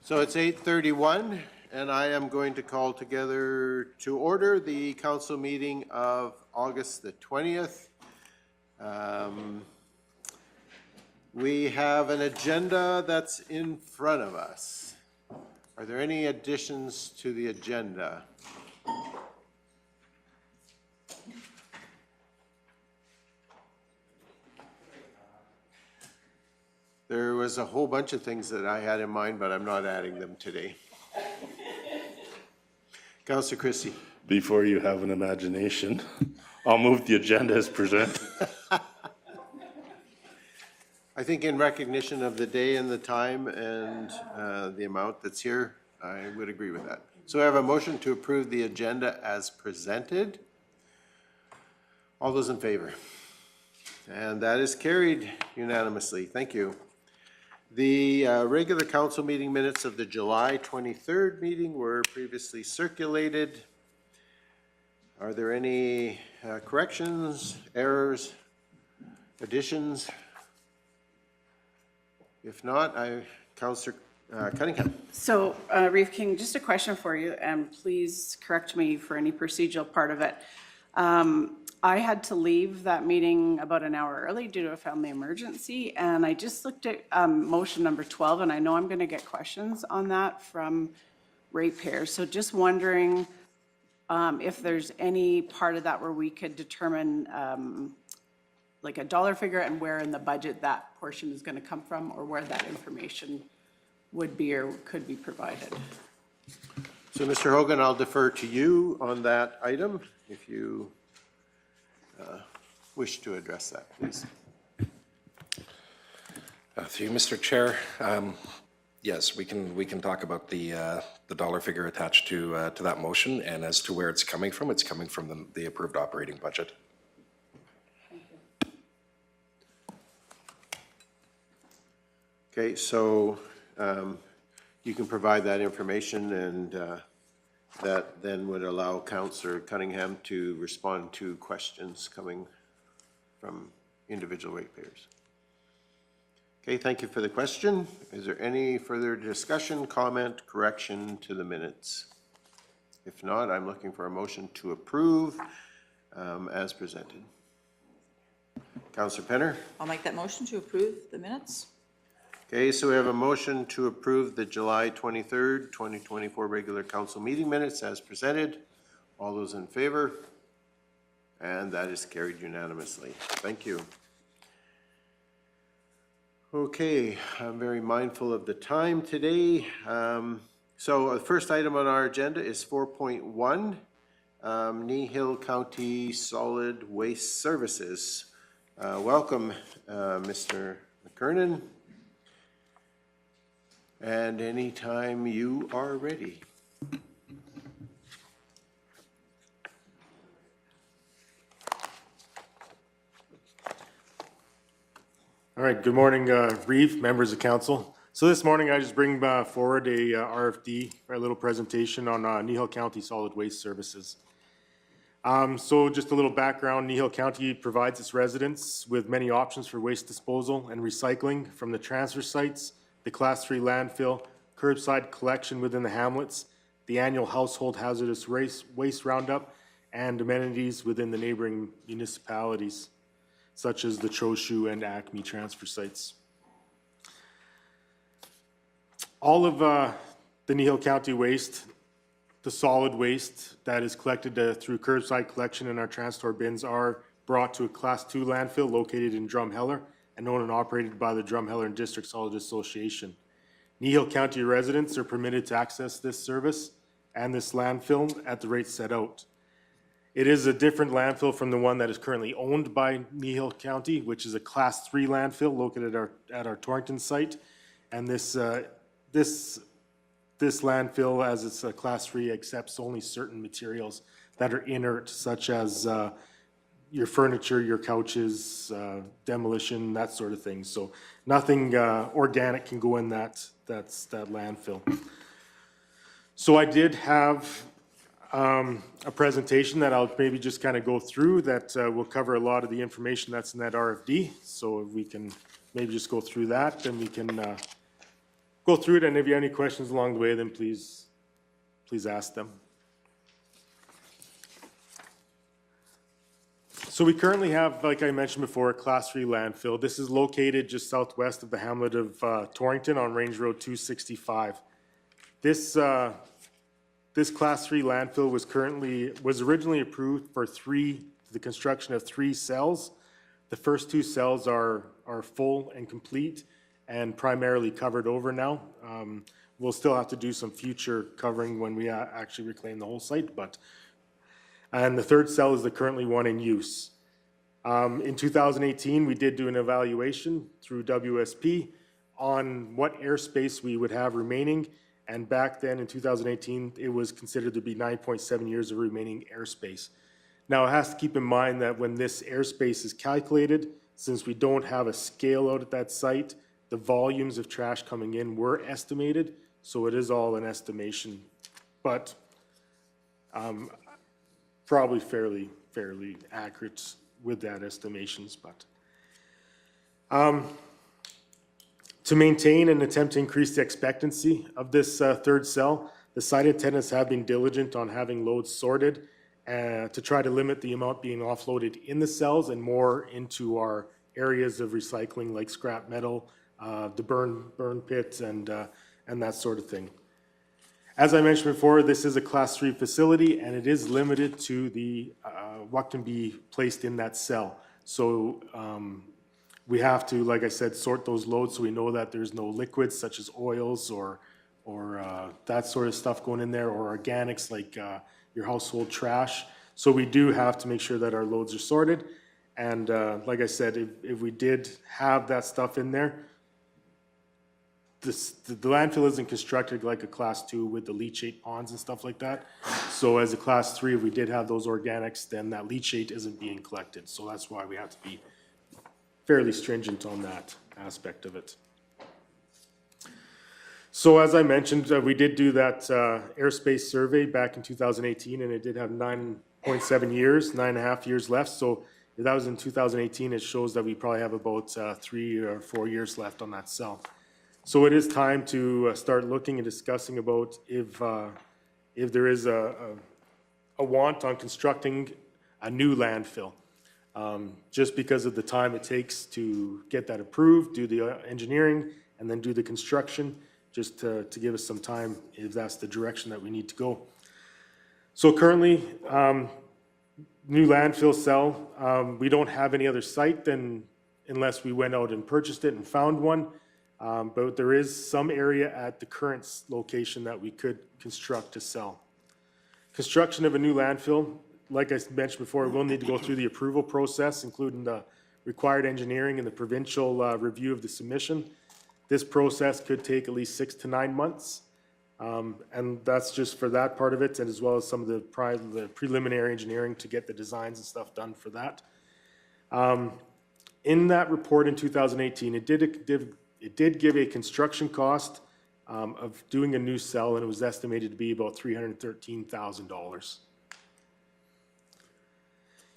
So it's 8:31, and I am going to call together to order the council meeting of August the 20th. We have an agenda that's in front of us. Are there any additions to the agenda? There was a whole bunch of things that I had in mind, but I'm not adding them today. Councillor Christie. Before you have an imagination, I'll move the agenda as presented. I think in recognition of the day and the time and the amount that's here, I would agree with that. So I have a motion to approve the agenda as presented. All those in favor? And that is carried unanimously. Thank you. The regular council meeting minutes of the July 23rd meeting were previously circulated. Are there any corrections, errors, additions? If not, Councillor Cunningham. So, Reeve King, just a question for you, and please correct me for any procedural part of it. I had to leave that meeting about an hour early due to a family emergency, and I just looked at motion number 12, and I know I'm going to get questions on that from ratepayers. So just wondering if there's any part of that where we could determine like a dollar figure and where in the budget that portion is going to come from, or where that information would be or could be provided. So Mr. Hogan, I'll defer to you on that item if you wish to address that, please. Through you, Mr. Chair. Yes, we can talk about the dollar figure attached to that motion, and as to where it's coming from the approved operating budget. Okay, so you can provide that information, and that then would allow Councillor Cunningham to respond to questions coming from individual ratepayers. Okay, thank you for the question. Is there any further discussion, comment, correction to the minutes? If not, I'm looking for a motion to approve as presented. Councillor Penner? I'll make that motion to approve the minutes. Okay, so we have a motion to approve the July 23rd, 2024 regular council meeting minutes as presented. All those in favor? And that is carried unanimously. Thank you. Okay, I'm very mindful of the time today. So the first item on our agenda is 4.1, Kneehill County Solid Waste Services. Welcome, Mr. McKernan. And anytime you are ready. All right, good morning, Reeve, members of council. So this morning I just bring forward a RFD, a little presentation on Kneehill County Solid Waste Services. So just a little background, Kneehill County provides its residents with many options for waste disposal and recycling, from the transfer sites, the Class 3 landfill, curbside collection within the hamlets, the annual household hazardous waste roundup, and amenities within the neighboring municipalities, such as the Horseshoe and Acme transfer sites. All of the Kneehill County waste, the solid waste that is collected through curbside collection in our TransStore bins, are brought to a Class 2 landfill located in Drumheller and owned and operated by the Drumheller and District Solid Association. Kneehill County residents are permitted to access this service and this landfill at the rates set out. It is a different landfill from the one that is currently owned by Kneehill County, which is a Class 3 landfill located at our Torrington site. And this landfill, as it's a Class 3, accepts only certain materials that are inert, such as your furniture, your couches, demolition, that sort of thing. So nothing organic can go in that landfill. So I did have a presentation that I'll maybe just kind of go through that will cover a lot of the information that's in that RFD. So we can maybe just go through that, and we can go through it, and if you have any questions along the way, then please ask them. So we currently have, like I mentioned before, a Class 3 landfill. This is located just southwest of the hamlet of Torrington on Range Road 265. This Class 3 landfill was originally approved for the construction of 3 cells. The first 2 cells are full and complete and primarily covered over now. We'll still have to do some future covering when we actually reclaim the whole site, and the third cell is the currently one in use. In 2018, we did do an evaluation through WSP on what airspace we would have remaining, and back then in 2018, it was considered to be 9.7 years of remaining airspace. Now, it has to keep in mind that when this airspace is calculated, since we don't have a scale out at that site, the volumes of trash coming in were estimated, so it is all an estimation, but probably fairly accurate with that estimations. But to maintain and attempt to increase the expectancy of this third cell, the site attendants have been diligent on having loads sorted to try to limit the amount being offloaded in the cells and more into our areas of recycling like scrap metal, the burn pits, and that sort of thing. As I mentioned before, this is a Class 3 facility, and it is limited to the what can be placed in that cell. So we have to, like I said, sort those loads so we know that there's no liquids such as oils or that sort of stuff going in there, or organics like your household trash. So we do have to make sure that our loads are sorted. And like I said, if we did have that stuff in there, the landfill isn't constructed like a Class 2 with the leachate ponds and stuff like that. So as a Class 3, if we did have those organics, then that leachate isn't being collected. So that's why we have to be fairly stringent on that aspect of it. So as I mentioned, we did do that airspace survey back in 2018, and it did have 9.7 years, 9.5 years left. So if that was in 2018, it shows that we probably have about 3 or 4 years left on that cell. So it is time to start looking and discussing about if there is a want on constructing a new landfill. Just because of the time it takes to get that approved, do the engineering, and then do the construction, just to give us some time if that's the direction that we need to go. So currently, new landfill cell, we don't have any other site unless we went out and purchased it and found one. But there is some area at the current location that we could construct to sell. Construction of a new landfill, like I mentioned before, we'll need to go through the approval process, including the required engineering and the provincial review of the submission. This process could take at least 6 to 9 months. And that's just for that part of it, and as well as some of the preliminary engineering to get the designs and stuff done for that. In that report in 2018, it did give a construction cost of doing a new cell, and it was estimated to be about $313,000.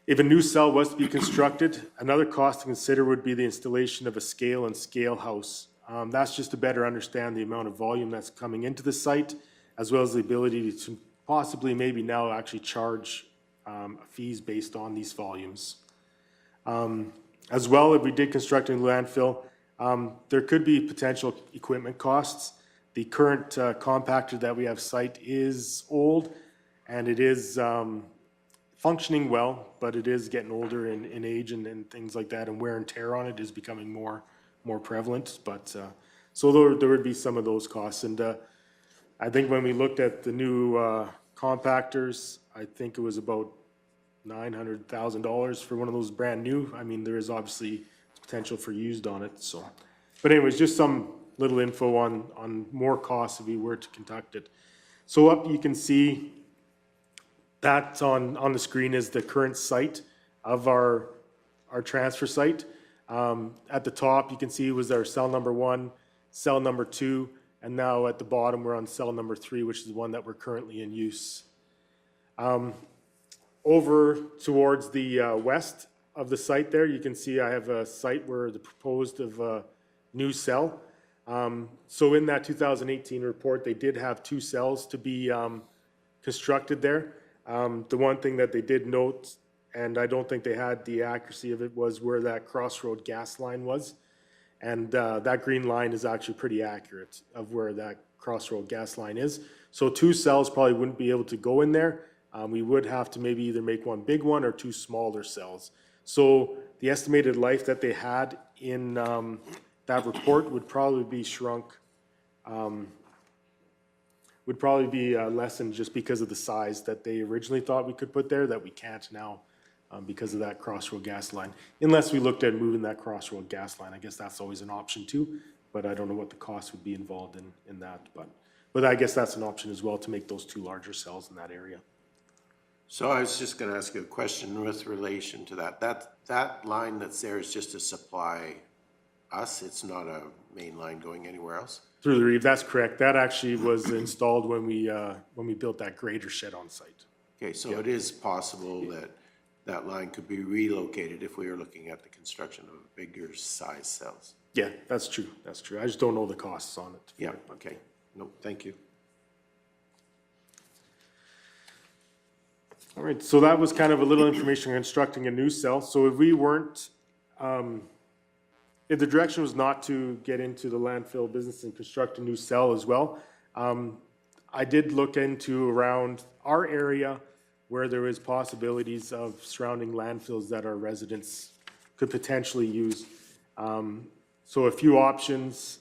If a new cell was to be constructed, another cost to consider would be the installation of a scale and scale house. That's just to better understand the amount of volume that's coming into the site, as well as the ability to possibly maybe now actually charge fees based on these volumes. As well, if we did construct a landfill, there could be potential equipment costs. The current compactor that we have site is old, and it is functioning well, but it is getting older in age and things like that, and wear and tear on it is becoming more prevalent. But so there would be some of those costs. And I think when we looked at the new compactors, I think it was about $900,000 for one of those brand new. I mean, there is obviously potential for used on it. So, but anyways, just some little info on more costs if we were to conduct it. So up you can see that on the screen is the current site of our transfer site. At the top you can see was our cell number 1, cell number 2, and now at the bottom we're on cell number 3, which is the one that we're currently in use. Over towards the west of the site there, you can see I have a site where the proposed of a new cell. So in that 2018 report, they did have 2 cells to be constructed there. The one thing that they did note, and I don't think they had the accuracy of it, was where that crossroad gas line was. And that green line is actually pretty accurate of where that crossroad gas line is. So 2 cells probably wouldn't be able to go in there. We would have to maybe either make one big one or 2 smaller cells. So the estimated life that they had in that report would probably be shrunk, would probably be lessened just because of the size that they originally thought we could put there that we can't now because of that crossroad gas line. Unless we looked at moving that crossroad gas line, I guess that's always an option too, but I don't know what the cost would be involved in that. But I guess that's an option as well to make those 2 larger cells in that area. So I was just gonna ask you a question with relation to that. That line that's there is just to supply us, it's not a main line going anywhere else? Through the Reeve, that's correct. That actually was installed when we built that grader shed on site. Okay, so it is possible that that line could be relocated if we were looking at the construction of bigger size cells? Yeah, that's true, that's true. I just don't know the costs on it. Yeah, okay. No, thank you. All right, so that was kind of a little information on constructing a new cell. So if we weren't, if the direction was not to get into the landfill business and construct a new cell as well, I did look into around our area where there is possibilities of surrounding landfills that our residents could potentially use. So a few options.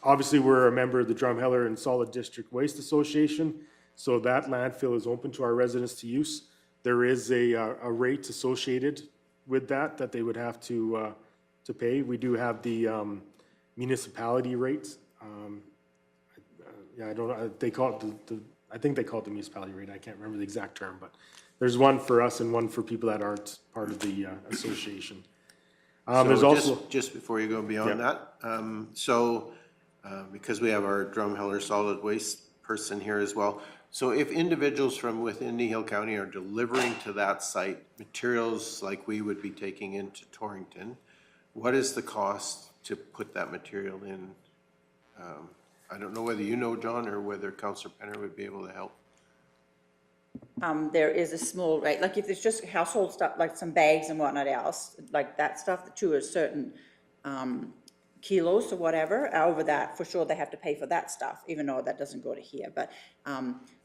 Obviously, we're a member of the Drumheller and Solid District Waste Association, so that landfill is open to our residents to use. There is a rate associated with that they would have to pay. We do have the municipality rate. Yeah, I don't know, they call it I think they call it the municipality rate. I can't remember the exact term, but there's one for us and one for people that aren't part of the association. There's So also, just before you go beyond that, because we have our Drumheller solid waste person here as well, so if individuals from within Kneehill County are delivering to that site materials like we would be taking into Torrington, what is the cost to put that material in? I don't know whether you know, John, or whether Councillor Penner would be able to help. There is a small rate, like if it's just household stuff, like some bags and whatnot else, like that stuff, to a certain kilos or whatever, over that, for sure they have to pay for that stuff, even though that doesn't go to here. But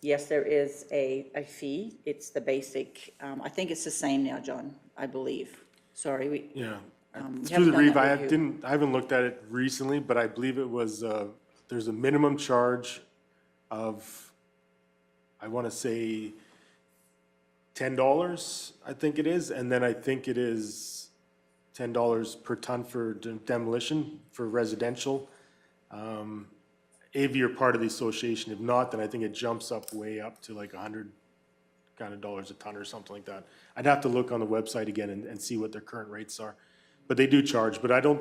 yes, there is a fee. It's the basic, I think it's the same now, John, I believe. Sorry, yeah. we Through haven't the done Reeve, that review. I haven't looked at it recently, but I believe it was, there's a minimum charge of, I want to say $10, I think it is, and then I think it is $10 per ton for demolition for residential. If you're part of the association, if not, then I think it jumps up way up to like $100 kind of dollars a ton or something like that. I'd have to look on the website again and see what their current rates are. But they do charge, but I don't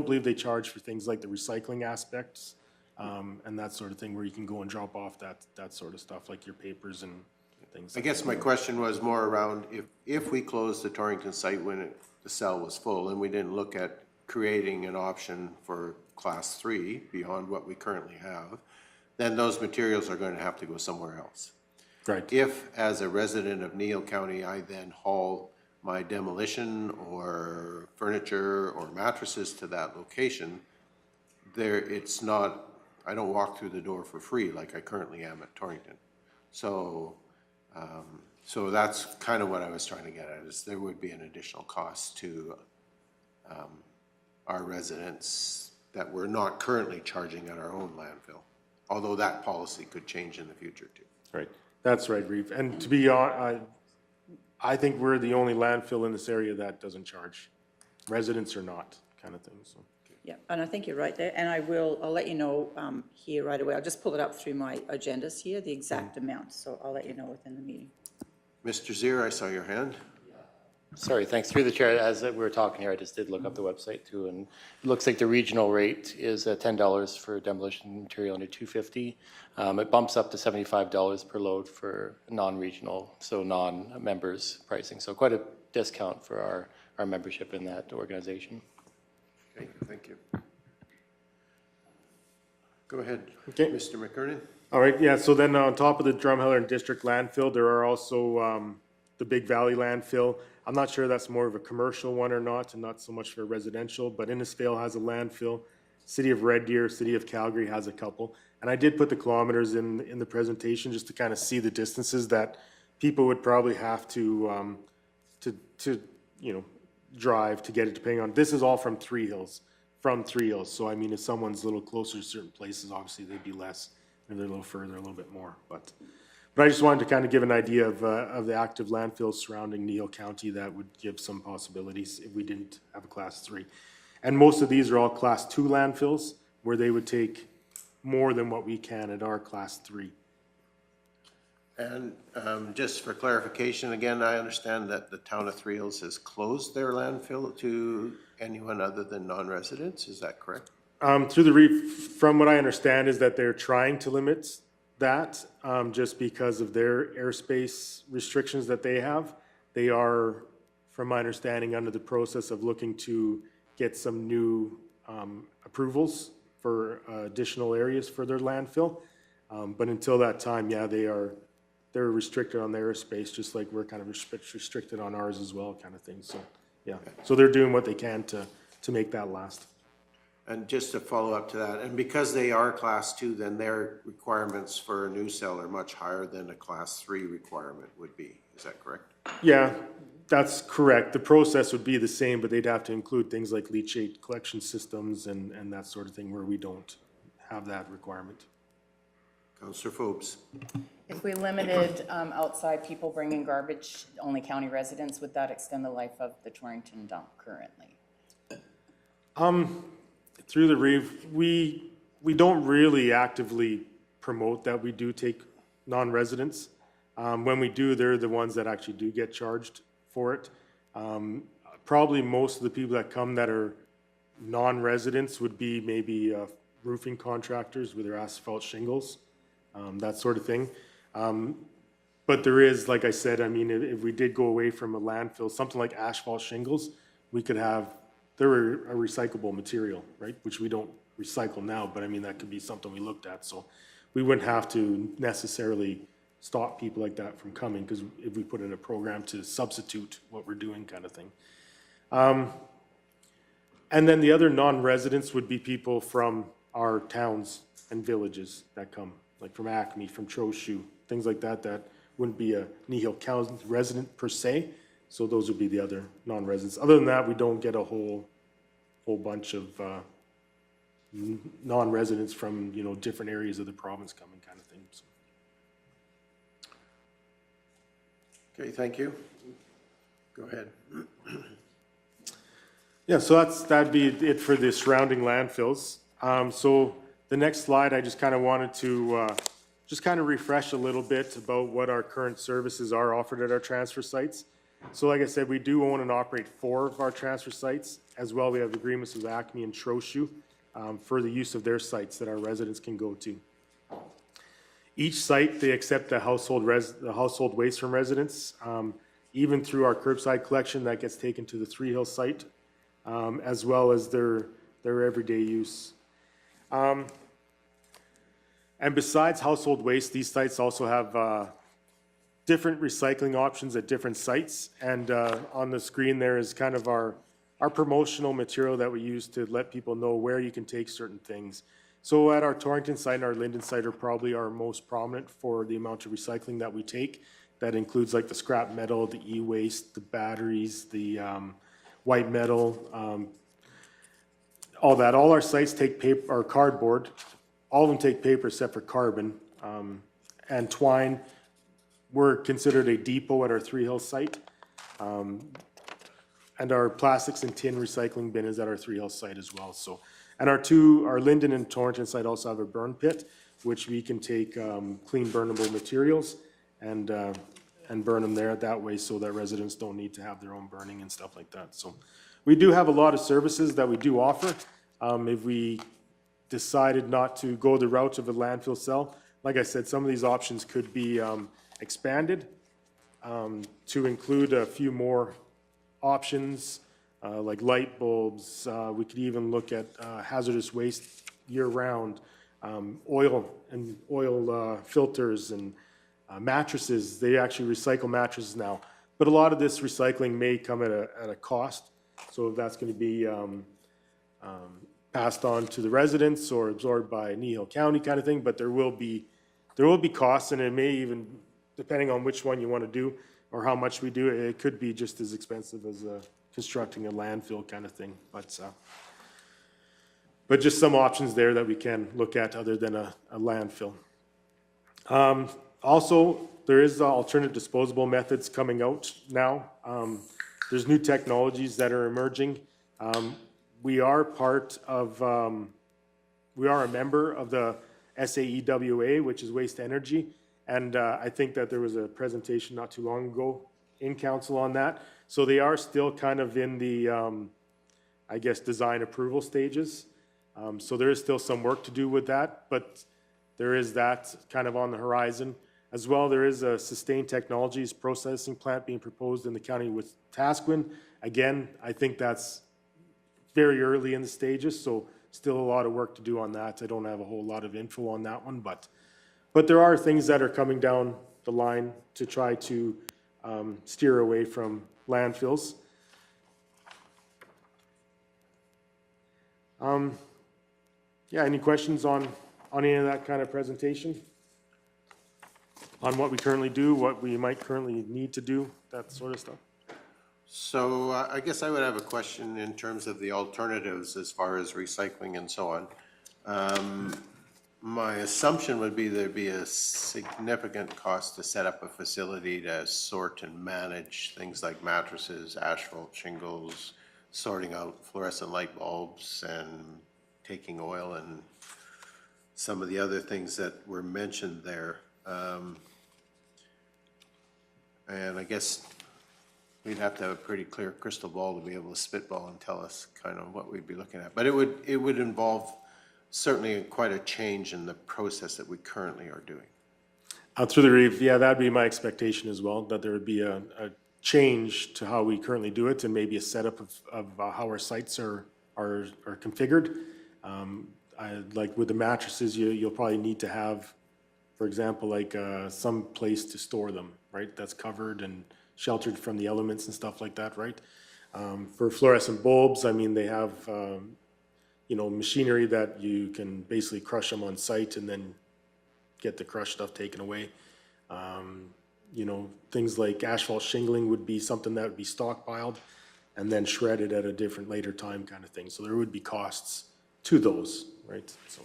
believe they charge for things like the recycling aspects, and that sort of thing, where you can go and drop off that sort of stuff, like your papers and things. I guess my question was more around if we closed the Torrington site when the cell was full and we didn't look at creating an option for class 3 beyond what we currently have, then those materials are going to have to go somewhere else. Right. If, as a resident of Kneehill County, I then haul my demolition or furniture or mattresses to that location, it's not, I don't walk through the door for free like I currently am at Torrington. So, so that's kind of what I was trying to get at, is there would be an additional cost to our residents that we're not currently charging at our own landfill, although that policy could change in the future too. Right, that's right, Reeve. And to be honest, I think we're the only landfill in this area that doesn't charge, residents or not, kind of thing, so. Yeah, and I think you're right there, and I'll let you know here right away. I'll just pull it up through my agendas here, the exact amount, so I'll let you know within the meeting. Mr. Zier, I saw your hand. Sorry, thanks. Through the chair, as we were talking here, I just did look up the website too, and it looks like the regional rate is $10 for demolition material under 250. It bumps up to $75 per load for non-regional, so non-members pricing. So quite a discount for our membership in that organization. Okay, thank you. Go ahead, Okay. Mr. McKernan. All right, yeah, so then on top of the Drumheller and District landfill, there are also the Big Valley landfill. I'm not sure that's more of a commercial one or not, and not so much for residential, but Innisfail has a landfill. City of Red Deer, City of Calgary has a couple. And I did put the kilometers in the presentation just to kind of see the distances that people would probably have to drive to get it, depending on, this is all from Three Hills. So I mean, if someone's a little closer to certain places, obviously they'd be less. If they're a little further, a little bit more. But I just wanted to kind of give an idea of the active landfills surrounding Kneehill County that would give some possibilities if we didn't have a Class 3. And most of these are all Class 2 landfills, where they would take more than what we can at our Class 3. And just for clarification, again, I understand that the town of Three Hills has closed their landfill to anyone other than non-residents, is that correct? From what I understand is that they're trying to limit that, just because of their airspace restrictions that they have. They are, from my understanding, under the process of looking to get some new approvals for additional areas for their landfill. But until that time, yeah, they're restricted on their airspace, just like we're kind of restricted on ours as well, kind of thing. So, yeah, so they're doing what they can to make that last. And just to follow up to that, and because they are Class 2, then their requirements for a new cell are much higher than a Class 3 requirement would be. Is that correct? Yeah, that's correct. The process would be the same, but they'd have to include things like leachate collection systems and that sort of thing, where we don't have that requirement. Councillor Phobes. If we limited outside people bringing garbage, only county residents, would that extend the life of the Torrington dump currently? Through the Reeve, we don't really actively promote that we do take non-residents. When we do, they're the ones that actually do get charged for it. Probably most of the people that come that are non-residents would be maybe roofing contractors with their asphalt shingles, that sort of thing. But there is, like I said, I mean, if we did go away from a landfill, something like asphalt shingles, we could have, they're a recyclable material, right? Which we don't recycle now, but I mean, that could be something we looked at. So we wouldn't have to necessarily stop people like that from coming, because if we put in a program to substitute what we're doing, kind of thing. And then the other non-residents would be people from our towns and villages that come, like from Acme, from Horseshoe, things like that, that wouldn't be a Kneehill County resident per se. So those would be the other non-residents. Other than that, we don't get a whole bunch of non-residents from, different areas of the province coming, kind of thing. So. Okay, thank you. Go ahead. Yeah, so that'd be it for the surrounding landfills. So the next slide, I just kind of wanted to just kind of refresh a little bit about what our current services are offered at our transfer sites. So like I said, we do own and operate 4 of our transfer sites. As well, we have agreements with Acme and Horseshoe for the use of their sites that our residents can go to. Each site, they accept the household waste from residents, even through our curbside collection that gets taken to the Three Hills site, as well as their everyday use. And besides household waste, these sites also have different recycling options at different sites. And on the screen there is kind of our promotional material that we use to let people know where you can take certain things. So at our Torrington site and our Linden site are probably our most prominent for the amount of recycling that we take. That includes like the scrap metal, the e-waste, the batteries, the white metal, all that. All our sites take paper or cardboard. All of them take paper except for carbon and twine. We're considered a depot at our Three Hills site. And our plastics and tin recycling bin is at our Three Hills site as well. So, and our Linden and Torrington site also have a burn pit, which we can take clean burnable materials and burn them there that way, so that residents don't need to have their own burning and stuff like that. So we do have a lot of services that we do offer. If we decided not to go the route of a landfill cell, like I said, some of these options could be expanded to include a few more options, like light bulbs. We could even look at hazardous waste year-round, oil filters and mattresses. They actually recycle mattresses now. But a lot of this recycling may come at a cost. So that's going to be passed on to the residents or absorbed by Kneehill County kind of thing. But there will be costs, and it may even, depending on which one you want to do or how much we do, it could be just as expensive as constructing a landfill kind of thing. But just some options there that we can look at other than a landfill. Also, there is alternative disposable methods coming out now. There's new technologies that are emerging. We are a member of the SAEWA, which is Waste Energy. And I think that there was a presentation not too long ago in council on that. So they are still kind of in the, I guess, design approval stages. So there is still some work to do with that, but there is that kind of on the horizon. As well, there is a Sustained Technologies processing plant being proposed in the county with Tasquin. Again, I think that's very early in the stages, so still a lot of work to do on that. I don't have a whole lot of info on that one, but there are things that are coming down the line to try to steer away from landfills. Yeah, any questions on any of that kind of presentation? On what we currently do, what we might currently need to do, that sort of stuff? So I guess I would have a question in terms of the alternatives as far as recycling and so on. My assumption would be there'd be a significant cost to set up a facility to sort and manage things like mattresses, asphalt, shingles, sorting out fluorescent light bulbs and taking oil and some of the other things that were mentioned there. And I guess we'd have to have a pretty clear crystal ball to be able to spitball and tell us kind of what we'd be looking at. But it would involve certainly quite a change in the process that we currently are doing. Through the reef, yeah, that'd be my expectation as well, that there would be a change to how we currently do it and maybe a setup of how our sites are configured. Like with the mattresses, you'll probably need to have, for example, like some place to store them, right? That's covered and sheltered from the elements and stuff like that, right? For fluorescent bulbs, I mean, they have, machinery that you can basically crush them on site and then get the crushed stuff taken away. Things like asphalt shingling would be something that would be stockpiled and then shredded at a different later time kind of thing. So there would be costs to those, right? So,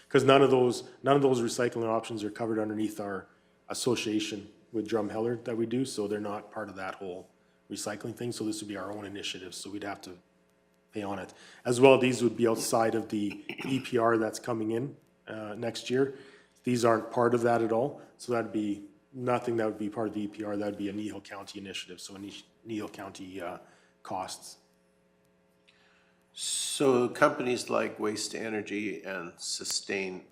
because none of those recycling options are covered underneath our association with Drumheller that we do, so they're not part of that whole recycling thing. So this would be our own initiative, so we'd have to pay on it. As well, these would be outside of the EPR that's coming in next year. These aren't part of that at all, so that'd be nothing that would be part of the EPR. That'd be a Kneehill County initiative, so Kneehill County costs. So companies like Waste Energy and Sustain,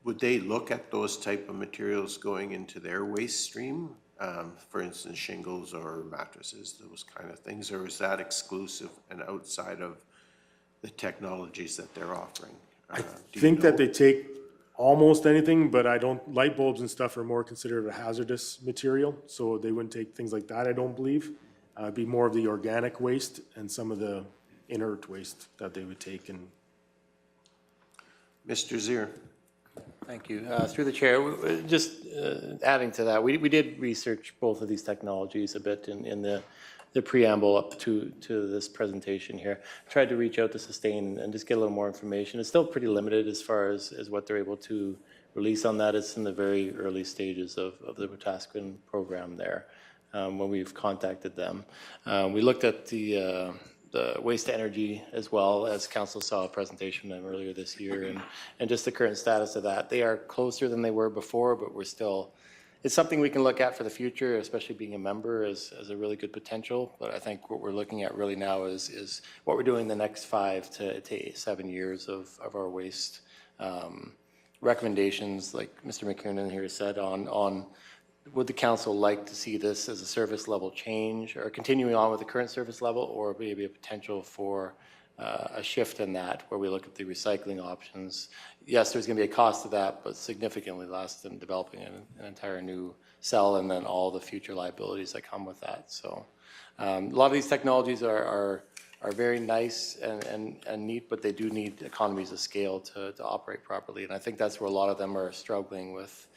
would they look at those type of materials going into their waste stream? For instance, shingles or mattresses, those kind of things, or is that exclusive and outside of the technologies that they're offering? I think that they take almost anything, but light bulbs and stuff are more considered a hazardous material, so they wouldn't take things like that, I don't believe. It'd be more of the organic waste and some of the inert waste that they would take. And Mr. Zier. Thank you. Through the chair, just adding to that, we did research both of these technologies a bit in the preamble up to this presentation here. Tried to reach out to Sustain and just get a little more information. It's still pretty limited as far as what they're able to release on that. It's in the very early stages of the Wetaskiwin program there when we've contacted them. We looked at the waste energy as well, as council saw a presentation of them earlier this year, and just the current status of that. They are closer than they were before, but we're still, it's something we can look at for the future, especially being a member as a really good potential. But I think what we're looking at really now is what we're doing the next 5 to 7 years of our waste recommendations, like Mr. McKiernan here said, on would the council like to see this as a service level change or continuing on with the current service level, or maybe a potential for a shift in that, where we look at the recycling options. Yes, there's going to be a cost to that, but significantly less than developing an entire new cell and then all the future liabilities that come with that. So a lot of these technologies are very nice and neat, but they do need economies of scale to operate properly. And I think that's where a lot of them are struggling with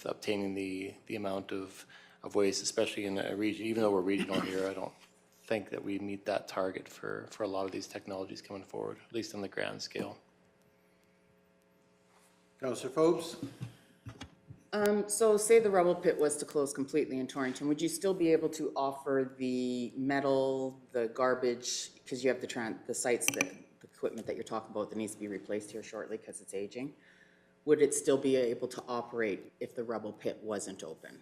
obtaining the amount of waste, especially in a region. Even though we're regional here, I don't think that we meet that target for a lot of these technologies coming forward, at least on the grand scale. Councillor Forbes? So say the rubble pit was to close completely in Torrington, would you still be able to offer the metal, the garbage, because you have the sites, the equipment that you're talking about that needs to be replaced here shortly because it's aging? Would it still be able to operate if the rubble pit wasn't open?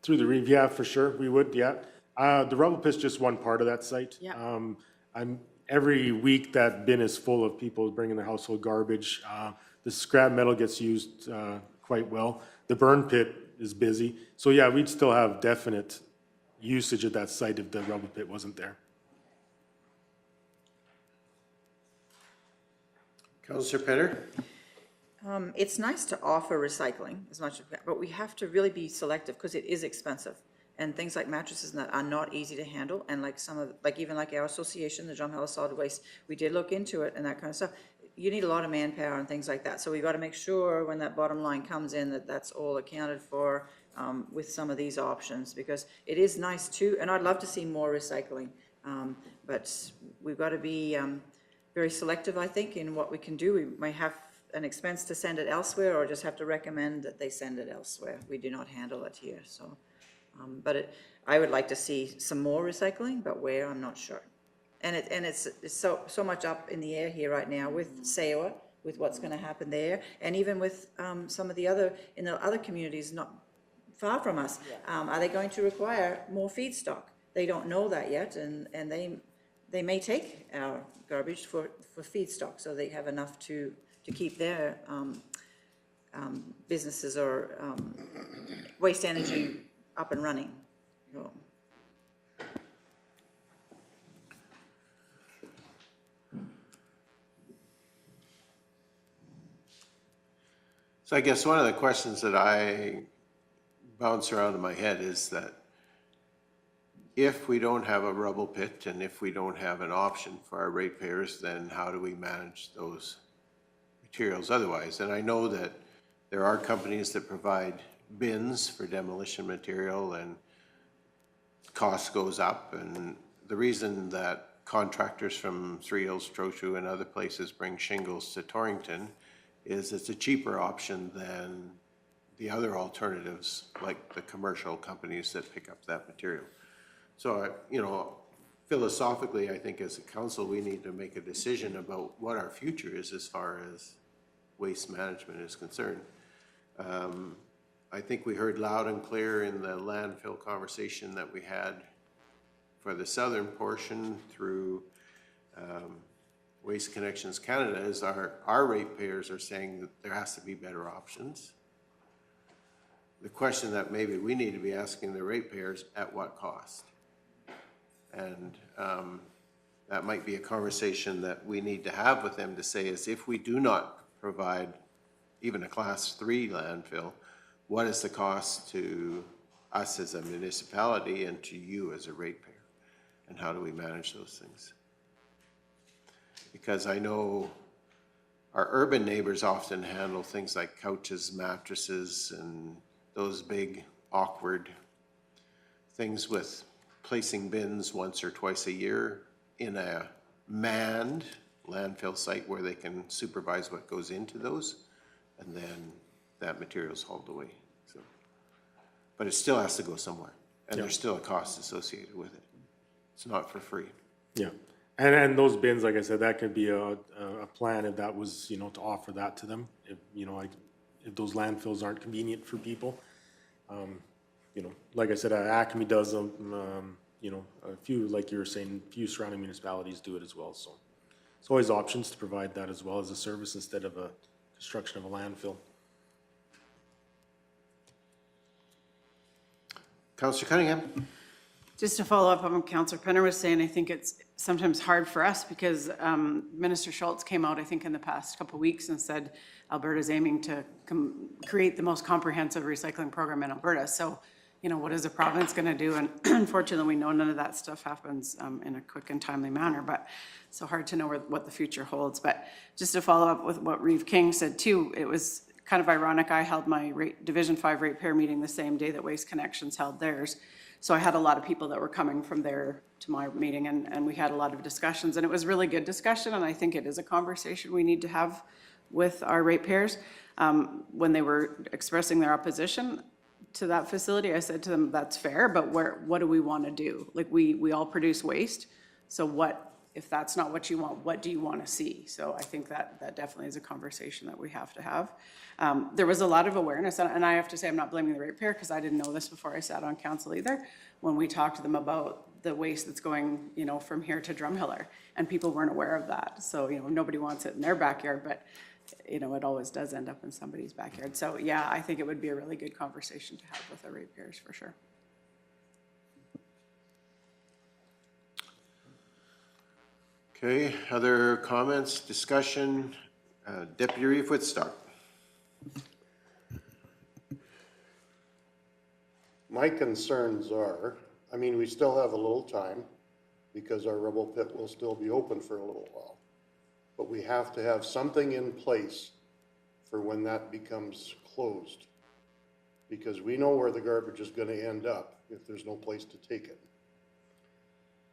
Through the Reeve, yeah, for sure, we would, yeah. The rubble pit's just one part of that site. Yeah. Every week that bin is full of people bringing their household garbage. The scrap metal gets used quite well. The burn pit is busy. So yeah, we'd still have definite usage at that site if the rubble pit wasn't there. Councillor Penner? It's nice to offer recycling as much as we can, but we have to really be selective because it is expensive. And things like mattresses and that are not easy to handle. And like even like our association, the Drumheller Solid Waste, we did look into it and that kind of stuff. You need a lot of manpower and things like that. So we've got to make sure when that bottom line comes in that that's all accounted for with some of these options, because it is nice too. And I'd love to see more recycling, but we've got to be very selective, I think, in what we can do. We may have an expense to send it elsewhere or just have to recommend that they send it elsewhere. We do not handle it here, so. But I would like to see some more recycling, but where, I'm not sure. And it's so much up in the air here right now with SAOA, with what's going to happen there, and even with some of the other communities not far from us. Are they going to require more feedstock? They don't know that yet, and they may take our garbage for feedstock, so they have enough to keep their businesses or waste energy up and running. So I guess one of the questions that I bounce around in my head is that if we don't have a rubble pit and if we don't have an option for our ratepayers, then how do we manage those materials otherwise? And I know that there are companies that provide bins for demolition material and cost goes up. And the reason that contractors from Three Hills, Trochu and other places bring shingles to Torrington is it's a cheaper option than the other alternatives, like the commercial companies that pick up that material. So, you know, philosophically, I think as a council, we need to make a decision about what our future is as far as waste management is concerned. I think we heard loud and clear in the landfill conversation that we had for the southern portion through Waste Connections Canada is our ratepayers are saying that there has to be better options. The question that maybe we need to be asking the ratepayers, at what cost? And that might be a conversation that we need to have with them to say is if we do not provide even a class 3 landfill, what is the cost to us as a municipality and to you as a ratepayer? And how do we manage those things? Because I know our urban neighbors often handle things like couches, mattresses, and those big, awkward things with placing bins once or twice a year in a manned landfill site where they can supervise what goes into those, and then that material is hauled away. So, but it still has to go somewhere, and there's still a cost associated with it. It's not for free. Yeah, and those bins, like I said, that could be a plan if that was, you know, to offer that to them. If, you know, like if those landfills aren't convenient for people. You know, like I said, Acme does them, you know, a few, like you were saying, a few surrounding municipalities do it as well. So it's always options to provide that as well as a service instead of a construction of a landfill. Councillor Cunningham? Just to follow up on what Councillor Penner was saying, I think it's sometimes hard for us because Minister Schultz came out, I think, in the past couple of weeks and said Alberta's aiming to create the most comprehensive recycling program in Alberta. So, you know, what is the province going to do? And unfortunately, we know none of that stuff happens in a quick and timely manner, but so hard to know what the future holds. But just to follow up with what Reeve King said too, it was kind of ironic. I held my Division 5 ratepayer meeting the same day that Waste Connections held theirs. So I had a lot of people that were coming from there to my meeting, and we had a lot of discussions, and it was really good discussion, and I think it is a conversation we need to have with our ratepayers. When they were expressing their opposition to that facility, I said to them, that's fair, but what do we want to do? Like, we all produce waste, so if that's not what you want, what do you want to see? So I think that definitely is a conversation that we have to have. There was a lot of awareness, and I have to say, I'm not blaming the ratepayer because I didn't know this before I sat on council either, when we talked to them about the waste that's going, you know, from here to Drumhiller, and people weren't aware of that. So, you know, nobody wants it in their backyard, but, you know, it always does end up in somebody's backyard. So, yeah, I think it would be a really good conversation to have with our ratepayers for sure. Okay, other comments, discussion? Deputy Reeve Woodstock. My concerns are, I mean, we still have a little time because our rubble pit will still be open for a little while. But we have to have something in place for when that becomes closed. Because we know where the garbage is gonna end up if there's no place to take it.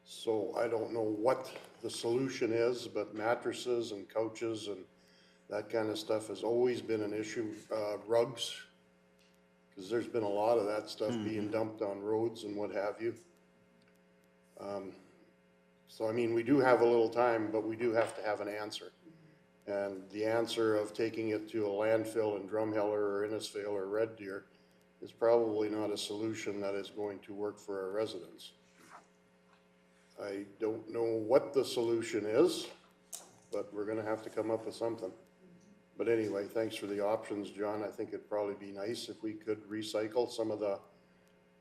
So I don't know what the solution is, but mattresses and couches and that kind of stuff has always been an issue. Rugs, because there's been a lot of that stuff being dumped on roads and what have you. So I mean, we do have a little time, but we do have to have an answer. And the answer of taking it to a landfill in Drumheller or Innisfail or Red Deer is probably not a solution that is going to work for our residents. I don't know what the solution is, but we're gonna have to come up with something. But anyway, thanks for the options, John. I think it'd probably be nice if we could recycle some of the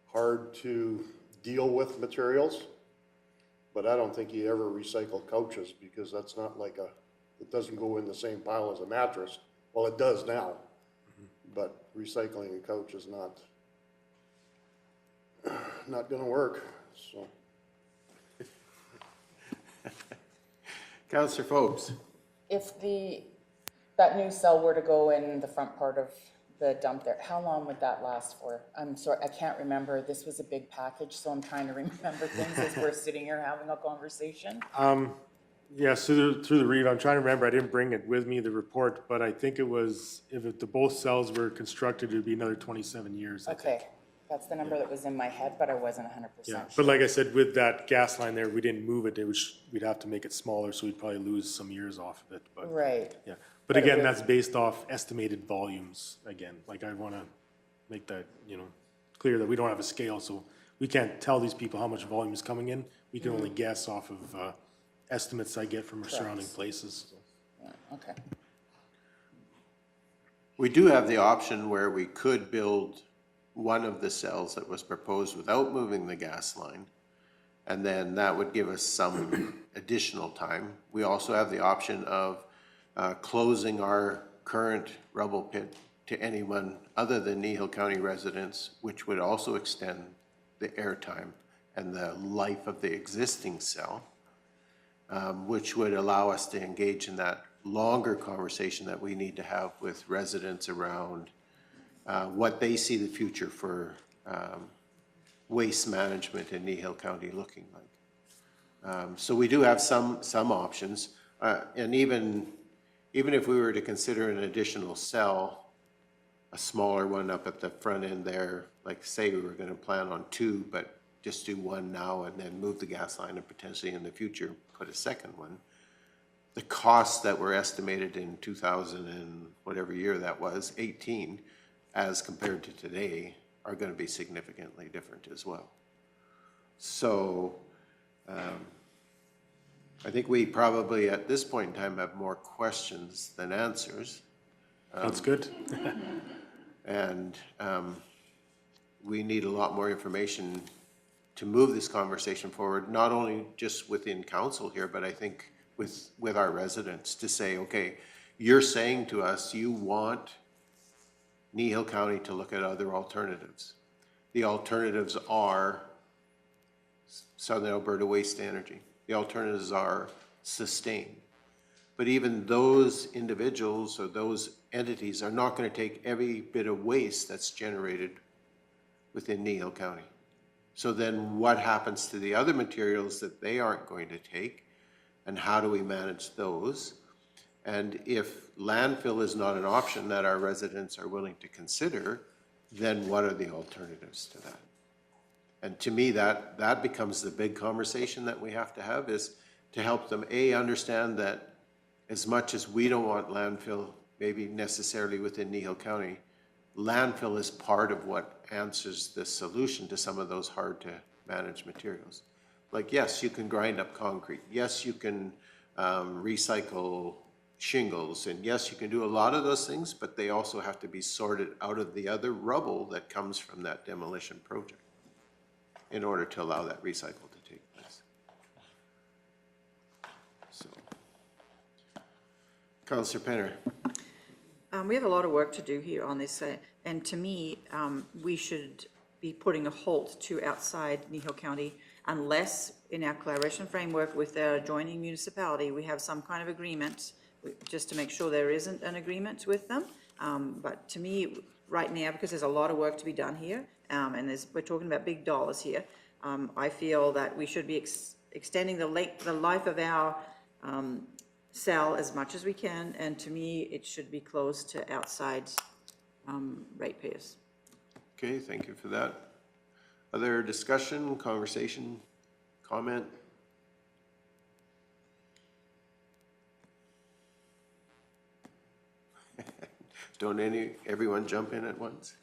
hard to deal with materials. But I don't think you ever recycle couches because that's not like it doesn't go in the same pile as a mattress. Well, it does now, but recycling a couch is not gonna work, so. Councillor Forbes. If that new cell were to go in the front part of the dump there, how long would that last for? I'm sorry, I can't remember. This was a big package, so I'm trying to remember things as we're sitting here having a conversation. Yeah, through the read, I'm trying to remember, I didn't bring it with me, the report, but I think it was, both cells were constructed, it'd be another 27 years, I think. Okay, that's the number that was in my head, but I wasn't 100% Yeah, sure. but like I said, with that gas line there, we didn't move it, we'd have to make it smaller, so we'd probably lose some years off of it, but. Right. Yeah, but again, that's based off estimated volumes, again, like I wanna make that, clear that we don't have a scale, so we can't tell these people how much volume is coming in, we can only guess off of, estimates I get from our surrounding places. Yeah, okay. We do have the option where we could build one of the cells that was proposed without moving the gas line, and then that would give us some additional time. We also have the option of closing our current rubble pit to anyone other than Kneehill County residents, which would also extend the airtime and the life of the existing cell, which would allow us to engage in that longer conversation that we need to have with residents around what they see the future for waste management in Kneehill County looking like. So we do have some options, and even if we were to consider an additional cell, a smaller one up at the front end there, like say we were going to plan on 2, but just do 1 now and then move the gas line and potentially in the future put a second one. The costs that were estimated in 2000 and whatever year that was, 18, as compared to today, are going to be significantly different as well. So I think we probably at this point in time have more questions than answers. That's good. And we need a lot more information to move this conversation forward, not only just within council here, but I think with our residents to say, okay, you're saying to us, you want Kneehill County to look at other alternatives. The alternatives are Southern Alberta Waste Energy. The alternatives are Sustain. But even those individuals or those entities are not going to take every bit of waste that's generated within Kneehill County. So then what happens to the other materials that they aren't going to take, and how do we manage those? And if landfill is not an option that our residents are willing to consider, then what are the alternatives to that? And to me, that becomes the big conversation that we have to have, is to help them, A, understand that as much as we don't want landfill, maybe necessarily within Kneehill County, landfill is part of what answers the solution to some of those hard to manage materials. Like, yes, you can grind up concrete. Yes, you can recycle shingles. And yes, you can do a lot of those things, but they also have to be sorted out of the other rubble that comes from that demolition project in order to allow that recycle to take place. So, Councillor Penner. We have a lot of work to do here on this, and to me, we should be putting a halt to outside Kneehill County unless in our collaboration framework with the adjoining municipality, we have some kind of agreement, just to make sure there isn't an agreement with them. But to me, right now, because there's a lot of work to be done here, and we're talking about big dollars here, I feel that we should be extending the life of our cell as much as we can, and to me, it should be closed to outside ratepayers. Okay, thank you for that. Other discussion, conversation, comment? Don't everyone jump in at once?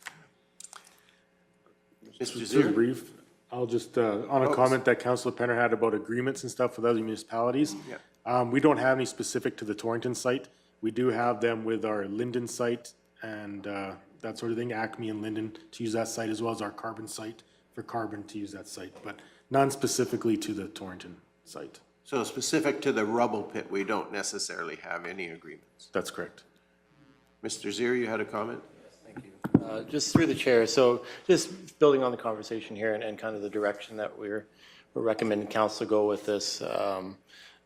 Mr. Just Zier? brief, I'll just, on a comment that Councilor Penner had about agreements and stuff with other municipalities. Yeah. We don't have any specific to the Torrington site. We do have them with our Linden site and that sort of thing, Acme and Linden to use that site, as well as our Carbon site for Carbon to use that site, but none specifically to the Torrington site. So specific to the rubble pit, we don't necessarily have any agreements. That's correct. Mr. Zier, you had a comment? Thank you. Just through the chair, so just building on the conversation here and kind of the direction that we're recommending council go with this.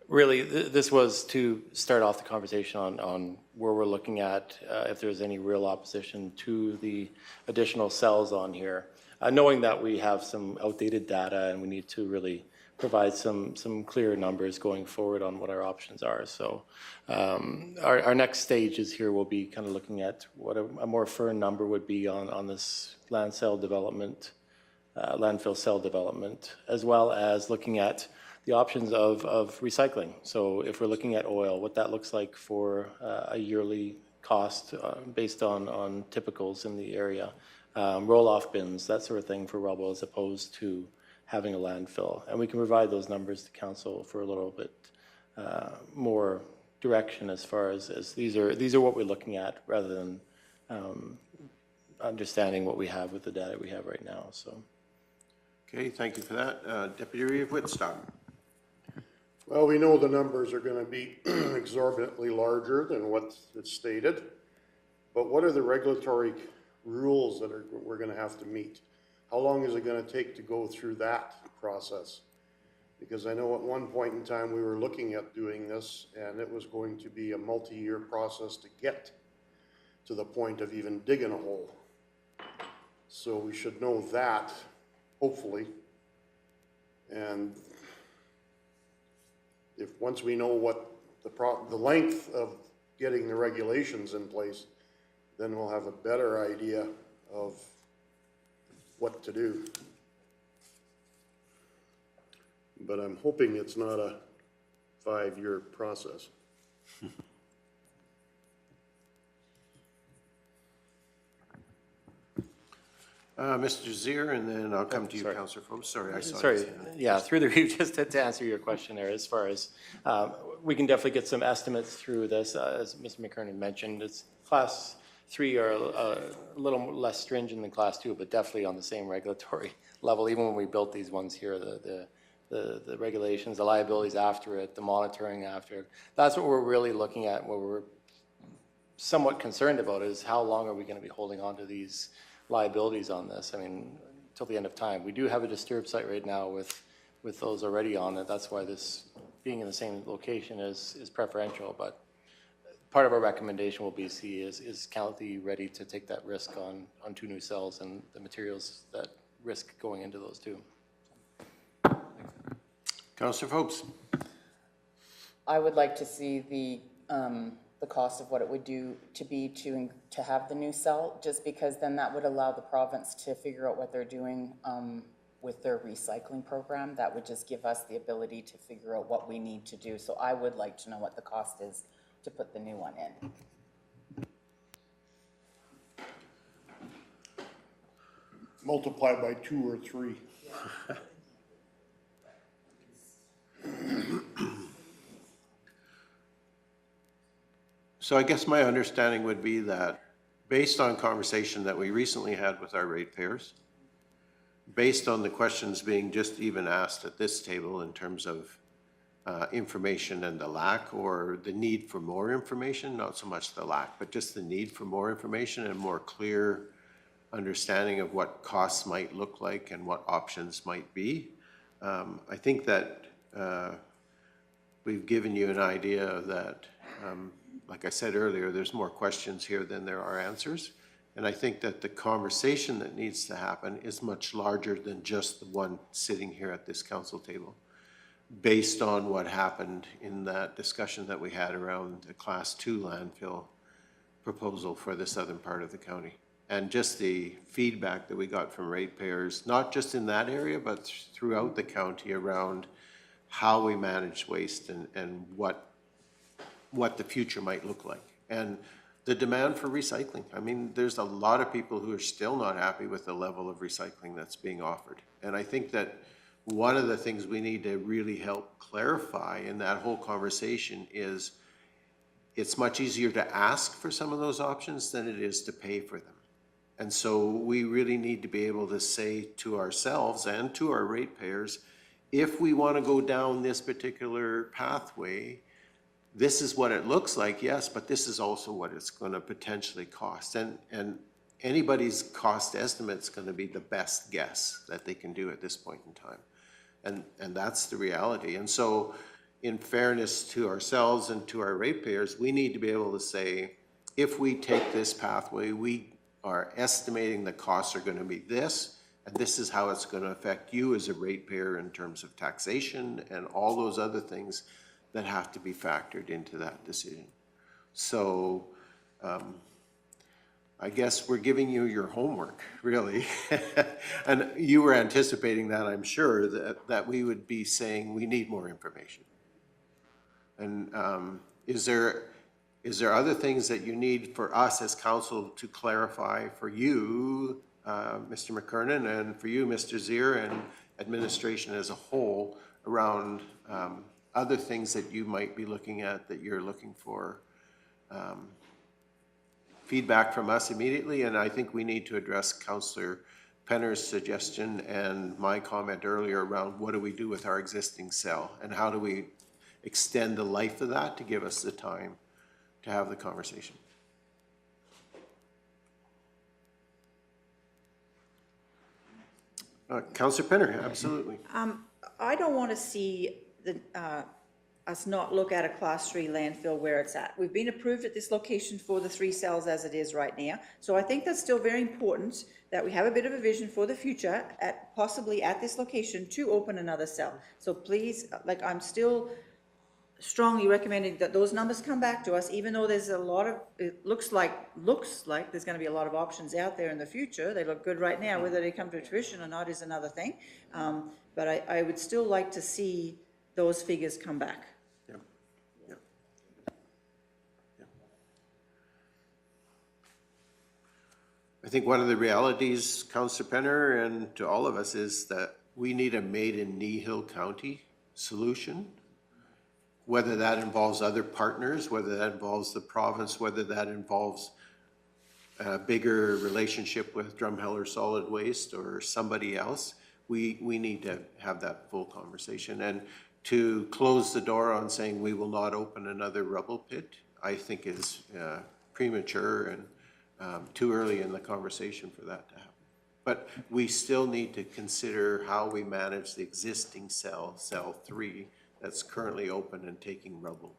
Really, this was to start off the conversation on where we're looking at if there's any real opposition to the additional cells on here. Knowing that we have some outdated data and we need to really provide some clear numbers going forward on what our options are. So our next stages here will be kind of looking at what a more firm number would be on this landfill cell development, as well as looking at the options of recycling. So if we're looking at oil, what that looks like for a yearly cost based on typicals in the area, roll-off bins, that sort of thing for rubble, as opposed to having a landfill. And we can provide those numbers to council for a little bit more direction as far as these are what we're looking at, rather than understanding what we have with the data we have right now. So. Okay, thank you for that. Deputy Reeve Whitstock. Well, we know the numbers are gonna be exorbitantly larger than what is stated, but what are the regulatory rules that we're gonna have to meet? How long is it gonna take to go through that process? Because I know at one point in time we were looking at doing this, and it was going to be a multi-year process to get to the point of even digging a hole. So we should know that, hopefully. And if once we know what the length of getting the regulations in place, then we'll have a better idea of what to do. But I'm hoping it's not a 5-year process. Mr. Zier, and then I'll come to you, Councillor Forbes. Sorry, I saw Sorry, his hand. yeah, through the review, just to answer your question there, as far as, we can definitely get some estimates through this. As Mr. McKernan mentioned, it's class 3 are a little less stringent than Class 2, but definitely on the same regulatory level. Even when we built these ones here, the regulations, the liabilities after it, the monitoring after it, that's what we're really looking at. What we're somewhat concerned about is how long are we going to be holding on to these liabilities on this? I mean, till the end of time. We do have a disturbed site right now with those already on it. That's why this being in the same location is preferential. But part of our recommendation will be is county ready to take that risk on 2 new cells and the materials that risk going into those 2. Councillor Phopes. I would like to see the cost of what it would do to have the new cell, just because then that would allow the province to figure out what they're doing with their recycling program. That would just give us the ability to figure out what we need to do. So I would like to know what the cost is to put the new one in. Multiply by 2 or 3. So I guess my understanding would be that based on conversation that we recently had with our ratepayers, based on the questions being just even asked at this table in terms of information and the lack or the need for more information, not so much the lack, but just the need for more information and more clear understanding of what costs might look like and what options might be. I think that we've given you an idea that like I said earlier, there's more questions here than there are answers. And I think that the conversation that needs to happen is much larger than just the one sitting here at this council table, based on what happened in that discussion that we had around the Class 2 landfill proposal for the southern part of the county. And just the feedback that we got from ratepayers, not just in that area, but throughout the county around how we manage waste and what the future might look like. And the demand for recycling. I mean, there's a lot of people who are still not happy with the level of recycling that's being offered. And I think that one of the things we need to really help clarify in that whole conversation is it's much easier to ask for some of those options than it is to pay for them. And so we really need to be able to say to ourselves and to our ratepayers, if we want to go down this particular pathway, this is what it looks like, yes, but this is also what it's going to potentially cost. And anybody's cost estimate is going to be the best guess that they can do at this point in time. And that's the reality. And so in fairness to ourselves and to our ratepayers, we need to be able to say, if we take this pathway, we are estimating the costs are going to be this, and this is how it's going to affect you as a ratepayer in terms of taxation and all those other things that have to be factored into that decision. So I guess we're giving you your homework, really. And you were anticipating that, I'm sure, that we would be saying we need more information. And is there other things that you need for us as council to clarify for you, Mr. McKernan, and for you, Mr. Zier, and administration as a whole around other things that you might be looking at that you're looking for feedback from us immediately? And I think we need to address Councillor Penner's suggestion and my comment earlier around what do we do with our existing cell and how do we extend the life of that to give us the time to have the conversation. Councillor Penner, absolutely. I don't want to see us not look at a Class 3 landfill where it's at. We've been approved at this location for the 3 cells as it is right now. So I think that's still very important that we have a bit of a vision for the future, possibly at this location, to open another cell. So please, like, I'm still strongly recommending that those numbers come back to us, even though there's a lot of, it looks like there's going to be a lot of options out there in the future. They look good right now. Whether they come to fruition or not is another thing. But I would still like to see those figures come back. I think one of the realities, Councillor Penner, and to all of us, is that we need a made in Kneehill County solution, whether that involves other partners, whether that involves the province, whether that involves a bigger relationship with Drumheller Solid Waste or somebody else, we need to have that full conversation. And to close the door on saying we will not open another rubble pit, I think is premature and too early in the conversation for that to happen. But we still need to consider how we manage the existing cell 3, that's currently open and taking rubble.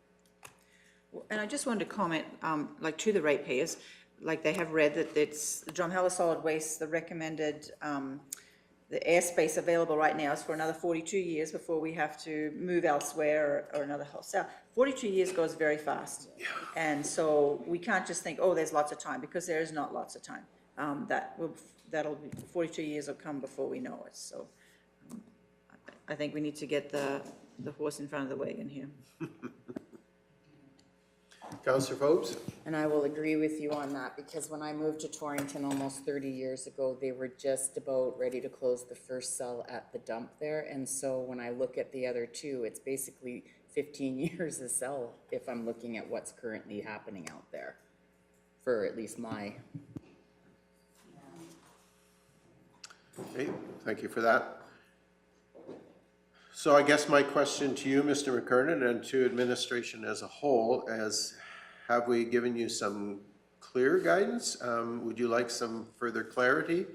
And I just wanted to comment, like to the ratepayers, like they have read that it's Drumheller Solid Waste, the recommended, the airspace available right now is for another 42 years before we have to move elsewhere or another hotel. 42 years goes very fast. Yeah. And so we can't just think, oh, there's lots of time, because there is not lots of time. That'll be, 42 years will come before we know it. So I think we need to get the horse in front of the wagon here. Councillor Phobes? And I will agree with you on that, because when I moved to Torrington almost 30 years ago, they were just about ready to close the first cell at the dump there. And so when I look at the other two, it's basically 15 years a cell if I'm looking at what's currently happening out there, for at least my. Okay, thank you for that. So I guess my question to you, Mr. McKernan, and to administration as a whole, is have we given you some clear guidance? Would you like some further clarity?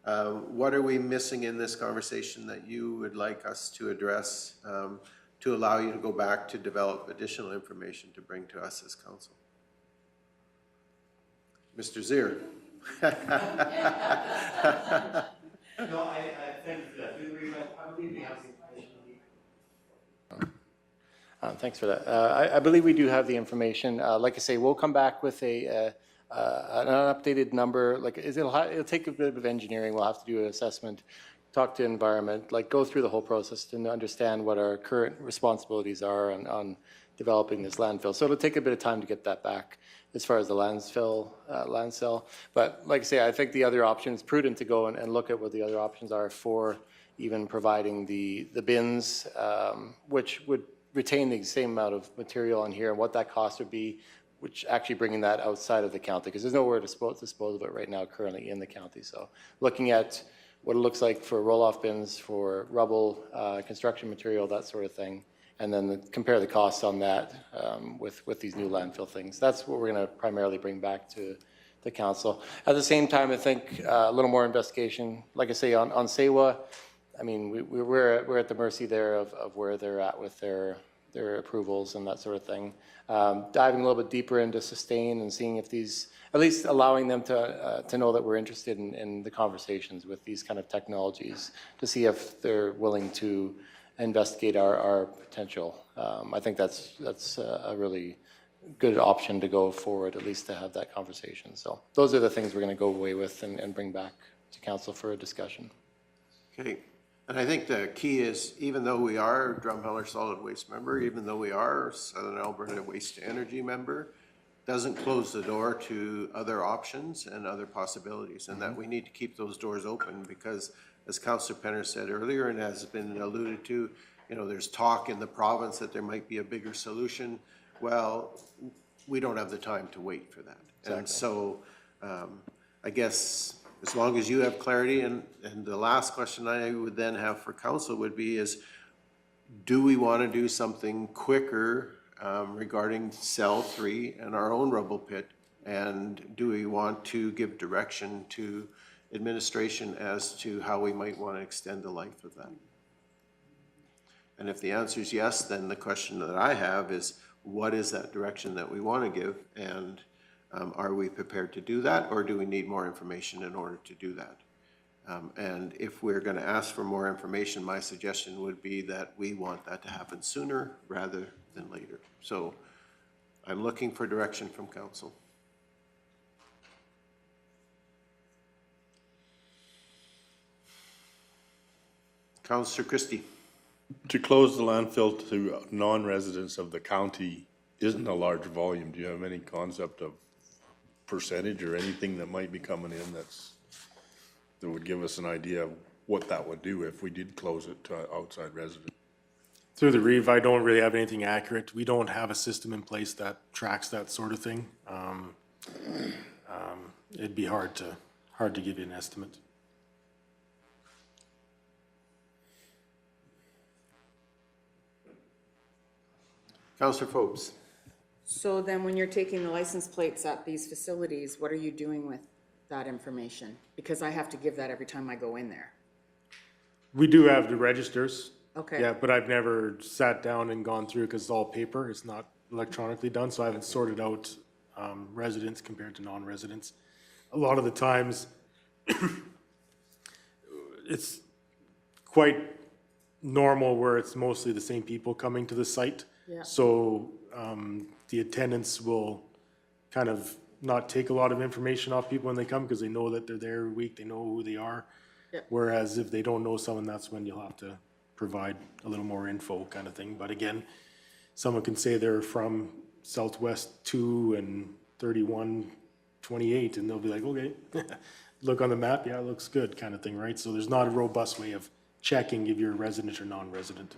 What are we missing in this conversation that you would like us to address to allow you to go back to develop additional information to bring to us as council? Mr. Zier. No, I thank you for that. I believe we have the information we need. Thanks for that. I believe we do have the information. Like I say, we'll come back with an updated number. Like it'll take a bit of engineering. We'll have to do an assessment, talk to environment, like go through the whole process to understand what our current responsibilities are on developing this landfill. So it'll take a bit of time to get that back as far as the land sale. But like I say, I think the other option is prudent to go and look at what the other options are for even providing the bins, which would retain the same amount of material in here, and what that cost would be, which actually bringing that outside of the county, because there's nowhere to dispose of it right now currently in the county. So looking at what it looks like for roll-off bins, for rubble, construction material, that sort of thing, and then compare the costs on that with these new landfill things. That's what we're going to primarily bring back to the council. At the same time, I think a little more investigation. Like I say, on SEWA, I mean, we're at the mercy there of where they're at with their approvals and that sort of thing. Diving a little bit deeper into sustain and seeing if these, at least allowing them to know that we're interested in the conversations with these kind of technologies, to see if they're willing to investigate our potential. I think that's a really good option to go forward, at least to have that conversation. So those are the things we're going to go away with and bring back to council for a discussion. Okay, and I think the key is, even though we are Drumheller Solid Waste member, even though we are Southern Alberta Waste to Energy member, doesn't close the door to other options and other possibilities, and that we need to keep those doors open, because as Councillor Penner said earlier, and has been alluded to, you know, there's talk in the province that there might be a bigger solution. Well, we don't have the time to wait for that. Exactly. And so I guess as long as you have clarity, and the last question I would then have for council would be is, do we want to do something quicker regarding cell 3 and our own rubble pit? And do we want to give direction to administration as to how we might want to extend the life of that? And if the answer is yes, then the question that I have is, what is that direction that we want to give? And are we prepared to do that, or do we need more information in order to do that? And if we're going to ask for more information, my suggestion would be that we want that to happen sooner rather than later. So I'm looking for direction from council. Councillor Christie. To close the landfill to non-residents of the county isn't a large volume. Do you have any concept of percentage or anything that might be coming in that would give us an idea of what that would do if we did close it to outside residents? Through the Reeve, I don't really have anything accurate. We don't have a system in place that tracks that sort of thing. it'd be hard to give you an estimate. Counselor Forbes. So then when you're taking the license plates at these facilities, what are you doing with that information? Because I have to give that every time I go in there. We do have the registers. Okay. Yeah, but I've never sat down and gone through because it's all paper. It's not electronically done, so I haven't sorted out residents compared to non-residents. A lot of the times, it's quite normal where it's mostly the same people coming to the site. Yeah. So the attendants will kind of not take a lot of information off people when they come because they know that they're there every week, they know who they are. Yep. Whereas if they don't know someone, that's when you'll have to provide a little more info kind of thing. But again, someone can say they're from Southwest 2 and 3128, and they'll be like, okay, look on the map, yeah, it looks good kind of thing, right? So there's not a robust way of checking if you're a resident or non-resident.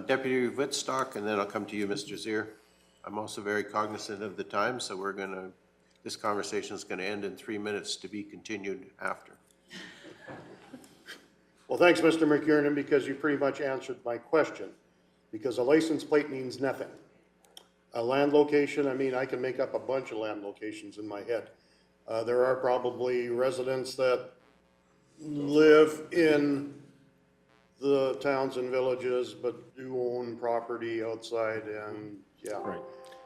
Deputy Wittstock, and then I'll come to you, Mr. Zier. I'm also very cognizant of the time, so this conversation is gonna end in 3 minutes to be continued after. Well, thanks, Mr. McKiernan, because you pretty much answered my question. Because a license plate means nothing. A land location, I mean, I can make up a bunch of land locations in my head. There are probably residents that live in the towns and villages, but do own property outside, and yeah. Right.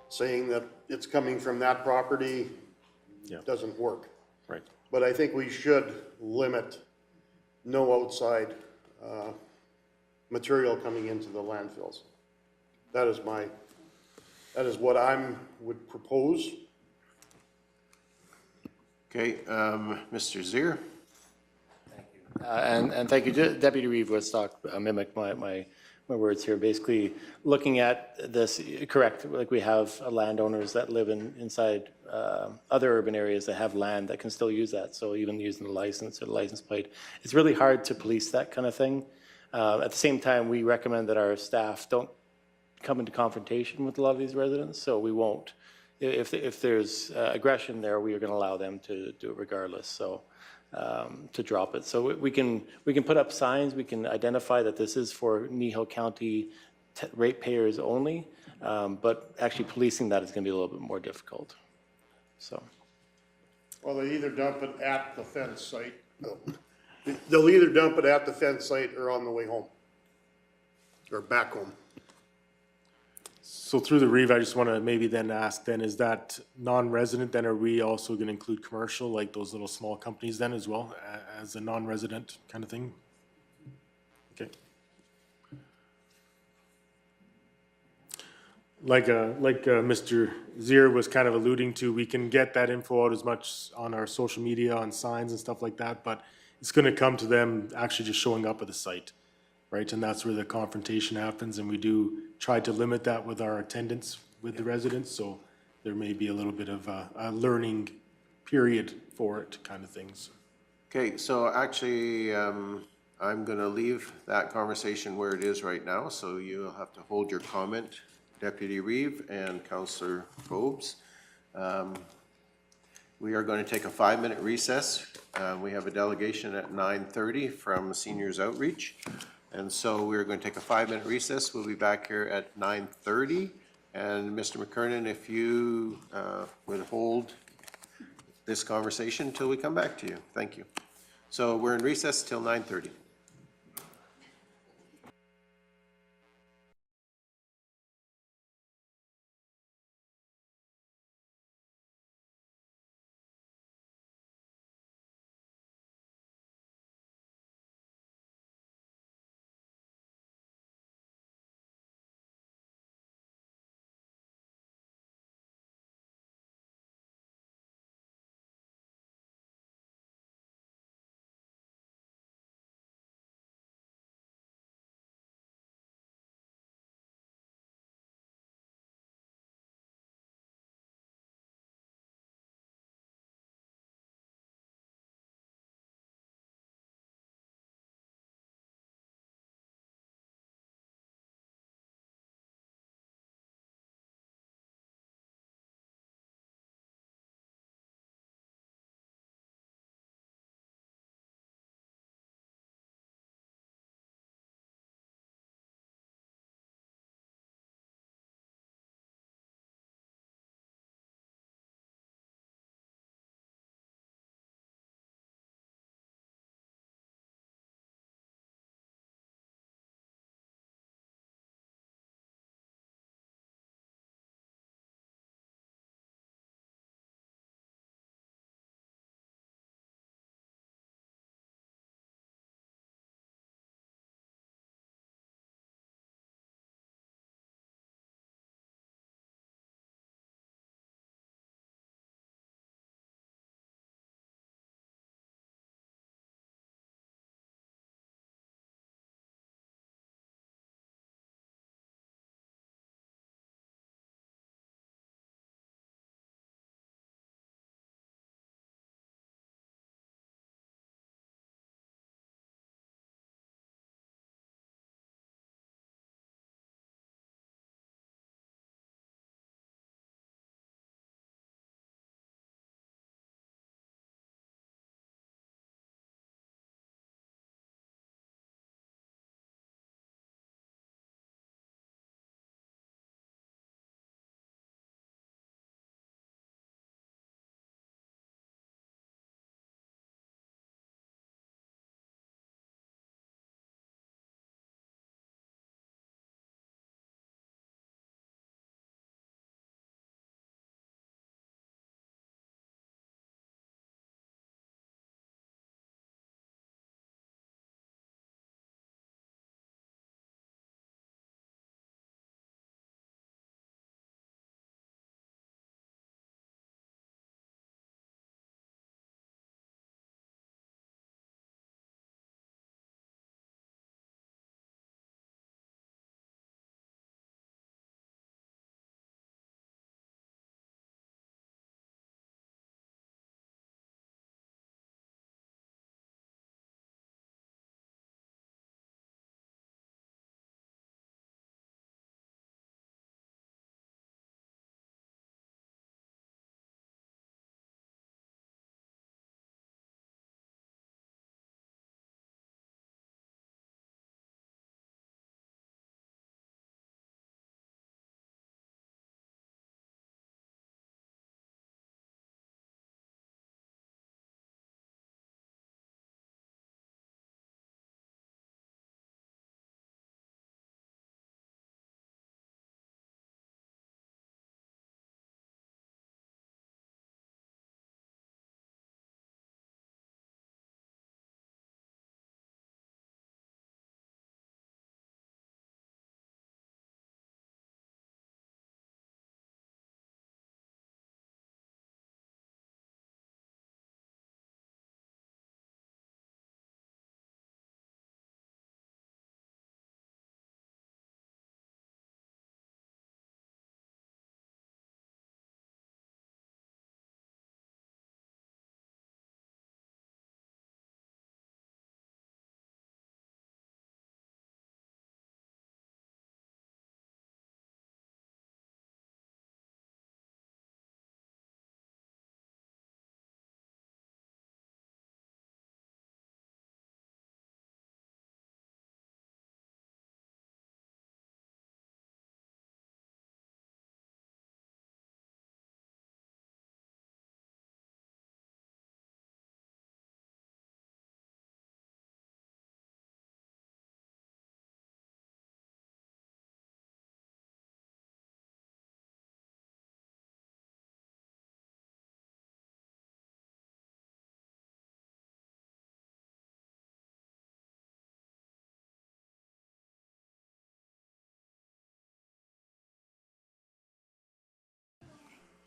Saying that it's coming from that property Yeah. doesn't work. Right. But I think we should limit no outside material coming into the landfills. That is what would propose. Okay, Mr. Zier? And thank you, Deputy Reeve Woodstock, mimicked my words here, basically looking at this, correct, like we have landowners that live inside other urban areas that have land that can still use that, so even using the license or the license plate, it's really hard to police that kind of thing. At the same time, we recommend that our staff don't come into confrontation with a lot of these residents, so we won't. If there's aggression there, we are going to allow them to do it regardless, so to drop it. So we can put up signs, we can identify that this is for Kneehill County ratepayers only, but actually policing that is going to be a little bit more difficult. So. Well, they either dump it at the fence site. They'll either dump it at the fence site or on the way home. Or back home. So through the Reeve, I just want to maybe then ask then, is that non-resident, then are we also going to include commercial, like those little small companies then as well, as a non-resident kind of thing? Okay. Like Mr. Zier was kind of alluding to, we can get that info out as much on our social media, on signs and stuff like that, but it's going to come to them actually just showing up at the site, right? And that's where the confrontation happens, and we do try to limit that with our attendance with the residents, so there may be a little bit of a learning period for it kind of things. Okay, so actually, I'm going to leave that conversation where it is right now, so you'll have to hold your comment, Deputy Reeve and Councillor Forbes. We are going to take a 5-minute recess. We have a delegation at 9:30 from Seniors Outreach. And so we're going to take a 5-minute recess. We'll be back here at 9:30. And Mr. McKernan, if you would hold this conversation until we come back to you. Thank you. So we're in recess till 9:30.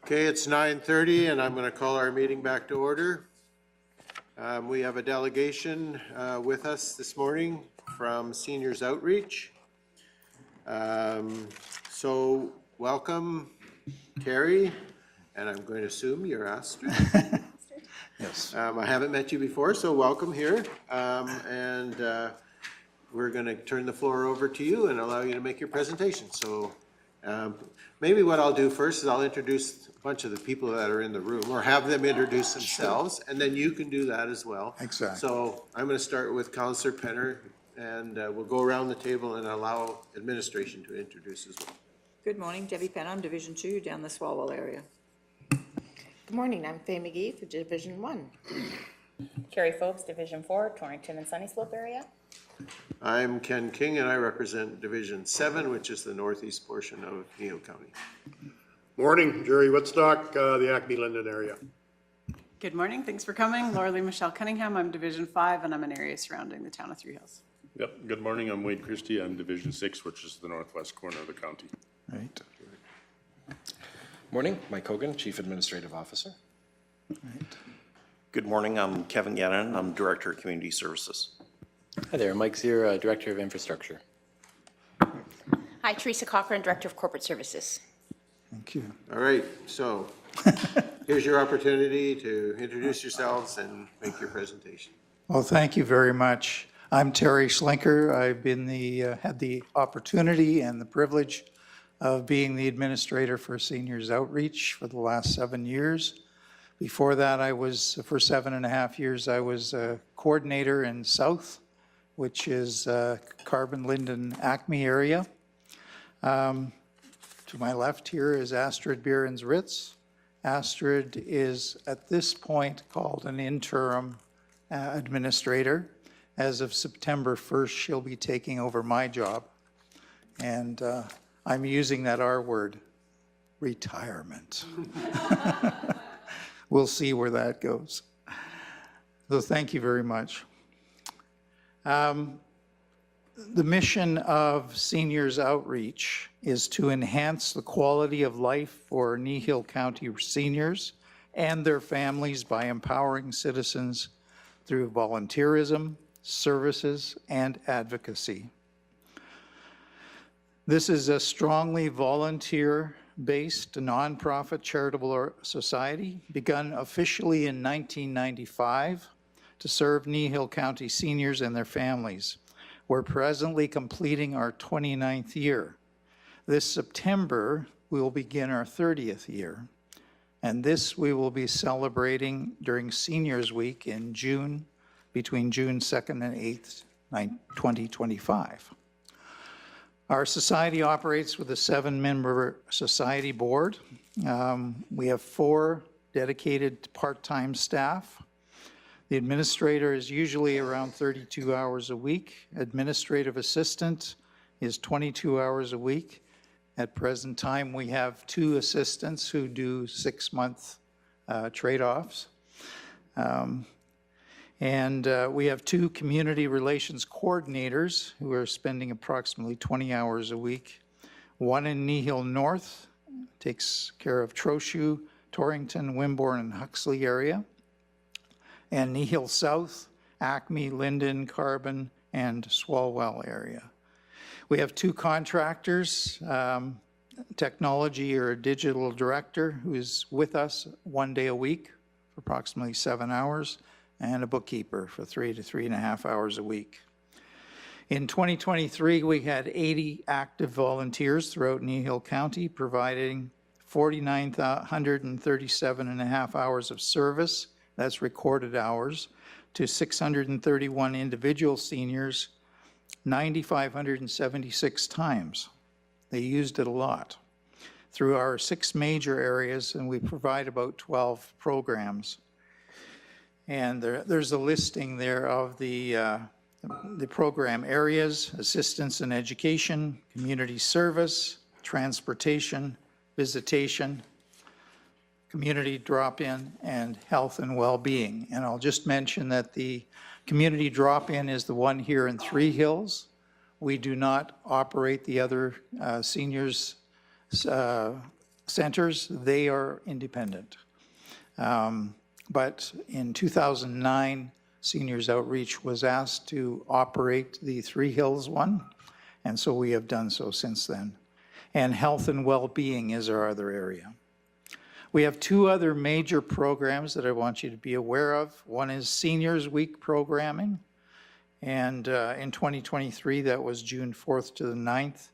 Okay, it's 9:30 and I'm going to call our meeting back to order. We have a delegation with us this morning from Seniors Outreach. So welcome, Carrie, and I'm going to assume you're Astrid. Yes. I haven't met you before, so welcome here. We're going to turn the floor over to you and allow you to make your presentation. So maybe what I'll do first is I'll introduce a bunch of the people that are in the room, or have them introduce themselves, and then you can do that as well. Exactly. So I'm going to start with Councillor Penner, and we'll go around the table and allow administration to introduce as well. Good morning, Debbie Penham, Division 2, down the Swalwell area. Good morning, I'm Faye McGee for Division 1. Carrie Phobes, Division 4, Torrington and Sunny Slope area. I'm Ken King, and I represent Division 7, which is the northeast portion of Kneehill County. Morning, Jerry Woodstock, the Acme-Linden area. Good morning, thanks for coming. Laura Lee Michelle Cunningham, I'm Division 5, and I'm an area surrounding the town of Three Hills. Yep, good morning, I'm Wade Christie, I'm Division 6, which is the northwest corner of the county. Right. Morning, Mike Hogan, Chief Administrative Officer. Right. Good morning, I'm Kevin Gannon, I'm Director of Community Services. Hi there, Mike Zier, Director of Infrastructure. Hi, Teresa Cochran, Director of Corporate Services. Thank you. All right, so here's your opportunity to introduce yourselves and make your presentation. Well, thank you very much. I'm Terry Schlenker. I've been had the opportunity and the privilege of being the administrator for Seniors Outreach for the last 7 years. Before that, for 7.5 years, I was a coordinator in South, which is Carbon Linden Acme area. To my left here is Astrid Behrens-Ritz. Astrid is at this point called an interim administrator. As of September 1st, she'll be taking over my job. And I'm using that R word, retirement. We'll see where that goes. So thank you very much. The mission of Seniors Outreach is to enhance the quality of life for Kneehill County seniors and their families by empowering citizens through volunteerism, services, and advocacy. This is a strongly volunteer-based nonprofit charitable society begun officially in 1995 to serve Kneehill County seniors and their families. We're presently completing our 29th year. This September, we will begin our 30th year. And this we will be celebrating during Seniors Week in June, between June 2nd and 8th, 2025. Our society operates with a 7-member society board. We have 4 dedicated part-time staff. The administrator is usually around 32 hours a week. Administrative assistant is 22 hours a week. At present time, we have 2 assistants who do 6-month trade-offs. We have 2 community relations coordinators who are spending approximately 20 hours a week. One in Kneehill North takes care of Horseshoe, Torrington, Wimborne, and Huxley area. And Kneehill South, Acme, Linden, Carbon, and Swalwell area. We have 2 contractors, technology or a digital director who is with us 1 day a week for approximately 7 hours, and a bookkeeper for 3 to 3.5 hours a week. In 2023, we had 80 active volunteers throughout Kneehill County, providing 4,937.5 hours of service, that's recorded hours, to 631 individual seniors, 9,576 times. They used it a lot. Through our 6 major areas, and we provide about 12 programs. And there's a listing there of the program areas: assistance and education, community service, transportation, visitation, community drop-in, and health and well-being. And I'll just mention that the community drop-in is the one here in Three Hills. We do not operate the other seniors centers, they are independent. But in 2009, Seniors Outreach was asked to operate the Three Hills one, and so we have done so since then. And health and well-being is our other area. We have two other major programs that I want you to be aware of. One is Seniors Week programming, and in 2023, that was June 4th to the 9th.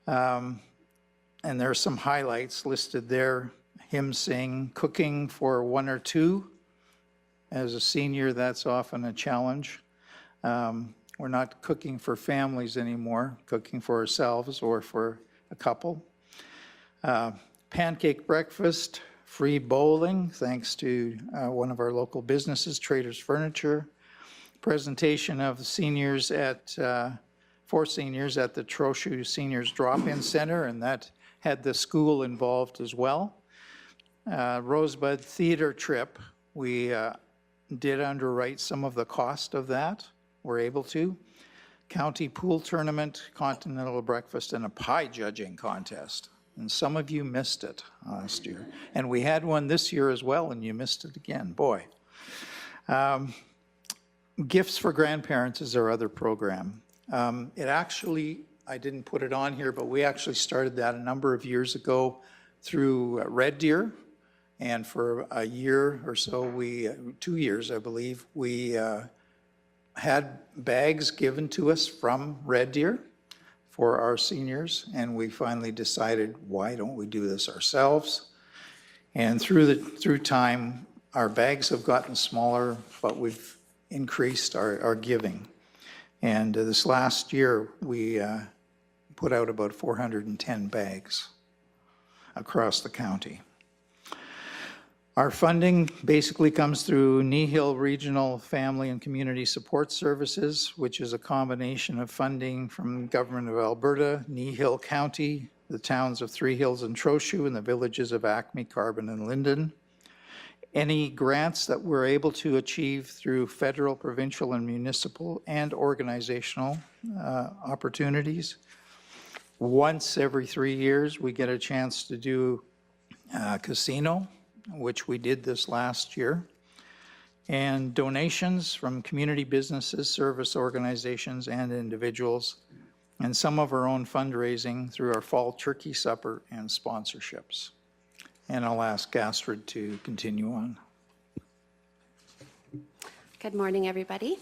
And there are some highlights listed there. Hymn sing, cooking for one or two. As a senior, that's often a challenge. We're not cooking for families anymore, cooking for ourselves or for a couple. Pancake breakfast, free bowling, thanks to one of our local businesses, Traders Furniture. Presentation of the seniors for seniors at the Horseshoe Seniors Drop-In Center, and that had the school involved as well. Rosebud Theater trip, we did underwrite some of the cost of that. We're able to. County pool tournament, continental breakfast, and a pie judging contest. And some of you missed it last year. And we had one this year as well, and you missed it again. Boy. Gifts for Grandparents is our other program. It actually, I didn't put it on here, but we actually started that a number of years ago through Red Deer. And for a year or so, 2 years, I believe, we had bags given to us from Red Deer for our seniors, and we finally decided, why don't we do this ourselves? And through time, our bags have gotten smaller, but we've increased our giving. And this last year, we put out about 410 bags across the county. Our funding basically comes through Kneehill Regional Family and Community Support Services, which is a combination of funding from Government of Alberta, Kneehill County, the towns of Three Hills and Horseshoe, and the villages of Acme, Carbon, and Linden. Any grants that we're able to achieve through federal, provincial, and municipal and organizational opportunities. Once every 3 years, we get a chance to do a casino, which we did this last year, and donations from community businesses, service organizations, and individuals, and some of our own fundraising through our fall turkey supper and sponsorships. And I'll ask Astrid to continue on. Good morning, everybody.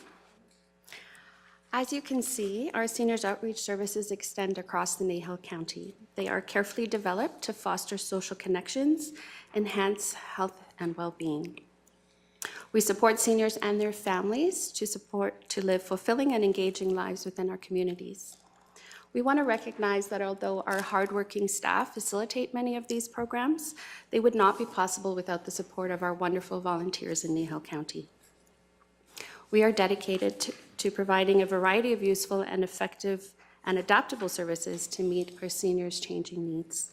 As you can see, our seniors outreach services extend across the Kneehill County. They are carefully developed to foster social connections, enhance health and well-being. We support seniors and their families to live fulfilling and engaging lives within our communities. We want to recognize that although our hardworking staff facilitate many of these programs, they would not be possible without the support of our wonderful volunteers in Kneehill County. We are dedicated to providing a variety of useful and effective and adaptable services to meet our seniors' changing needs.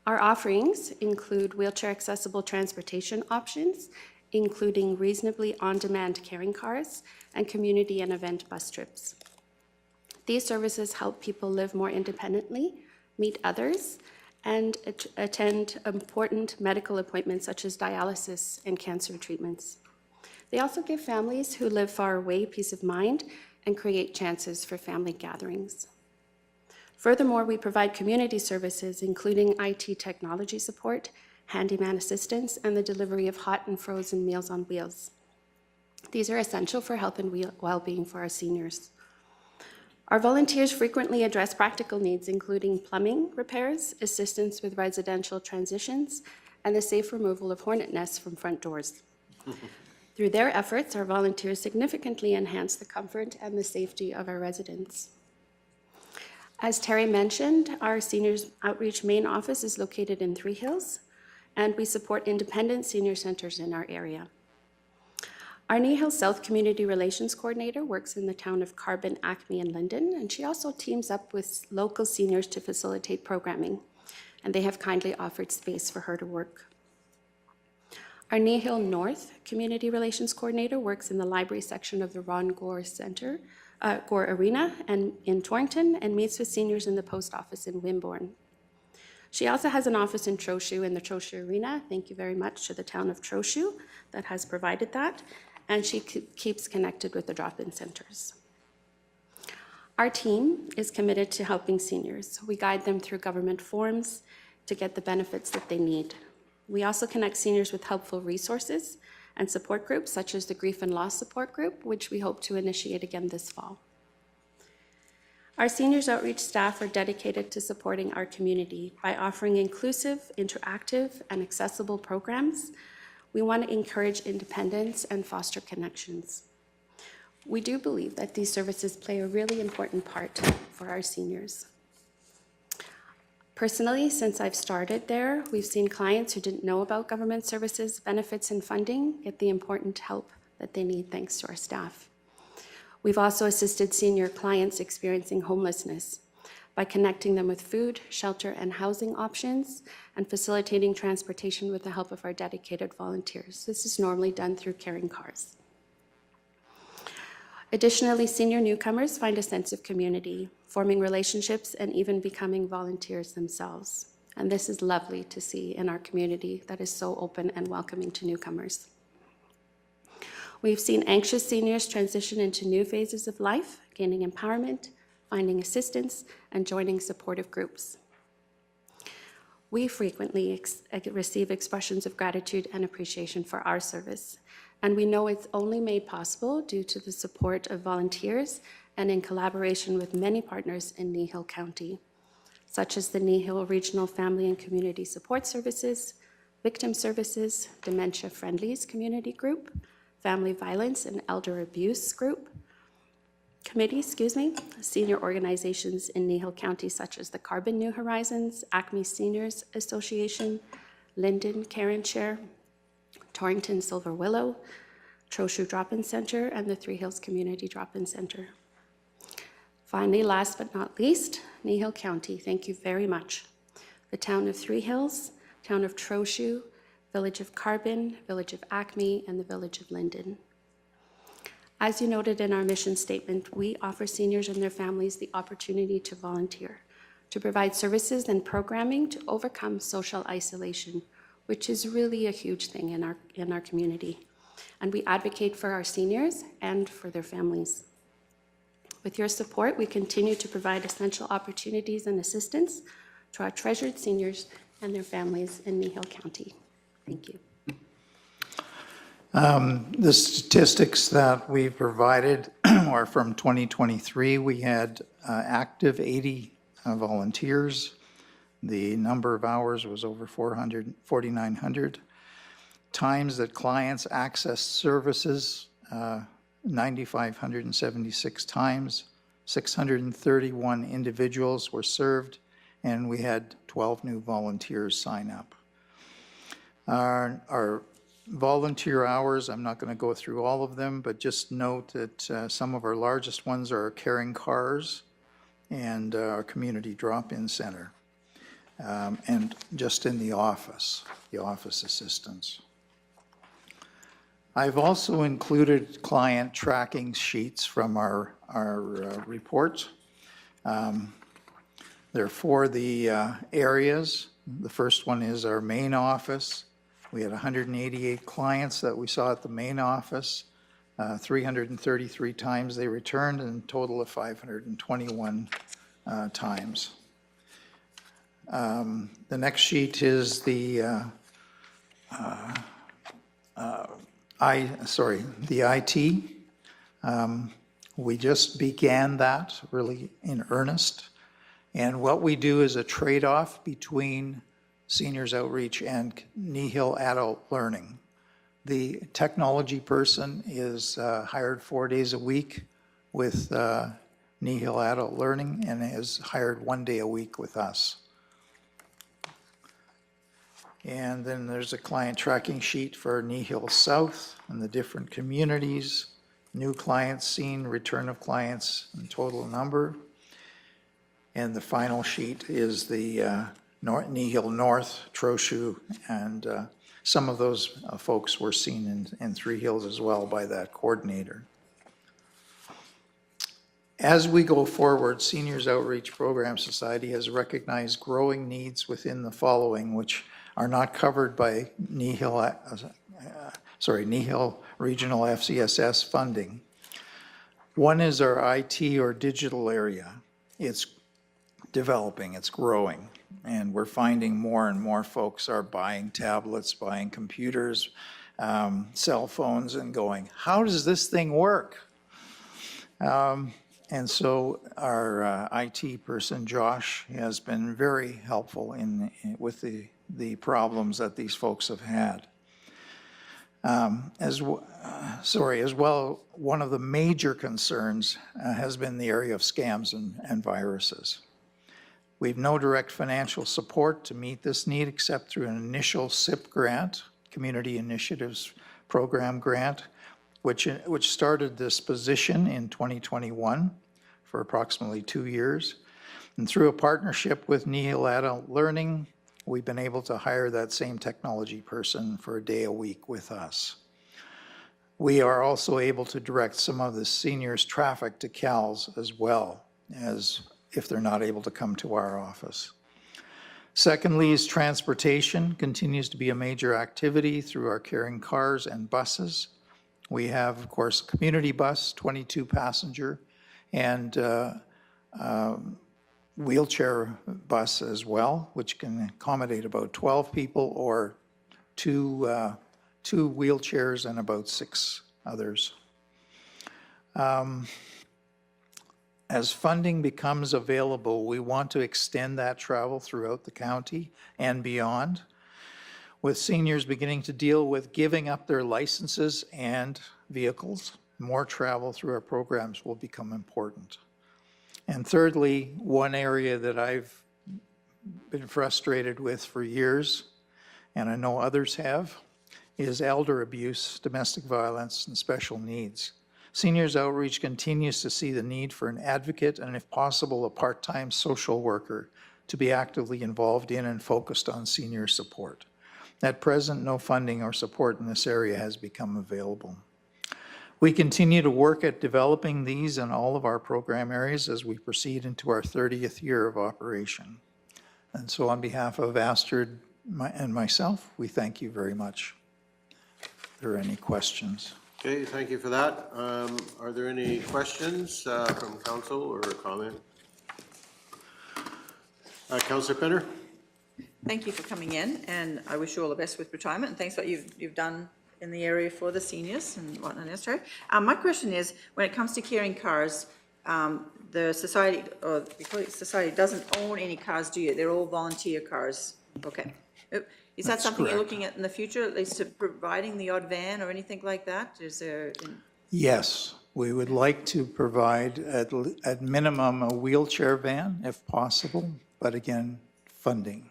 Our offerings include wheelchair-accessible transportation options, including reasonably on-demand caring cars and community and event bus trips. These services help people live more independently, meet others, and attend important medical appointments such as dialysis and cancer treatments. They also give families who live far away peace of mind and create chances for family gatherings. Furthermore, we provide community services, including IT technology support, handyman assistance, and the delivery of hot and frozen meals on wheels. These are essential for health and well-being for our seniors. Our volunteers frequently address practical needs, including plumbing repairs, assistance with residential transitions, and the safe removal of hornet nests from front doors. Through their efforts, our volunteers significantly enhance the comfort and the safety of our residents. As Terry mentioned, our Seniors Outreach main office is located in Three Hills, and we support independent senior centers in our area. Our Kneehill South Community Relations Coordinator works in the town of Carbon, Acme, and Linden, and she also teams up with local seniors to facilitate programming, and they have kindly offered space for her to work. Our Kneehill North Community Relations Coordinator works in the library section of the Ron Gore Center, Gore Arena and in Torrington, and meets with seniors in the post office in Wimborne. She also has an office in Trochu in the Trochu Arena. Thank you very much to the town of Trochu that has provided that. And she keeps connected with the drop-in centers. Our team is committed to helping seniors. We guide them through government forms to get the benefits that they need. We also connect seniors with helpful resources and support groups such as the Grief and Loss Support Group, which we hope to initiate again this fall. Our seniors outreach staff are dedicated to supporting our community by offering inclusive, interactive, and accessible programs. We want to encourage independence and foster connections. We do believe that these services play a really important part for our seniors. Personally, since I've started there, we've seen clients who didn't know about government services, benefits, and funding get the important help that they need thanks to our staff. We've also assisted senior clients experiencing homelessness by connecting them with food, shelter, and housing options, and facilitating transportation with the help of our dedicated volunteers. This is normally done through caring cars. Additionally, senior newcomers find a sense of community, forming relationships, and even becoming volunteers themselves. And this is lovely to see in our community that is so open and welcoming to newcomers. We've seen anxious seniors transition into new phases of life, gaining empowerment, finding assistance, and joining supportive groups. We frequently receive expressions of gratitude and appreciation for our service, and we know it's only made possible due to the support of volunteers and in collaboration with many partners in Kneehill County, such as the Kneehill Regional Family and Community Support Services, Victim Services, Dementia Friendlies Community Group, Family Violence and Elder Abuse Group, senior organizations in Kneehill County such as the Carbon New Horizons, Acme Seniors Association, Linden Care and Share, Torrington Silver Willow, Trochu Drop-In Center, and the Three Hills Community Drop-In Center. Finally, last but not least, Kneehill County, thank you very much. The town of Three Hills, town of Trochu, village of Carbon, village of Acme, and the village of Linden. As you noted in our mission statement, we offer seniors and their families the opportunity to volunteer, to provide services and programming to overcome social isolation, which is really a huge thing in our community. And we advocate for our seniors and for their families. With your support, we continue to provide essential opportunities and assistance to our treasured seniors and their families in Kneehill County. Thank you. The statistics that we provided are from 2023. We had active 80 volunteers. The number of hours was over 4,900. Times that clients accessed services, 9,576 times. 631 individuals were served, and we had 12 new volunteers sign up. Our volunteer hours, I'm not going to go through all of them, but just note that some of our largest ones are caring cars and our community drop-in center. And just in the office assistants. I've also included client tracking sheets from our report. They're for the areas. The first one is our main office. We had 188 clients that we saw at the main office, 333 times they returned, and a total of 521 times. The next sheet is the IT. We just began that really in earnest. And what we do is a trade-off between seniors outreach and Kneehill adult learning. The technology person is hired 4 days a week with Kneehill adult learning and is hired 1 day a week with us. And then there's a client tracking sheet for Kneehill South and the different communities, new clients seen, return of clients, and total number. And the final sheet is the Kneehill North, Trochu, and some of those folks were seen in Three Hills as well by that coordinator. As we go forward, Seniors Outreach Program Society has recognized growing needs within the following, which are not covered by Kneehill Regional FCSS funding. One is our IT or digital area. It's developing, it's growing, and we're finding more and more folks are buying tablets, buying computers, cell phones, and going, how does this thing work? And so our IT person, Josh, has been very helpful with the problems that these folks have had. As well, one of the major concerns has been the area of scams and viruses. We have no direct financial support to meet this need except through an initial SIP grant, Community Initiatives Program grant, which started this position in 2021 for approximately 2 years. And through a partnership with Kneehill Adult Learning, we've been able to hire that same technology person for a day a week with us. We are also able to direct some of the seniors' traffic to CALS as well, as if they're not able to come to our office. Secondly is transportation continues to be a major activity through our caring cars and buses. We have, of course, a community bus, 22 passenger, and wheelchair bus as well, which can accommodate about 12 people, or two wheelchairs and about 6 others. As funding becomes available, we want to extend that travel throughout the county and beyond. With seniors beginning to deal with giving up their licenses and vehicles, more travel through our programs will become important. And thirdly, one area that I've been frustrated with for years, and I know others have, is elder abuse, domestic violence, and special needs. Seniors Outreach continues to see the need for an advocate and, if possible, a part-time social worker to be actively involved in and focused on senior support. At present, no funding or support in this area has become available. We continue to work at developing these in all of our program areas as we proceed into our 30th year of operation. And so on behalf of Astrid and myself, we thank you very much. Are there any questions? Okay, thank you for that. Are there any questions from council or a comment? Councillor Penner? Thank you for coming in, and I wish you all the best with retirement, and thanks for what you've done in the area for the seniors and whatnot necessary. My question is, when it comes to caring cars, the society, or we call it society, doesn't own any cars, do you? They're all volunteer cars. Okay. Is that something you're looking at in the future, at least to providing the odd van or anything like that? Is there? Yes, we would like to provide at minimum a wheelchair van if possible, but again, funding.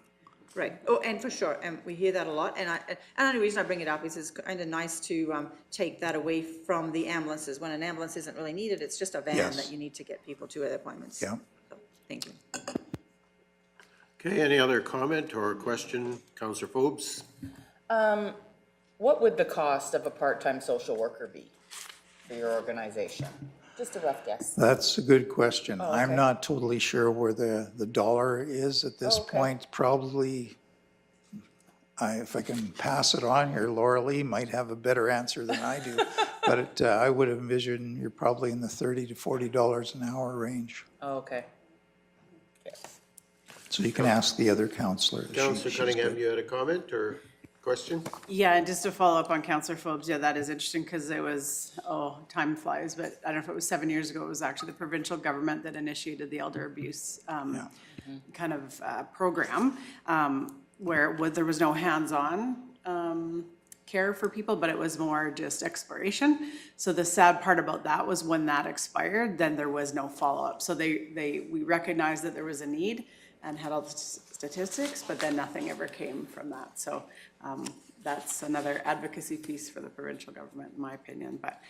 Right. Oh, and for sure, and we hear that a lot. And the only reason I bring it up is it's kind of nice to take that away from the ambulances. When an ambulance isn't really needed, it's just a van that you need to get people to their appointments. Yeah. So, thank you. Okay, any other comment or question? Councillor Forbes? What would the cost of a part-time social worker be for your organization? Just a rough guess. That's a good question. Oh, I'm okay. not totally sure where the dollar is at this point. Probably, if I can pass it on here, Laura Lee might have a better answer than I do. But I would envision you're probably in the $30 to $40 an hour range. Oh, okay. So you can ask the other councillor. Councillor Cunningham, you had a comment or question? Yeah, and just to follow up on Councillor Phillips, yeah, that is interesting because it was, time flies, but I don't know if it was 7 years ago, it was actually the provincial government that initiated the elder abuse kind of program where there was no hands-on care for people, but it was more just exploration. So the sad part about that was when that expired, then there was no follow-up. So we recognized that there was a need and had all the statistics, but then nothing ever came from that. So that's another advocacy piece for the provincial government, in my opinion. But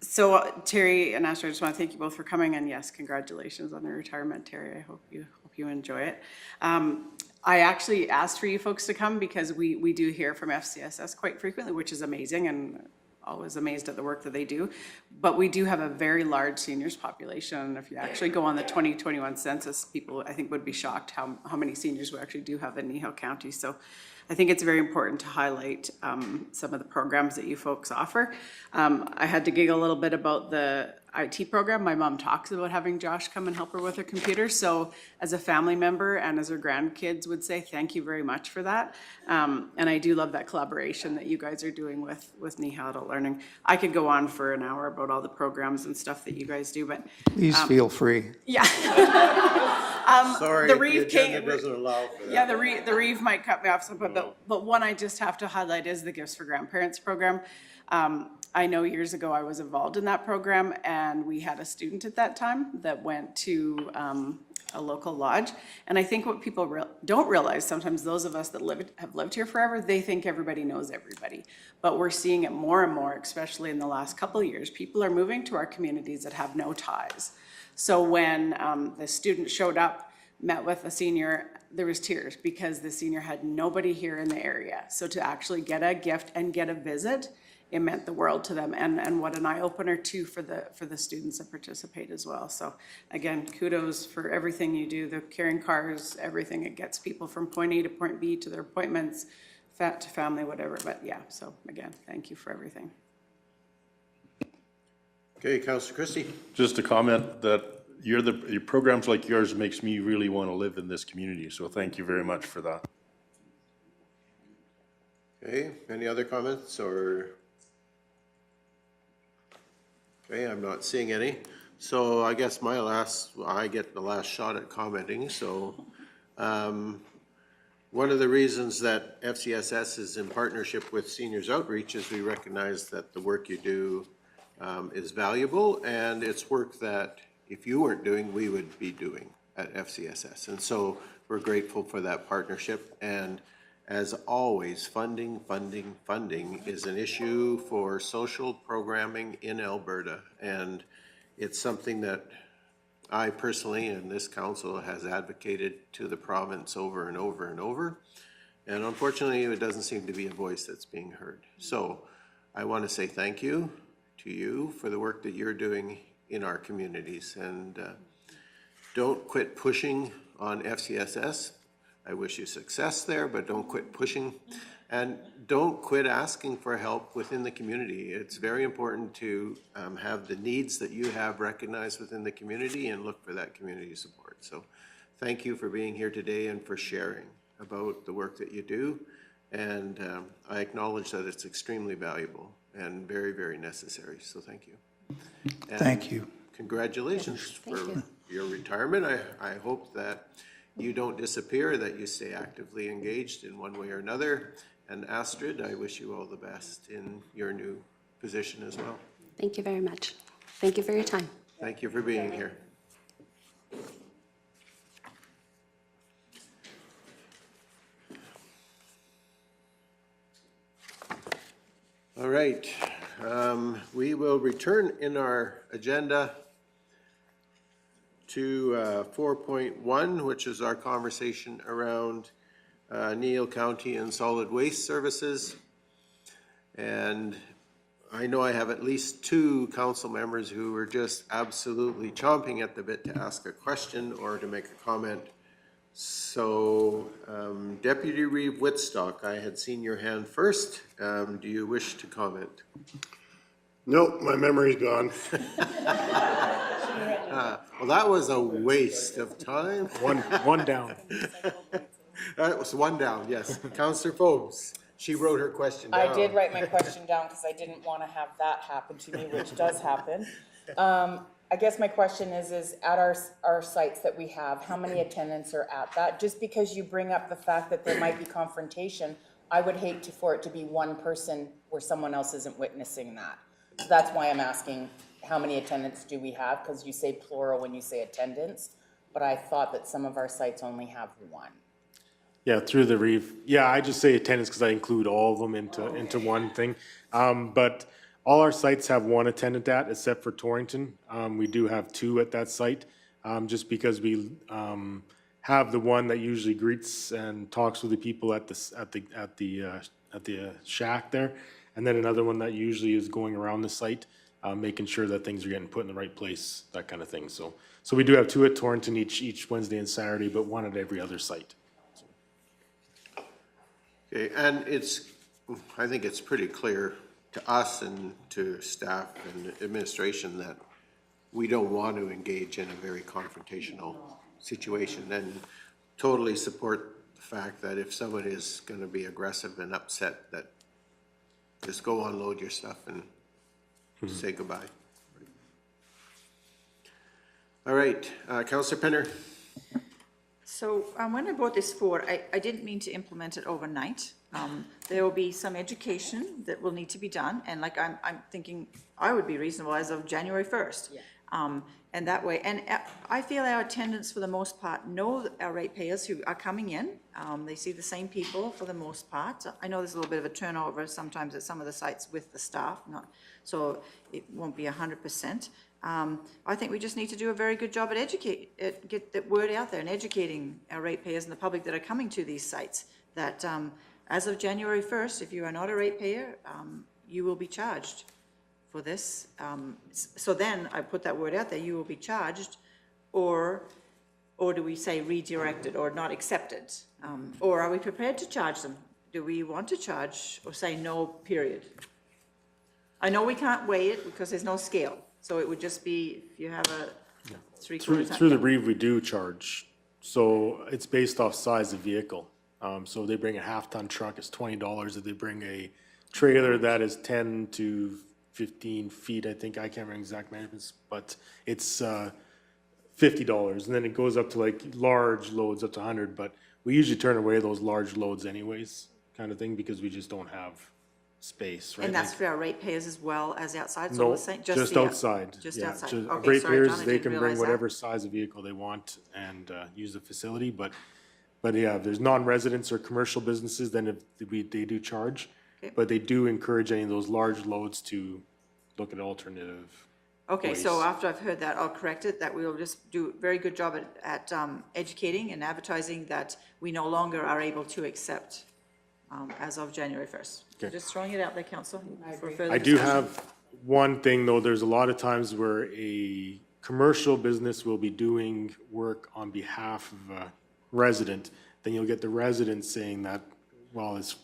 so Terry and Astrid, I just want to thank you both for coming, and yes, congratulations on your retirement, Terry. I hope you enjoy it. I actually asked for you folks to come because we do hear from FCSS quite frequently, which is amazing, and always amazed at the work that they do. But we do have a very large seniors population, and if you actually go on the 2021 census, people, I think, would be shocked how many seniors we actually do have in Kneehill County. So I think it's very important to highlight some of the programs that you folks offer. I had to giggle a little bit about the IT program. My mom talks about having Josh come and help her with her computer. So as a family member and as her grandkids would say, thank you very much for that. And I do love that collaboration that you guys are doing with Kneehill Adult Learning. I could go on for an hour about all the programs and stuff that you guys do, but Please feel free. yeah. Sorry, the the Reeve agenda came, doesn't allow for that. yeah, the Reeve might cut me off, so, but one I just have to highlight is the Gifts for Grandparents program. I know years ago I was involved in that program, and we had a student at that time that went to a local lodge. And I think what people don't realize, sometimes those of us that have lived here forever, they think everybody knows everybody. But we're seeing it more and more, especially in the last couple of years. People are moving to our communities that have no ties. So when the student showed up, met with a senior, there was tears because the senior had nobody here in the area. So to actually get a gift and get a visit, it meant the world to them, and what an eye-opener too for the students that participate as well. So again, kudos for everything you do, the carrying cars, everything. It gets people from point A to point B to their appointments, to family, whatever. But yeah, so again, thank you for everything. Okay, Councillor Christie. Just a comment that your programs like yours makes me really want to live in this community, so thank you very much for that. Okay, any other comments or? Okay, I'm not seeing any. So I guess I get the last shot at commenting. So one of the reasons that FCSS is in partnership with Seniors Outreach is we recognize that the work you do is valuable, and it's work that if you weren't doing, we would be doing at FCSS. And so we're grateful for that partnership. And as always, funding is an issue for social programming in Alberta. And it's something that I personally and this council has advocated to the province over and over and over. And unfortunately, it doesn't seem to be a voice that's being heard. So I want to say thank you to you for the work that you're doing in our communities. And don't quit pushing on FCSS. I wish you success there, but don't quit pushing, and don't quit asking for help within the community. It's very important to have the needs that you have recognized within the community and look for that community support. So thank you for being here today and for sharing about the work that you do. And I acknowledge that it's extremely valuable and very, very necessary. So thank you. And thank you. Congratulations for your retirement. I hope that you don't disappear, that you stay actively engaged in one way or another. And Astrid, I wish you all the best in your new position as well. Thank you very much. Thank you for your time. Thank you for being here. All right, we will return in our agenda to 4.1, which is our conversation around Kneehill County and solid waste services. And I know I have at least 2 council members who are just absolutely chomping at the bit to ask a question or to make a comment. So Deputy Reeve Whitstock, I had seen your hand first. Do you wish to comment? Nope, my memory's gone. Well, that was a waste of time. One down. That was one down, yes. Councillor Forbes, she wrote her question down. I did write my question down because I didn't want to have that happen to me, which does happen. I guess my question is at our sites that we have, how many attendants are at that? Just because you bring up the fact that there might be confrontation, I would hate for it to be one person where someone else isn't witnessing that. So that's why I'm asking, how many attendants do we have? Because you say plural when you say attendance, but I thought that some of our sites only have 1. Yeah, through the Reeve. Yeah, I just say attendance because I include all of them into one thing. But all our sites have 1 attendant at, except for Torrington. We do have 2 at that site, just because we have the one that usually greets and talks with the people at the shack there, And then another one that usually is going around the site, making sure that things are getting put in the right place, that kind of thing. So we do have 2 at Torrington each Wednesday and Saturday, but 1 at every other site. Okay, and I think it's pretty clear to us and to staff and administration that we don't want to engage in a very confrontational situation, and totally support the fact that if someone is going to be aggressive and upset, that just go unload your stuff and say goodbye. All right, Councillor Penner. So when I brought this forward, I didn't mean to implement it overnight. There will be some education that will need to be done, and like I'm thinking I would be reasonable as of January 1st. And that way, and I feel our attendants for the most part know our ratepayers who are coming in. They see the same people for the most part. I know there's a little bit of a turnover sometimes at some of the sites with the staff, so it won't be 100%. I think we just need to do a very good job at get the word out there and educating our ratepayers and the public that are coming to these sites that as of January 1st, if you are not a ratepayer, you will be charged for this. So then I put that word out there, you will be charged, or do we say redirected or not accepted? Or are we prepared to charge them? Do we want to charge or say no, period? I know we can't weigh it because there's no scale. So it would just be, if you have a three-quarter ton. Through the brief, we do charge. So it's based off size of vehicle. So if they bring a half-ton truck, it's $20. If they bring a trailer that is 10 to 15 feet, I think, I can't remember exact measurements, but it's $50. And then it goes up to like large loads up to 100, but we usually turn away those large loads anyways, kind of thing, because we just don't have space, right? And that's for our ratepayers as well as outside? It's No, all the same? just the outside. Just Yeah, outside. just- Okay, sorry, ratepayers, John, I they didn't can bring realize that. whatever size of vehicle they want and use the facility, but yeah, if there's non-residents or commercial businesses, then they do charge. Okay. But they do encourage any of those large loads to look at alternative Okay, so ways. after I've heard that, I'll correct it, that we will just do a very good job at educating and advertising that we no longer are able to accept as of January 1st. Okay. Just throwing it out there, Council, for further I do discussion. have one thing, though. There's a lot of times where a commercial business will be doing work on behalf of a resident. Then you'll get the resident saying that, well, it's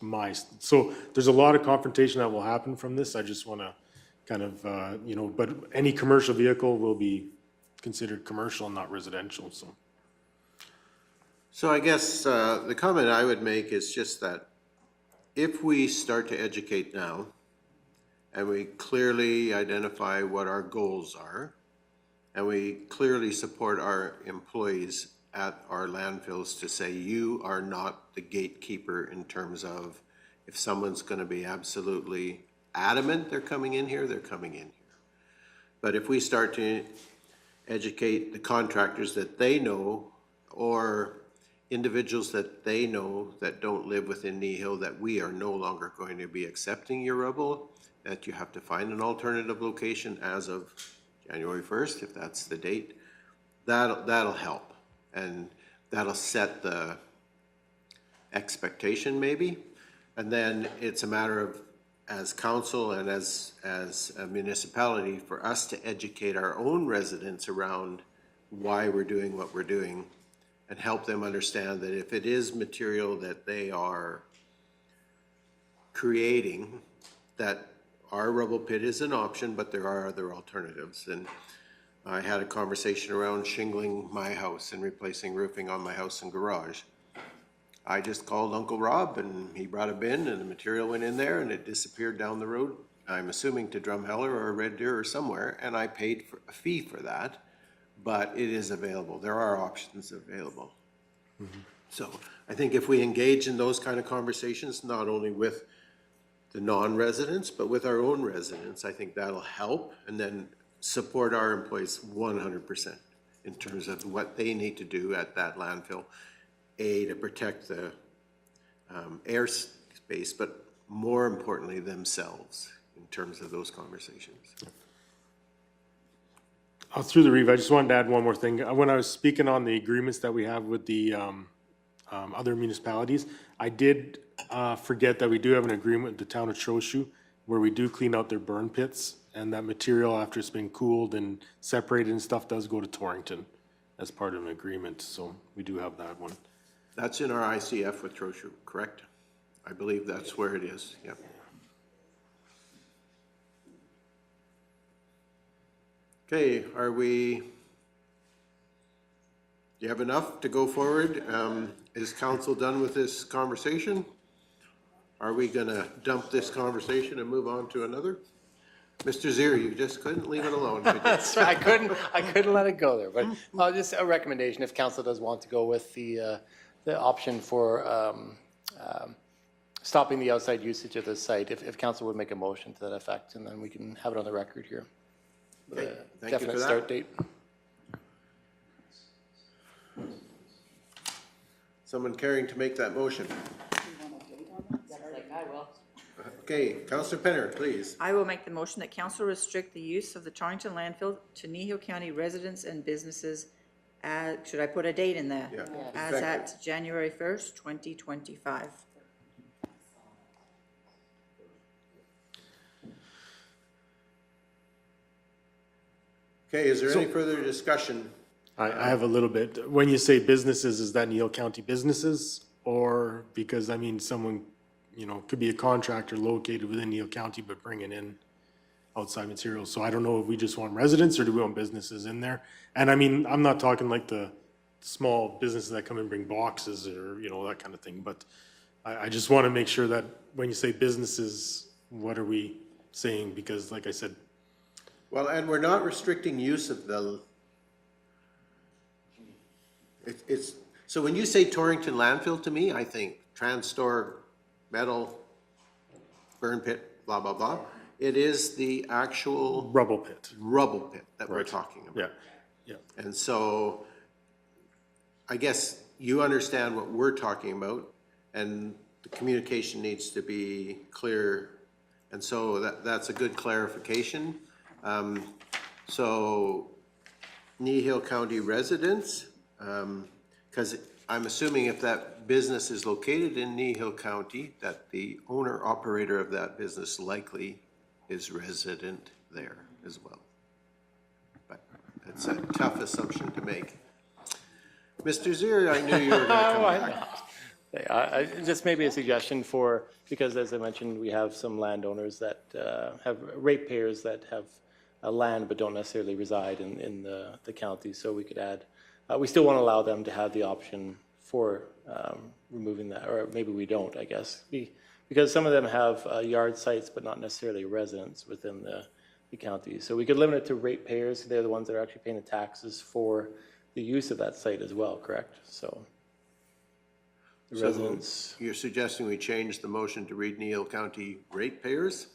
so there's a lot of confrontation that will happen from this. I just want to kind of, but any commercial vehicle will be considered commercial, not residential, so. So I guess the comment I would make is just that if we start to educate now, and we clearly identify what our goals are, and we clearly support our employees at our landfills to say, you are not the gatekeeper in terms of if someone's going to be absolutely adamant they're coming in here, they're coming in here. But if we start to educate the contractors that they know, or individuals that they know that don't live within Kneehill, that we are no longer going to be accepting your rubble, that you have to find an alternative location as of January 1st, if that's the date, that'll help. And that'll set the expectation maybe. And then it's a matter of, as council and as a municipality, for us to educate our own residents around why we're doing what we're doing and help them understand that if it is material that they are creating, that our rubble pit is an option, but there are other alternatives. And I had a conversation around shingling my house and replacing roofing on my house and garage. I just called Uncle Rob and he brought a bin and the material went in there and it disappeared down the road. I'm assuming to Drumheller or Red Deer or somewhere, and I paid for a fee for that, but it is available. There are options available. So I think if we engage in those kind of conversations, not only with the non-residents, but with our own residents, I think that'll help, and then support our employees 100% in terms of what they need to do at that landfill, to protect the air space, but more importantly themselves in terms of those conversations. Through the Reeve, I just wanted to add one more thing. When I was speaking on the agreements that we have with the other municipalities, I did forget that we do have an agreement with the town of Horseshoe, where we do clean out their burn pits, and that material, after it's been cooled and separated and stuff, does go to Torrington as part of an agreement, so we do have that one. That's in our ICF with Horseshoe, correct? I believe that's where it is, yeah. Okay, do you have enough to go forward? Is council done with this conversation? Are we gonna dump this conversation and move on to another? Mr. Zier, you just couldn't leave it alone, could you? That's right, I couldn't let it go there, but just a recommendation, if council does want to go with the option for stopping the outside usage of the site, if council would make a motion to that effect, and then we can have it on the record here. Okay, thank you for Definite that. start date. Someone caring to make that motion? I will. Okay, Councillor Penner, please. I will make the motion that council restrict the use of the Torrington landfill to Kneehill County residents and businesses should I put a date in there? Yeah. As at January 1st, 2025. Okay, is there any further discussion? I have a little bit. When you say businesses, is that Kneehill County businesses? Or, because, I mean, someone, you know, could be a contractor located within Kneehill County but bringing in outside materials. So I don't know if we just want residents or do we want businesses in there? And I mean, I'm not talking like the small businesses that come and bring boxes or, you know, that kind of thing. But I just want to make sure that when you say businesses, what are we saying? Because like I said, Well, and we're not restricting use of the, so when you say Torrington landfill to me, I think TransStore, metal, burn pit, blah, blah, blah. It is the actual rubble pit. That we're talking about. Yeah, yeah. And so I guess you understand what we're talking about, and the communication needs to be clear. And so that's a good clarification. So Kneehill County residents, because I'm assuming if that business is located in Kneehill County, that the owner operator of that business likely is resident there as well. But it's a tough assumption to make. Mr. Zier, I knew you were going to come back. Just maybe a suggestion for, because as I mentioned, we have some landowners that have ratepayers that have land but don't necessarily reside in the county, so we could add, we still want to allow them to have the option for removing that, or maybe we don't, I guess. Because some of them have yard sites but not necessarily residents within the county. So we could limit it to ratepayers, they're the ones that are actually paying the taxes for the use of that site as well, correct? So the residents. So you're suggesting we change the motion to read Kneehill County ratepayers?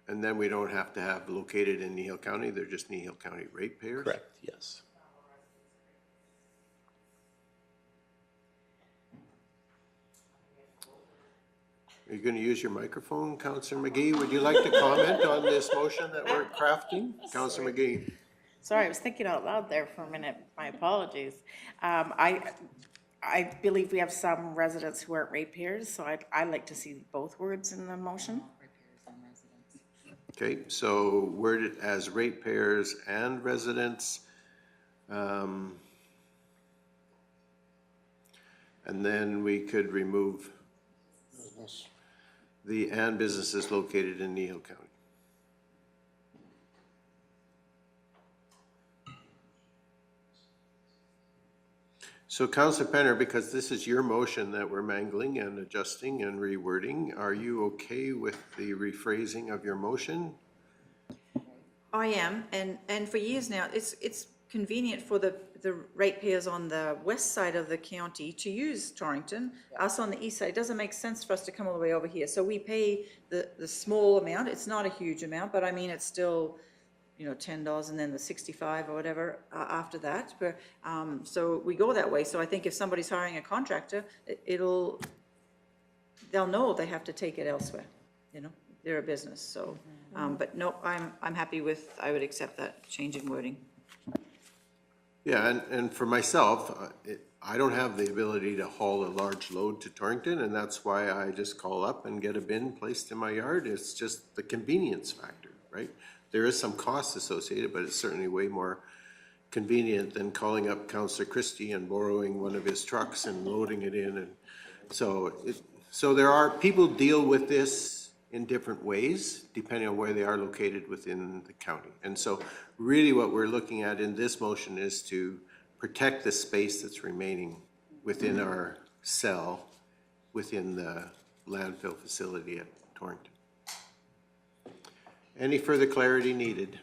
And then we don't have to have located in Kneehill County, they're just Kneehill County ratepayers? Correct, yes. Are you going to use your microphone, Councillor McGee? Would you like to comment on this motion that we're crafting? Councillor McGee. Sorry, I was thinking out loud there for a minute. My apologies. I believe we have some residents who aren't ratepayers, so I'd like to see both words in the motion. Okay, so worded as ratepayers and residents. And then we could remove the and businesses located in Kneehill County. So Councillor Penner, because this is your motion that we're mangling and adjusting and rewording, are you okay with the rephrasing of your motion? I am, and for years now, it's convenient for the ratepayers on the west side of the county to use Torrington. Us on the east side, it doesn't make sense for us to come all the way over here. So we pay the small amount. It's not a huge amount, but I mean, it's still, you know, $10 and then the 65 or whatever after that. But, so we go that way. So I think if somebody's hiring a contractor, they'll know they have to take it elsewhere, you know, they're a business. So, but no, I'm happy with, I would accept that change in wording. Yeah, and for myself, I don't have the ability to haul a large load to Torrington, and that's why I just call up and get a bin placed in my yard. It's just the convenience factor, right? There is some cost associated, but it's certainly way more convenient than calling up Councillor Christie and borrowing one of his trucks and loading it in. And so there are, people deal with this in different ways, depending on where they are located within the county. And so really what we're looking at in this motion is to protect the space that's remaining within our cell, within the landfill facility at Torrington. Any further clarity needed?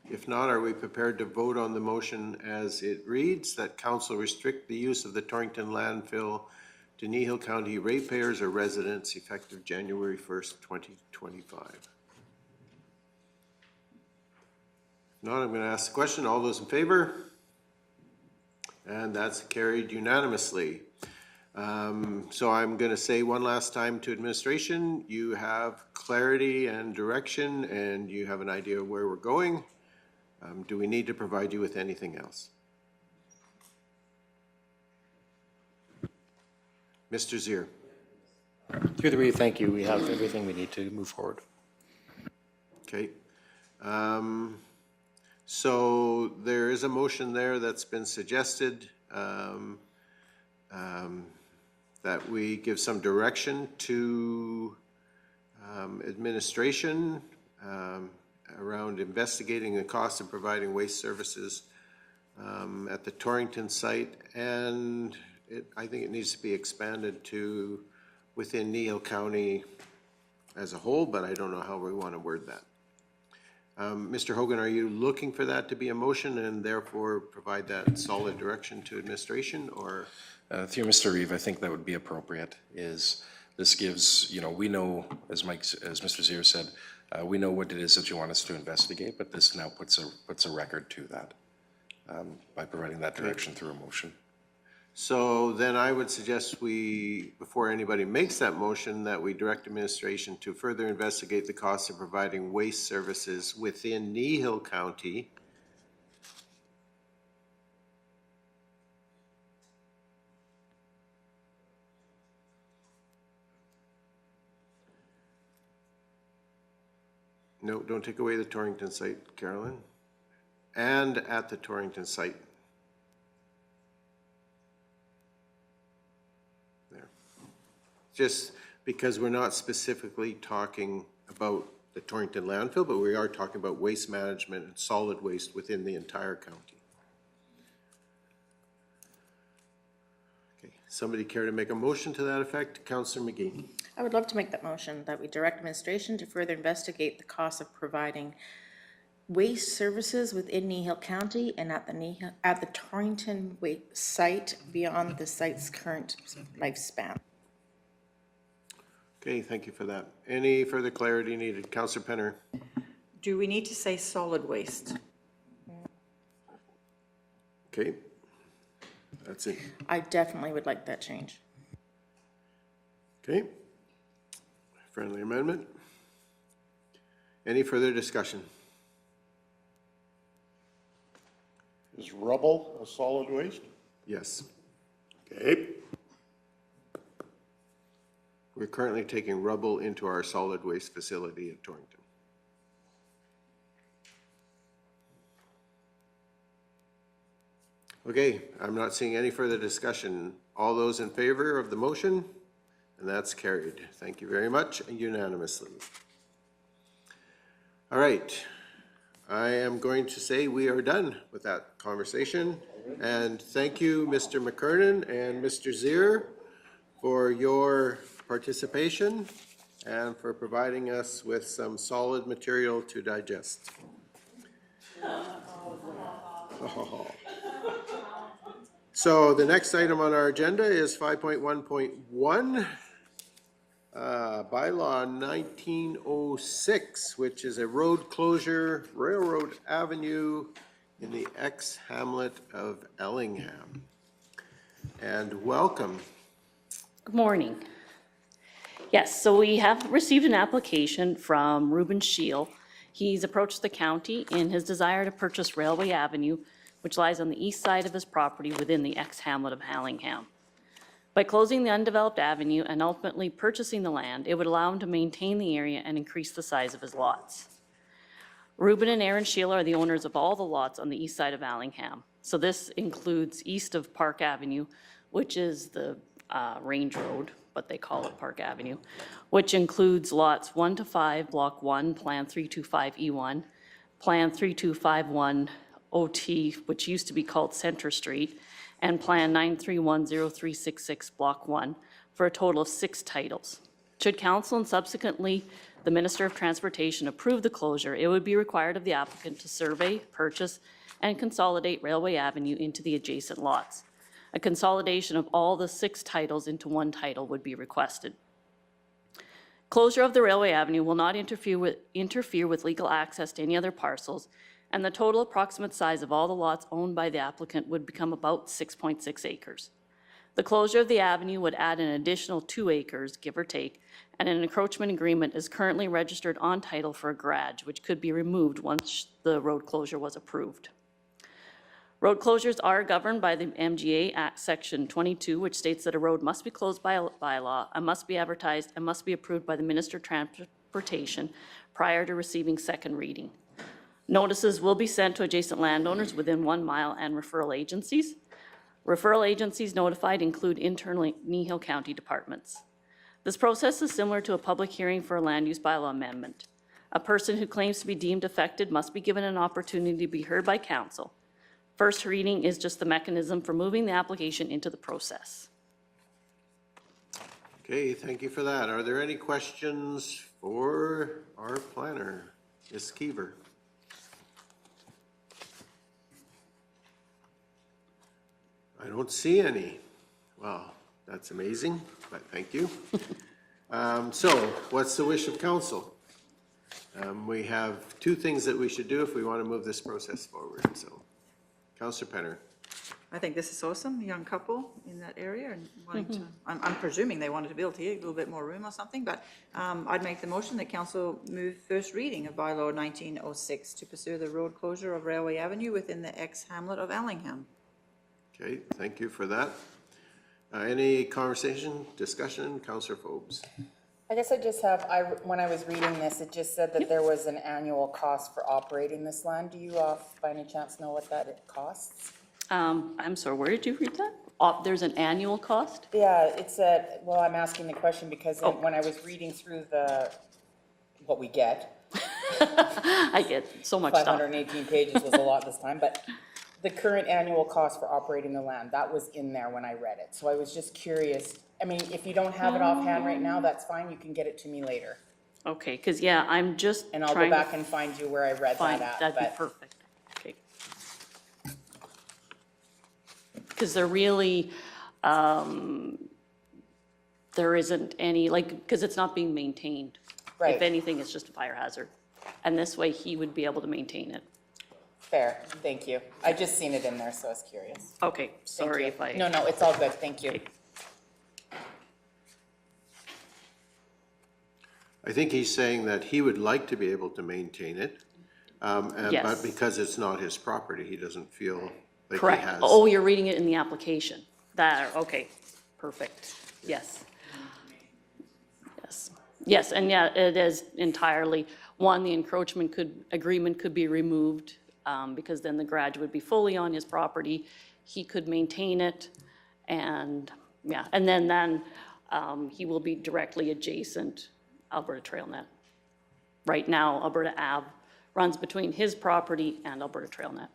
If not, are we prepared to vote on the motion as it reads, that council restrict the use of the Torrington landfill to Kneehill County ratepayers or residents effective January 1st, 2025? If not, I'm going to ask the question. All those in favor? And that's carried unanimously. So I'm going to say one last time to administration, you have clarity and direction and you have an idea of where we're going. Do we need to provide you with anything else? Mr. Zier. Through the read, thank you. We have everything we need to move forward. Okay. So there is a motion there that's been suggested that we give some direction to administration around investigating the cost of providing waste services at the Torrington site, and I think it needs to be expanded to within Kneehill County as a whole, but I don't know how we want to word that. Mr. Hogan, are you looking for that to be a motion and therefore provide that solid direction to administration, or? Through Mr. Reeve, I think that would be appropriate. Is this gives, you know, we know, as Mr. Zier said, we know what it is that you want us to investigate, but this now puts a record to that by providing that direction through a motion. So then I would suggest we, before anybody makes that motion, that we direct administration to further investigate the cost of providing waste services within Kneehill County No, don't take away the Torrington site, Carolyn. And at the Torrington site. There. Just because we're not specifically talking about the Torrington landfill, but we are talking about waste management and solid waste within the entire county. Okay, somebody care to make a motion to that effect? Councillor McGee. I would love to make that motion, that we direct administration to further investigate the cost of providing waste services within Kneehill County and at the Torrington waste site beyond the site's current lifespan. Okay, thank you for that. Any further clarity needed? Councillor Penner. Do we need to say solid waste? Okay, that's it. I definitely would like that change. Okay. Friendly amendment. Any further discussion? Is rubble a solid waste? Yes. Okay. We're currently taking rubble into our solid waste facility at Torrington. Okay, I'm not seeing any further discussion. All those in favor of the motion? And that's carried. Thank you very much, unanimously. All right. I am going to say we are done with that conversation. And thank you, Mr. McKernan and Mr. Zier, for your participation and for providing us with some solid material to digest. Oh. So the next item on our agenda is 5.1.1. Bylaw 1906, which is a road closure, Railroad Avenue in the Ex-Hamlet of Allingham. And welcome. Good morning. Yes, so we have received an application from Reuben Scheel He's approached the county in his desire to purchase Railway Avenue, which lies on the east side of his property within the ex-hamlet of Allingham. By closing the undeveloped avenue and ultimately purchasing the land, it would allow him to maintain the area and increase the size of his lots. Reuben and Aaron Sheila are the owners of all the lots on the east side of Allingham. So this includes east of Park Avenue, which is the Range Road, but they call it Park Avenue, which includes lots 1 to 5, Block 1, Plan 325E1, Plan 3251 OT, which used to be called Center Street, and Plan 9310366, Block 1, for a total of 6 titles. Should council and subsequently the Minister of Transportation approve the closure, it would be required of the applicant to survey, purchase, and consolidate Railway Avenue into the adjacent lots. A consolidation of all the 6 titles into one title would be requested. Closure of the Railway Avenue will not interfere with legal access to any other parcels, and the total approximate size of all the lots owned by the applicant would become about 6.6 acres. The closure of the avenue would add an additional 2 acres, give or take, and an encroachment agreement is currently registered on title for a garage, which could be removed once the road closure was approved. Road closures are governed by the MGA Act Section 22, which states that a road must be closed by law and must be advertised and must be approved by the Minister of Transportation prior to receiving second reading. Notices will be sent to adjacent landowners within 1 mile and referral agencies. Referral agencies notified include internal Kneehill County departments. This process is similar to a public hearing for a land use bylaw amendment. A person who claims to be deemed affected must be given an opportunity to be heard by council. First reading is just the mechanism for moving the application into the process. Okay, thank you for that. Are there any questions for our planner, Ms. Keever? I don't see any. Wow, that's amazing, but thank you. So what's the wish of council? We have 2 things that we should do if we want to move this process forward, so. Councillor Penner. I think this is awesome, young couple in that area and wanting to, I'm presuming they wanted to build here, a little bit more room or something, but I'd make the motion that council move first reading of bylaw 1906 to pursue the road closure of Railway Avenue within the ex-hamlet of Allingham. Okay, thank you for that. Any conversation, discussion? Councillor Forbes. I guess I just have, when I was reading this, it just said that there was an annual cost for operating this land. Do you by any chance know what that costs? I'm sorry, where did you read that? There's an annual cost? Yeah, it said, well, I'm asking the question because when I was reading through what we get. I get so much stuff. 518 pages was a lot this time, but the current annual cost for operating the land, that was in there when I read it. So I was just curious. I mean, if you don't have it offhand right now, that's fine. You can get it to me later. Okay, because yeah, I'm just And I'll go back and find you where I read that at. That'd be perfect. Okay. Because there really, there isn't any, because it's not being maintained. Right. If anything, it's just a fire hazard. And this way he would be able to maintain it. Fair, thank you. I just seen it in there, so I was curious. Okay, sorry Thank if I. you. No, it's all good. Thank you. Okay. I think he's saying that he would like to be able to maintain it, but Yes. because it's not his property, he doesn't feel like he Correct. has. Oh, you're reading it in the application. Okay, perfect. Yes. Yes. Yes, and yeah, it is entirely, the encroachment agreement could be removed, because then the garage would be fully on his property. He could maintain it, and yeah, and then he will be directly adjacent Alberta TrailNet. Right now, Alberta Ave runs between his property and Alberta TrailNet.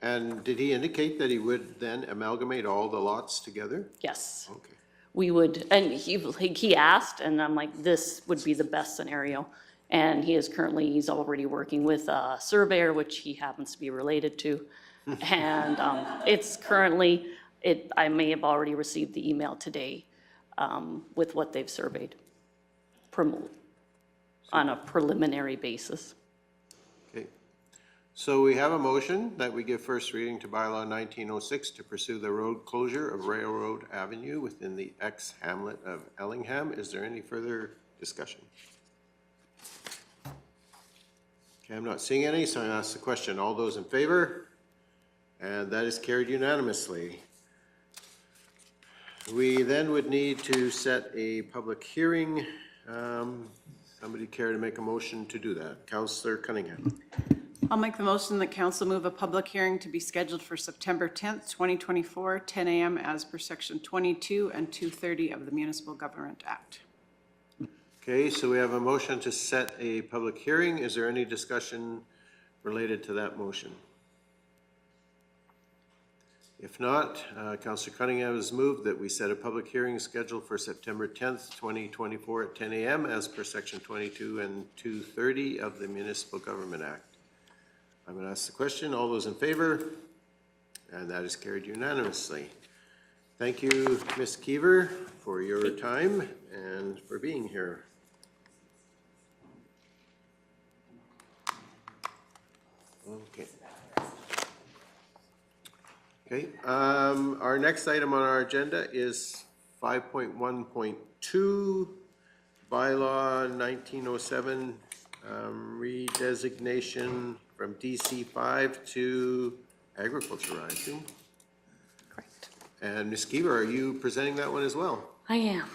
And did he indicate that he would then amalgamate all the lots together? Yes. Okay. We would, and he asked, and I'm like, this would be the best scenario. And he's already working with a surveyor, which he happens to be related to. And it's currently, I may have already received the email today with what they've surveyed on a preliminary basis. Okay. So we have a motion that we give first reading to bylaw 1906 to pursue the road closure of Railroad Avenue within the ex-hamlet of Allingham. Is there any further discussion? Okay, I'm not seeing any, so I ask the question. All those in favor? And that is carried unanimously. We then would need to set a public hearing. Somebody care to make a motion to do that? Councillor Cunningham. I'll make the motion that council move a public hearing to be scheduled for September 10th, 2024, 10 a.m. as per section 22 and 230 of the Municipal Government Act. Okay, so we have a motion to set a public hearing. Is there any discussion related to that motion? If not, Councillor Cunningham has moved that we set a public hearing scheduled for September 10th, 2024 at 10 a.m. as per section 22 and 230 of the Municipal Government Act. I'm going to ask the question. All those in favor? And that is carried unanimously. Thank you, Ms. Keever, for your time and for being here. Okay. Okay, our next item on our agenda is 5.1.2, Bylaw 1907, redesignation from DC5 to agriculture, I assume. Correct. And Ms. Keever, are you presenting that one as well? I am.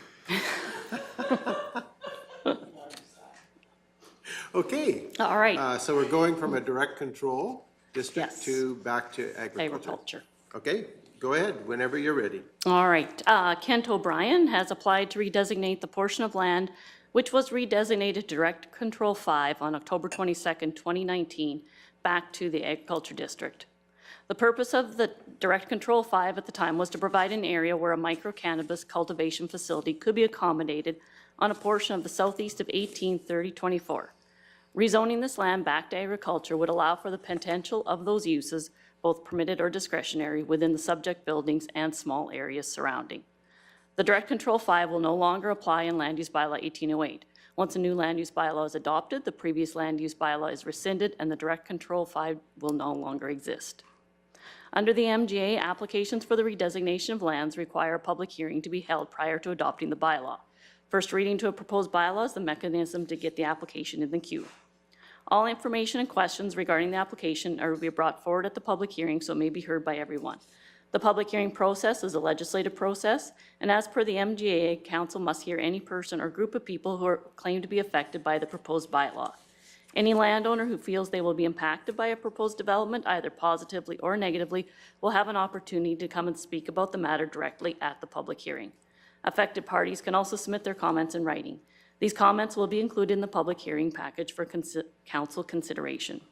Okay. All right. So we're going from a direct control district Yes. to back to agriculture. Agriculture. Okay, go ahead, whenever you're ready. All right. Kent O'Brien has applied to redesignate the portion of land which was redesignated Direct Control 5 on October 22nd, 2019, back to the Agriculture District. The purpose of the Direct Control 5 at the time was to provide an area where a micro-cannabis cultivation facility could be accommodated on a portion of the southeast of 1830-24. Rezoning this land back to agriculture would allow for the potential of those uses, both permitted or discretionary, within the subject buildings and small areas surrounding. The Direct Control 5 will no longer apply in Land Use Bylaw 1808. Once a new land use bylaw is adopted, the previous land use bylaw is rescinded and the Direct Control 5 will no longer exist. Under the MGA, applications for the redesignation of lands require a public hearing to be held prior to adopting the bylaw. First reading to a proposed bylaw is the mechanism to get the application in the queue. All information and questions regarding the application are to be brought forward at the public hearing so it may be heard by everyone. The public hearing process is a legislative process, and as per the MGA, council must hear any person or group of people who are claimed to be affected by the proposed bylaw. Any landowner who feels they will be impacted by a proposed development, either positively or negatively, will have an opportunity to come and speak about the matter directly at the public hearing. Affected parties can also submit their comments in writing. These comments will be included in the public hearing package for council consideration.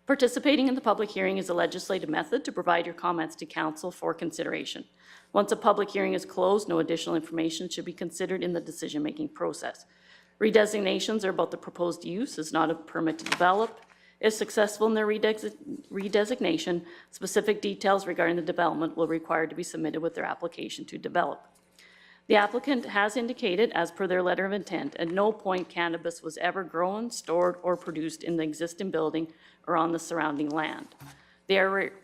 Participating in the public hearing is a legislative method to provide your comments to council for consideration. Once a public hearing is closed, no additional information should be considered in the decision-making process. Redesignations are about the proposed use, is not a permit to develop. If successful in their redesignation, specific details regarding the development will require to be submitted with their application to develop. The applicant has indicated, as per their letter of intent, at no point cannabis was ever grown, stored, or produced in the existing building or on the surrounding land. The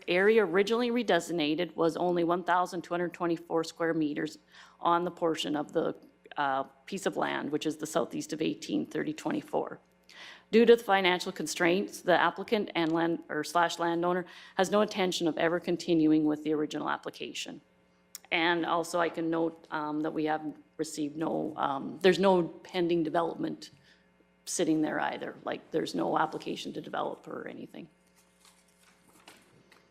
area originally redesignated was only 1,224 square meters on the portion of the piece of land, which is the southeast of 1830-24. Due to the financial constraints, the applicant and landowner has no intention of ever continuing with the original application. And also I can note that we have received no, there's no pending development sitting there either. Like there's no application to develop or anything.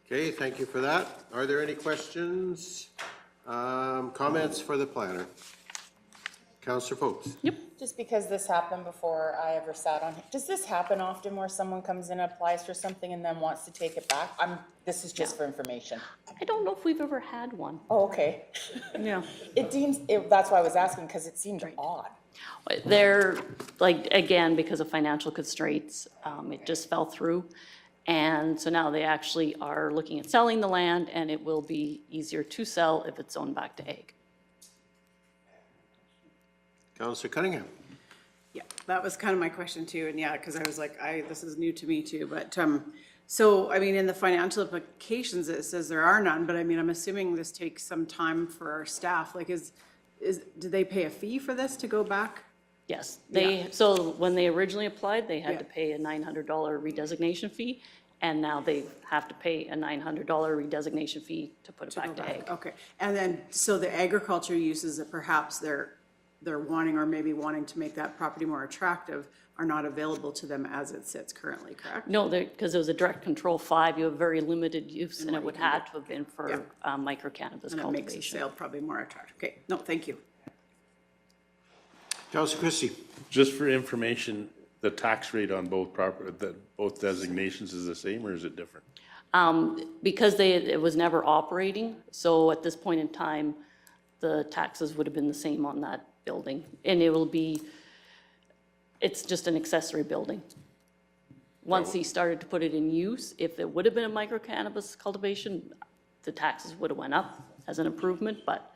Okay, thank you for that. Are there any questions, comments for the planner? Councillor Foltz. Yep. Just because this happened before I ever sat on, does this happen often where someone comes in, applies for something and then wants to take it back? This is just for information. I don't know if we've ever had one. Oh, okay. Yeah. That's why I was asking, because it seemed odd. They're, like, again, because of financial constraints, it just fell through. And so now they actually are looking at selling the land, and it will be easier to sell if it's zoned back to ag. Councillor Cunningham. Yeah, that was kind of my question too, and yeah, because I was like, this is new to me too, but, so, I mean, in the financial implications, it says there are none, but I mean, I'm assuming this takes some time for our staff, like do they pay a fee for this to go back? Yes, so when they originally applied, they had to pay a $900 redesignation fee, and now they have to pay a $900 redesignation fee to put it back to ag. Okay, and then, so the agriculture uses that perhaps they're wanting, or maybe wanting to make that property more attractive, are not available to them as it sits currently, correct? No, because it was a direct control 5, you have very limited use, and it would have to have been for micro cannabis And it makes the cultivation. sale probably more attractive. Okay, no, thank you. Councilor Christie. Just for information, the tax rate on both both designations is the same, or is it different? Because it was never operating, so at this point in time, the taxes would have been the same on that building. And it's just an accessory building. Once he started to put it in use, if it would have been a micro cannabis cultivation, the taxes would have went up as an improvement, but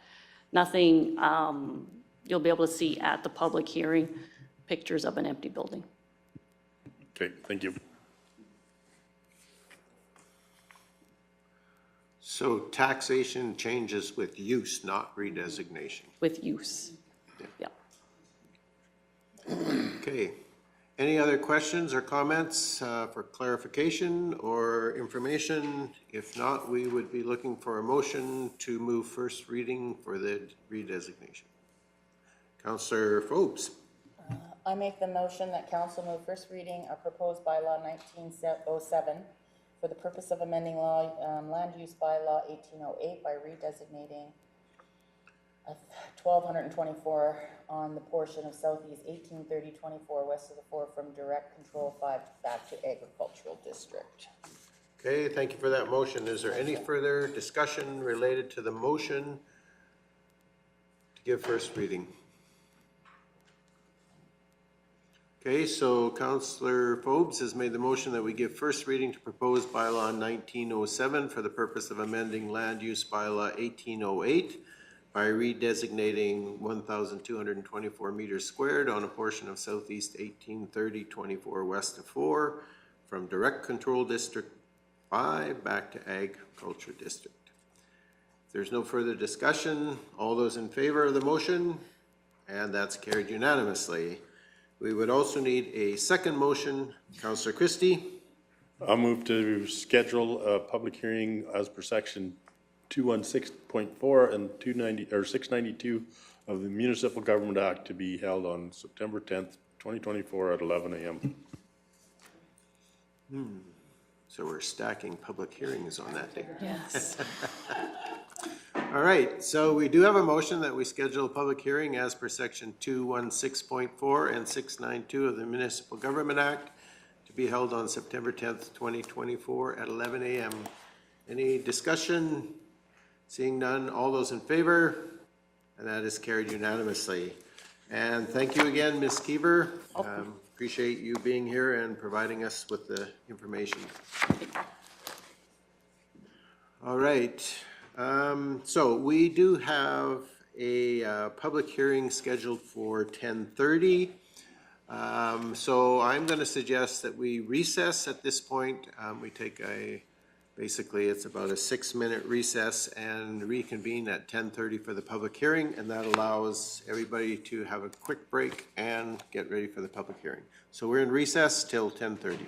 nothing, you'll be able to see at the public hearing pictures of an empty building. Okay, thank you. So taxation changes with use, not redesignation. With use, yeah. Okay. Any other questions or comments for clarification or information? If not, we would be looking for a motion to move first reading for the redesignation. Councillor Forbes. I make the motion that council move first reading of proposed bylaw 1907 for the purpose of amending land use bylaw 1808 by redesignating 1224 on the portion of southeast 1830-24 west of the 4 from direct control 5 back to agricultural district. Okay, thank you for that motion. Is there any further discussion related to the motion to give first reading? Okay, so Councillor Forbes has made the motion that we give first reading to proposed bylaw 1907 for the purpose of amending land use bylaw 1808 by redesignating 1,224 meters squared on a portion of southeast 1830-24 west of 4 from direct control district 5 back to agriculture district. If there's no further discussion, all those in favor of the motion, and that's carried unanimously. We would also need a second motion. Councillor Christie. I'll move to schedule a public hearing as per section 216.4 and 692 of the Municipal Government Act to be held on September 10th, 2024 at 11 a.m. So we're stacking public hearings on that day. Yes. All right, so we do have a motion that we schedule a public hearing as per section 216.4 and 692 of the Municipal Government Act to be held on September 10th, 2024 at 11 a.m. Any discussion? Seeing none, all those in favor? And that is carried unanimously. And thank you again, Ms. Keever. Appreciate you being here and providing us with the information. All right. So we do have a public hearing scheduled for 10:30. So I'm going to suggest that we recess at this point. We take basically it's about a 6-minute recess and reconvene at 10:30 for the public hearing, and that allows everybody to have a quick break and get ready for the public hearing. So we're in recess till 10:30.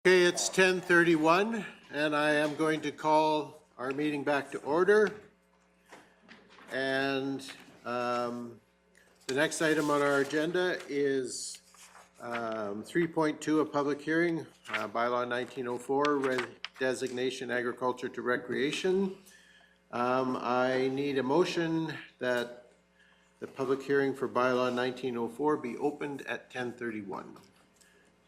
Okay, it's 10:31, and I am going to call our meeting back to order. And the next item on our agenda is 3.2, a public hearing, Bylaw 1904, Redesignation Agriculture to Recreation. I need a motion that the public hearing for Bylaw 1904 be opened at 10:31.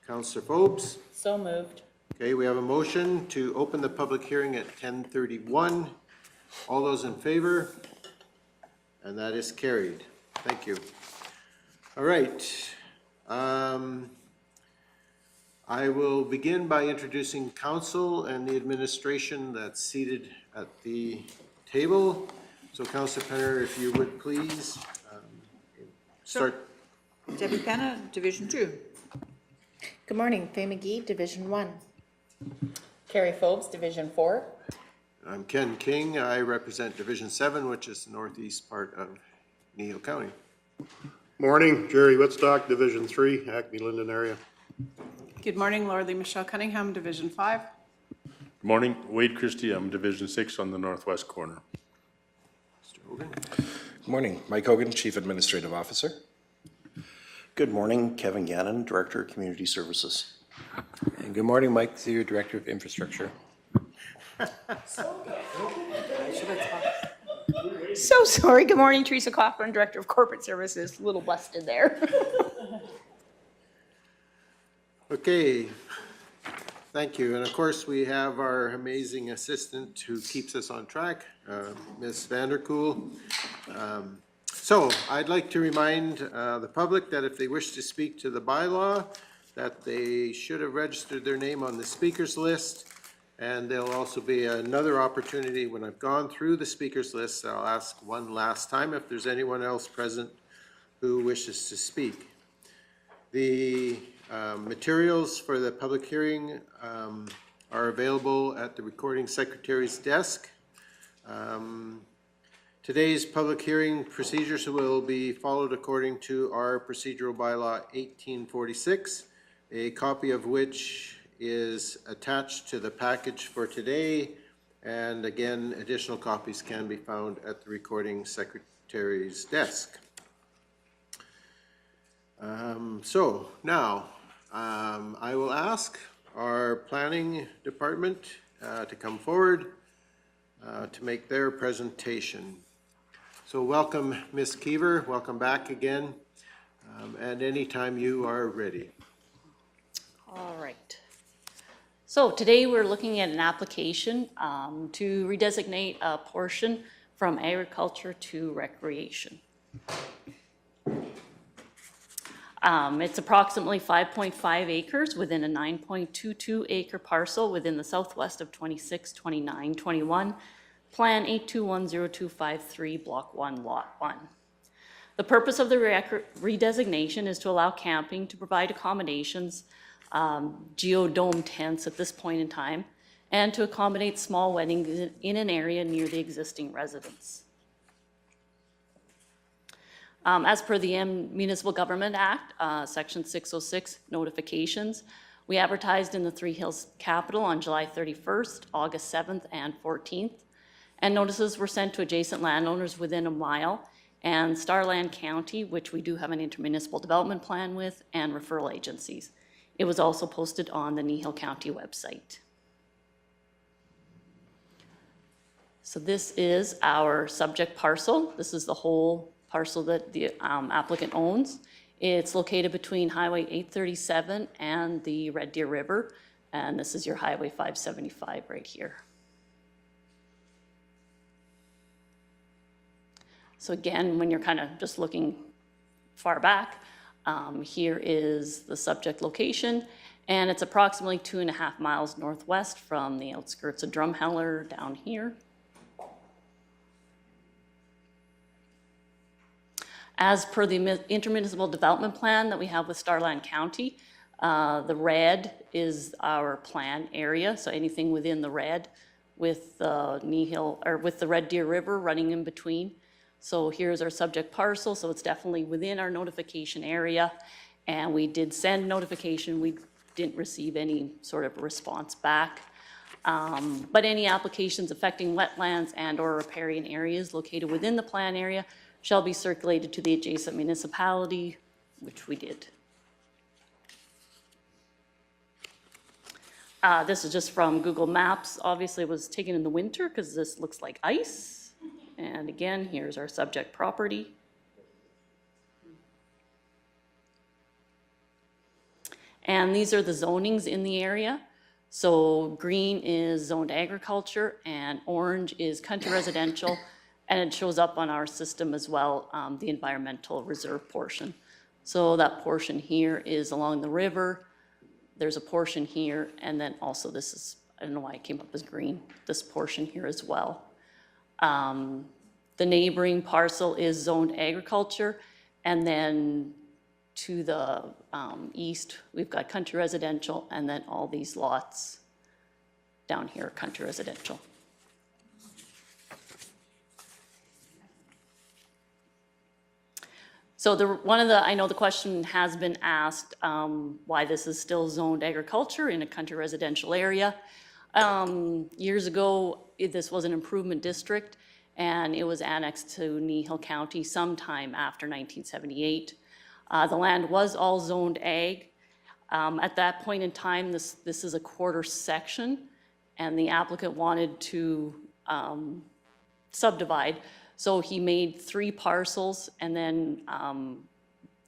Councillor Forbes? So moved. Okay, we have a motion to open the public hearing at 10:31. All those in favor? And that is carried. Thank you. All right. I will begin by introducing council and the administration that's seated at the table. So Councillor Penner, if you would please start. Debbie Penna, Division 2. Good morning, Faye McGee, Division 1. Carrie Phobes, Division 4. I'm Ken King. I represent Division 7, which is the northeast part of Kneehill County. Morning, Jerry Whitstock, Division 3, Acme Linden area. Good morning, Laura Lee Michelle Cunningham, Division 5. Good morning, Wade Christie, I'm Division 6 on the northwest corner. Mr. Hogan. Good morning, Mike Hogan, Chief Administrative Officer. Good morning, Kevin Gannon, Director of Community Services. And good morning, Mike Zier, Director of Infrastructure. So sorry. Good morning, Teresa Cochran, Director of Corporate Services. A little busted there. Okay, thank you. And of course, we have our amazing assistant who keeps us on track, Ms. Vanderkool. So I'd like to remind the public that if they wish to speak to the bylaw, that they should have registered their name on the speakers list. And there'll also be another opportunity when I've gone through the speakers list. I'll ask one last time if there's anyone else present who wishes to speak. The materials for the public hearing are available at the recording secretary's desk. Today's public hearing procedures will be followed according to our procedural bylaw 1846, a copy of which is attached to the package for today. And again, additional copies can be found at the recording secretary's desk. So now I will ask our planning department to come forward to make their presentation. So welcome, Ms. Keever. Welcome back again. And anytime you are ready. All right. So today we're looking at an application to redesignate a portion from agriculture to recreation. It's approximately 5.5 acres within a 9.22 acre parcel within the southwest of 262921, Plan 8210253, Block 1, Lot 1. The purpose of the redesignation is to allow camping to provide accommodations, geodome tents at this point in time, and to accommodate small weddings in an area near the existing residence. As per the Municipal Government Act, Section 606, notifications, we advertised in the Three Hills Capital on July 31st, August 7th, and 14th, and notices were sent to adjacent landowners within a mile, and Starland County, which we do have an intermunicipal development plan with, and referral agencies. It was also posted on the Kneehill County website. So this is our subject parcel. This is the whole parcel that the applicant owns. It's located between Highway 837 and the Red Deer River, and this is your Highway 575 right here. So again, when you're kind of just looking far back, here is the subject location, and it's approximately 2.5 miles northwest from the outskirts of Drumheller down here. As per the intermunicipal development plan that we have with Starland County, the red is our plan area, so anything within the red with the Kneehill, or with the Red Deer River running in between. So here's our subject parcel, so it's definitely within our notification area, and we did send notification. We didn't receive any sort of response back. But any applications affecting wetlands and/or riparian areas located within the plan area shall be circulated to the adjacent municipality, which we did. This is just from Google Maps. Obviously, it was taken in the winter because this looks like ice. And again, here's our subject property. And these are the zonings in the area. So green is zoned agriculture and orange is country residential. And it shows up on our system as well, the environmental reserve portion. So that portion here is along the river. There's a portion here, and then also this is, I don't know why it came up as green, this portion here as well. The neighboring parcel is zoned agriculture, and then to the east, we've got country residential, and then all these lots down here are country residential. So I know the question has been asked why this is still zoned agriculture in a country residential area. Years ago, this was an improvement district, and it was annexed to Kneehill County sometime after 1978. The land was all zoned ag. At that point in time, this is a quarter section, and the applicant wanted to subdivide. So he made 3 parcels, and then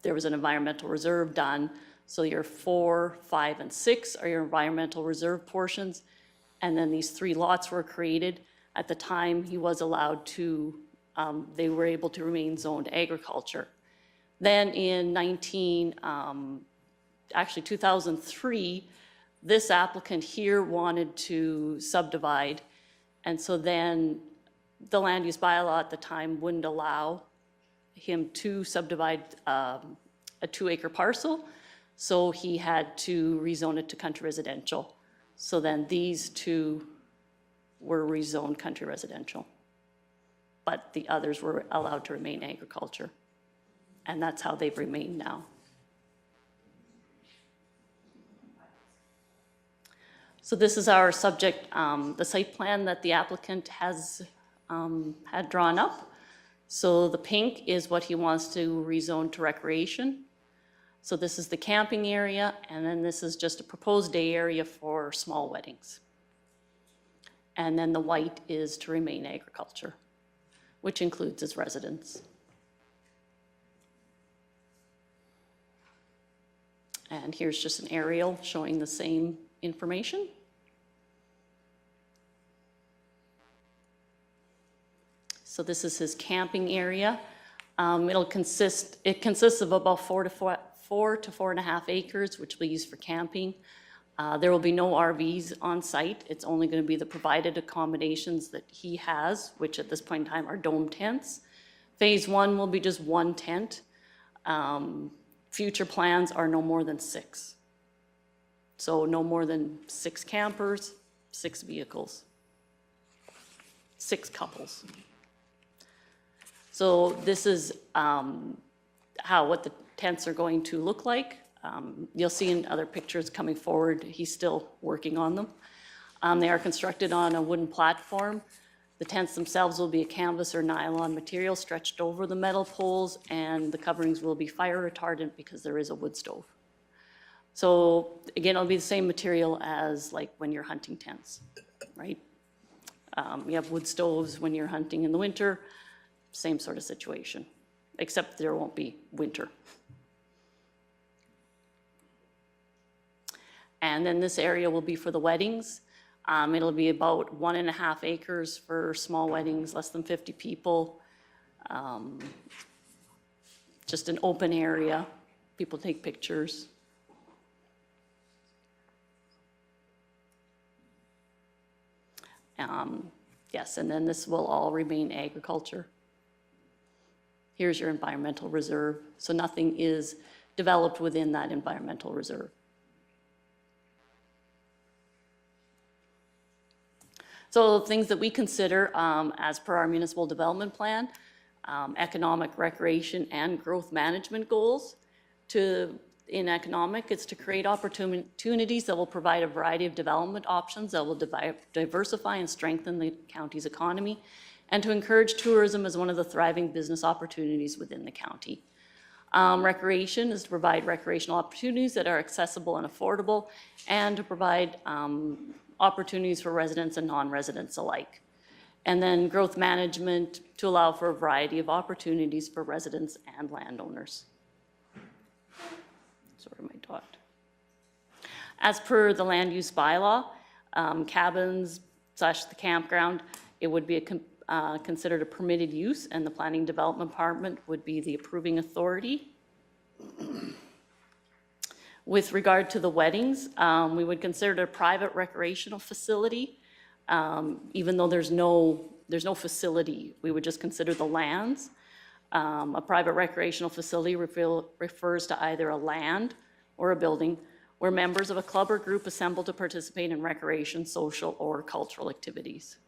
there was an environmental reserve done. So your 4, 5, and 6 are your environmental reserve portions. And then these 3 lots were created. At the time, he was allowed to, they were able to remain zoned agriculture. Then in 2003, this applicant here wanted to subdivide. And so then the land use bylaw at the time wouldn't allow him to subdivide a 2-acre parcel. So he had to rezone it to country residential. So then these 2 were rezoned country residential, but the others were allowed to remain agriculture. And that's how they've remained now. So this is our subject, the site plan that the applicant has had drawn up. So the pink is what he wants to rezone to recreation. So this is the camping area, and then this is just a proposed day area for small weddings. And then the white is to remain agriculture, which includes his residence. And here's just an aerial showing the same information. So this is his camping area. It consists of about 4 to 4.5 acres, which will be used for camping. There will be no RVs on site. It's only going to be the provided accommodations that he has, which at this point in time are dome tents. Phase 1 will be just 1 tent. Future plans are no more than 6. So no more than 6 campers, 6 vehicles, 6 couples. So this is what the tents are going to look like. You'll see in other pictures coming forward, he's still working on them. They are constructed on a wooden platform. The tents themselves will be a canvas or nylon material stretched over the metal poles, and the coverings will be fire retardant because there is a wood stove. So again, it'll be the same material as like when you're hunting tents, right? You have wood stoves when you're hunting in the winter, same sort of situation, except there won't be winter. And then this area will be for the weddings. It'll be about 1.5 acres for small weddings, less than 50 people. Just an open area. People take pictures. Yes, and then this will all remain agriculture. Here's your environmental reserve. So nothing is developed within that environmental reserve. So things that we consider as per our municipal development plan, economic, recreation, and growth management goals. To in economic, it's to create opportunities that will provide a variety of development options that will diversify and strengthen the county's economy, and to encourage tourism as one of the thriving business opportunities within the county. Recreation is to provide recreational opportunities that are accessible and affordable, and to provide opportunities for residents and non-residents alike. And then growth management to allow for a variety of opportunities for residents and landowners. Sort of my dot. As per the land use bylaw, cabins / the campground, it would be considered a permitted use, and the planning development department would be the approving authority. With regard to the weddings, we would consider it a private recreational facility. Even though there's no facility, we would just consider the lands. A private recreational facility refers to either a land or a building where members of a club or group assemble to participate in recreation, social, or cultural activities.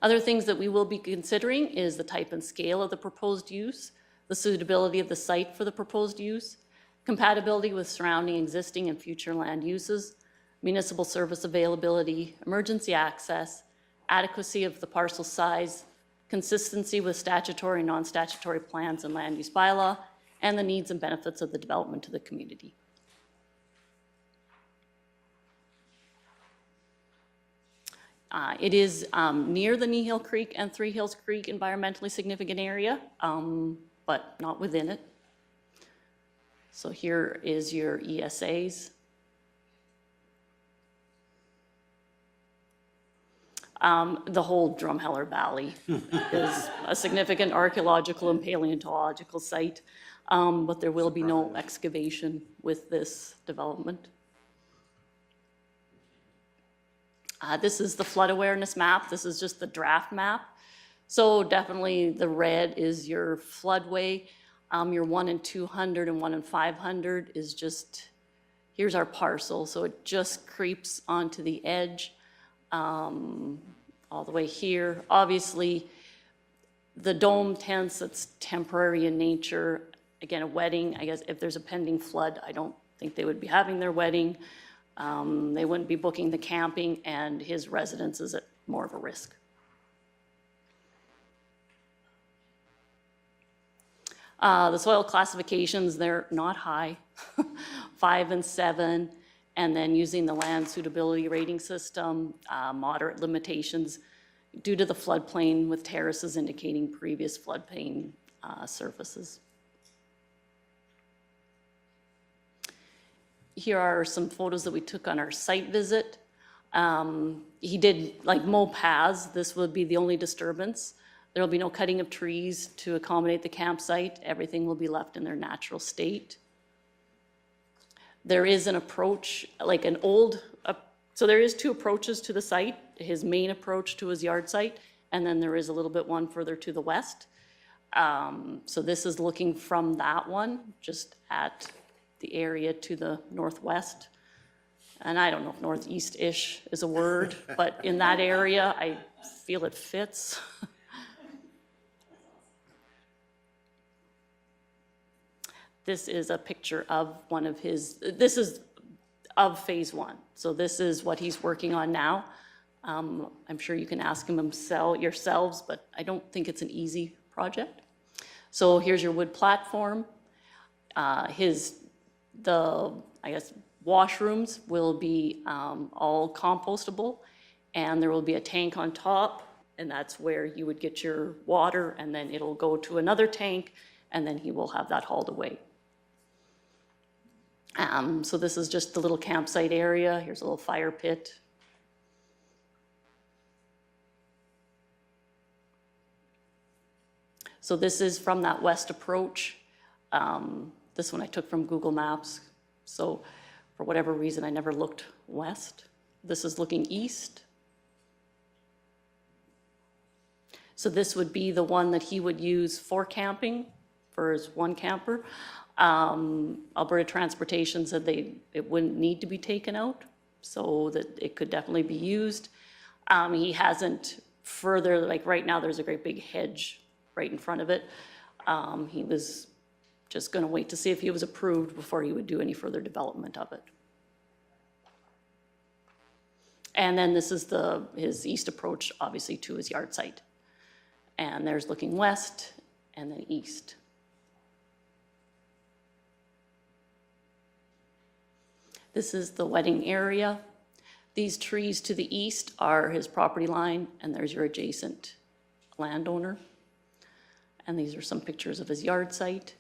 Other things that we will be considering is the type and scale of the proposed use, the suitability of the site for the proposed use, compatibility with surrounding existing and future land uses, municipal service availability, emergency access, adequacy of the parcel size, consistency with statutory and non-statutory plans and land use bylaw, and the needs and benefits of the development to the community. It is near the Kneehill Creek and Three Hills Creek environmentally significant area, but not within it. So here is your ESAs. The whole Drumheller Valley is a significant archaeological and paleontological site, but there will be no excavation with this development. This is the flood awareness map. This is just the draft map. So definitely the red is your floodway. Your 1 in 200 and 1 in 500 is just, here's our parcel. So it just creeps onto the edge all the way here. Obviously, the dome tents, that's temporary in nature. Again, a wedding, I guess if there's a pending flood, I don't think they would be having their wedding. They wouldn't be booking the camping, and his residence is at more of a risk. The soil classifications, they're not high, 5 and 7, and then using the land suitability rating system, moderate limitations due to the floodplain with terraces indicating previous floodplain surfaces. Here are some photos that we took on our site visit. He did like mow paths. This would be the only disturbance. There will be no cutting of trees to accommodate the campsite. Everything will be left in their natural state. There is an approach, like an old, so there is 2 approaches to the site, his main approach to his yard site, and then there is a little bit one further to the west. So this is looking from that one, just at the area to the northwest. And I don't know if northeast-ish is a word, but in that area, I feel it fits. This is a picture of one of his, this is of phase 1. So this is what he's working on now. I'm sure you can ask him yourselves, but I don't think it's an easy project. So here's your wood platform. I guess, washrooms will be all compostable, and there will be a tank on top, and that's where you would get your water, and then it'll go to another tank, and then he will have that hauled away. So this is just the little campsite area. Here's a little fire pit. So this is from that west approach. This one I took from Google Maps. So for whatever reason, I never looked west. This is looking east. So this would be the one that he would use for camping, for his one camper. Alberta Transportation said it wouldn't need to be taken out, so that it could definitely be used. He hasn't further, like right now there's a great big hedge right in front of it. He was just going to wait to see if he was approved before he would do any further development of it. And then this is his east approach, obviously, to his yard site. And there's looking west and then east. This is the wetting area. These trees to the east are his property line, and there's your adjacent landowner. And these are some pictures of his yard site.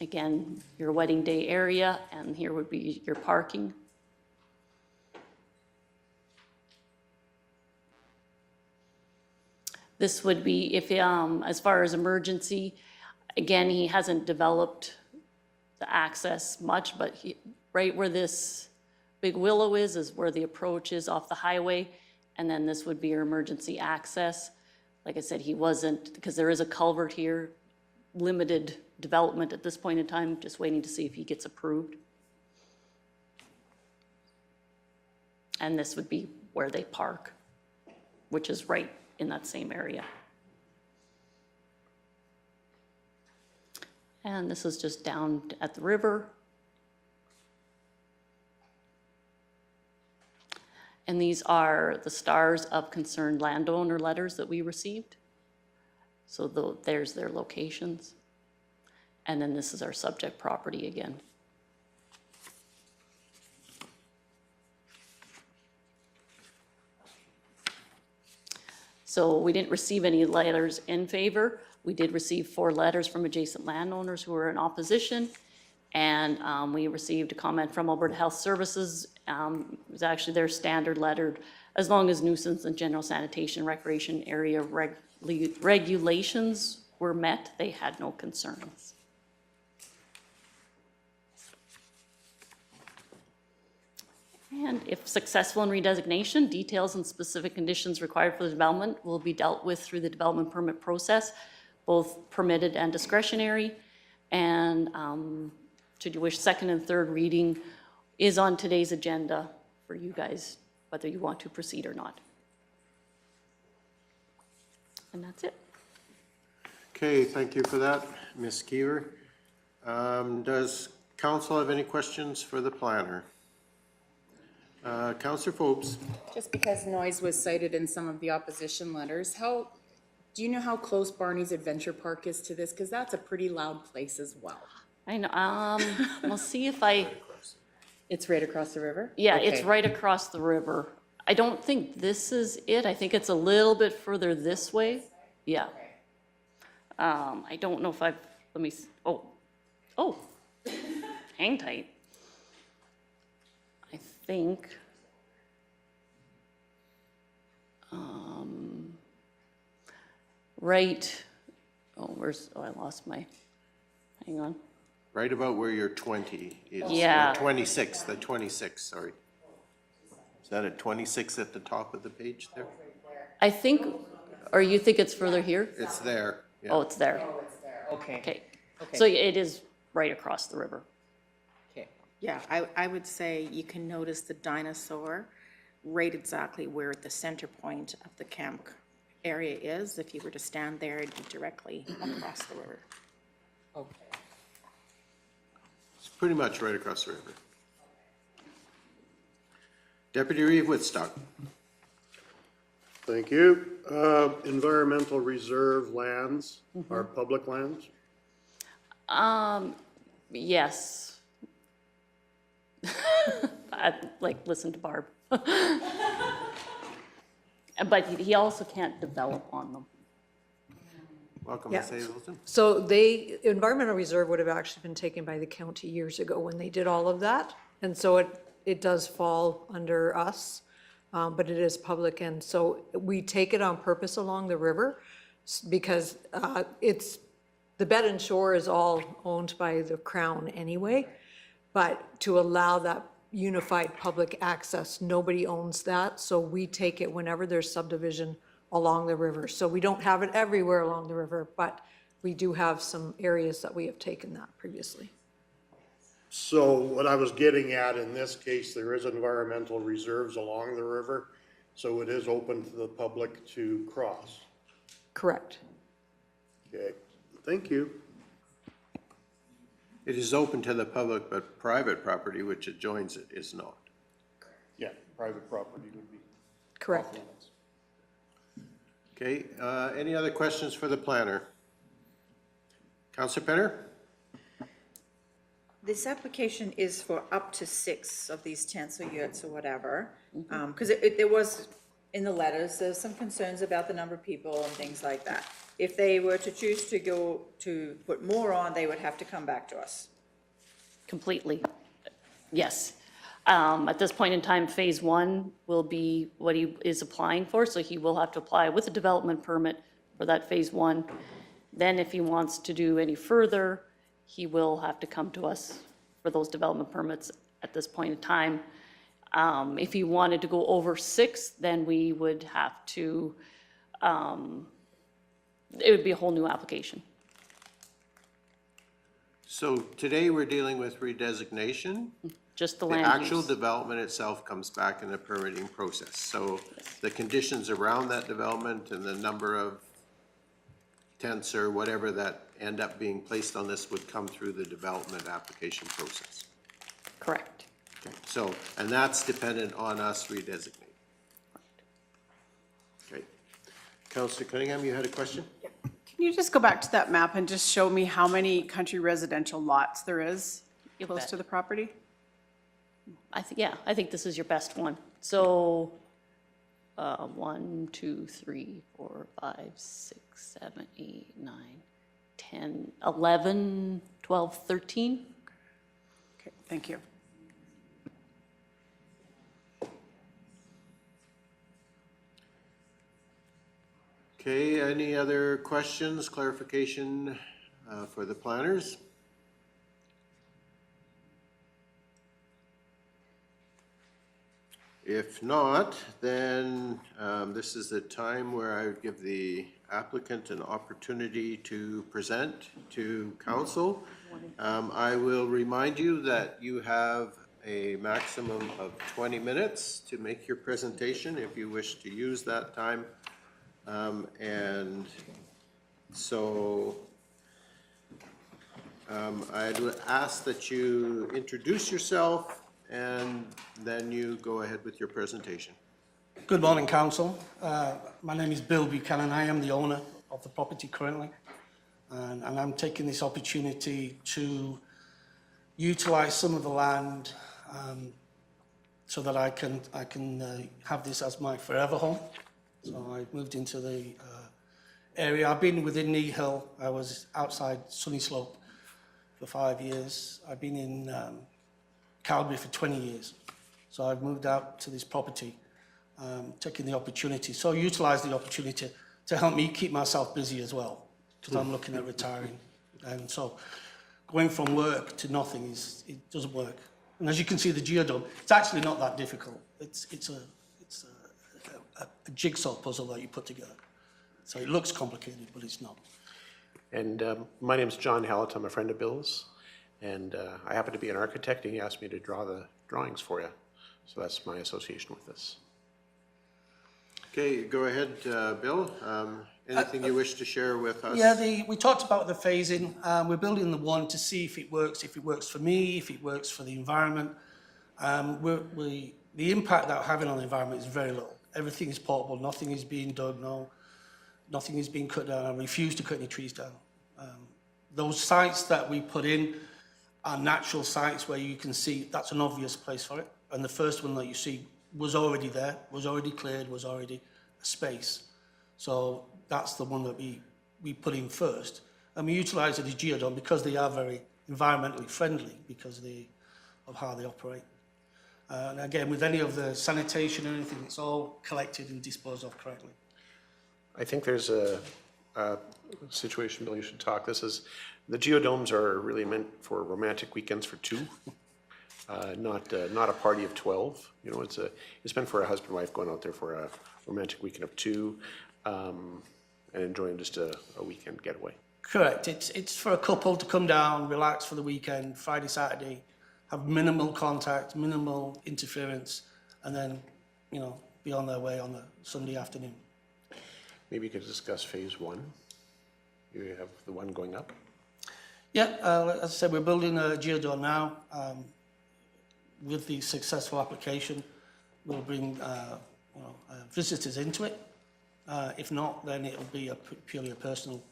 Again, your wedding day area, and here would be your parking. This would be if, as far as emergency, again, he hasn't developed the access much, but right where this big willow is where the approach is off the highway, and then this would be your emergency access. Like I said, he wasn't, because there is a culvert here, limited development at this point in time, just waiting to see if he gets approved. And this would be where they park, which is right in that same area. And this is just down at the river. And these are the stars of concerned landowner letters that we received. So there's their locations. And then this is our subject property again. So we didn't receive any letters in favor. We did receive 4 letters from adjacent landowners who were in opposition. And we received a comment from Alberta Health Services. It was actually their standard lettered, as long as nuisance and general sanitation recreation area regulations were met, they had no concerns. And if successful in redesignation, details and specific conditions required for the development will be dealt with through the development permit process, both permitted and discretionary. And should you wish, second and third reading is on today's agenda for you guys, whether you want to proceed or not. And that's it. Okay, thank you for that, Ms. Keever. Does council have any questions for the planner? Councillor Forbes. Just because noise was cited in some of the opposition letters, do you know how close Barney's Adventure Park is to this? Because that's a pretty loud place as well. I know, we'll see if It's right across the river? yeah, Okay. it's right across the river. I don't think this is it. I think it's a little bit further this way. Yeah. I don't know if let me, oh, hang tight. I think, right, I lost my, hang on. Right about where your 20 is. Yeah. 26, the 26, sorry. Is that at 26 at the top of the page there? I think, or you think it's further here? It's there. Yeah. Oh, it's there. Okay. Okay. Okay. So it is right across the river. Okay. Yeah, I would say you can notice the dinosaur right exactly where the center point of the camp area is. If you were to stand there, it'd be directly across the river. Okay. It's pretty much right across the river. Deputy Reeve Woodstock. Thank you. Environmental reserve lands are public lands? Yes. I'd listen to Barb. But he also can't develop on them. Welcome, Yeah. Ms. Hazelton. So environmental reserve would have actually been taken by the county years ago when they did all of that. And so it does fall under us, but it is public. And so we take it on purpose along the river because the bed and shore is all owned by the Crown anyway. But to allow that unified public access, nobody owns that. So we take it whenever there's subdivision along the river. So we don't have it everywhere along the river, but we do have some areas that we have taken that previously. So what I was getting at in this case, there is environmental reserves along the river. So it is open to the public to cross. Correct. Okay, thank you. It is open to the public, but private property which adjoins it is not. Yeah, private property would be. Correct. Okay, any other questions for the planner? Counselor Penner? This application is for up to 6 of these tents or yurts or whatever. Because there was, in the letters, there's some concerns about the number of people and things like that. If they were to choose to go to put more on, they would have to come back to us. Completely, yes. At this point in time, phase 1 will be what he is applying for, so he will have to apply with a development permit for that phase 1. Then if he wants to do any further, he will have to come to us for those development permits at this point in time. If he wanted to go over 6, then we would have to, it would be a whole new application. So today we're dealing with redesignation. Just the The land actual use. development itself comes back in the permitting process. So the conditions around that development and the number of tents or whatever that end up being placed on this would come through the development application process. Correct. Okay, so, and that's dependent on us redesignating. Okay. Councillor Cunningham, you had a question? Can you just go back to that map and just show me how many country residential lots there is You close bet. to the property? I think this is your best one. So, 1, 2, 3, 4, 5, 6, 7, 8, 9, 10, 11, 12, 13. Okay, thank you. Okay, any other questions, clarification for the planners? If not, then this is the time where I would give the applicant an opportunity to present to council. I will remind you that you have a maximum of 20 minutes to make your presentation if you wish to use that time. And so I'd ask that you introduce yourself and then you go ahead with your presentation. Good morning, Council. My name is Bill Buchanan. I am the owner of the property currently, and I'm taking this opportunity to utilize some of the land so that I can have this as my forever home. So I moved into the area. I've been within Kneehill. I was outside Sunny Slope for 5 years. I've been in Calgary for 20 years. So I've moved out to this property, taking the opportunity. So I utilize the opportunity to help me keep myself busy as well, because I'm looking at retiring. And so going from work to nothing it doesn't work. And as you can see, the geodome, it's actually not that difficult. It's a jigsaw puzzle that you put together. So it looks complicated, but it's not. And my name's John Hallett. I'm a friend of Bill's. And I happen to be an architect, and he asked me to draw the drawings for you. So that's my association with this. Okay, go ahead, Bill. Anything you wish to share with us? Yeah, we talked about the phasing. We're building the one to see if it works for me, if it works for the environment. The impact that having on the environment is very little. Everything is portable, nothing is being dug, nothing is being cut down. I refuse to cut any trees down. Those sites that we put in are natural sites where you can see that's an obvious place for it. And the first one that you see was already there, was already cleared, was already a space. So that's the one that we put in first. And we utilize it as geodome because they are very environmentally friendly because of how they operate. And again, with any of the sanitation or anything, it's all collected and disposed of correctly. I think there's a situation, Bill, you should talk. The geodomes are really meant for romantic weekends for 2, not a party of 12. You know, it's meant for a husband and wife going out there for a romantic weekend of 2 and enjoying just a weekend getaway. Correct. It's for a couple to come down, relax for the weekend, Friday, Saturday, have minimal contact, minimal interference, and then, be on their way on a Sunday afternoon. Maybe you could discuss phase one. You have the one going up. Yeah, as I said, we're building a geodome now. With the successful application, we'll bring visitors into it. If not, then it'll be purely a personal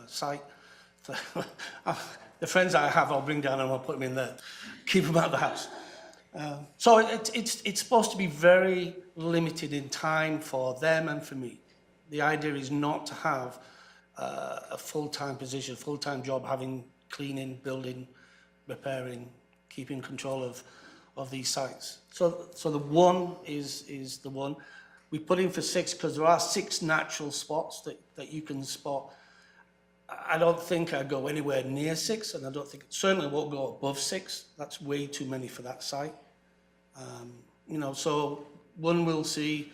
site. So, the friends I have, I'll bring down and I'll put them in there, keep them out of the house. So it's supposed to be very limited in time for them and for me. The idea is not to have a full-time position, full-time job, having cleaning, building, repairing, keeping control of these sites. So the one is the one. We put in for 6 because there are 6 natural spots that you can spot. I don't think I'd go anywhere near 6, and I don't think, certainly won't go above 6. That's way too many for that site. So one we'll see,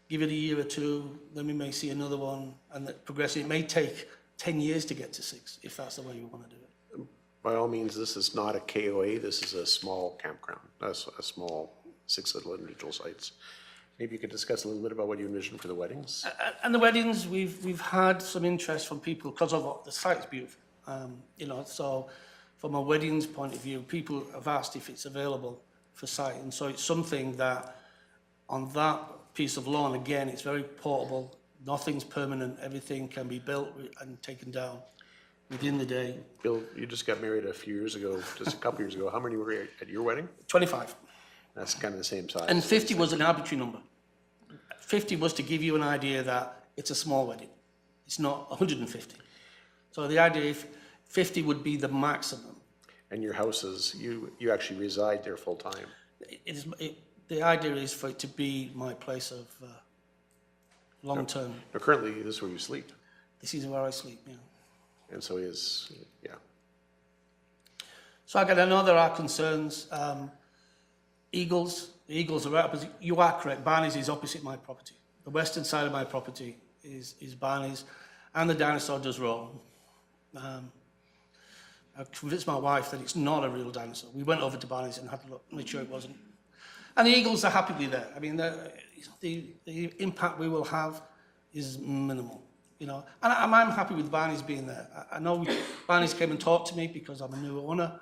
give it a year or 2, then we may see another one, and that progressing. It may take 10 years to get to 6, if that's the way you want to do it. By all means, this is not a KOA, this is a small campground, a small 6 little individual sites. Maybe you could discuss a little bit about what you envision for the weddings? And the weddings, we've had some interest from people because of the site's beautiful. So from a weddings point of view, people have asked if it's available for site. And so it's something that on that piece of lawn, again, it's very portable. Nothing's permanent. Everything can be built and taken down within the day. Bill, you just got married a few years ago, just a couple years ago. How many were at your wedding? 25. That's kind of the same size. And 50 was an arbitrary number. 50 was to give you an idea that it's a small wedding. It's not 150. So the idea is 50 would be the maximum. And your house is, you actually reside there full time? The idea is for it to be my place of long term. Now currently, this is where you sleep? This is where I sleep, yeah. And so yeah. So I know there are concerns. Eagles, the eagles are right opposite. You are correct, Barney's is opposite my property. The western side of my property is Barney's, and the dinosaur does roll. I convinced my wife that it's not a real dinosaur. We went over to Barney's and had a look, made sure it wasn't. And the eagles are happily there. I mean, the impact we will have is minimal, And I'm happy with Barney's being there. I know Barney's came and talked to me because I'm a new owner,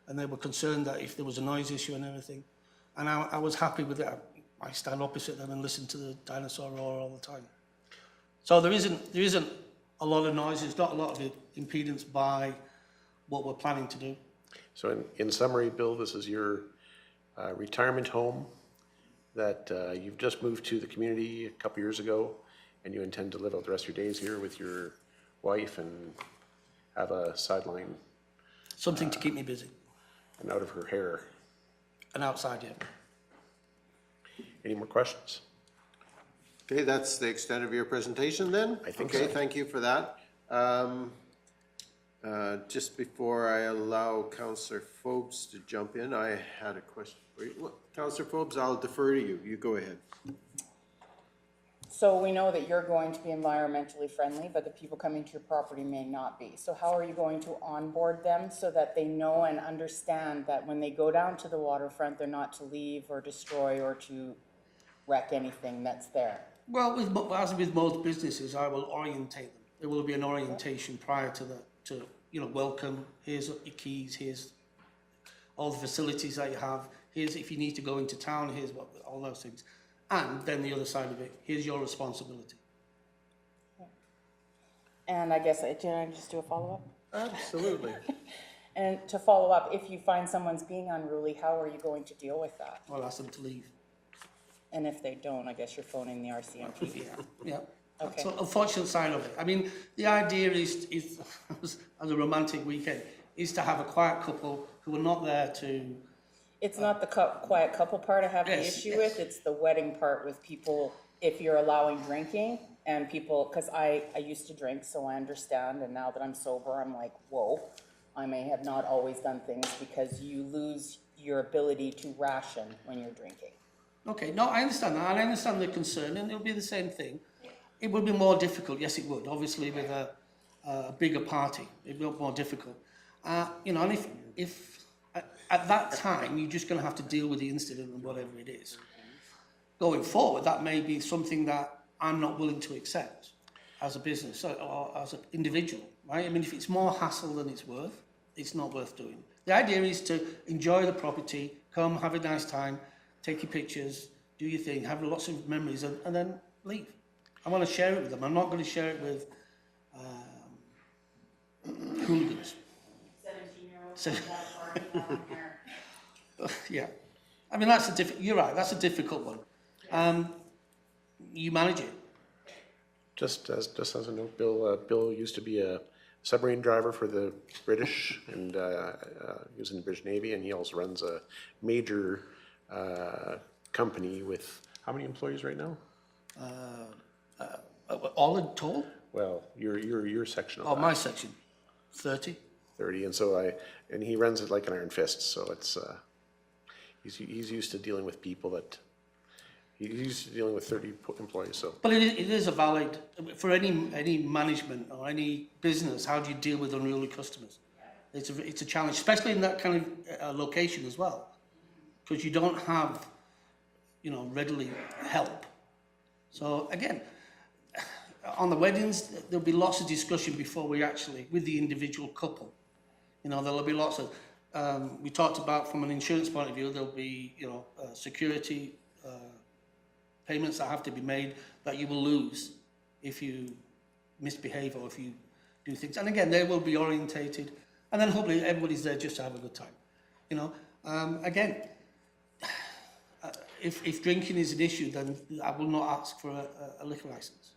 and they were concerned that if there was a noise issue and everything. And I was happy with it. I stand opposite them and listen to the dinosaur roar all the time. So there isn't a lot of noise. There's not a lot of impedance by what we're planning to do. So in summary, Bill, this is your retirement home that you've just moved to the community a couple years ago, and you intend to live out the rest of your days here with your wife and have a sideline. Something to keep me busy. And out of her hair. And outside, yeah. Any more questions? Okay, that's the extent of your presentation then? I think so. Okay, thank you for that. Just before I allow Councillor Phobes to jump in, I had a question for you. Well, Councillor Phobes, I'll defer to you. You go ahead. So we know that you're going to be environmentally friendly, but the people coming to your property may not be. So how are you going to onboard them so that they know and understand that when they go down to the waterfront, they're not to leave or destroy or to wreck anything that's there? Well, as with most businesses, I will orientate them. There will be an orientation prior to welcome, here's your keys, here's all the facilities that you have, here's if you need to go into town, here's all those things. And then the other side of it, here's your responsibility. And I guess, can I just do a follow-up? Absolutely. And to follow up, if you find someone's being unruly, how are you going to deal with that? I'll ask them to leave. And if they don't, I guess you're phoning the RCMP. Yeah. Okay. So unfortunate side of it. I mean, the idea is as a romantic weekend, is to have a quiet couple who are not there to... It's not the quiet couple part I have the issue with, it's the wedding part with people, if you're allowing drinking and people, because I used to drink, so I understand, and now that I'm sober, I'm like, whoa, I may have not always done things because you lose your ability to ration when you're drinking. Okay, no, I understand that, and I understand the concern, and it'll be the same thing. It would be more difficult, yes it would, obviously with a bigger party, it'd be more difficult. And if at that time, you're just going to have to deal with the incident and whatever it is. going forward, that may be something that I'm not willing to accept as a business or as an individual, right? I mean, if it's more hassle than it's worth, it's not worth doing. The idea is to enjoy the property, come, have a nice time, take your pictures, do your thing, have lots of memories, and then leave. I want to share it with them. I'm not going to share it with hooligans. 17-year-olds. Yeah. I mean, you're right, that's a difficult one. You manage it. Just as a note, Bill used to be a submarine driver for the British, and he was in the British Navy, and he also runs a major company with, how many employees right now? All in total? Well, your section of Oh, that. my section, 30. 30, and so and he runs it like an iron fist, so it's, he's used to dealing with people that, he's used to dealing with 30 employees, so. But it is a valid, for any management or any business, how do you deal with unruly customers? It's a challenge, especially in that kind of location as well, because you don't have, readily help. So again, on the weddings, there'll be lots of discussion before we actually, with the individual couple. There'll be lots of, we talked about from an insurance point of view, there'll be, security payments that have to be made that you will lose if you misbehave or if you do things. And again, they will be orientated, and then hopefully everybody's there just to have a good time. Again, if drinking is an issue, then I will not ask for a liquor license.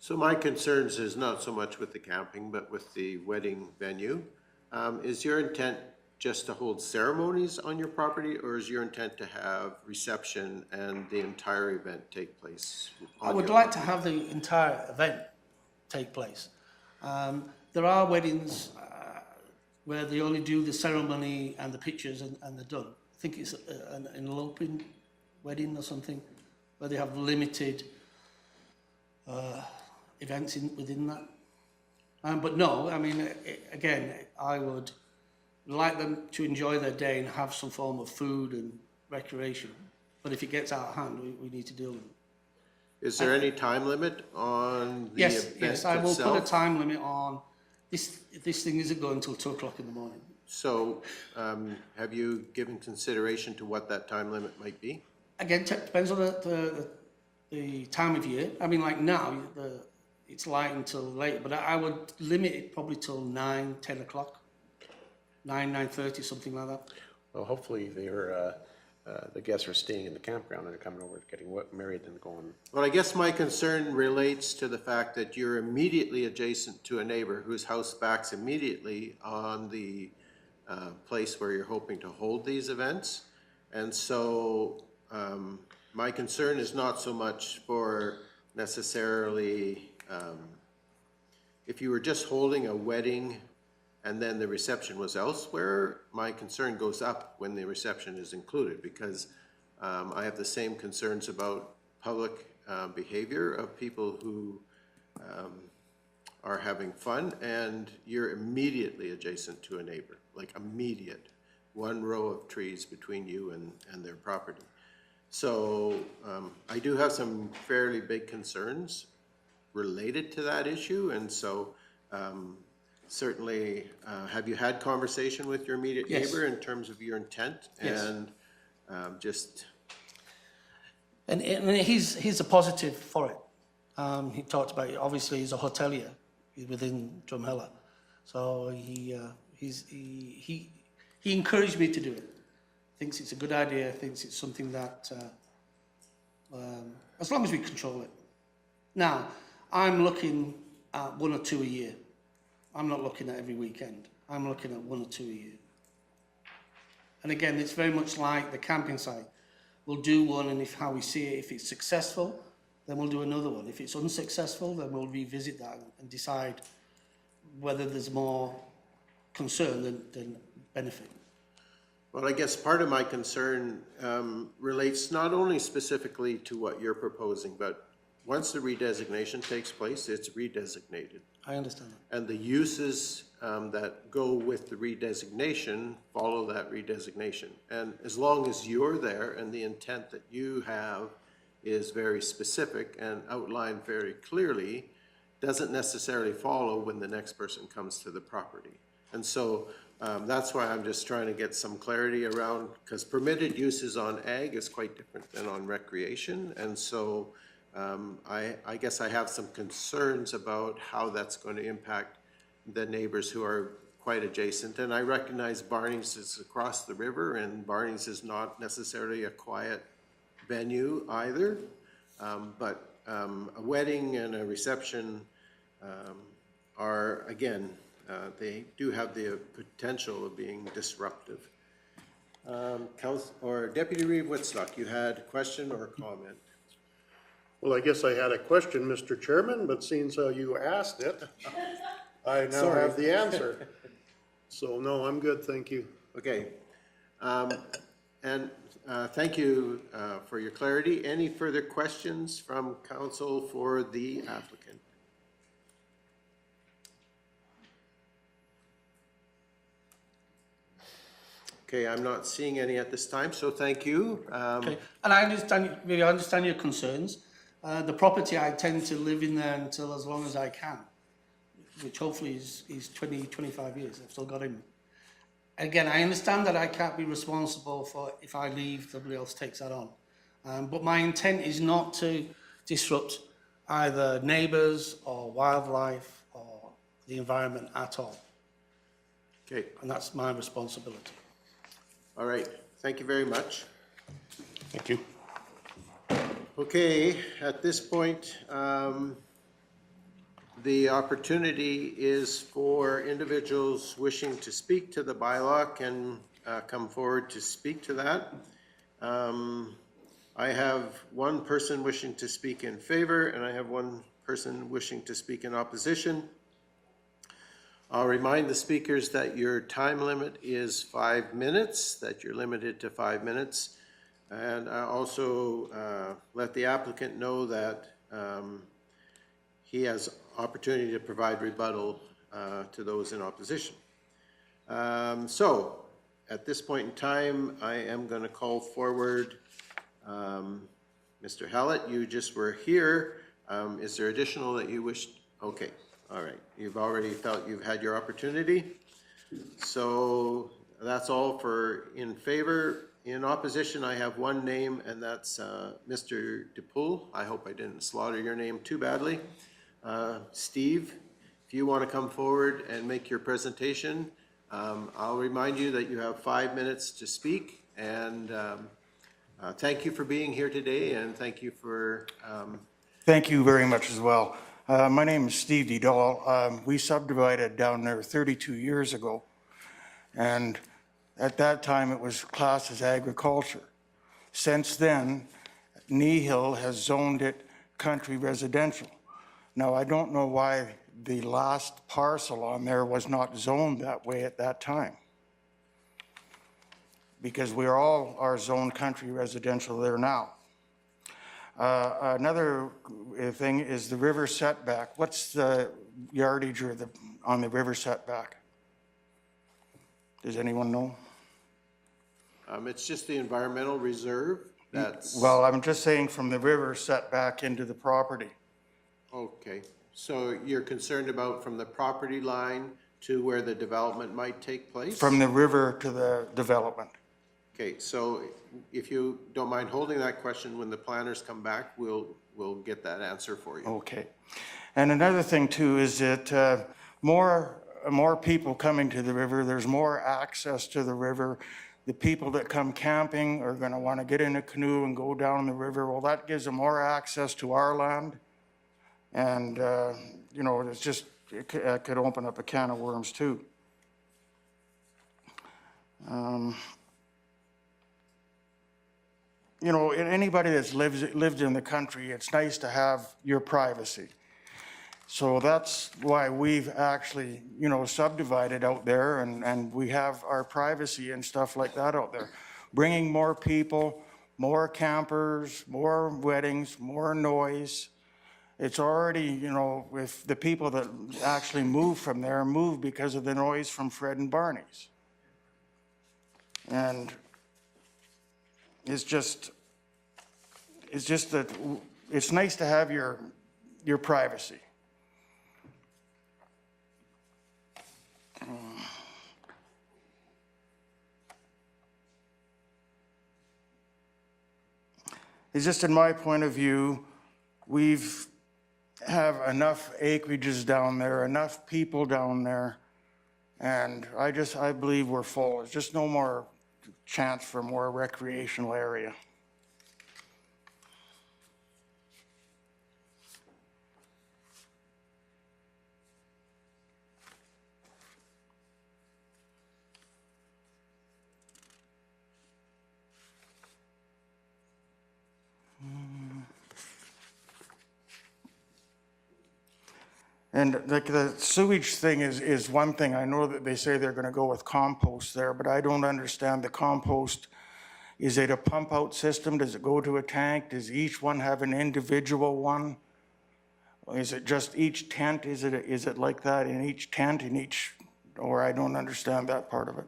So my concerns is not so much with the camping, but with the wedding venue. Is your intent just to hold ceremonies on your property, or is your intent to have reception and the entire event take place? I would like to have the entire event take place. There are weddings where they only do the ceremony and the pictures and they're done. I think it's an eloping wedding or something, where they have limited events within that. But no, I mean, again, I would like them to enjoy their day and have some form of food and recreation. But if it gets out of hand, we need to deal with it. Is there any time limit on the event itself? Yes, I will put a time limit on. This thing isn't going until 2 o'clock in the morning. So have you given consideration to what that time limit might be? Again, depends on the time of year. I mean, like now, it's light until late, but I would limit it probably till 9, 10 o'clock. 9:30, something like that. Well, hopefully the guests are staying in the campground and they're coming over, getting married and going. Well, I guess my concern relates to the fact that you're immediately adjacent to a neighbor whose house backs immediately on the place where you're hoping to hold these events. And so my concern is not so much for necessarily, if you were just holding a wedding and then the reception was elsewhere, my concern goes up when the reception is included, because I have the same concerns about public behavior of people who are having fun, and you're immediately adjacent to a neighbor, like immediate, one row of trees between you and their property. So I do have some fairly big concerns related to that issue, and so certainly, have you had conversation with your immediate neighbor in terms of your intent? Yes. And just... And he's a positive for it. He talked about it. Obviously, he's a hotelier within Drumheller. So he encouraged me to do it. Thinks it's a good idea, thinks it's something that, as long as we control it. Now, I'm looking at 1 or 2 a year. I'm not looking at every weekend. I'm looking at 1 or 2 a year. And again, it's very much like the camping site. We'll do one, and how we see it, if it's successful, then we'll do another one. If it's unsuccessful, then we'll revisit that and decide whether there's more concern than benefit. Well, I guess part of my concern relates not only specifically to what you're proposing, but once the redesignation takes place, it's redesignated. I understand that. And the uses that go with the redesignation, follow that redesignation. And as long as you're there and the intent that you have is very specific and outlined very clearly, doesn't necessarily follow when the next person comes to the property. And so that's why I'm just trying to get some clarity around, because permitted uses on ag is quite different than on recreation. And so I guess I have some concerns about how that's going to impact the neighbors who are quite adjacent. And I recognize Barney's is across the river, and Barney's is not necessarily a quiet venue either. But a wedding and a reception are, again, they do have the potential of being disruptive. Deputy Reeve Woodstock, you had a question or a comment? Well, I guess I had a question, Mr. Chairman, but seeing how you asked it, I now have the answer. So no, I'm good, thank you. Okay. Thank you for your clarity. Any further questions from council for the applicant? Okay, I'm not seeing any at this time, so thank you. Okay, and I understand your concerns. The property, I tend to live in there until as long as I can, which hopefully is 20, 25 years. I've still got him. Again, I understand that I can't be responsible for if I leave, somebody else takes that on. But my intent is not to disrupt either neighbours or wildlife or the environment at all. Okay. And that's my responsibility. All right, thank you very much. Thank you. Okay, at this point, the opportunity is for individuals wishing to speak to the bylaw can come forward to speak to that. I have one person wishing to speak in favor, and I have one person wishing to speak in opposition. I'll remind the speakers that your time limit is 5 minutes, that you're limited to 5 minutes. And I also let the applicant know that he has opportunity to provide rebuttal to those in opposition. So at this point in time, I am going to call forward Mr. Hallett. You just were here. Is there additional that you wish? Okay. All right, you've already felt you've had your opportunity. So that's all for in favor. In opposition, I have one name, and that's Mr. DePool. I hope I didn't slaughter your name too badly. Steve, if you want to come forward and make your presentation, I'll remind you that you have 5 minutes to speak. And thank you for being here today, and thank you for... Thank you very much as well. My name is Steve DeDahl. We subdivided down there 32 years ago, and at that time it was classed as agriculture. Since then, Kneehill has zoned it country residential. Now, I don't know why the last parcel on there was not zoned that way at that time, because we all are zoned country residential there now. Another thing is the river setback. What's the yardage or on the river setback? Does anyone know? It's just the environmental reserve. That's... Well, I'm just saying from the river setback into the property. Okay, so you're concerned about from the property line to where the development might take place? From the river to the development. Okay, so if you don't mind holding that question, when the planners come back, we'll get that answer for you. Okay. And another thing too is that more people coming to the river, there's more access to the river. The people that come camping are going to want to get in a canoe and go down the river. Well, that gives them more access to our land. And, you know, it's just, it could open up a can of worms too. You know, anybody that's lived in the country, it's nice to have your privacy. So that's why we've actually, you know, subdivided out there, and we have our privacy and stuff like that out there. Bringing more people, more campers, more weddings, more noise. It's already, you know, if the people that actually move from there move because of the noise from Fred and Barney's. And it's just that it's nice to have your privacy. It's just in my point of view, we've have enough acreages down there, enough people down there, and I believe we're full. There's just no more chance for more recreational area. And like the sewage thing is one thing. I know that they say they're going to go with compost there, but I don't understand the compost. Is it a pump out system? Does it go to a tank? Does each one have an individual one? Or is it just each tent? Is it like that in each tent, or I don't understand that part of it.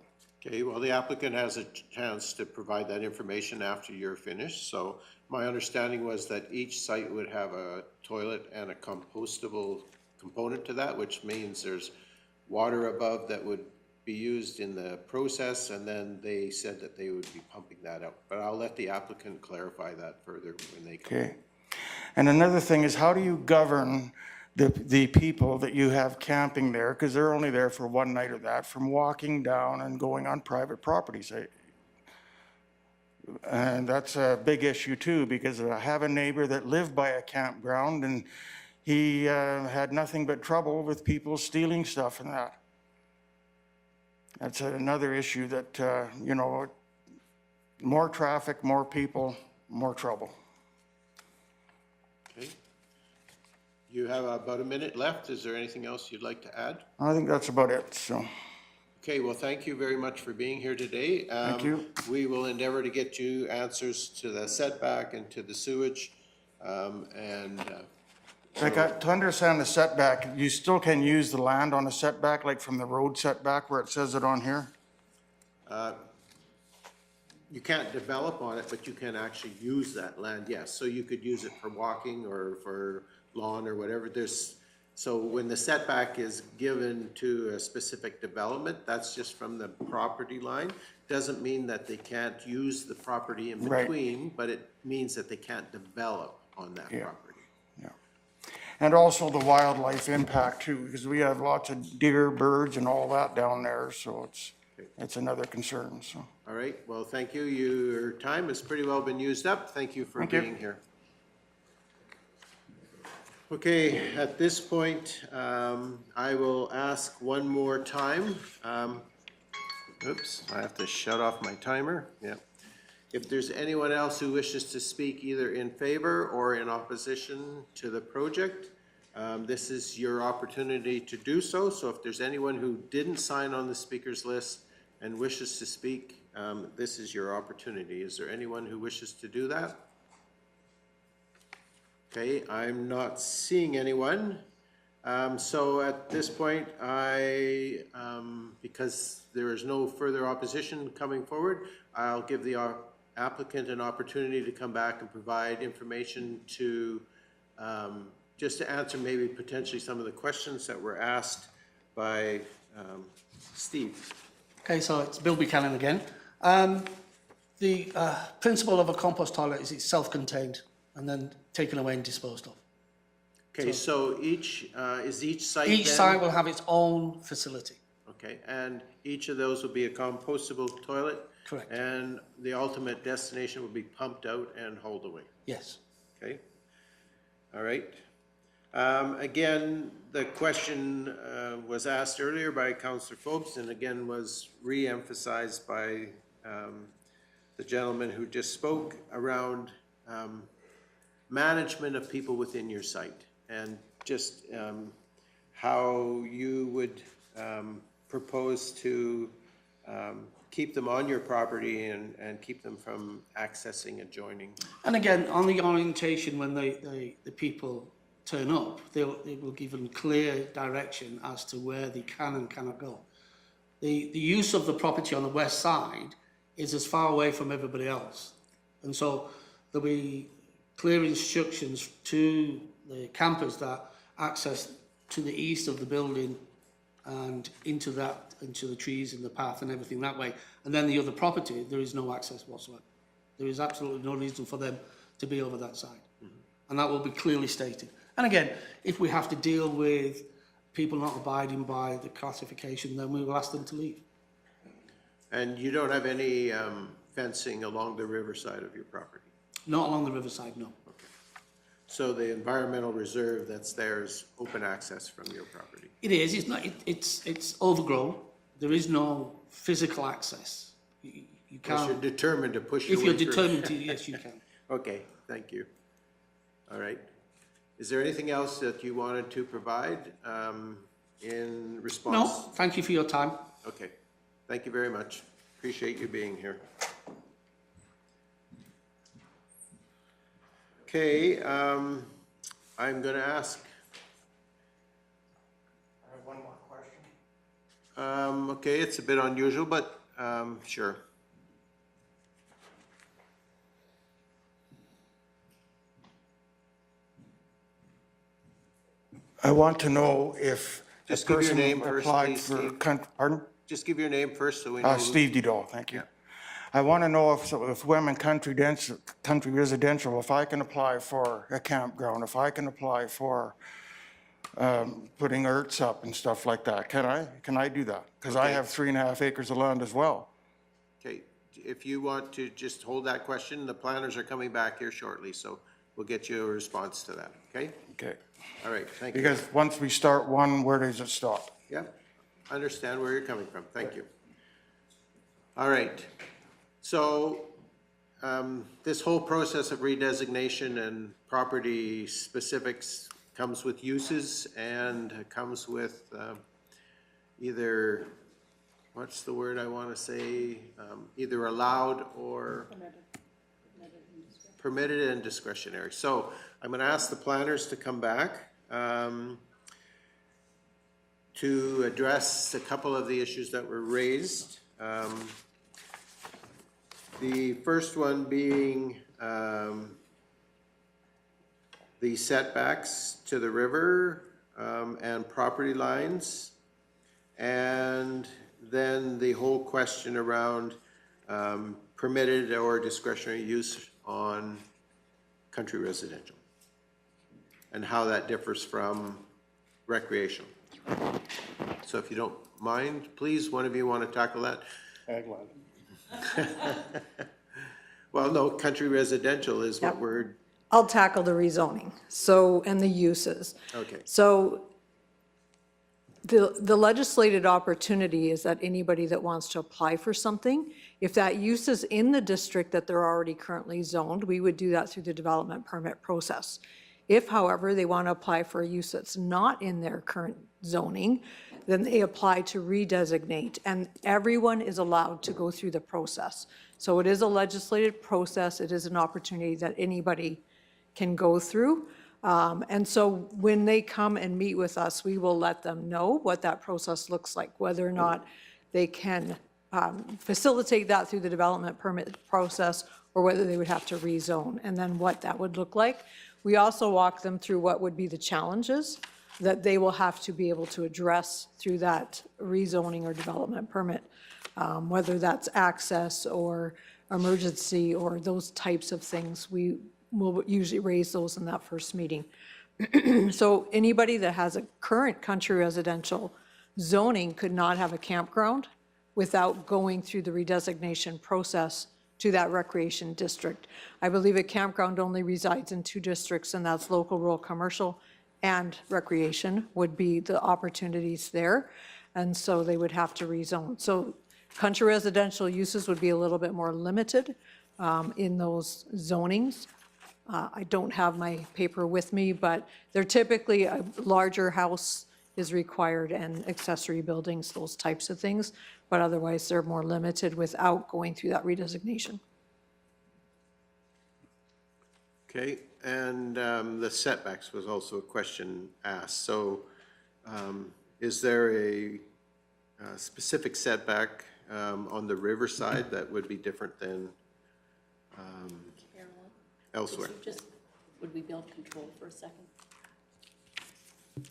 Okay, well, the applicant has a chance to provide that information after you're finished. So my understanding was that each site would have a toilet and a compostable component to that, which means there's water above that would be used in the process, and then they said that they would be pumping that out. But I'll let the applicant clarify that further when they come. Okay. And another thing is, how do you govern the people that you have camping there, because they're only there for one night or that, from walking down and going on private properties? And that's a big issue too, because I have a neighbor that lived by a campground, and he had nothing but trouble with people stealing stuff and that. That's another issue that, you know, more traffic, more people, more trouble. Okay. You have about a minute left. Is there anything else you'd like to add? I think that's about it, so. Okay, well, thank you very much for being here today. Thank you. We will endeavor to get you answers to the setback and to the sewage, Like, to understand the setback, you still can use the land on a setback, like from the road setback where it says it on here? You can't develop on it, but you can actually use that land, yes. So you could use it for walking or for lawn or whatever. So when the setback is given to a specific development, that's just from the property line. Doesn't mean that they can't use the property in between, but it means that they can't develop on that property. And also the wildlife impact too, because we have lots of deer, birds and all that down there, so it's another concern, so. All right, well, thank you. Your time has pretty well been used up. Thank you for being here. Okay, at this point, I will ask one more time. Oops, I have to shut off my timer. Yeah. If there's anyone else who wishes to speak either in favor or in opposition to the project, this is your opportunity to do so. So if there's anyone who didn't sign on the speakers list and wishes to speak, this is your opportunity. Is there anyone who wishes to do that? Okay, I'm not seeing anyone. So at this point, because there is no further opposition coming forward, I'll give the applicant an opportunity to come back and provide information to, just to answer maybe potentially some of the questions that were asked by Steve. Okay, so it's Bill Buchanan again. The principle of a compost toilet is it's self-contained and then taken away and disposed of. Okay, so each site Each site will have its own facility. Okay, and each of those will be a compostable toilet? Correct. And the ultimate destination will be pumped out and hauled away? Yes. Okay, all right. Again, the question was asked earlier by Councillor Phobes and again was re-emphasized by the gentleman who just spoke around management of people within your site and just how you would propose to keep them on your property and keep them from accessing adjoining. And again, on the orientation, when the people turn up, it will give them clear direction as to where they can and cannot go. The use of the property on the west side is as far away from everybody else. And so there'll be clear instructions to the campers that access to the east of the building and into the trees and the path and everything that way. And then the other property, there is no access whatsoever. There is absolutely no reason for them to be over that side. And that will be clearly stated. And again, if we have to deal with people not abiding by the classification, then we will ask them to leave. And you don't have any fencing along the riverside of your property? Not along the riverside, no. Okay. So the environmental reserve that's there is open access from your property? It is. It's not. It's overgrown. There is no physical access. You can't. If you're determined to push your If way you're through. determined to, yes, you can. Okay, thank you. All right. Is there anything else that you wanted to provide in response? No, thank you for your time. Okay, thank you very much. Appreciate you being here. Okay, I'm going to ask. I have one more question. Okay, it's a bit unusual, but sure. I want to know if a Just give your person name first, applied please, for, Steve. pardon? Just give your name first so we know. Steve Didol, thank you. I want to know if women country residential, if I can apply for a campground, if I can apply for putting yurts up and stuff like that. Can I do that? Because I Okay. have 3.5 acres of land as well. Okay, if you want to just hold that question, the planners are coming back here shortly, so we'll get you a response to that, okay? Okay. All right, thank you. Because once we start one, where does it stop? Yeah, understand where you're coming from, thank you. All right, so this whole process of redesignation and property specifics comes with uses and comes with either, what's the word I want to say, either allowed or permitted and discretionary. So I'm going to ask the planners to come back to address a couple of the issues that were raised. The first one being the setbacks to the river and property lines. And then the whole question around permitted or discretionary use on country residential and how that differs from recreational. So if you don't mind, please, one of you want to tackle that? Agland. Well, no, country residential is what we're, I'll tackle the rezoning, and the uses. okay. So the legislated opportunity is that anybody that wants to apply for something, if that use is in the district that they're already currently zoned, we would do that through the development permit process. If, however, they want to apply for a use that's not in their current zoning, then they apply to redesignate, and everyone is allowed to go through the process. So it is a legislative process. It is an opportunity that anybody can go through. And so when they come and meet with us, we will let them know what that process looks like, whether or not they can facilitate that through the development permit process or whether they would have to rezone, and then what that would look like. We also walk them through what would be the challenges that they will have to be able to address through that rezoning or development permit, whether that's access or emergency or those types of things. We will usually raise those in that first meeting. So anybody that has a current country residential zoning could not have a campground without going through the redesignation process to that recreation district. I believe a campground only resides in 2 districts, and that's local, rural, commercial, and recreation would be the opportunities there. And so they would have to rezone. So country residential uses would be a little bit more limited in those zonings. I don't have my paper with me, but they're typically a larger house is required and accessory buildings, those types of things. But otherwise, they're more limited without going through that redesignation. Okay, and the setbacks was also a question asked. So is there a specific setback on the riverside that would be different than elsewhere? Would we be able to control for a second?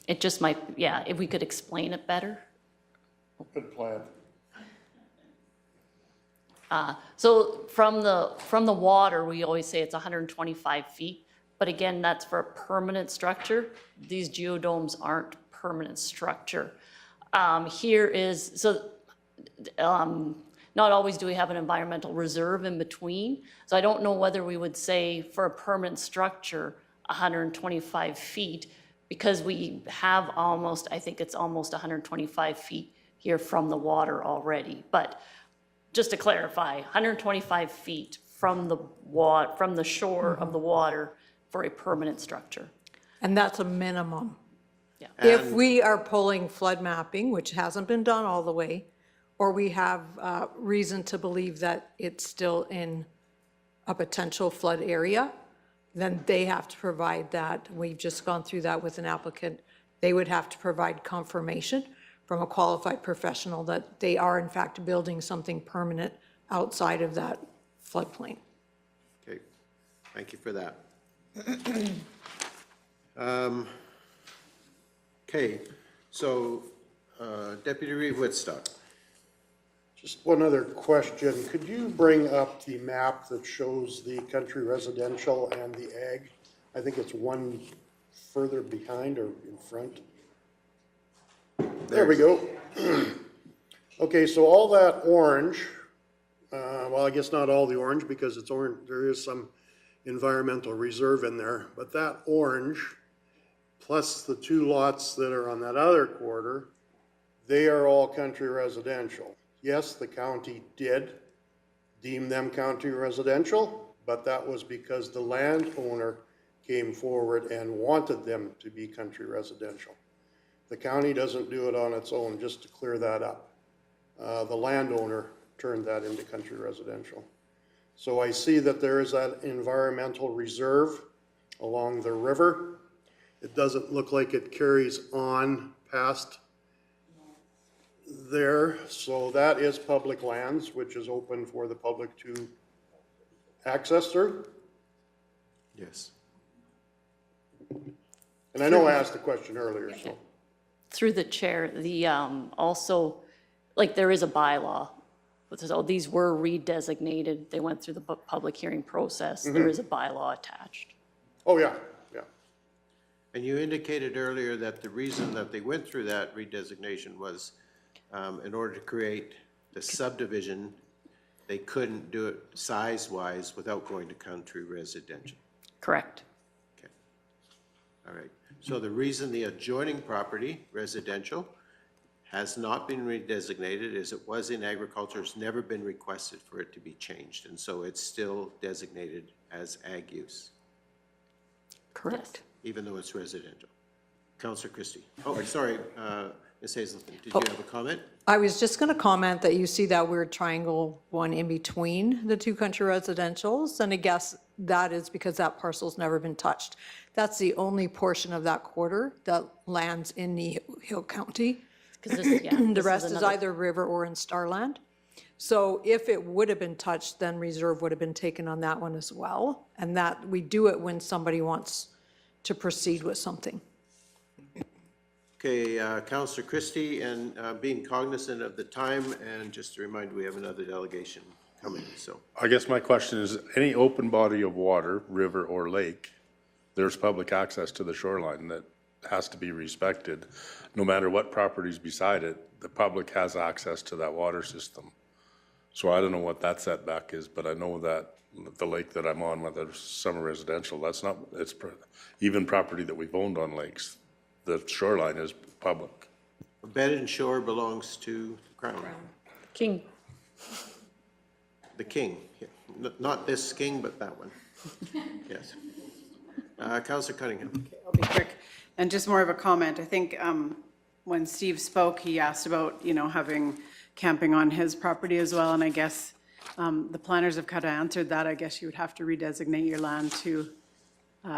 It just might, yeah, if we could explain it better. Good plan. So from the water, we always say it's 125 feet, but again, that's for a permanent structure. These geodomes aren't permanent structure. Here is, so not always do we have an environmental reserve in between. So I don't know whether we would say for a permanent structure, 125 feet, because we have almost, I think it's almost 125 feet here from the water already. But just to clarify, 125 feet from the shore of the water for a permanent structure. And that's a minimum. Yeah. If we are pulling flood mapping, which hasn't been done all the way, or we have reason to believe that it's still in a potential flood area, then they have to provide that. We've just gone through that with an applicant. They would have to provide confirmation from a qualified professional that they are in fact building something permanent outside of that floodplain. Okay, thank you for that. Okay, so Deputy Reeve Woodstock. Just one other question. Could you bring up the map that shows the country residential and the ag? I think it's one further behind or in front. There we go. Okay, so all that orange, well, I guess not all the orange because it's orange. There is some environmental reserve in there, but that orange plus the 2 lots that are on that other quarter, they are all country residential. Yes, the county did deem them county residential, but that was because the landowner came forward and wanted them to be country residential. The county doesn't do it on its own, just to clear that up. The landowner turned that into country residential. So I see that there is that environmental reserve along the river. It doesn't look like it carries on past there, so that is public lands, which is open for the public to access through. Yes. And I know I asked the question earlier, so. Through the chair, the also, like there is a bylaw. So these were redesignated. They went through the public hearing process. There is a bylaw attached. Oh, yeah, yeah. And you indicated earlier that the reason that they went through that redesignation was in order to create the subdivision, they couldn't do it size-wise without going to country residential. Correct. Okay. All right. So the reason the adjoining property, residential, has not been redesignated is it was in agriculture. It's never been requested for it to be changed. And so it's still designated as ag use. Correct. Even though it's residential. Councillor Christie. Oh, sorry, Ms. Hazelton, did you have a comment? I was just going to comment that you see that weird triangle one in between the 2 country residentials, and I guess that is because that parcel's never been touched. That's the only portion of that quarter that lands in Kneehill County. The rest is either river or in Starland. So if it would have been touched, then reserve would have been taken on that one as well. And that we do it when somebody wants to proceed with something. Okay, Councillor Christie, and being cognizant of the time, and just to remind, we have another delegation coming, so. I guess my question is, any open body of water, river or lake, there's public access to the shoreline that has to be respected. No matter what property's beside it, the public has access to that water system. So I don't know what that setback is, but I know that the lake that I'm on, whether it's summer residential, that's not, it's even property that we've owned on lakes, the shoreline is public. Bed and shore belongs to the Crown. King. The king, yeah. Not this king, but that one. Yes. Councillor Cunningham. Okay, I'll be quick. And just more of a comment. I think when Steve spoke, he asked about, having camping on his property as well. And I guess the planners have kind of answered that. I guess you would have to redesignate your land to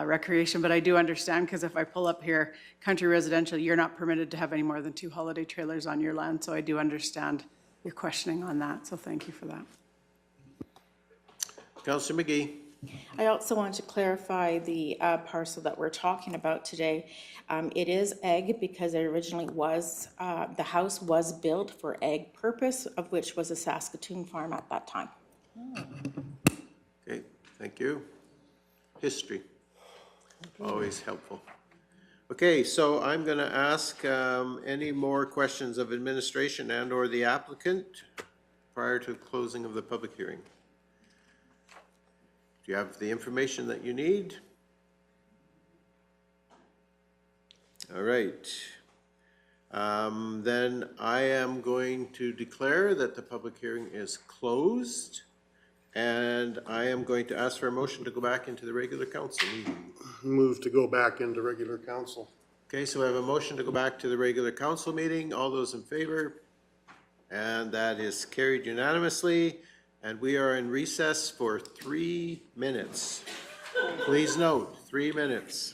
recreation, but I do understand, because if I pull up here, country residential, you're not permitted to have any more than 2 holiday trailers on your land, so I do understand your questioning on that, so thank you for that. Councillor McGee. I also want to clarify the parcel that we're talking about today. It is egg because it originally was, the house was built for egg purpose, of which was a Saskatoon farm at that time. Okay, thank you. History, always helpful. Okay, so I'm going to ask any more questions of administration and or the applicant prior to closing of the public hearing. Do you have the information that you need? All right. Then I am going to declare that the public hearing is closed, and I am going to ask for a motion to go back into the regular council meeting. Move to go back into regular council. Okay, so we have a motion to go back to the regular council meeting. All those in favor? And that is carried unanimously. And we are in recess for 3 minutes. Please note, 3 minutes.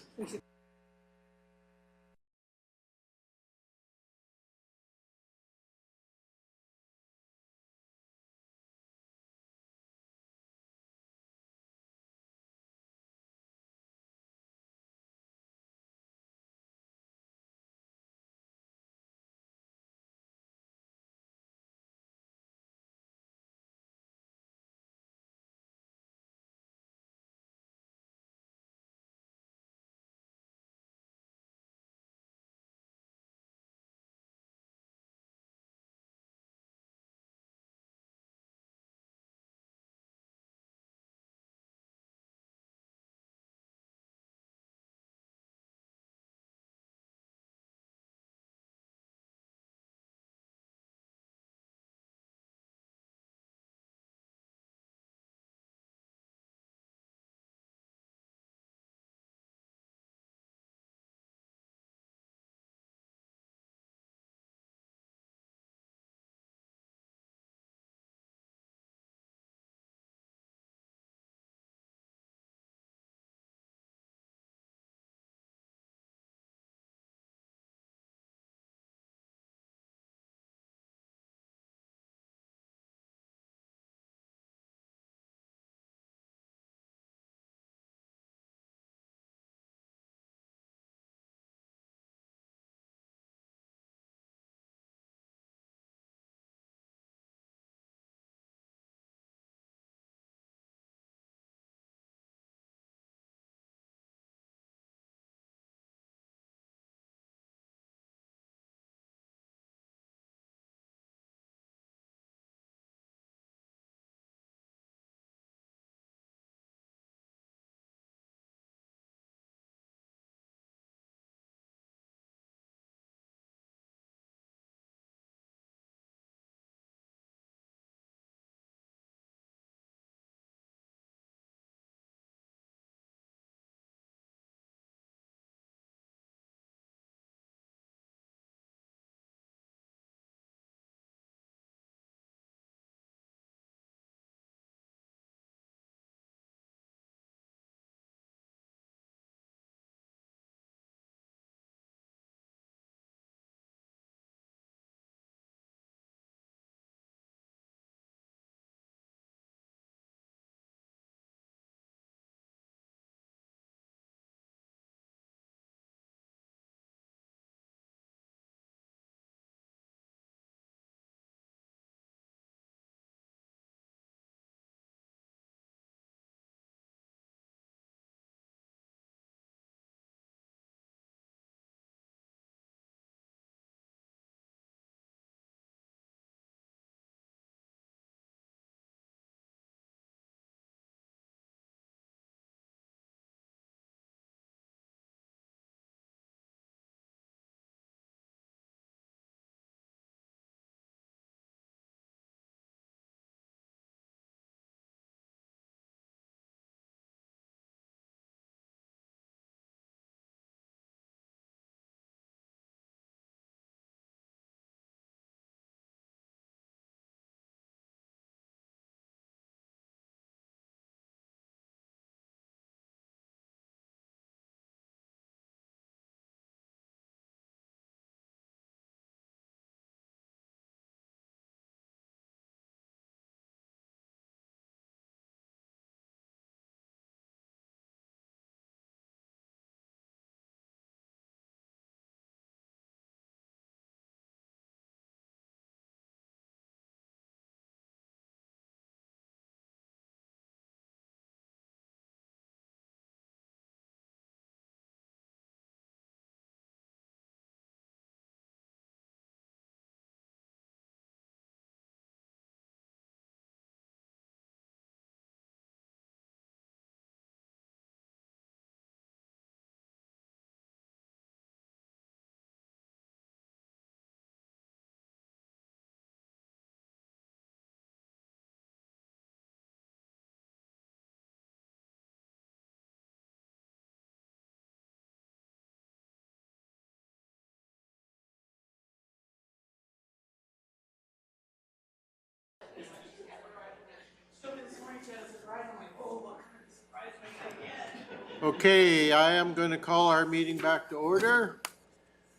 Okay, I am going to call our meeting back to order.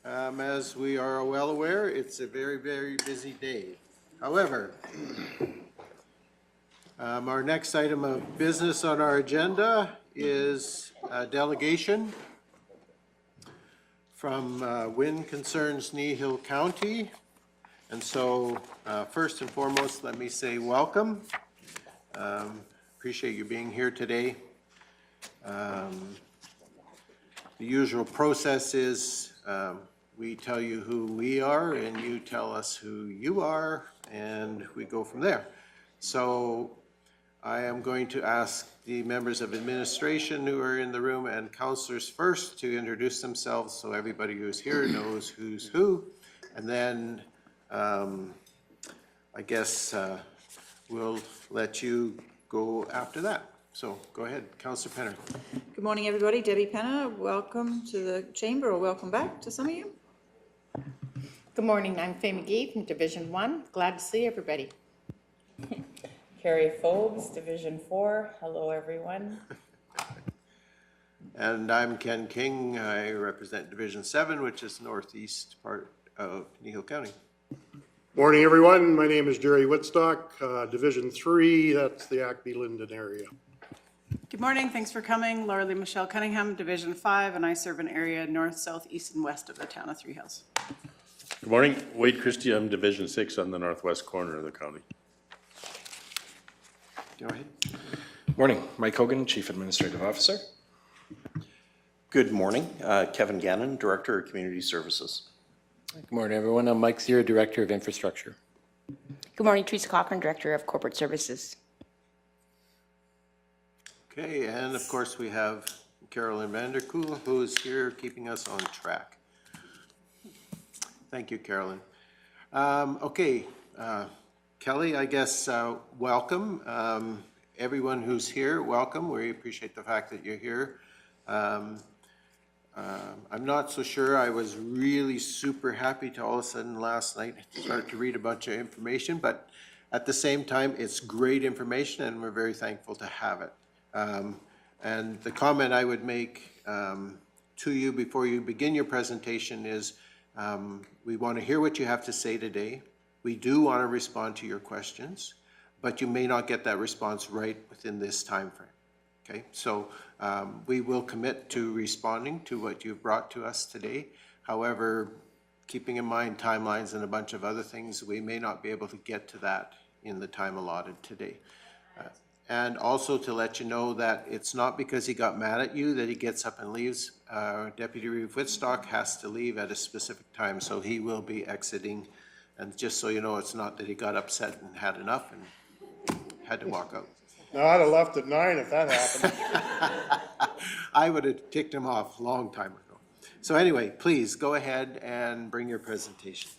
As we are well aware, it's a very, very busy day. However, our next item of business on our agenda is delegation from Wind Concerns Kneehill County. And so first and foremost, let me say welcome. Appreciate you being here today. The usual process is we tell you who we are and you tell us who you are, and we go from there. So I am going to ask the members of administration who are in the room and councillors first to introduce themselves so everybody who's here knows who's who. And then I guess we'll let you go after that. So go ahead, Councillor Penner. Good morning, everybody. Debbie Penner, welcome to the chamber, or welcome back to some of you. Good morning, I'm Faye McGee from Division 1. Glad to see everybody. Carrie Forbes, Division 4. Hello, everyone. And I'm Ken King. I represent Division 7, which is northeast part of Kneehill County. Morning, everyone. My name is Jerry Whitstock, Division 3. That's the Acme-Linden area. Good morning, thanks for coming. Laura Lee Michelle Cunningham, Division 5, and I serve an area north, south, east, and west of the town of Three Hills. Good morning, Wade Christie, I'm Division 6 on the northwest corner of the county. Go ahead. Morning, Mike Hogan, Chief Administrative Officer. Good morning, Kevin Gannon, Director of Community Services. Good morning, everyone. I'm Mike Zero, Director of Infrastructure. Good morning, Teresa Cochran, Director of Corporate Services. Okay, and of course we have Carolyn Vanderkool, who is here keeping us on track. Thank you, Carolyn. Okay, Kelly, I guess welcome. Everyone who's here, welcome. We appreciate the fact that you're here. I'm not so sure I was really super happy to all of a sudden last night start to read a bunch of information, but at the same time, it's great information and we're very thankful to have it. And the comment I would make to you before you begin your presentation is we want to hear what you have to say today. We do want to respond to your questions, but you may not get that response right within this time frame. Okay, so we will commit to responding to what you've brought to us today. However, keeping in mind timelines and a bunch of other things, we may not be able to get to that in the time allotted today. And also to let you know that it's not because he got mad at you that he gets up and leaves. Deputy Reeve Whitstock has to leave at a specific time, so he will be exiting. And just so you know, it's not that he got upset and had enough and had to walk out. No, I'd have left at 9 if that happened. I would have ticked him off a long time ago. So anyway, please go ahead and bring your presentation.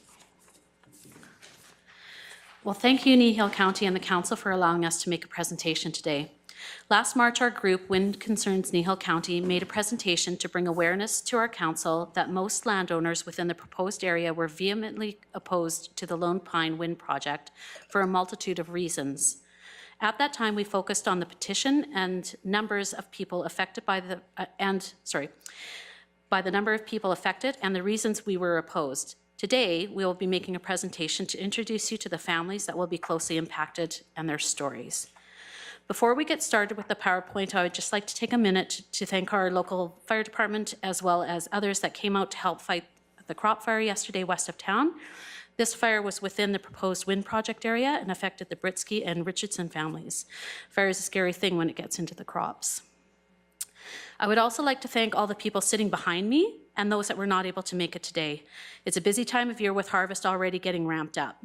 Well, thank you, Kneehill County and the Council for allowing us to make a presentation today. Last March, our group, Wind Concerns Kneehill County, made a presentation to bring awareness to our council that most landowners within the proposed area were vehemently opposed to the Lone Pine Wind Project for a multitude of reasons. At that time, we focused on the petition and numbers of people affected by the, by the number of people affected and the reasons we were opposed. Today, we will be making a presentation to introduce you to the families that will be closely impacted and their stories. Before we get started with the PowerPoint, I would just like to take a minute to thank our local fire department as well as others that came out to help fight the crop fire yesterday west of town. This fire was within the proposed wind project area and affected the Britsky and Richardson families. Fire is a scary thing when it gets into the crops. I would also like to thank all the people sitting behind me and those that were not able to make it today. It's a busy time of year with harvest already getting ramped up.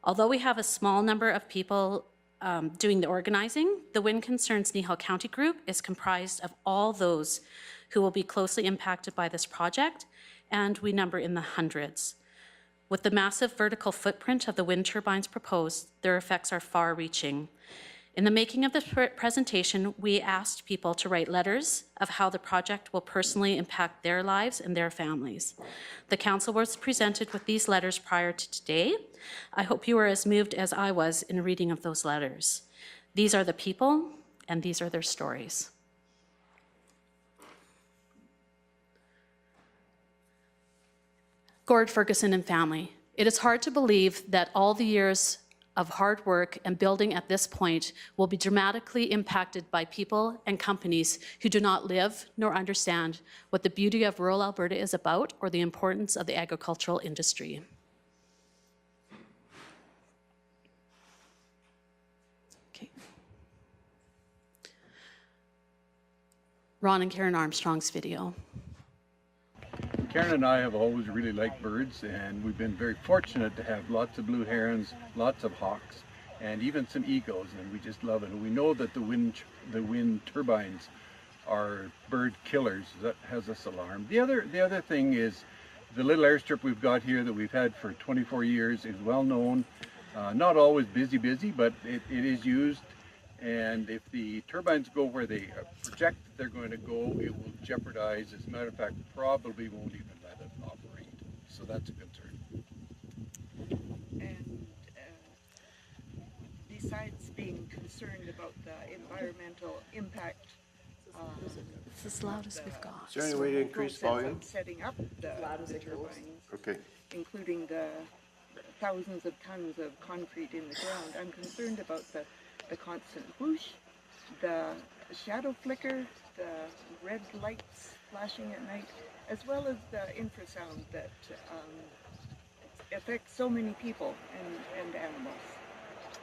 Although we have a small number of people doing the organizing, the Wind Concerns Kneehill County group is comprised of all those who will be closely impacted by this project, and we number in the hundreds. With the massive vertical footprint of the wind turbines proposed, their effects are far-reaching. In the making of this presentation, we asked people to write letters of how the project will personally impact their lives and their families. The council was presented with these letters prior to today. I hope you were as moved as I was in reading of those letters. These are the people, and these are their stories. Gord Ferguson and family, it is hard to believe that all the years of hard work and building at this point will be dramatically impacted by people and companies who do not live nor understand what the beauty of rural Alberta is about or the importance of the agricultural industry. Okay. Ron and Karen Armstrong's video. Karen and I have always really liked birds, and we've been very fortunate to have lots of blue herons, lots of hawks, and even some eagles, and we just love it. And we know that the wind turbines are bird killers. That has us alarmed. The other thing is the little airstrip we've got here that we've had for 24 years is well known. Not always busy, but it is used. And if the turbines go where they project that they're going to go, it will jeopardize, as a matter of fact, probably won't even let it operate. So that's a concern. And besides being concerned about the environmental impact, it's as loud as we've got. Is there any way to increase volume? Setting up the turbines, Okay. including the thousands of tons of concrete in the ground, I'm concerned about the constant whoosh, the shadow flicker, the red lights flashing at night, as well as the infrasound that affects so many people and animals.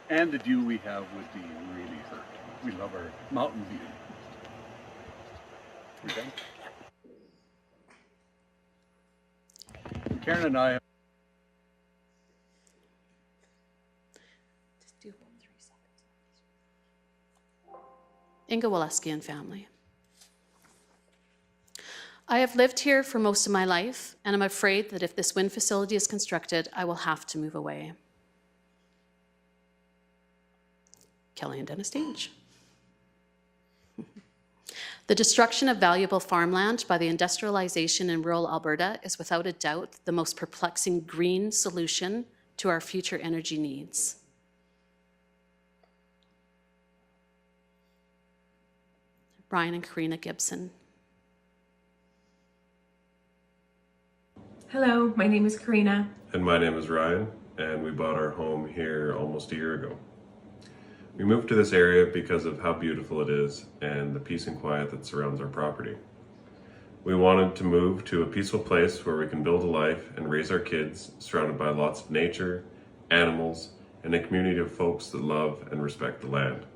And the view we have would be really hurt. We love our mountain view. We done? Karen and I have Inga Waleski and family. I have lived here for most of my life, and I'm afraid that if this wind facility is constructed, I will have to move away. Kelly and Dennis Dange. The destruction of valuable farmland by the industrialization in rural Alberta is without a doubt the most perplexing green solution to our future energy needs. Brian and Karina Gibson. Hello, my name is Karina. And my name is Ryan, and we bought our home here almost a year ago. We moved to this area because of how beautiful it is and the peace and quiet that surrounds our property. We wanted to move to a peaceful place where we can build a life and raise our kids surrounded by lots of nature, animals, and a community of folks that love and respect the land.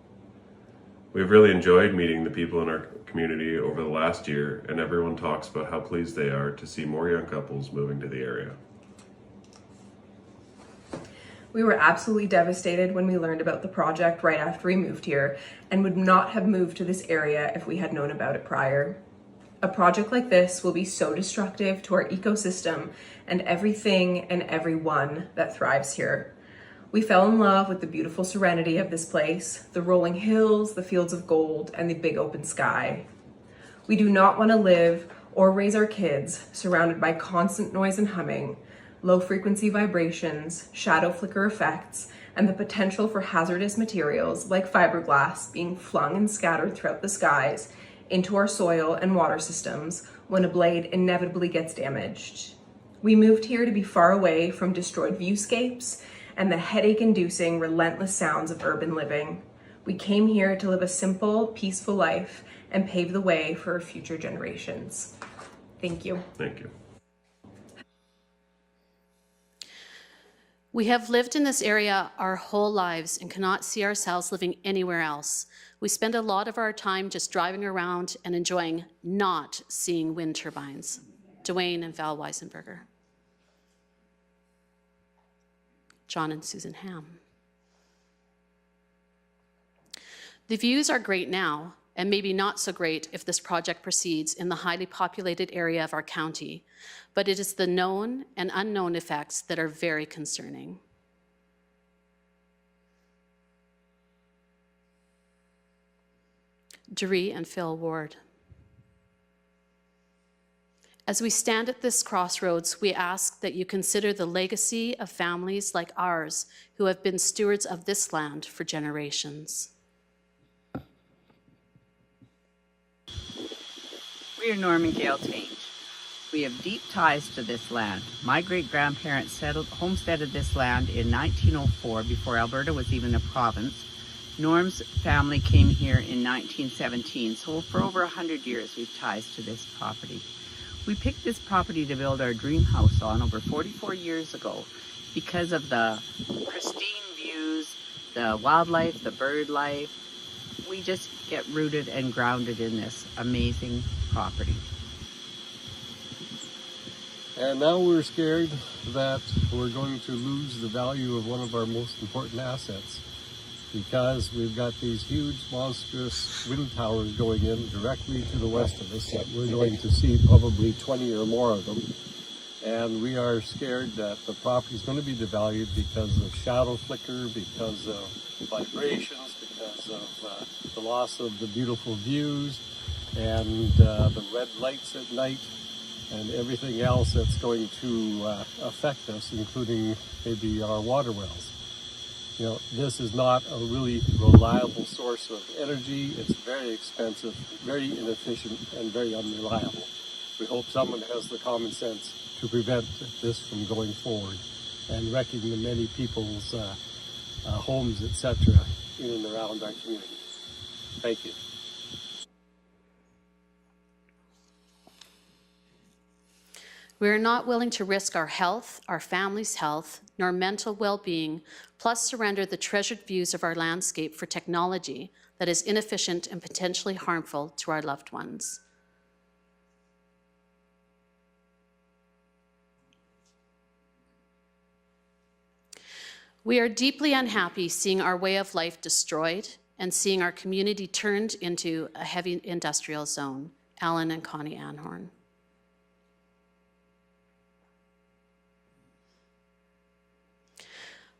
We've really enjoyed meeting the people in our community over the last year, and everyone talks about how pleased they are to see more young couples moving to the area. We were absolutely devastated when we learned about the project right after we moved here and would not have moved to this area if we had known about it prior. A project like this will be so destructive to our ecosystem and everything and everyone that thrives here. We fell in love with the beautiful serenity of this place, the rolling hills, the fields of gold, and the big open sky. We do not want to live or raise our kids surrounded by constant noise and humming, low frequency vibrations, shadow flicker effects, and the potential for hazardous materials like fiberglass being flung and scattered throughout the skies into our soil and water systems when a blade inevitably gets damaged. We moved here to be far away from destroyed viewscapes and the headache-inducing, relentless sounds of urban living. We came here to live a simple, peaceful life and pave the way for future generations. Thank you. Thank you. We have lived in this area our whole lives and cannot see ourselves living anywhere else. We spend a lot of our time just driving around and enjoying not seeing wind turbines. Dwayne and Val Weisenberger. John and Susan Ham. The views are great now, and maybe not so great if this project proceeds in the highly populated area of our county, but it is the known and unknown effects that are very concerning. Doree and Phil Ward. As we stand at this crossroads, we ask that you consider the legacy of families like ours who have been stewards of this land for generations. We are Norm and Gail Tange. we have deep ties to this land. My great-grandparents homesteaded this land in 1904, before Alberta was even a province. Norm's family came here in 1917, so for over 100 years we've ties to this property. We picked this property to build our dream house on over 44 years ago because of the pristine views, the wildlife, the bird life. We just get rooted and grounded in this amazing property. And now we're scared that we're going to lose the value of one of our most important assets, because we've got these huge, monstrous wind towers going in directly to the west of us that we're going to see probably 20 or more of them. And we are scared that the property is going to be devalued because of shadow flicker, because of vibrations, because of the loss of the beautiful views, and the red lights at night, and everything else that's going to affect us, including maybe our water wells. You know, this is not a really reliable source of energy. It's very expensive, very inefficient, and very unreliable. We hope someone has the common sense to prevent this from going forward and wrecking the many people's homes, etc., in and around our community. Thank you. We are not willing to risk our health, our family's health, nor mental well-being, plus surrender the treasured views of our landscape for technology that is inefficient and potentially harmful to our loved ones. We are deeply unhappy seeing our way of life destroyed and seeing our community turned into a heavy industrial zone. Alan and Connie Anhorn.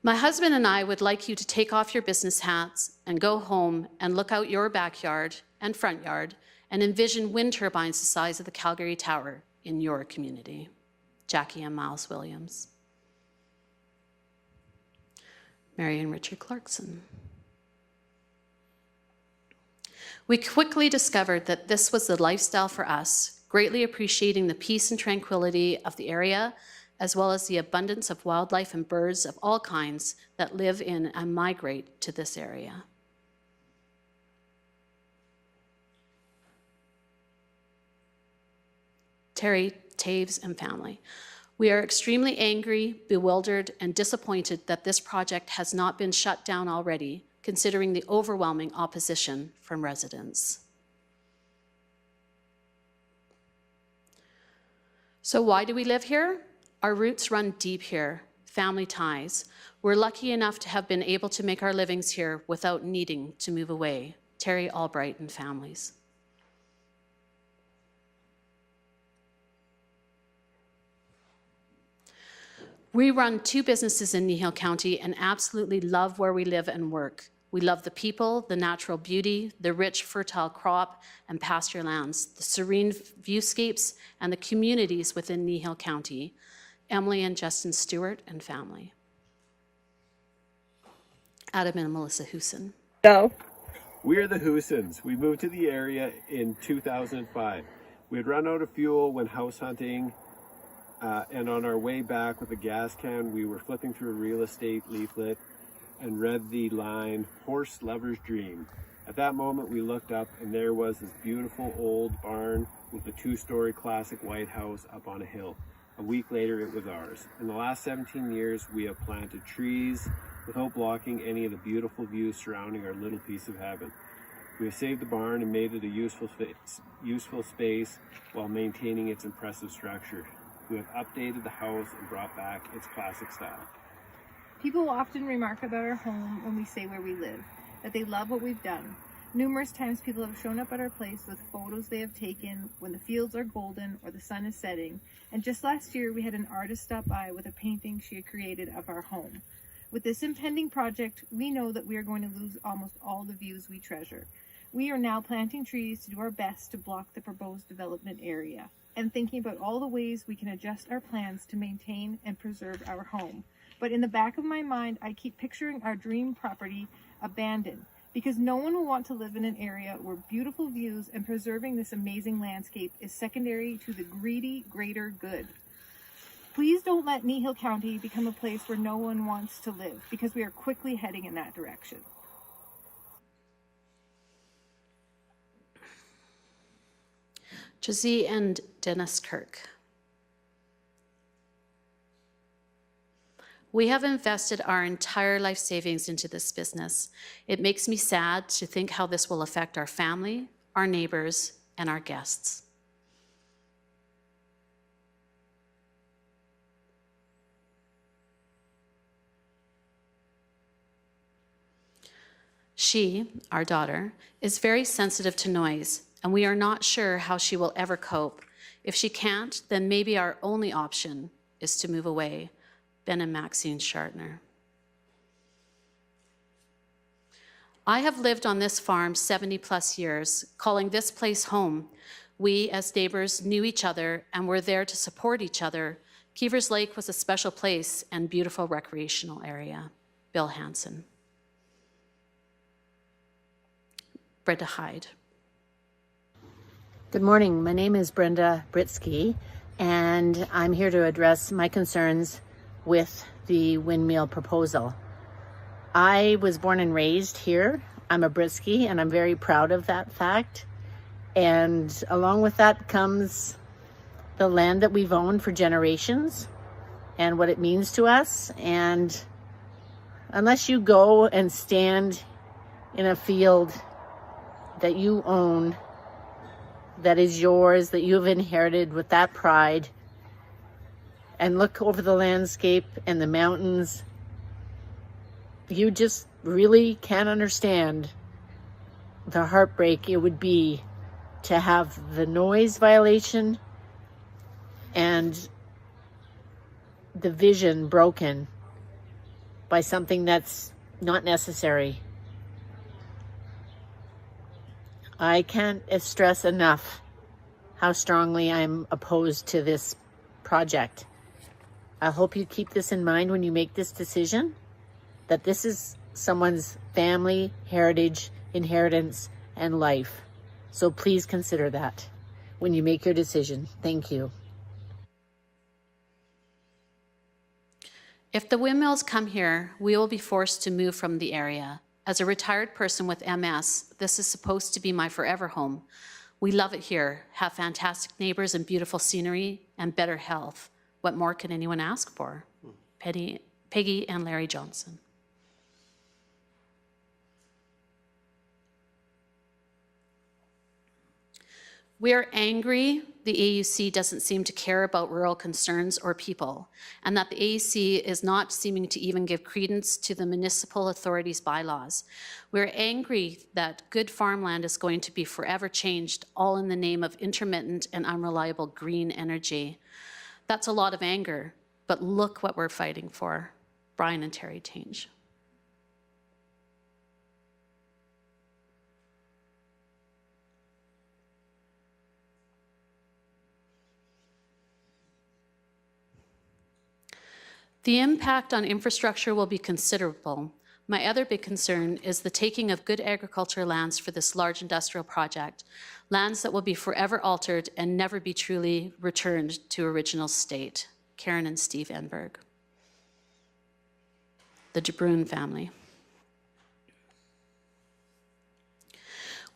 My husband and I would like you to take off your business hats and go home and look out your backyard and front yard and envision wind turbines the size of the Calgary Tower in your community. Jackie and Miles Williams. Mary and Richard Clarkson. We quickly discovered that this was the lifestyle for us, greatly appreciating the peace and tranquility of the area, as well as the abundance of wildlife and birds of all kinds that live in and migrate to this area. Terry, Taves, and family. We are extremely angry, bewildered, and disappointed that this project has not been shut down already, considering the overwhelming opposition from residents. So why do we live here? Our roots run deep here, family ties. We're lucky enough to have been able to make our livings here without needing to move away. Terry Albright and families. We run 2 businesses in Kneehill County and absolutely love where we live and work. We love the people, the natural beauty, the rich fertile crop and pasture lands, the serene viewscapes, and the communities within Kneehill County. Emily and Justin Stewart and family. Adam and Melissa Hoosen. Go. We're the Hoosens. We moved to the area in 2005. We had run out of fuel when house hunting, and on our way back with a gas can, we were flipping through a real estate leaflet and read the line, "Horse Lover's Dream." At that moment, we looked up and there was this beautiful old barn with a 2-story classic white house up on a hill. A week later, it was ours. In the last 17 years, we have planted trees without blocking any of the beautiful views surrounding our little piece of heaven. We have saved the barn and made it a useful space while maintaining its impressive structure. We have updated the house and brought back its classic style. People often remark about our home when we say where we live, that they love what we've done. Numerous times people have shown up at our place with photos they have taken when the fields are golden or the sun is setting. And just last year, we had an artist stop by with a painting she had created of our home. With this impending project, we know that we are going to lose almost all the views we treasure. We are now planting trees to do our best to block the proposed development area and thinking about all the ways we can adjust our plans to maintain and preserve our home. But in the back of my mind, I keep picturing our dream property abandoned, because no one will want to live in an area where beautiful views and preserving this amazing landscape is secondary to the greedy greater good. Please don't let Kneehill County become a place where no one wants to live, because we are quickly heading in that direction. Josie and Dennis Kirk. We have invested our entire life savings into this business. It makes me sad to think how this will affect our family, our neighbors, and our guests. She, our daughter, is very sensitive to noise, and we are not sure how she will ever cope. If she can't, then maybe our only option is to move away. Ben and Maxine Shartner. I have lived on this farm 70 plus years, calling this place home. We, as neighbors, knew each other and were there to support each other. Keevers Lake was a special place and beautiful recreational area. Bill Hansen. Brenda Hyde. Good morning. My name is Brenda Britsky, and I'm here to address my concerns with the windmill proposal. I was born and raised here. I'm a Britsky, and I'm very proud of that fact. And along with that comes the land that we've owned for generations and what it means to us. And unless you go and stand in a field that you own, that is yours, that you have inherited with that pride, and look over the landscape and the mountains, you just really can't understand the heartbreak it would be to have the noise violation and the vision broken by something that's not necessary. I can't stress enough how strongly I'm opposed to this project. I hope you keep this in mind when you make this decision, that this is someone's family, heritage, inheritance, and life. So please consider that when you make your decision. Thank you. If the windmills come here, we will be forced to move from the area. As a retired person with MS, this is supposed to be my forever home. We love it here, have fantastic neighbors and beautiful scenery and better health. What more can anyone ask for? Peggy and Larry Johnson. We are angry the AUC doesn't seem to care about rural concerns or people, and that the AUC is not seeming to even give credence to the municipal authorities' bylaws. We're angry that good farmland is going to be forever changed, all in the name of intermittent and unreliable green energy. That's a lot of anger, but look what we're fighting for. Brian and Terry Tange. The impact on infrastructure will be considerable. My other big concern is the taking of good agriculture lands for this large industrial project, lands that will be forever altered and never be truly returned to original state. Karen and Steve Enberg. The DeBrun family.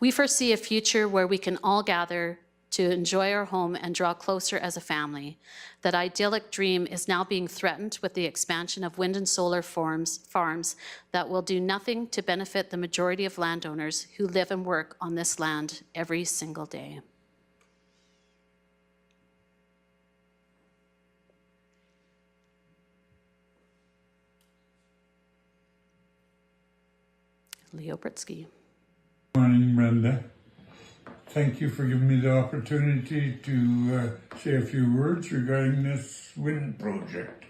We foresee a future where we can all gather to enjoy our home and draw closer as a family. That idyllic dream is now being threatened with the expansion of wind and solar farms that will do nothing to benefit the majority of landowners who live and work on this land every single day. Leo Britsky. Good morning, Brenda. Thank you for giving me the opportunity to say a few words regarding this wind project,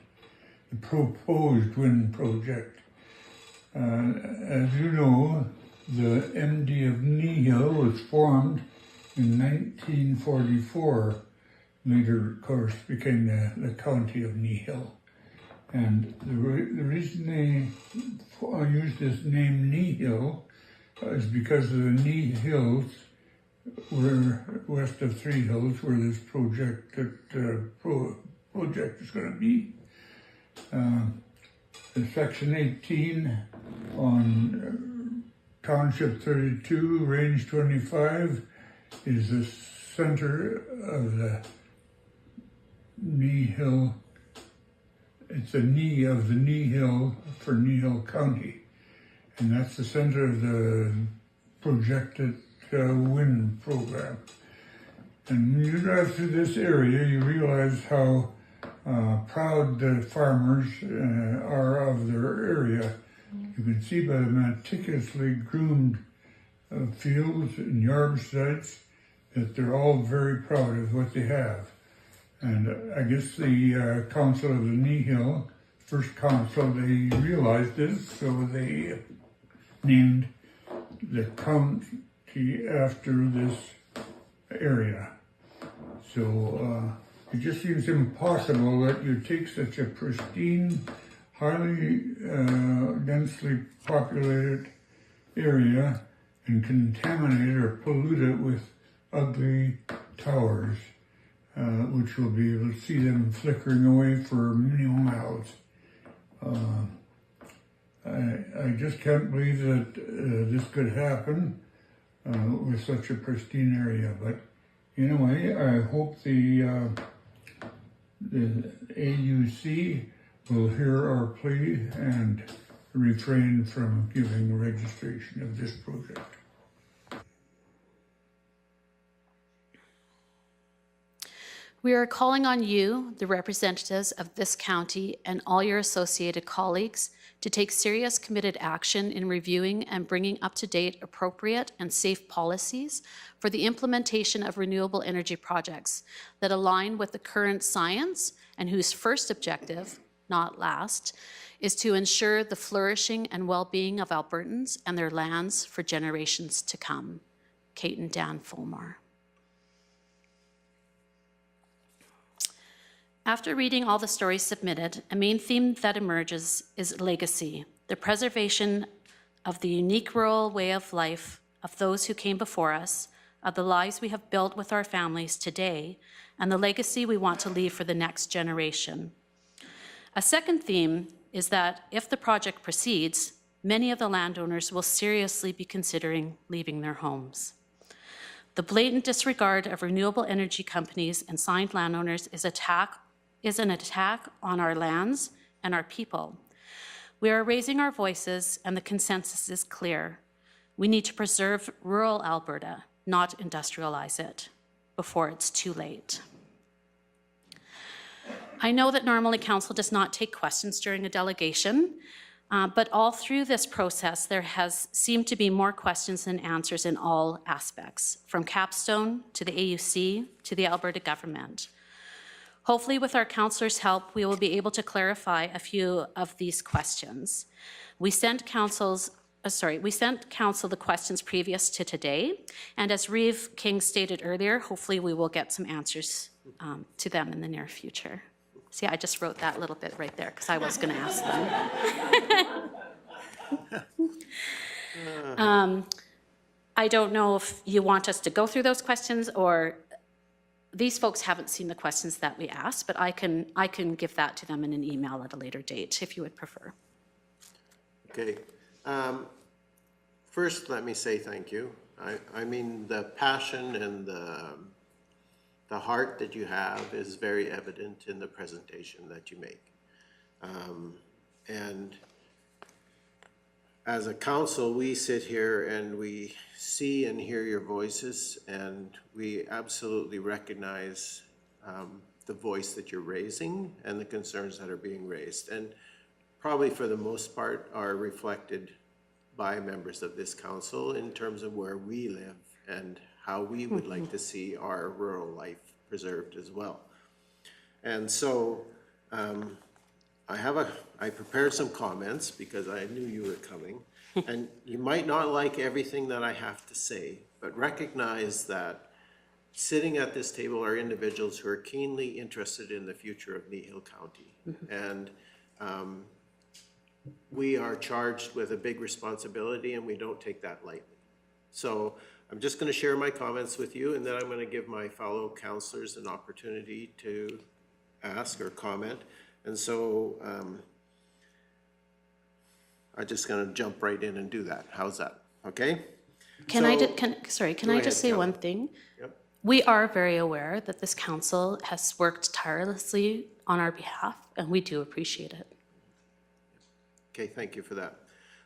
the proposed wind project. As you know, the MD of Kneehill was formed in 1944, later, of course, became the county of Kneehill. And the reason they used this name Kneehill is because of the Kneehill, where west of Three Hills, where this project project is going to be. The Section 18 on Township 32, Range 25, is the center of the Kneehill. It's a knee of the Kneehill for Kneehill County. And that's the center of the projected wind program. And when you drive through this area, you realize how proud the farmers are of their area. You can see by the meticulously groomed fields and yard sites that they're all very proud of what they have. And I guess the council of the Kneehill, first council, they realized this, so they named the county after this area. So it just seems impossible that you take such a pristine, highly densely populated area and contaminate or pollute it with ugly towers, which will be able to see them flickering away for many miles. I just can't believe that this could happen with such a pristine area. But anyway, I hope the AUC will hear our plea and refrain from giving registration of this project. We are calling on you, the representatives of this county, and all your associated colleagues to take serious, committed action in reviewing and bringing up to date appropriate and safe policies for the implementation of renewable energy projects that align with the current science and whose first objective, not last, is to ensure the flourishing and well-being of Albertans and their lands for generations to come. Kate and Dan Fulmore. After reading all the stories submitted, a main theme that emerges is legacy, the preservation of the unique rural way of life of those who came before us, of the lives we have built with our families today, and the legacy we want to leave for the next generation. A second theme is that if the project proceeds, many of the landowners will seriously be considering leaving their homes. The blatant disregard of renewable energy companies and signed landowners is an attack on our lands and our people. We are raising our voices, and the consensus is clear. We need to preserve rural Alberta, not industrialize it, before it's too late. I know that normally council does not take questions during a delegation, but all through this process, there has seemed to be more questions than answers in all aspects, from Capstone to the AUC to the Alberta government. Hopefully, with our councillors' help, we will be able to clarify a few of these questions. We sent council the questions previous to today, and as Reeve King stated earlier, hopefully we will get some answers to them in the near future. See, I just wrote that little bit right there because I was going to ask them. I don't know if you want us to go through those questions, or these folks haven't seen the questions that we asked, but I can give that to them in an email at a later date if you would prefer. Okay. First, let me say thank you. I mean, the passion and the heart that you have is very evident in the presentation that you make. And as a council, we sit here and we see and hear your voices, and we absolutely recognize the voice that you're raising and the concerns that are being raised, and probably for the most part are reflected by members of this council in terms of where we live and how we would like to see our rural life preserved as well. And so I prepared some comments because I knew you were coming, and you might not like everything that I have to say, but recognize that sitting at this table are individuals who are keenly interested in the future of Kneehill County. And we are charged with a big responsibility and we don't take that lightly. So I'm just going to share my comments with you, and then I'm going to give my fellow councillors an opportunity to ask or comment. And so I'm just going to jump right in and do that. How's that? Okay? Can I just say one thing? Yep. We are very aware that this council has worked tirelessly on our behalf, and we do appreciate it. Okay, thank you for that.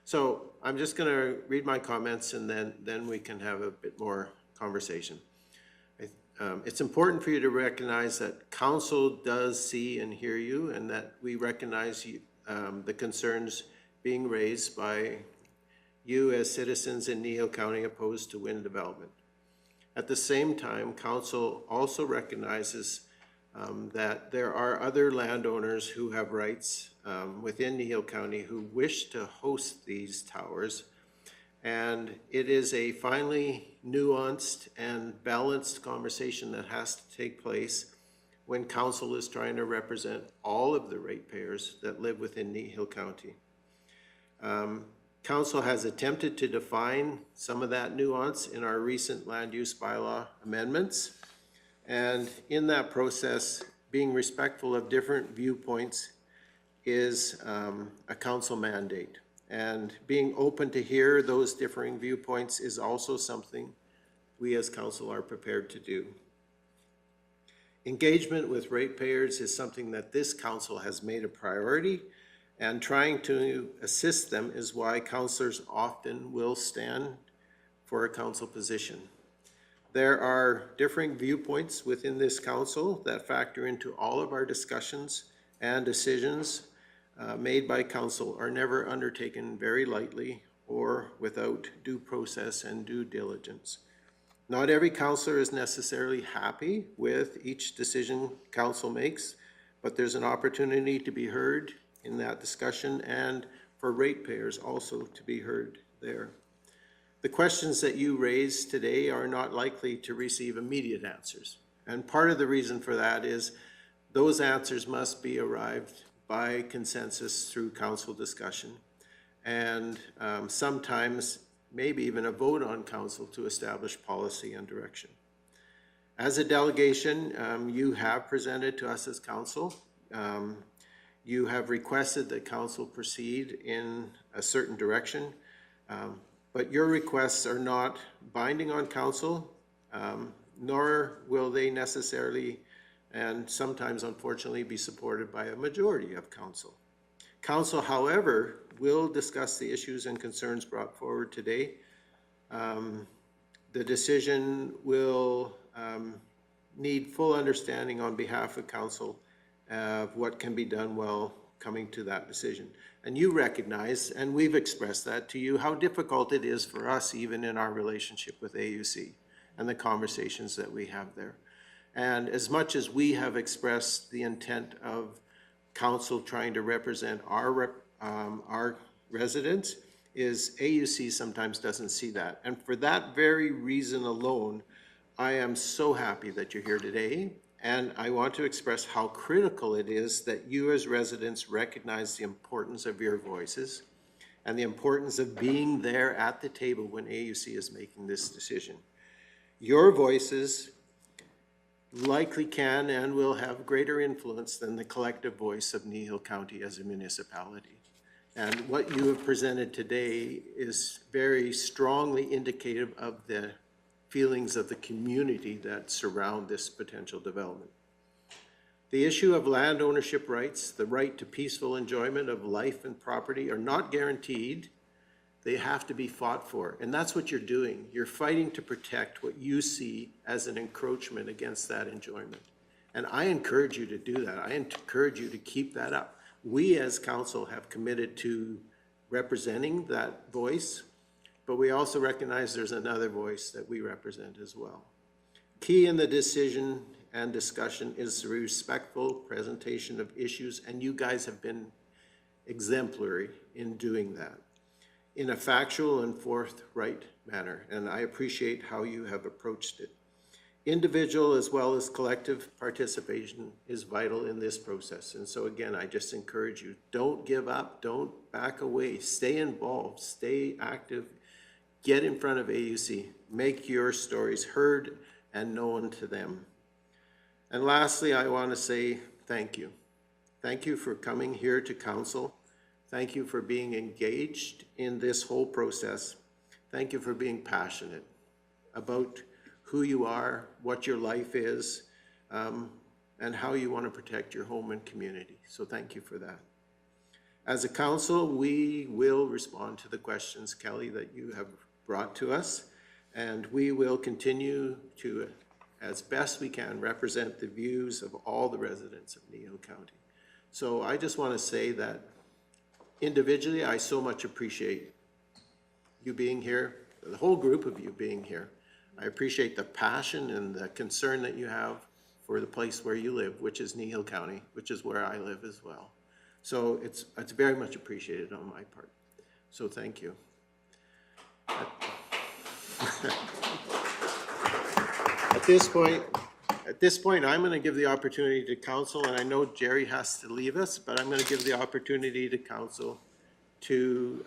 So I'm just going to read my comments, and then we can have a bit more conversation. It's important for you to recognize that council does see and hear you, and that we recognize the concerns being raised by you as citizens in Kneehill County opposed to wind development. At the same time, council also recognizes that there are other landowners who have rights within Kneehill County who wish to host these towers. And it is a finely nuanced and balanced conversation that has to take place when council is trying to represent all of the ratepayers that live within Kneehill County. Council has attempted to define some of that nuance in our recent land use bylaw amendments. And in that process, being respectful of different viewpoints is a council mandate. And being open to hear those differing viewpoints is also something we as council are prepared to do. Engagement with ratepayers is something that this council has made a priority, and trying to assist them is why councillors often will stand for a council position. There are differing viewpoints within this council that factor into all of our discussions, and decisions made by council are never undertaken very lightly or without due process and due diligence. Not every councillor is necessarily happy with each decision council makes, but there's an opportunity to be heard in that discussion, and for ratepayers also to be heard there. The questions that you raise today are not likely to receive immediate answers. And part of the reason for that is those answers must be arrived by consensus through council discussion, and sometimes maybe even a vote on council to establish policy and direction. As a delegation, you have presented to us as council. You have requested that council proceed in a certain direction, but your requests are not binding on council, nor will they necessarily, and sometimes unfortunately, be supported by a majority of council. Council, however, will discuss the issues and concerns brought forward today. The decision will need full understanding on behalf of council of what can be done while coming to that decision. And you recognize, and we've expressed that to you, how difficult it is for us even in our relationship with AUC and the conversations that we have there. And as much as we have expressed the intent of council trying to represent our residents, is AUC sometimes doesn't see that. And for that very reason alone, I am so happy that you're here today. And I want to express how critical it is that you as residents recognize the importance of your voices and the importance of being there at the table when AUC is making this decision. Your voices likely can and will have greater influence than the collective voice of Kneehill County as a municipality. And what you have presented today is very strongly indicative of the feelings of the community that surround this potential development. The issue of land ownership rights, the right to peaceful enjoyment of life and property, are not guaranteed. They have to be fought for. And that's what you're doing. You're fighting to protect what you see as an encroachment against that enjoyment. And I encourage you to do that. I encourage you to keep that up. We as council have committed to representing that voice, but we also recognize there's another voice that we represent as well. Key in the decision and discussion is the respectful presentation of issues, and you guys have been exemplary in doing that in a factual and forthright manner, and I appreciate how you have approached it. individual as well as collective participation is vital in this process. And so again, I just encourage you, don't give up, don't back away, stay involved, stay active, get in front of AUC, make your stories heard and known to them. And lastly, I want to say thank you. Thank you for coming here to council. Thank you for being engaged in this whole process. Thank you for being passionate about who you are, what your life is, and how you want to protect your home and community. So thank you for that. As a council, we will respond to the questions, Kelly, that you have brought to us, and we will continue to, as best we can, represent the views of all the residents of Kneehill County. So I just want to say that individually, I so much appreciate you being here, the whole group of you being here. I appreciate the passion and the concern that you have for the place where you live, which is Kneehill County, which is where I live as well. So it's very much appreciated on my part. So thank you. At this point, I'm going to give the opportunity to council, and I know Jerry has to leave us, but I'm going to give the opportunity to council to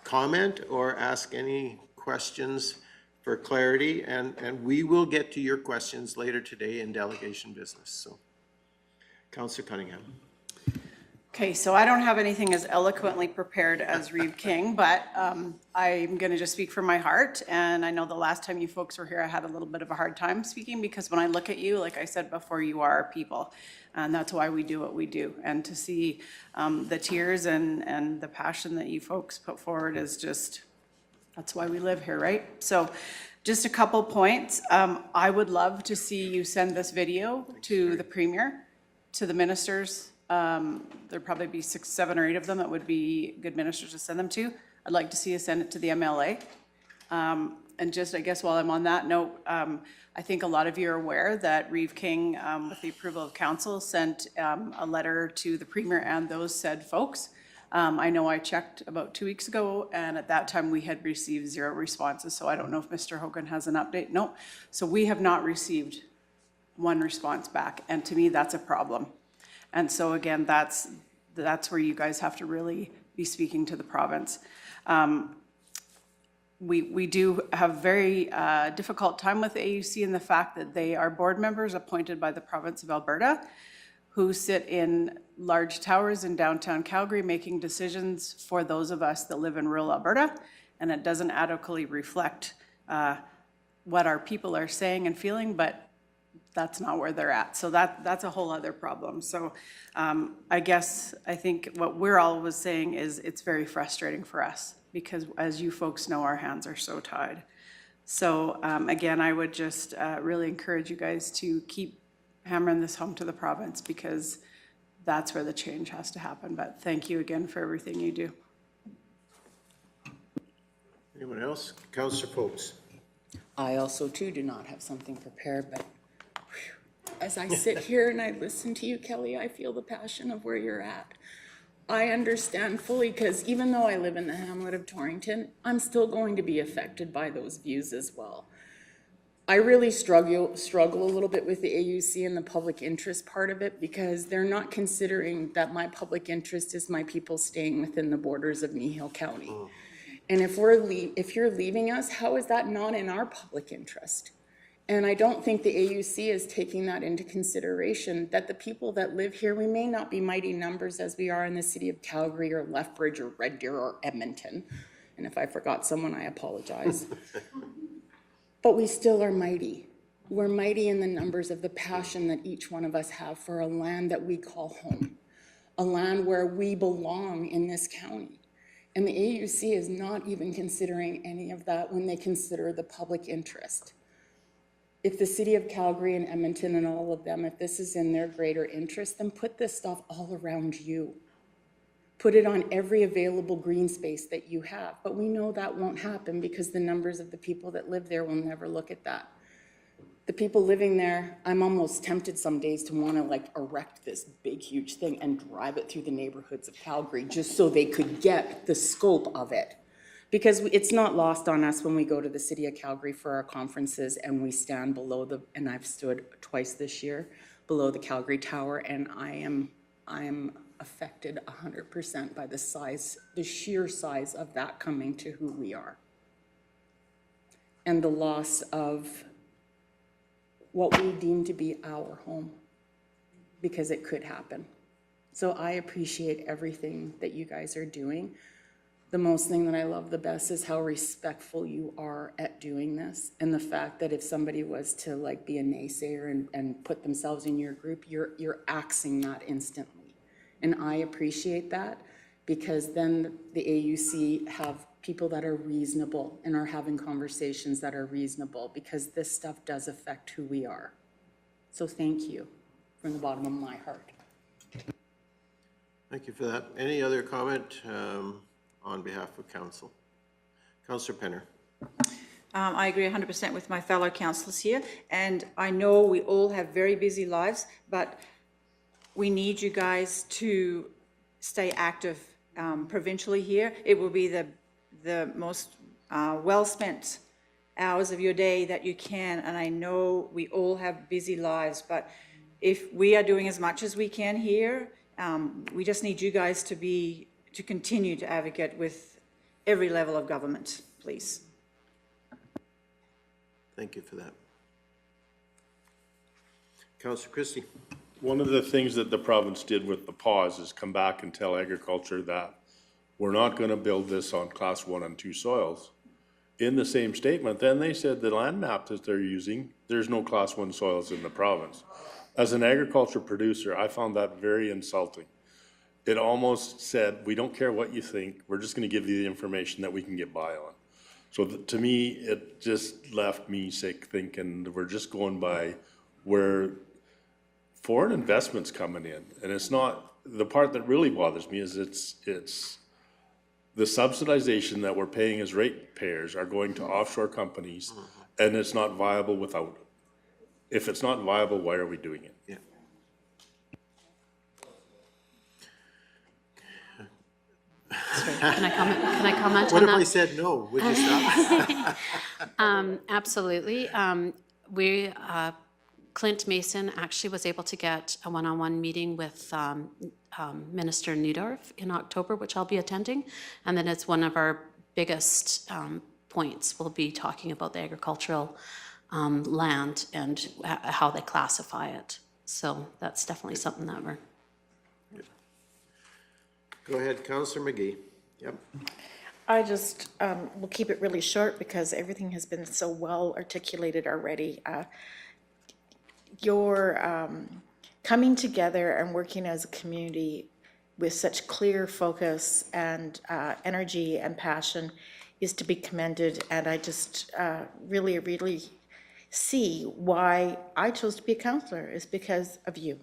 comment or ask any questions for clarity, and we will get to your questions later today in delegation business. So, Councillor Cunningham. Okay, so I don't have anything as eloquently prepared as Reeve King, but I'm going to just speak from my heart. And I know the last time you folks were here, I had a little bit of a hard time speaking, because when I look at you, like I said before, you are our people. And that's why we do what we do. And to see the tears and the passion that you folks put forward is just, that's why we live here, right? So just a couple points. I would love to see you send this video to the Premier, to the ministers. There'd probably be 6, 7, or 8 of them that would be good ministers to send them to. I'd like to see you send it to the MLA. And just, I guess while I'm on that note, I think a lot of you are aware that Reeve King, with the approval of council, sent a letter to the Premier and those said folks. I know I checked about 2 weeks ago, and at that time we had received 0 responses. So I don't know if Mr. Hogan has an update. No. So we have not received 1 response back. And to me, that's a problem. And so again, that's where you guys have to really be speaking to the province. We do have very difficult time with the AUC in the fact that they are board members appointed by the province of Alberta, who sit in large towers in downtown Calgary making decisions for those of us that live in rural Alberta, and it doesn't adequately reflect what our people are saying and feeling, but that's not where they're at. So that's a whole other problem. So I think what we're always saying is it's very frustrating for us, because as you folks know, our hands are so tied. So again, I would just really encourage you guys to keep hammering this home to the province, because that's where the change has to happen. But thank you again for everything you do. Anyone else? Councillor Popes. I also too do not have something prepared, but as I sit here and I listen to you, Kelly, I feel the passion of where you're at. I understand fully, because even though I live in the hamlet of Torrington, I'm still going to be affected by those views as well. I really struggle a little bit with the AUC and the public interest part of it, because they're not considering that my public interest is my people staying within the borders of Kneehill County. And if you're leaving us, how is that not in our public interest? And I don't think the AUC is taking that into consideration, that the people that live here, we may not be mighty numbers as we are in the city of Calgary or Lethbridge or Red Deer or Edmonton. And if I forgot someone, I apologize. But we still are mighty. We're mighty in the numbers of the passion that each one of us have for a land that we call home, a land where we belong in this county. And the AUC is not even considering any of that when they consider the public interest. If the city of Calgary and Edmonton and all of them, if this is in their greater interest, then put this stuff all around you. Put it on every available green space that you have. But we know that won't happen, because the numbers of the people that live there will never look at that. The people living there, I'm almost tempted some days to want to erect this big, huge thing and drive it through the neighborhoods of Calgary, just so they could get the scope of it. Because it's not lost on us when we go to the city of Calgary for our conferences and we stand below and I've stood twice this year, below the Calgary Tower, and I am affected 100% by the sheer size of that coming to who we are. And the loss of what we deem to be our home, because it could happen. So I appreciate everything that you guys are doing. The most thing that I love the best is how respectful you are at doing this, and the fact that if somebody was to like be a naysayer and put themselves in your group, you're axing that instantly. And I appreciate that, because then the AUC have people that are reasonable and are having conversations that are reasonable, because this stuff does affect who we are. So thank you from the bottom of my heart. Thank you for that. Any other comment on behalf of council? Councillor Penner. I agree 100% with my fellow councillors here, and I know we all have very busy lives, but we need you guys to stay active provincially here. It will be the most well-spent hours of your day that you can, and I know we all have busy lives, but if we are doing as much as we can here, we just need you guys to continue to advocate with every level of government, please. Thank you for that. Councillor Christie. One of the things that the province did with the pause is come back and tell agriculture that we're not going to build this on class 1 and 2 soils. In the same statement, then they said the land map that they're using, there's no class 1 soils in the province. As an agriculture producer, I found that very insulting. It almost said, we don't care what you think, we're just going to give you the information that we can get by on. So to me, it just left me sick thinking we're just going by where foreign investment's coming in. And it's not, the part that really bothers me is it's the subsidization that we're paying as ratepayers are going to offshore companies, and it's not viable without it. If it's not viable, why are we doing it? Yeah. Sorry, can I comment What on if that? I said no? Would you stop? Absolutely. Clint Mason actually was able to get a one-on-one meeting with Minister Neudorf in October, which I'll be attending. And then it's one of our biggest points. We'll be talking about the agricultural land and how they classify it. So that's definitely something that we're... Go ahead, Councillor McGee. Yep. I just will keep it really short because everything has been so well articulated already. Your coming together and working as a community with such clear focus and energy and passion is to be commended, and I just really see why I chose to be a councillor is because of you.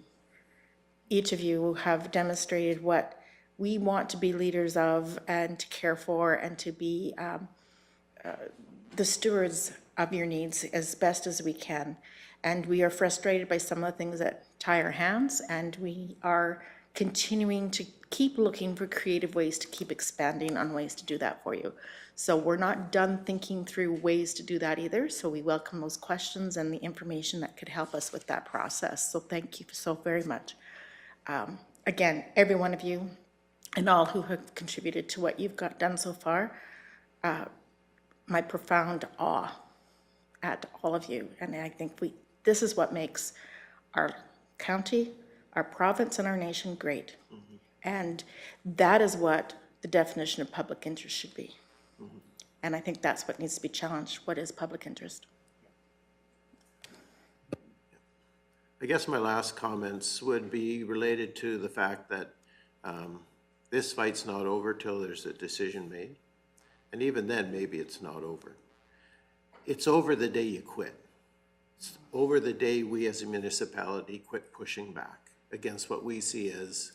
Each of you have demonstrated what we want to be leaders of and to care for and to be the stewards of your needs as best as we can. And we are frustrated by some of the things that tie our hands, and we are continuing to keep looking for creative ways to keep expanding on ways to do that for you. So we're not done thinking through ways to do that either. So we welcome those questions and the information that could help us with that process. So thank you so very much. Again, every one of you and all who have contributed to what you've got done so far, my profound awe at all of you. And I think this is what makes our county, our province, and our nation great. Mm-hmm. And that is what the definition of public interest should be. Mm-hmm. And I think that's what needs to be challenged. What is public interest? I guess my last comments would be related to the fact that this fight's not over till there's a decision made. And even then, maybe it's not over. It's over the day you quit. It's over the day we as a municipality quit pushing back against what we see as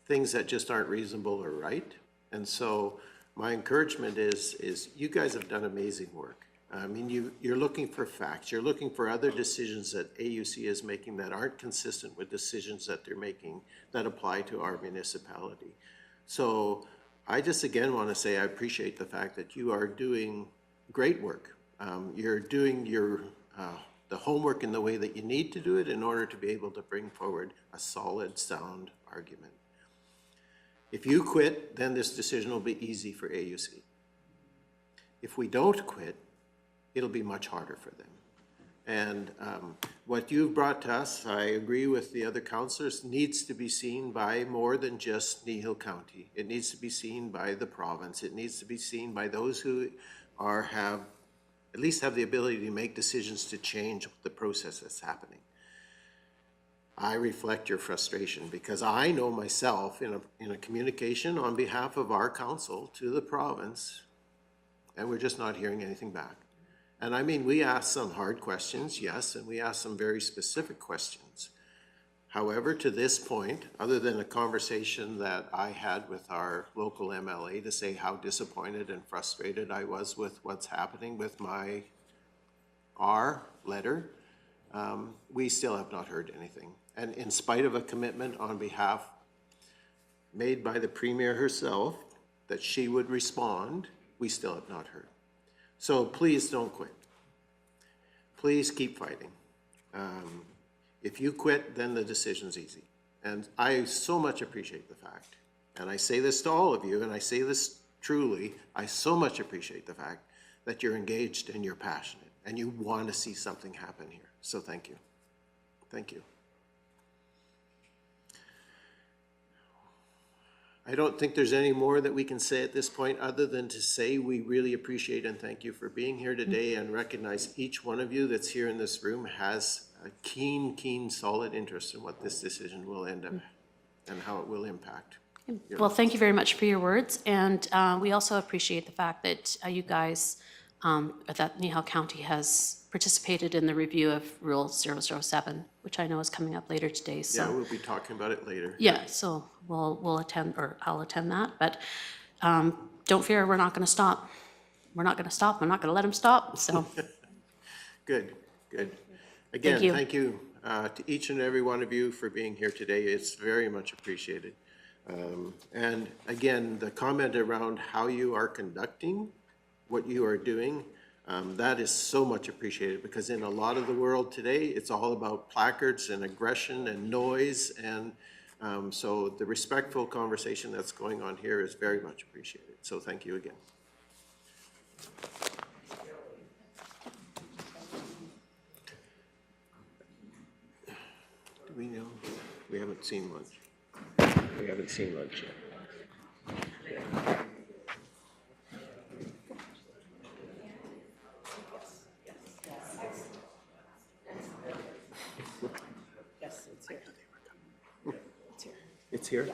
things that just aren't reasonable or right. And so my encouragement is you guys have done amazing work. I mean, you're looking for facts. You're looking for other decisions that AUC is making that aren't consistent with decisions that they're making that apply to our municipality. So I just again want to say I appreciate the fact that you are doing great work. You're doing your the homework in the way that you need to do it in order to be able to bring forward a solid, sound argument. If you quit, then this decision will be easy for AUC. If we don't quit, it'll be much harder for them. And what you've brought to us, I agree with the other councillors, needs to be seen by more than just Kneehill County. It needs to be seen by the province. It needs to be seen by those who at least have the ability to make decisions to change the process that's happening. I reflect your frustration because I know myself in a communication on behalf of our council to the province, and we're just not hearing anything back. And I mean, we asked some hard questions, yes, and we asked some very specific questions. However, to this point, other than a conversation that I had with our local MLA to say how disappointed and frustrated I was with what's happening with our letter, we still have not heard anything. And in spite of a commitment on behalf made by the Premier herself that she would respond, we still have not heard. So please don't quit. Please keep fighting. If you quit, then the decision's easy. And I so much appreciate the fact, and I say this to all of you, and I say this truly, I so much appreciate the fact that you're engaged and you're passionate and you want to see something happen here. So thank you. Thank you. I don't think there's any more that we can say at this point other than to say we really appreciate and thank you for being here today and recognize each one of you that's here in this room has a keen, solid interest in what this decision will end up and how it will impact. Well, thank you very much for your words. And we also appreciate the fact that you guys, that Kneehill County has participated in the review of Rule 007, which I know is coming up later today. So yeah, we'll be talking about it later. Yeah, so we'll attend, or I'll attend that. But don't fear, we're not going to stop. We're not going to stop. I'm not going to let them stop. So Good. Again, thank you to each and every one of you for being here today. It's very much appreciated. And again, the comment around how you are conducting what you are doing, that is so much appreciated because in a lot of the world today, it's all about placards and aggression and noise. And so the respectful conversation that's going on here is very much appreciated. So thank you again. Do we know? We haven't seen lunch. We haven't seen lunch yet. It's here?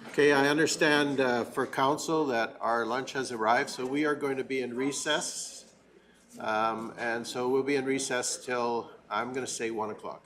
Okay, I understand for council that our lunch has arrived, so we are going to be in recess. And so we'll be in recess till, I'm going to say 1 o'clock.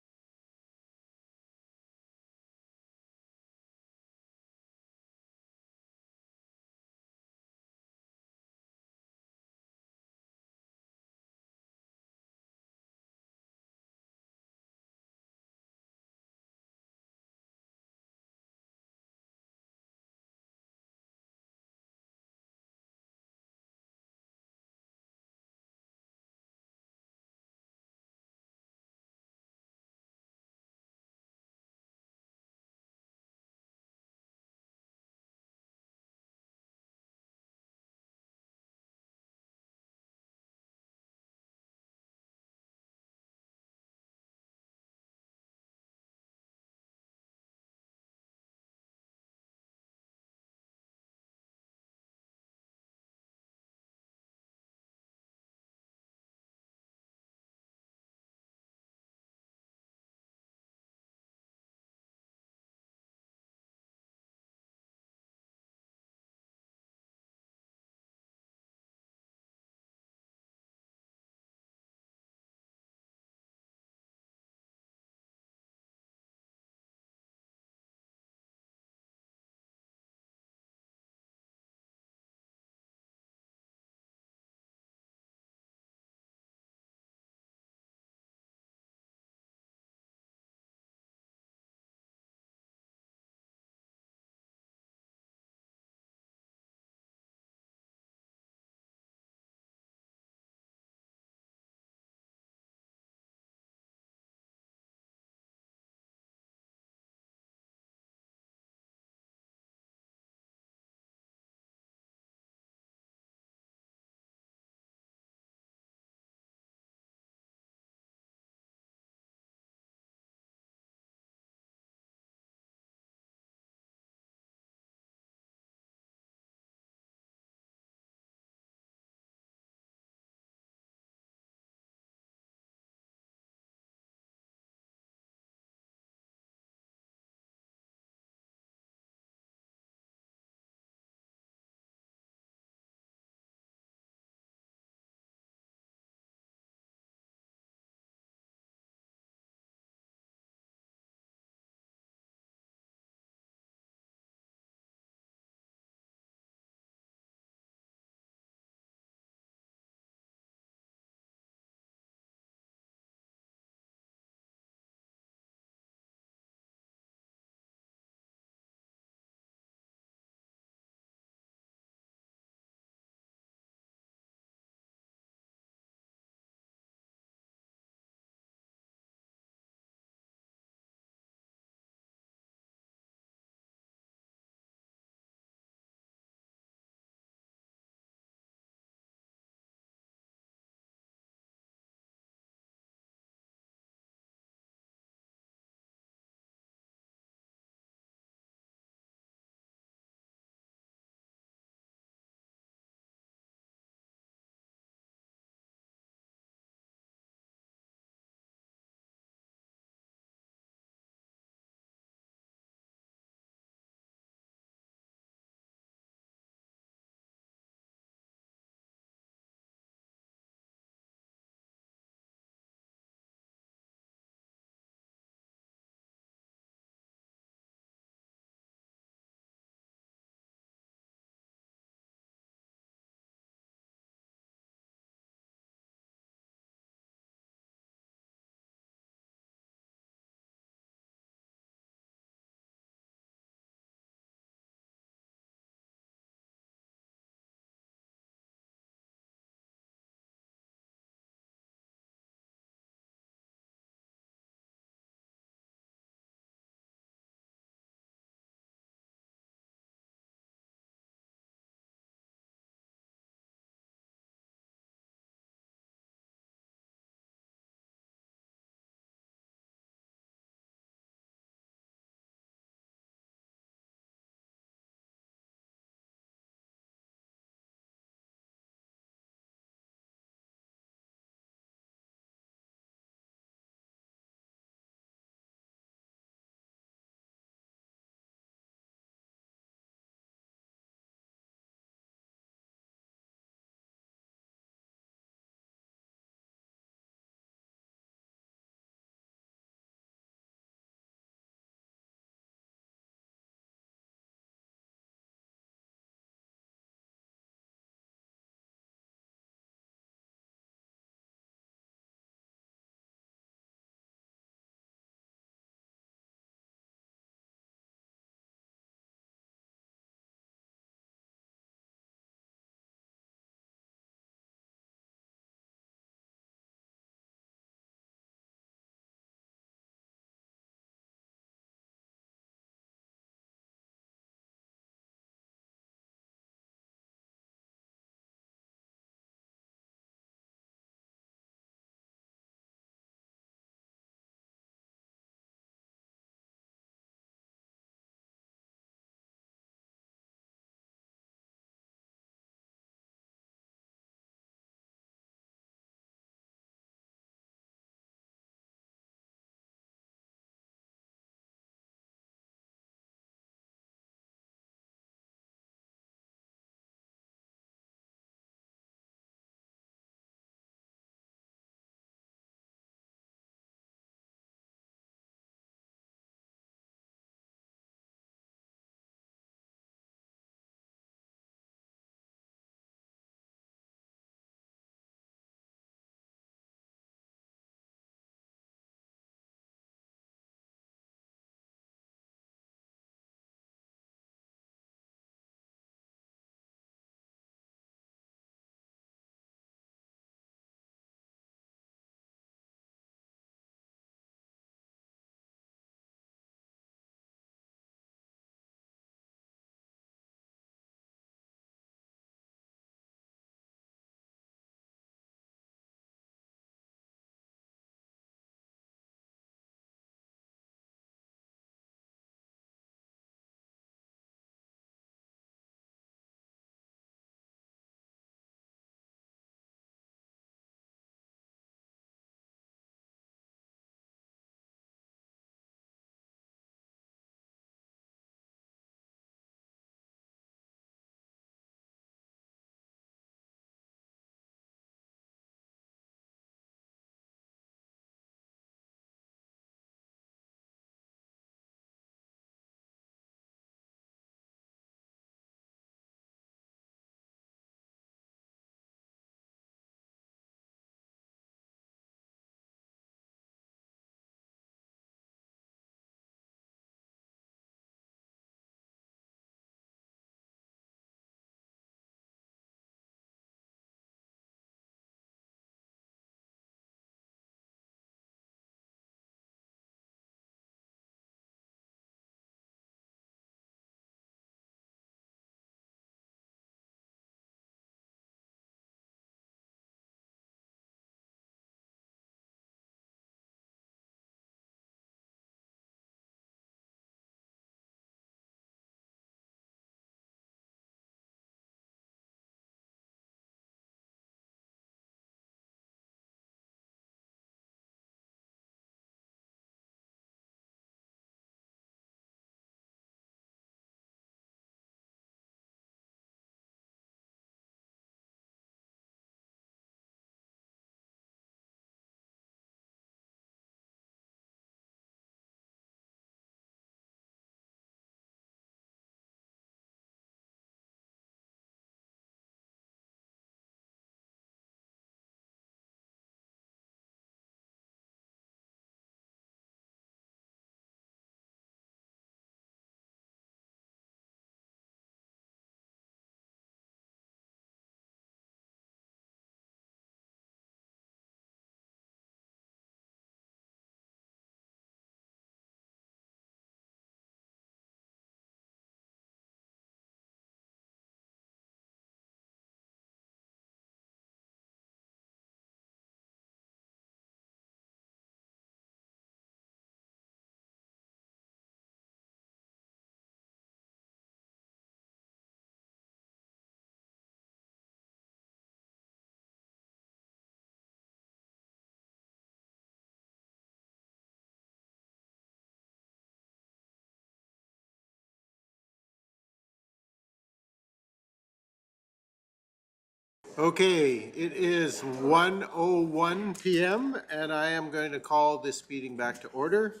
Okay, it is 1:01 PM, and I am going to call this meeting back to order.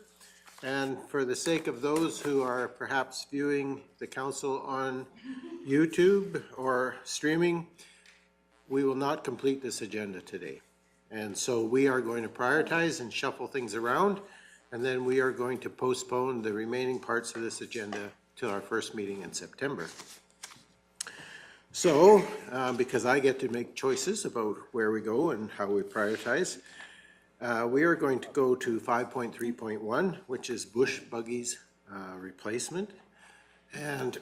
And for the sake of those who are perhaps viewing the council on YouTube or streaming, we will not complete this agenda today. And so we are going to prioritize and shuffle things around, and then we are going to postpone the remaining parts of this agenda till our first meeting in September. So, because I get to make choices about where we go and how we prioritize, we are going to go to 5.3.1, which is bush buggies replacement. And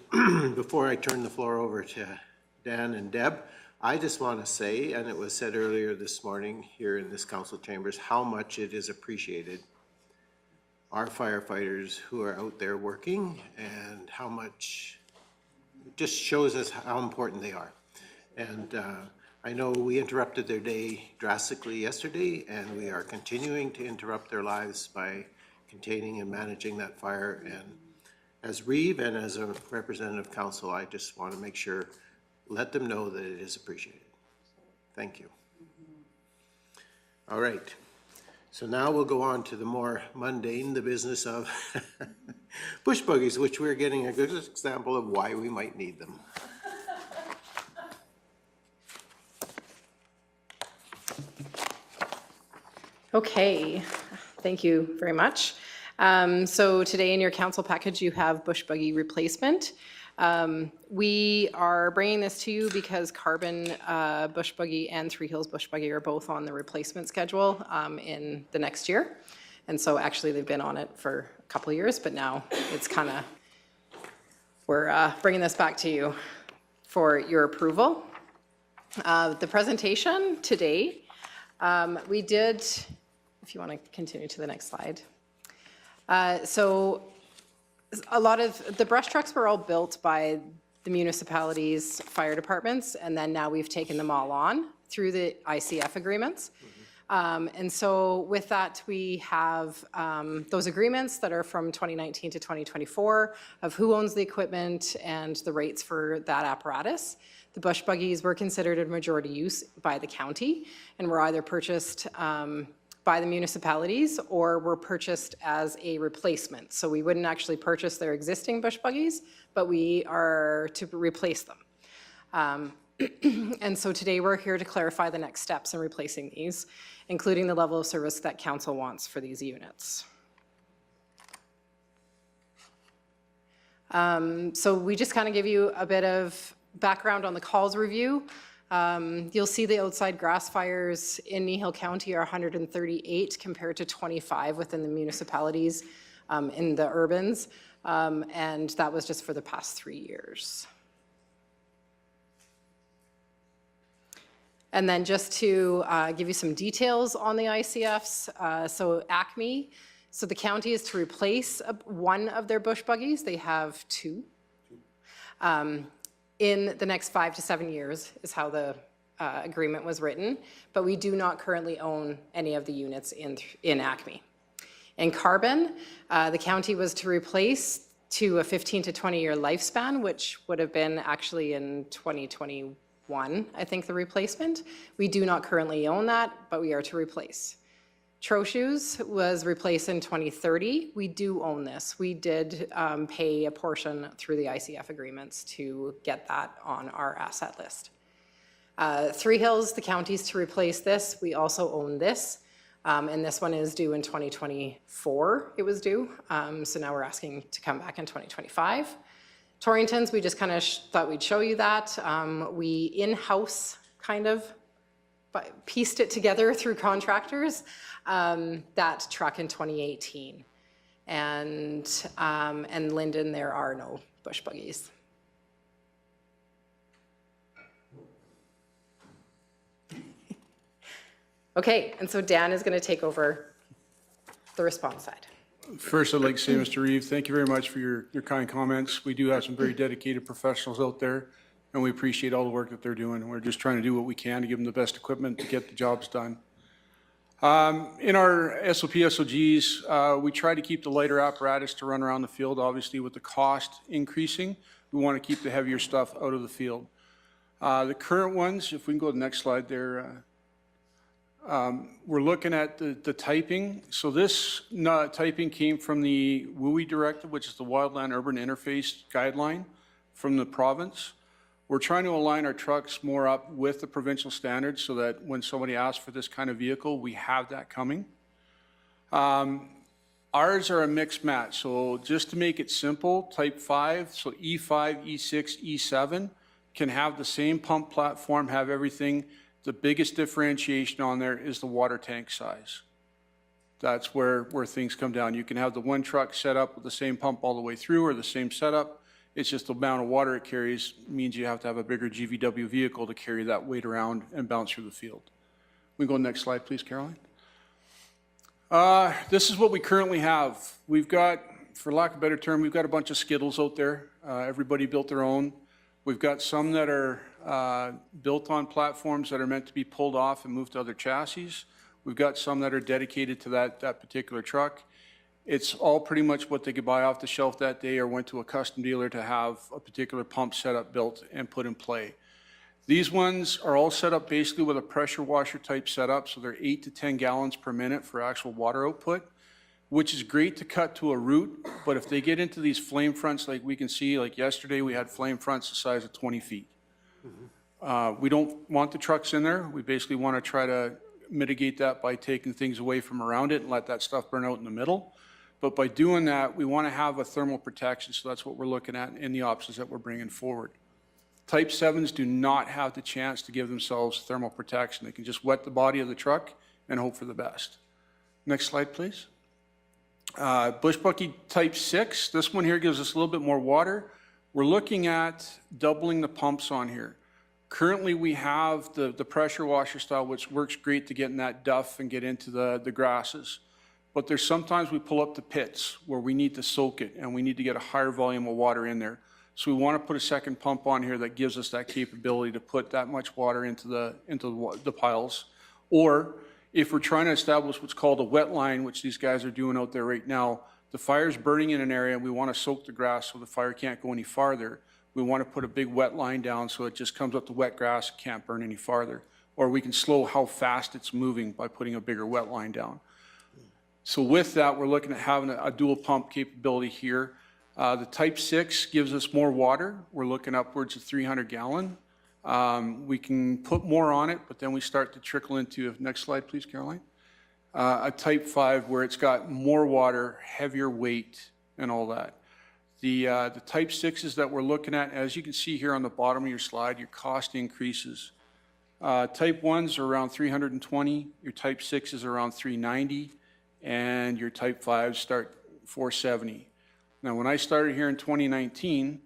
before I turn the floor over to Dan and Deb, I just want to say, and it was said earlier this morning here in this council chambers, how much it is appreciated, our firefighters who are out there working, and how much it just shows us how important they are. And I know we interrupted their day drastically yesterday, and we are continuing to interrupt their lives by containing and managing that fire. And as Reeve and as a representative council, I just want to make sure, let them know that it is appreciated. Thank you. All right. So now we'll go on to the more mundane, the business of bush buggies, which we're getting a good example of why we might need them. Okay, thank you very much. So today in your council package, you have bush buggy replacement. We are bringing this to you because Carbon bush buggy and Three Hills bush buggy are both on the replacement schedule in the next year. And so actually they've been on it for a couple of years, but now it's kind of, we're bringing this back to you for your approval. The presentation today, we did, if you want to continue to the next slide. So a lot of the brush trucks were all built by the municipalities' fire departments, and then now we've taken them all on through the ICF agreements. And so with that, we have those agreements that are from 2019 to 2024 of who owns the equipment and the rates for that apparatus. The bush buggies were considered a majority use by the county and were either purchased by the municipalities or were purchased as a replacement. So we wouldn't actually purchase their existing bush buggies, but we are to replace them. And so today we're here to clarify the next steps in replacing these, including the level of service that council wants for these units. So we just kind of give you a bit of background on the calls review. You'll see the outside grass fires in Kneehill County are 138 compared to 25 within the municipalities in the urbans. And that was just for the past 3 years. And then just to give you some details on the ICFs, so ACME, so the county is to replace one of their bush buggies. They have two. In the next 5 to 7 years is how the agreement was written, but we do not currently own any of the units in ACME. In Carbon, the county was to replace to a 15 to 20 year lifespan, which would have been actually in 2021, I think, the replacement. We do not currently own that, but we are to replace. Troshew's was replaced in 2030. We do own this. We did pay a portion through the ICF agreements to get that on our asset list. Three Hills, the county's to replace this. We also own this. And this one is due in 2024, it was due. So now we're asking to come back in 2025. Torrington's, we just kind of thought we'd show you that. We in-house kind of pieced it together through contractors, that truck in 2018. And Linden, there are no bush buggies. Okay, and so Dan is going to take over the response side. First, I'd like to say, Mr. Reeve, thank you very much for your kind comments. We do have some very dedicated professionals out there, and we appreciate all the work that they're doing. We're just trying to do what we can to give them the best equipment to get the jobs done. In our SOP, SOGs, we try to keep the lighter apparatus to run around the field. Obviously, with the cost increasing, we want to keep the heavier stuff out of the field. The current ones, if we can go to the next slide there, we're looking at the typing. So this typing came from the WUI directive, which is the Wildland Urban Interface Guideline from the province. We're trying to align our trucks more up with the provincial standards so that when somebody asks for this kind of vehicle, we have that coming. Ours are a mixed match. So just to make it simple, type 5, so E5, E6, E7 can have the same pump platform, have everything. The biggest differentiation on there is the water tank size. That's where things come down. You can have the one truck set up with the same pump all the way through or the same setup. It's just the amount of water it carries means you have to have a bigger GVW vehicle to carry that weight around and bounce through the field. We can go next slide, please, Caroline. This is what we currently have. We've got, for lack of a better term, we've got a bunch of Skittles out there. Everybody built their own. We've got some that are built on platforms that are meant to be pulled off and moved to other chassis. We've got some that are dedicated to that particular truck. It's all pretty much what they could buy off the shelf that day or went to a custom dealer to have a particular pump setup built and put in play. These ones are all set up basically with a pressure washer type setup, so they're 8 to 10 gallons per minute for actual water output, which is great to cut to a route, but if they get into these flame fronts like we can see, like yesterday we had flame fronts the size of 20 feet. We don't want the trucks in there. We basically want to try to mitigate that by taking things away from around it and let that stuff burn out in the middle. But by doing that, we want to have a thermal protection, so that's what we're looking at in the options that we're bringing forward. Type 7s do not have the chance to give themselves thermal protection. They can just wet the body of the truck and hope for the best. Next slide, please. Bush Buggy Type 6, this one here gives us a little bit more water. We're looking at doubling the pumps on here. Currently, we have the pressure washer style, which works great to get in that duff and get into the grasses. But there's sometimes we pull up the pits where we need to soak it and we need to get a higher volume of water in there. So we want to put a second pump on here that gives us that capability to put that much water into the piles. Or if we're trying to establish what's called a wet line, which these guys are doing out there right now, the fire's burning in an area and we want to soak the grass so the fire can't go any farther. We want to put a big wet line down so it just comes up to wet grass, it can't burn any farther. Or we can slow how fast it's moving by putting a bigger wet line down. So with that, we're looking at having a dual pump capability here. The Type 6 gives us more water. We're looking upwards of 300 gallon. We can put more on it, but then we start to trickle into, next slide please, Caroline. A Type 5 where it's got more water, heavier weight, and all that. The Type 6s that we're looking at, as you can see here on the bottom of your slide, your cost increases. Type 1s are around 320, your Type 6s are around 390, and your Type 5s start 470. Now, when I started here in 2019,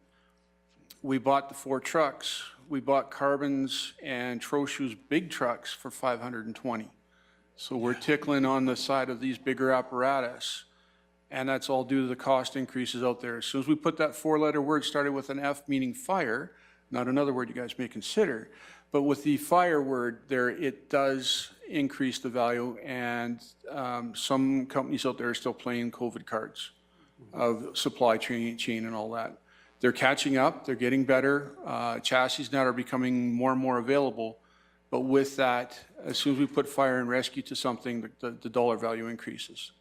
we bought the 4 trucks. We bought Carbon's and Trochu's big trucks for 520. So we're tickling on the side of these bigger apparatus, and that's all due to the cost increases out there. As soon as we put that 4-letter word started with an F meaning fire, not another word you guys may consider, but with the fire word there, it does increase the value, and some companies out there are still playing COVID cards of supply chain and all that. They're catching up, they're getting better. Chassis now are becoming more and more available, but with that, as soon as we put fire and rescue to something, the dollar value increases.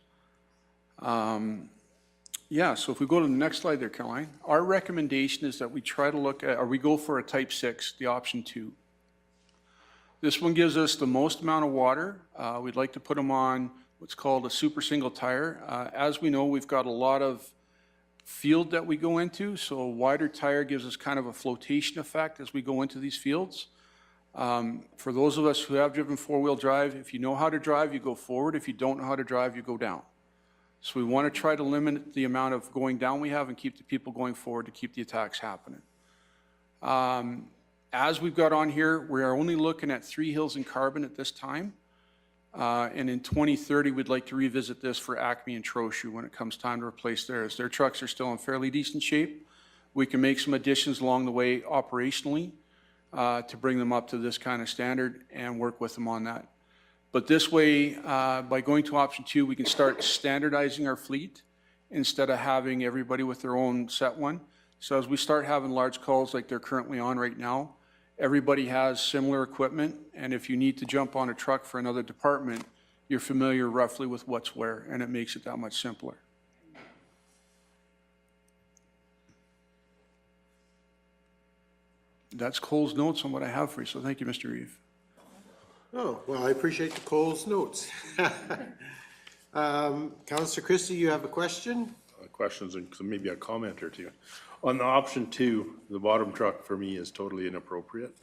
Yeah, so if we go to the next slide there, Caroline, our recommendation is that we try to look at, or we go for a Type 6, the option 2. This one gives us the most amount of water. We'd like to put them on what's called a super single tire. As we know, we've got a lot of field that we go into, so a wider tire gives us kind of a flotation effect as we go into these fields. For those of us who have driven 4-wheel drive, if you know how to drive, you go forward. If you don't know how to drive, you go down. So we want to try to limit the amount of going down we have and keep the people going forward to keep the attacks happening. As we've got on here, we are only looking at 3 hills in Carbon at this time. And in 2030, we'd like to revisit this for Acme and Trochu when it comes time to replace theirs. Their trucks are still in fairly decent shape. We can make some additions along the way operationally to bring them up to this kind of standard and work with them on that. But this way, by going to option 2, we can start standardizing our fleet instead of having everybody with their own set one. So as we start having large calls like they're currently on right now, Everybody has similar equipment, and if you need to jump on a truck for another department, you're familiar roughly with what's where, and it makes it that much simpler. That's Cole's notes on what I have for you, so thank you, Mr. Reeve. Oh, well, I appreciate the Cole's notes. Councillor Christie, you have a question? Questions and maybe a comment or two. On the option 2, the bottom truck for me is totally inappropriate.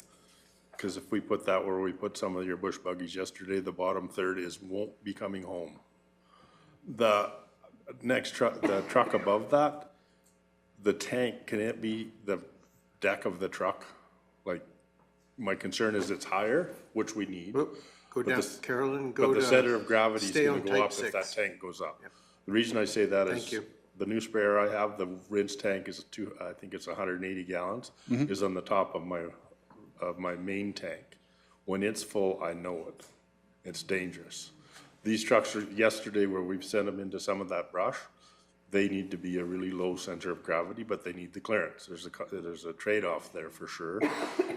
Because if we put that where we put some of your bush buggies yesterday, the bottom third won't be coming home. The next truck, the truck above that, the tank, can it be the deck of the truck? Like, my concern is it's higher, which we need. Go down, Carolyn, go to. But the center of gravity is stay gonna on go type up if that 6. tank goes up. The reason I say that Thank is you. the new sprayer I have, the rinse tank is I think it's 180 gallons, is on the top of my main tank. When it's full, I know it. It's dangerous. These trucks are, yesterday where we've sent them into some of that brush, they need to be a really low center of gravity, but they need the clearance. There's a trade-off there for sure.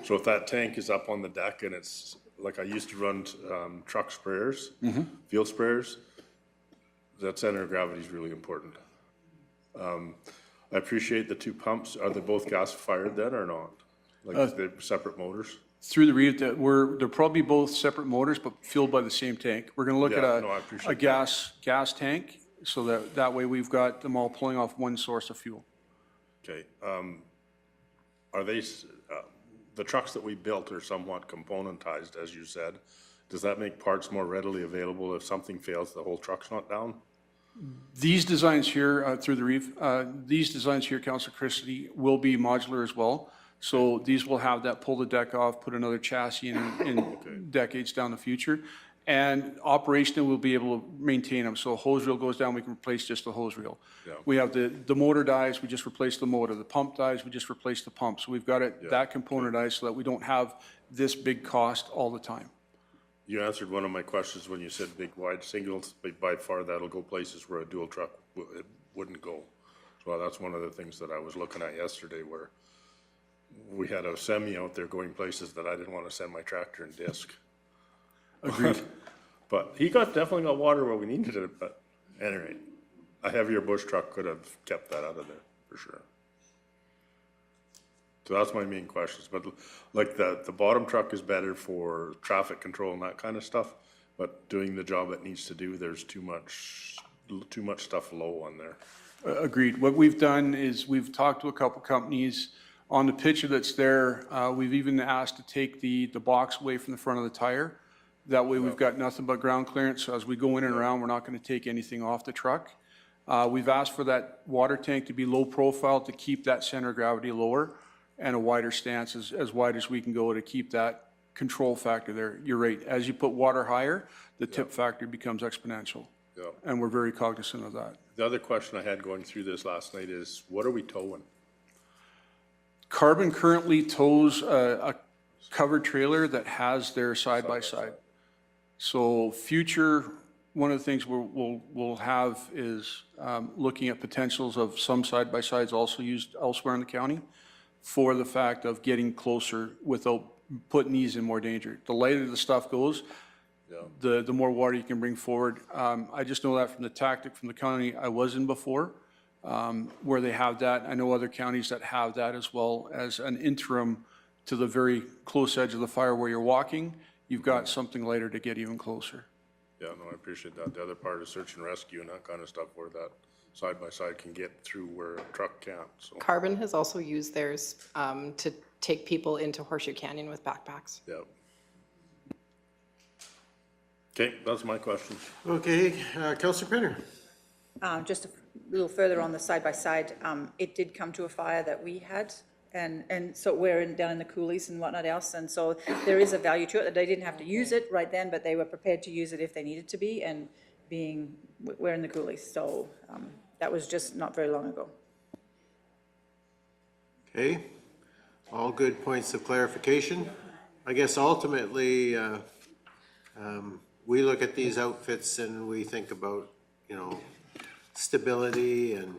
So if that tank is up on the deck and it's, like I used to run truck sprayers, field sprayers, that center of gravity is really important. I appreciate the 2 pumps. Are they both gas-fired then or not? Like they're separate motors? Through the Reeve, they're probably both separate motors, but fueled by the same tank. We're gonna look at I appreciate a gas tank, so that way we've got them all pulling off one source of fuel. Okay. Are they, the trucks that we built are somewhat componentized, as you said. Does that make parts more readily available? If something fails, the whole truck's not down? These designs here, through the Reeve, these designs here, Councilor Christie, will be modular as well. So these will have that pull the deck off, put another chassis in decades down the future. And operationally, we'll be able to maintain them. So a hose reel goes down, we can replace just the hose reel. Yeah. We have the motor dies, we just replace the motor. The pump dies, we just replace the pump. So we've got it that componentized so that we don't have this big cost all the time. You answered one of my questions when you said big wide singles, but by far that'll go places where a dual truck wouldn't go. So that's one of the things that I was looking at yesterday, where we had a semi out there going places that I didn't want to send my tractor and disc. Agreed. But he definitely got water where we needed it, but anyway, a heavier bush truck could have kept that out of there for sure. So that's my main questions, but like the bottom truck is better for traffic control and that kind of stuff, but doing the job it needs to do, there's too much stuff low on there. Agreed. What we've done is we've talked to a couple companies. On the picture that's there, we've even asked to take the box away from the front of the tire. That way we've got nothing but ground clearance. So as we go in and around, we're not going to take anything off the truck. We've asked for that water tank to be low profile to keep that center of gravity lower, and a wider stance as wide as we can go to keep that control factor there. You're right. As you put water higher, the tip factor becomes exponential. Yeah. And we're very cognizant of that. The other question I had going through this last night is, what are we towing? Carbon currently tows a covered trailer that has their side-by-side. So future, one of the things we'll have is looking at potentials of some side-by-sides also used elsewhere in the county for the fact of getting closer without putting these in more danger. The lighter the stuff goes, the more water you can bring forward. I just know that from the tactic from the county I was in before, where they have that. I know other counties that have that as well as an interim to the very close edge of the fire where you're walking. You've got something lighter to get even closer. Yeah, no, I appreciate that. The other part is search and rescue and that kind of stuff where that side-by-side can get through where a truck can't, so. Carbon has also used theirs to take people into Horseshoe Canyon with backpacks. Yeah. Okay, that's my question. Okay, Councillor Penner. Just a little further on the side-by-side, it did come to a fire that we had, and so we're down in the coulees and whatnot else, and so there is a value to it, that they didn't have to use it right then, but they were prepared to use it if they needed to be, and we're in the coulees, so that was just not very long ago. Okay, all good points of clarification. I guess ultimately, we look at these outfits and we think about, stability, and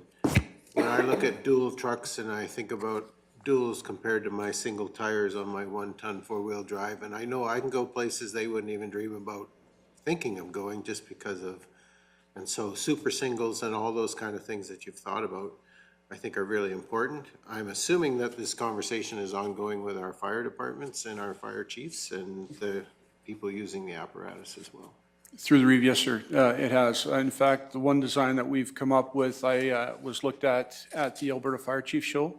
when I look at dual trucks and I think about duals compared to my single tires on my 1-ton 4-wheel drive. And I know I can go places they wouldn't even dream about thinking of going just because of, and so super singles and all those kind of things that you've thought about, I think are really important. I'm assuming that this conversation is ongoing with our fire departments and our fire chiefs and the people using the apparatus as well. Through the Reeve, yes, sir, it has. In fact, the one design that we've come up with, I was looked at the Alberta Fire Chief Show,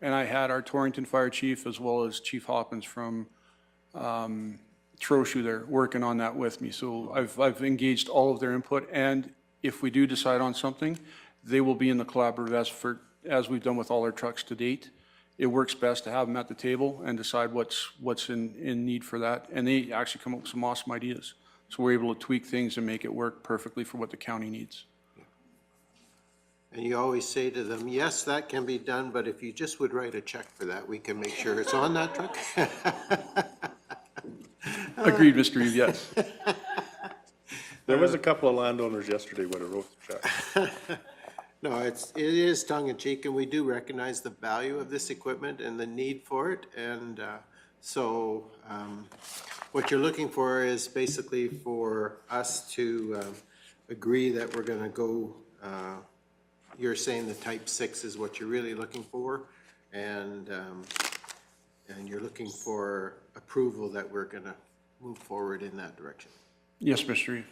and I had our Torrington Fire Chief as well as Chief Hoppins from Horseshoe there working on that with me. So I've engaged all of their input, and if we do decide on something, they will be in the collaborative effort as we've done with all our trucks to date. It works best to have them at the table and decide what's in need for that, and they actually come up with some awesome ideas. So we're able to tweak things and make it work perfectly for what the county needs. And you always say to them, yes, that can be done, but if you just would write a check for that, we can make sure it's on that truck. Agreed, Mr. Reeve, yes. There was a couple of landowners yesterday would have wrote the check. No, it is tongue-in-cheek, and we do recognize the value of this equipment and the need for it. And so what you're looking for is basically for us to agree that we're going to go, you're saying the type 6 is what you're really looking for, and you're looking for approval that we're going to move forward in that direction. Yes, Mr. Reeve.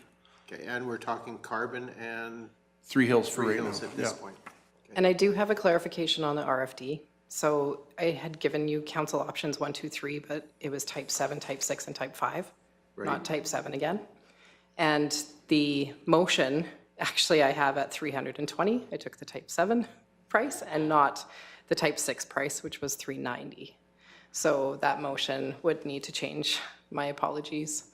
Okay, and we're talking carbon and Three Hills for Three right Hills now. at this Yeah. point. And I do have a clarification on the RFD. So I had given you council options 1, 2, 3, but it was type 7, type 6, and type 5, Right. not type 7 again. And the motion, actually I have at 320. I took the type 7 price and not the type 6 price, which was 390. So that motion would need to change. My apologies.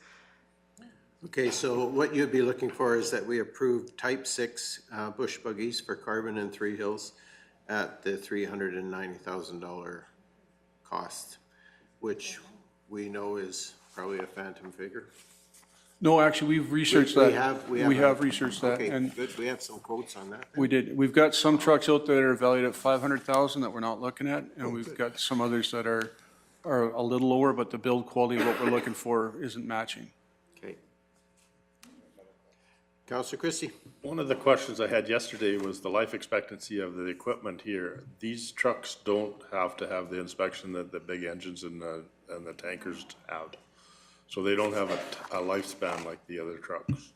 Okay, so what you'd be looking for is that we approve type 6 bush buggies for Carbon and Three Hills at the $390,000 cost, which we know is probably a phantom figure. No, actually, we've researched that. We We have a- researched that. Okay, And good, we have some quotes on that. we did. We've got some trucks out there that are valued at 500,000 that we're not looking at, and we've got some others that are a little lower, but the build quality of what we're looking for isn't matching. Okay. Councillor Christie. One of the questions I had yesterday was the life expectancy of the equipment here. These trucks don't have to have the inspection that the big engines and the tankers have. So they don't have a lifespan like the other trucks.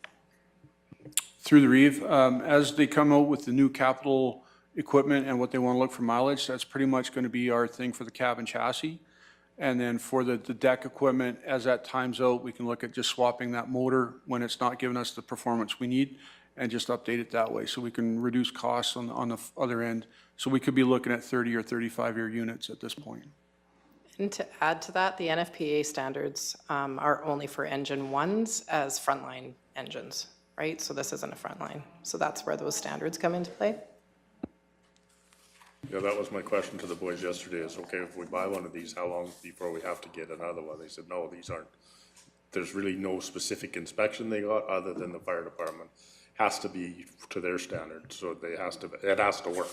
Through the Reeve, as they come out with the new capital equipment and what they want to look for mileage, that's pretty much going to be our thing for the cab and chassis. And then for the deck equipment, as that times out, we can look at just swapping that motor when it's not giving us the performance we need and just update it that way so we can reduce costs on the other end. So we could be looking at 30 or 35-year units at this point. And to add to that, the NFPA standards are only for engine 1s as frontline engines, right? So this isn't a frontline. So that's where those standards come into play. Yeah, that was my question to the boys yesterday is, okay, if we buy one of these, how long before we have to get another one? They said, no, these aren't, there's really no specific inspection they got other than the fire department. Has to be to their standards, so it has to work.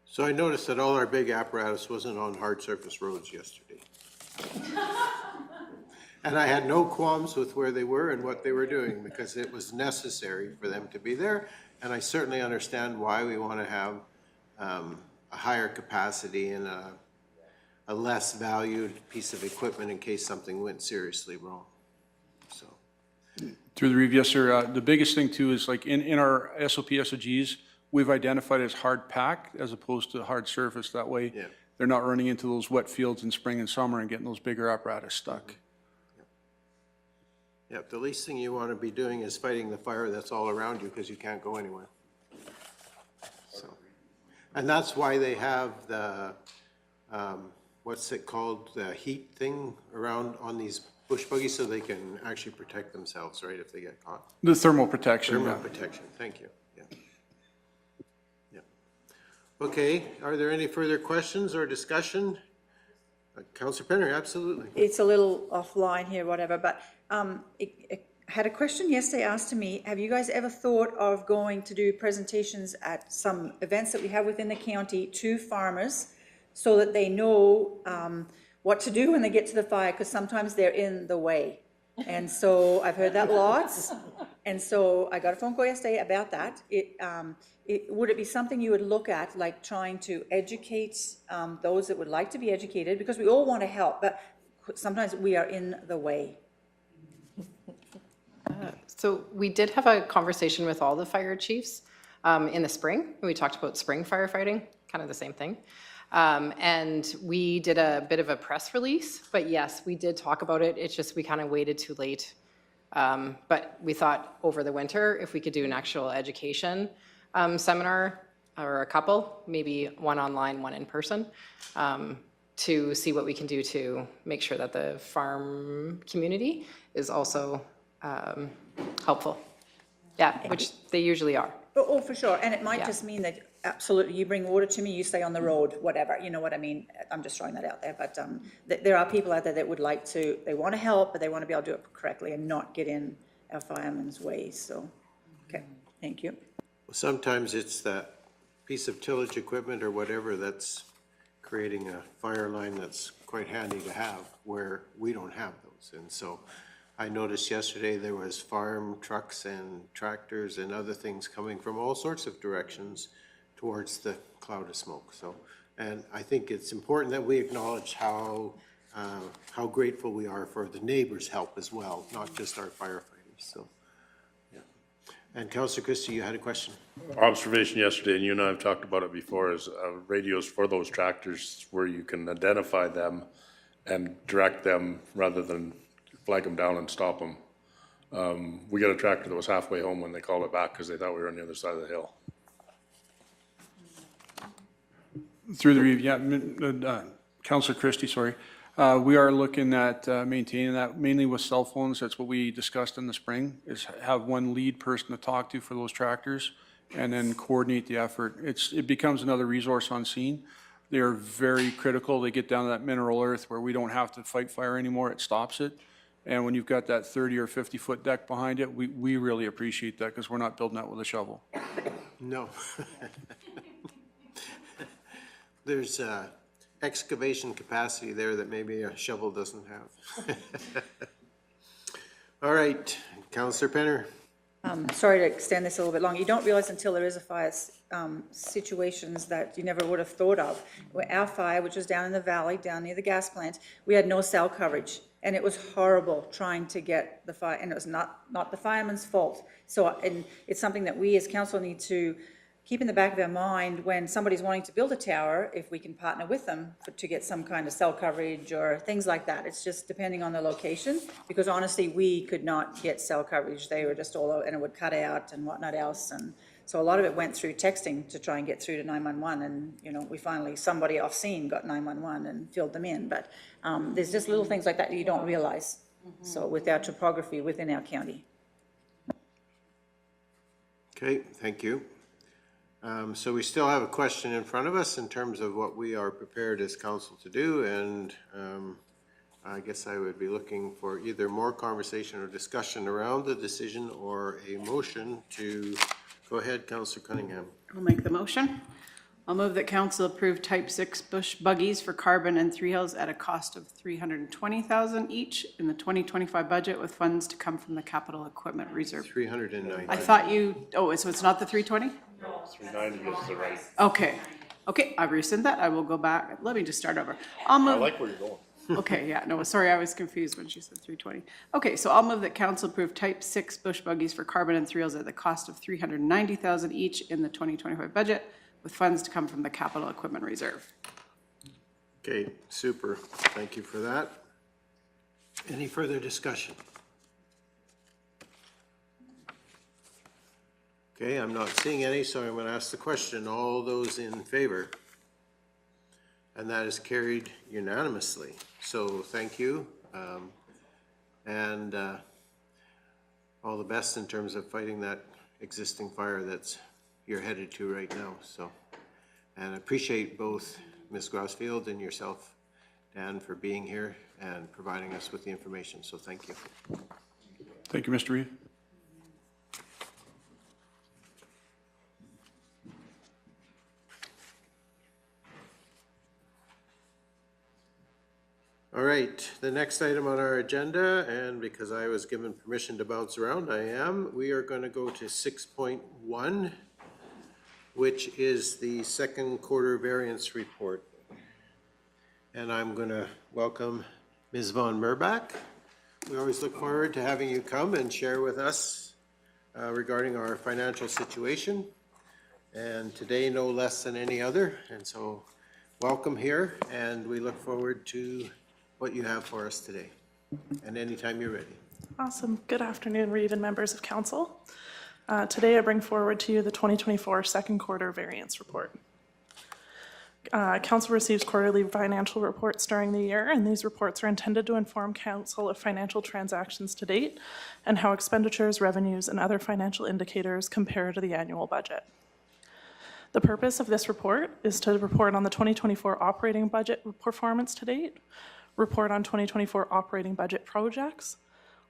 So I noticed that all our big apparatus wasn't on hard surface roads yesterday. And I had no qualms with where they were and what they were doing because it was necessary for them to be there. And I certainly understand why we want to have a higher capacity and a less valued piece of equipment in case something went seriously wrong. So. Through the Reeve, yes, sir. The biggest thing too is like in our SOP SOGs, we've identified as hard pack as opposed to hard surface. That way they're not running into those wet fields in spring and summer and getting those bigger apparatus stuck. Yeah, the least thing you want to be doing is fighting the fire that's all around you because you can't go anywhere. So, and that's why they have the, what's it called, the heat thing around on these bush buggies so they can actually protect themselves, right, if they get caught. The thermal protection. Thermal Yeah. protection, thank you. Yeah. Yeah. Okay, are there any further questions or discussion? Councillor Penner, absolutely. It's a little offline here, whatever, but had a question yesterday asked to me, have you guys ever thought of going to do presentations at some events that we have within the county to farmers so that they know what to do when they get to the fire, because sometimes they're in the way. And so I've heard that lots. And so I got a phone call yesterday about that. Would it be something you would look at, like trying to educate those that would like to be educated, because we all want to help, but sometimes we are in the way. So we did have a conversation with all the fire chiefs in the spring. We talked about spring firefighting, kind of the same thing. And we did a bit of a press release, but yes, we did talk about it. It's just we kind of waited too late. But we thought over the winter, if we could do an actual education seminar or a couple, maybe one online, one in person, to see what we can do to make sure that the farm community is also helpful. Yeah, which they usually are. Oh, for sure. And it might just mean that absolutely you bring water to me, you stay on the road, whatever, you know what I mean? I'm just throwing that out there, but there are people out there that would like to, they want to help, but they want to be able to do it correctly and not get in our firemen's ways. So, okay, thank you. Sometimes it's that piece of tillage equipment or whatever that's creating a fire line that's quite handy to have where we don't have those. And so I noticed yesterday there was farm trucks and tractors and other things coming from all sorts of directions towards the cloud of smoke. So, and I think it's important that we acknowledge how grateful we are for the neighbors' help as well, not just our firefighters. So, yeah. And Councillor Christie, you had a question. Observation yesterday, and you and I have talked about it before, is radios for those tractors where you can identify them and direct them rather than flag them down and stop them. We got a tractor that was halfway home when they called it back because they thought we were on the other side of the hill. Through the review, yeah, Councillor Christie, sorry. We are looking at maintaining that mainly with cell phones. That's what we discussed in the spring, is have one lead person to talk to for those tractors and then coordinate the effort. It becomes another resource on scene. They are very critical. They get down to that mineral earth where we don't have to fight fire anymore. It stops it. And when you've got that 30 or 50 foot deck behind it, we really appreciate that because we're not building that with a shovel. No. There's excavation capacity there that maybe a shovel doesn't have. All right, Councillor Penner. Sorry to extend this a little bit longer. You don't realize until there is a fire situations that you never would have thought of. Our fire, which was down in the valley, down near the gas plant, we had no cell coverage. And it was horrible trying to get the fire, and it was not the fireman's fault. So, and it's something that we as council need to keep in the back of our mind when somebody's wanting to build a tower, if we can partner with them to get some kind of cell coverage or things like that. It's just depending on the location, because honestly, we could not get cell coverage. They were just all over, and it would cut out and whatnot else. And so a lot of it went through texting to try and get through to 911. And, you know, we finally, somebody off scene got 911 and filled them in. But there's just little things like that you don't realize. So with our topography within our county. Okay, thank you. So we still have a question in front of us in terms of what we are prepared as council to do, and I guess I would be looking for either more conversation or discussion around the decision or a motion to go ahead. Councillor Cunningham. I'll make the motion. I'll move that council approve type 6 bush buggies for Carbon and Three Hills at a cost of $320,000 each in the 2025 budget, with funds to come from the capital equipment reserve. 390. I thought you, oh, so it's not the 320? No. 390 is the right. Okay, I rescind that. I will go back. Let me just start over. I'll move. I like where you're going. Okay, yeah, no, sorry, I was confused when she said 320. Okay, so I'll move that council approve type 6 bush buggies for Carbon and Three Hills at the cost of $390,000 each in the 2025 budget, with funds to come from the capital equipment reserve. Okay, super. Thank you for that. Any further discussion? Okay, I'm not seeing any, so I'm going to ask the question. All those in favor? And that is carried unanimously. So thank you. And all the best in terms of fighting that existing fire that's you're headed to right now. So, and I appreciate both Ms. Grossfield and yourself, Dan, for being here and providing us with the information. So thank you. Thank you, Mr. Reeve. All right, the next item on our agenda, and because I was given permission to bounce around, we are going to go to 6.1, which is the second quarter variance report. And I'm going to welcome Ms. Von Merbach. We always look forward to having you come and share with us regarding our financial situation. And today, no less than any other. And so welcome here, and we look forward to what you have for us today. And anytime you're ready. Awesome. Good afternoon, Reeve and members of council. Today I bring forward to you the 2024 second quarter variance report. Council receives quarterly financial reports during the year, and these reports are intended to inform council of financial transactions to date and how expenditures, revenues, and other financial indicators compare to the annual budget. The purpose of this report is to report on the 2024 operating budget performance to date, report on 2024 operating budget projects,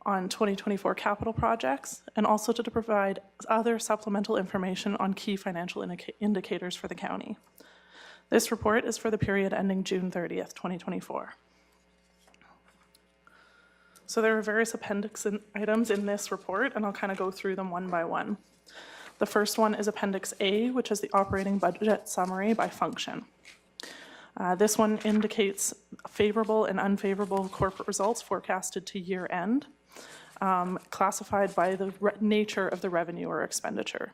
on 2024 capital projects, and also to provide other supplemental information on key financial indicators for the county. This report is for the period ending June 30th, 2024. So there are various appendix items in this report, and I'll kind of go through them one by one. The first one is Appendix A, which is the operating budget summary by function. This one indicates favorable and unfavorable corporate results forecasted to year end, classified by the nature of the revenue or expenditure.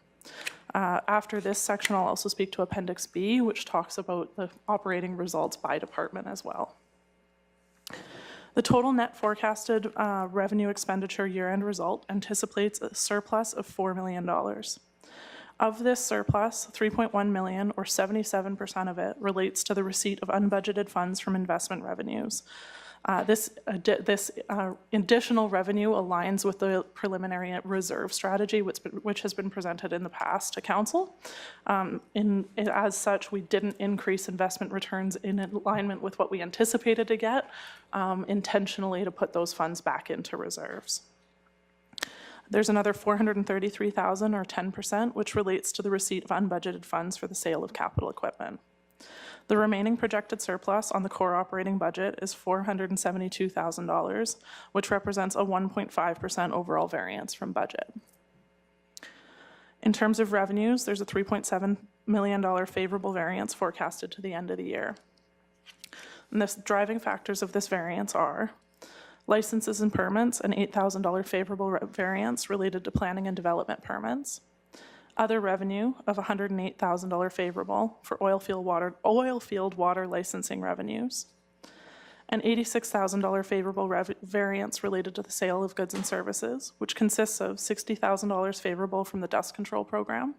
After this section, I'll also speak to Appendix B, which talks about the operating results by department as well. The total net forecasted revenue expenditure year-end result anticipates a surplus of $4 million. Of this surplus, $3.1 million, or 77% of it, relates to the receipt of unbudgeted funds from investment revenues. This additional revenue aligns with the preliminary reserve strategy, which has been presented in the past to council. As such, we didn't increase investment returns in alignment with what we anticipated to get, intentionally to put those funds back into reserves. There's another $433,000, or 10%, which relates to the receipt of unbudgeted funds for the sale of capital equipment. The remaining projected surplus on the core operating budget is $472,000, which represents a 1.5% overall variance from budget. In terms of revenues, there's a $3.7 million favorable variance forecasted to the end of the year. And the driving factors of this variance are licenses and permits, an $8,000 favorable variance related to planning and development permits. Other revenue of $108,000 favorable for oil field water licensing revenues. An $86,000 favorable variance related to the sale of goods and services, which consists of $60,000 favorable from the dust control program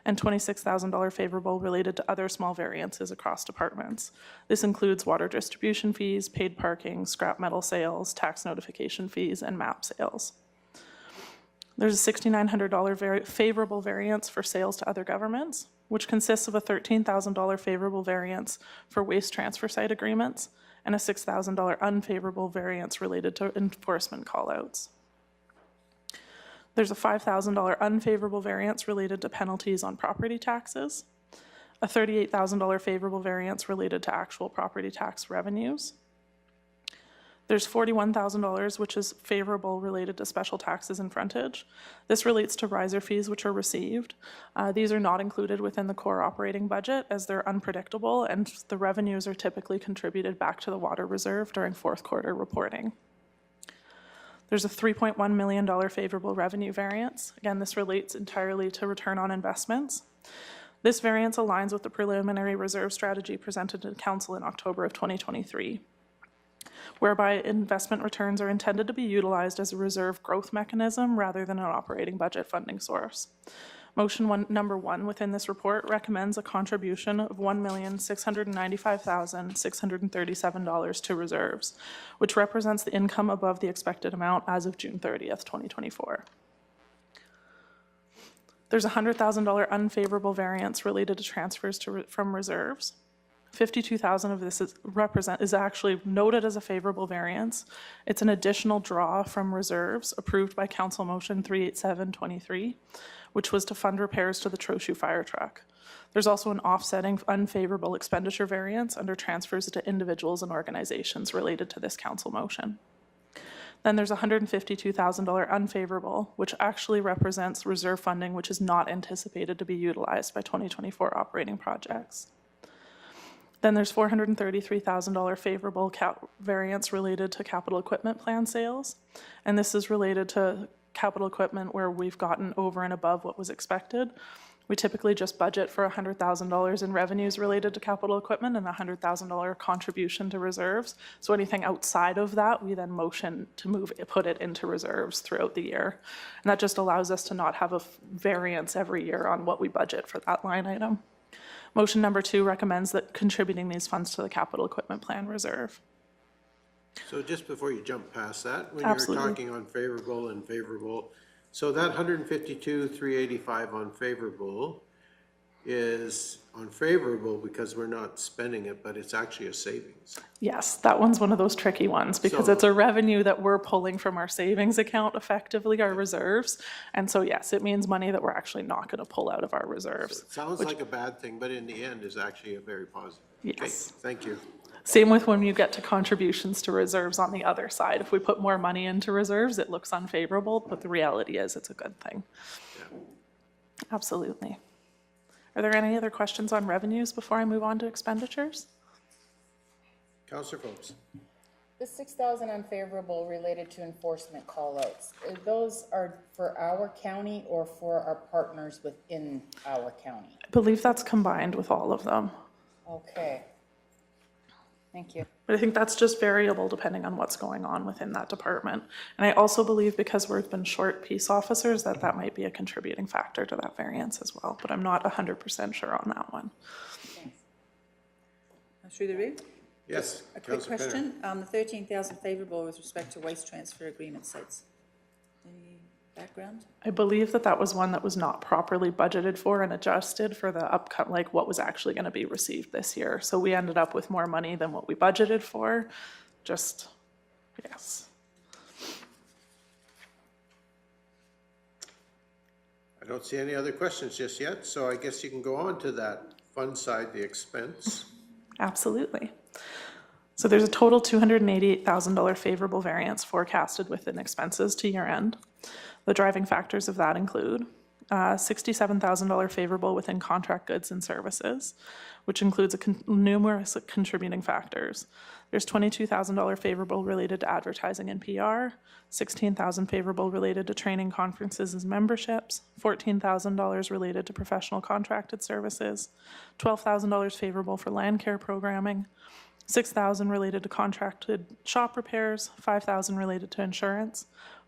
and $26,000 favorable related to other small variances across departments. This includes water distribution fees, paid parking, scrap metal sales, tax notification fees, and map sales. There's a $6,900 favorable variance for sales to other governments, which consists of a $13,000 favorable variance for waste transfer site agreements and a $6,000 unfavorable variance related to enforcement callouts. There's a $5,000 unfavorable variance related to penalties on property taxes, a $38,000 favorable variance related to actual property tax revenues. There's $41,000, which is favorable related to special taxes and frontage. This relates to riser fees which are received. These are not included within the core operating budget as they're unpredictable, and the revenues are typically contributed back to the water reserve during fourth quarter reporting. There's a $3.1 million favorable revenue variance. Again, this relates entirely to return on investments. This variance aligns with the preliminary reserve strategy presented to council in October of 2023, whereby investment returns are intended to be utilized as a reserve growth mechanism rather than an operating budget funding source. Motion number one within this report recommends a contribution of $1,695,637 to reserves, which represents the income above the expected amount as of June 30th, 2024. There's a $100,000 unfavorable variance related to transfers from reserves. 52,000 of this is actually noted as a favorable variance. It's an additional draw from reserves approved by Council Motion 38723, which was to fund repairs to the Horseshoe fire truck. There's also an offsetting unfavorable expenditure variance under transfers to individuals and organizations related to this council motion. Then there's $152,000 unfavorable, which actually represents reserve funding which is not anticipated to be utilized by 2024 operating projects. Then there's $433,000 favorable variance related to capital equipment plan sales. And this is related to capital equipment where we've gotten over and above what was expected. We typically just budget for $100,000 in revenues related to capital equipment and a $100,000 contribution to reserves. So anything outside of that, we then motion to put it into reserves throughout the year. And that just allows us to not have a variance every year on what we budget for that line item. Motion number 2 recommends that contributing these funds to the capital equipment plan reserve. So just before you jump past that, when Absolutely. you're talking unfavorable and favorable, so that 152,385 unfavorable is unfavorable because we're not spending it, but it's actually a savings. Yes, that one's one of those tricky ones because So- it's a revenue that we're pulling from our savings account, effectively our reserves. And so yes, it means money that we're actually not going to pull out of our reserves. It sounds like a bad thing, but in the end is actually a very positive. Yes. Okay, thank you. Same with when you get to contributions to reserves on the other side. If we put more money into reserves, it looks unfavorable, but the reality is it's a good thing. Absolutely. Are there any other questions on revenues before I move on to expenditures? Councillor Phillips. The 6,000 unfavorable related to enforcement callouts, those are for our county or for our partners within our county? I believe that's combined with all of them. Okay. Thank you. But I think that's just variable depending on what's going on within that department. And I also believe because we've been short peace officers that that might be a contributing factor to that variance as well, but I'm not 100% sure on that one. Through the roof? Yes. A quick Councillor question. The 13,000 favourable with respect to waste transfer agreement sites. Any background? I believe that that was one that was not properly budgeted for and adjusted for the upcoming, like what was actually going to be received this year. So we ended up with more money than what we budgeted for. Just, yes. I don't see any other questions just yet, so I guess you can go on to that fund side, the expense. Absolutely. So there's a total $288,000 favorable variance forecasted within expenses to year end. The driving factors of that include $67,000 favorable within contract goods and services, which includes numerous contributing factors. There's $22,000 favorable related to advertising and PR, $16,000 favorable related to training, conferences, and memberships, $14,000 related to professional contracted services, $12,000 favorable for land care programming, $6,000 related to contracted shop repairs, $5,000 related to insurance,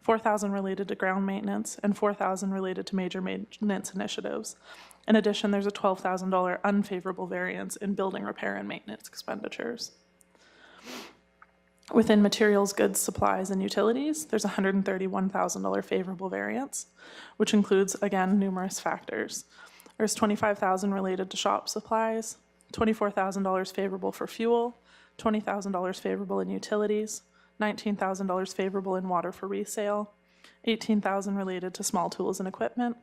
$4,000 related to ground maintenance, and $4,000 related to major maintenance initiatives. In addition, there's a $12,000 unfavorable variance in building repair and maintenance expenditures. Within materials, goods, supplies, and utilities, there's a $131,000 favorable variance, which includes, again, numerous factors. There's $25,000 related to shop supplies, $24,000 favorable for fuel, $20,000 favorable in utilities, $19,000 favorable in water for resale, $18,000 related to small tools and equipment,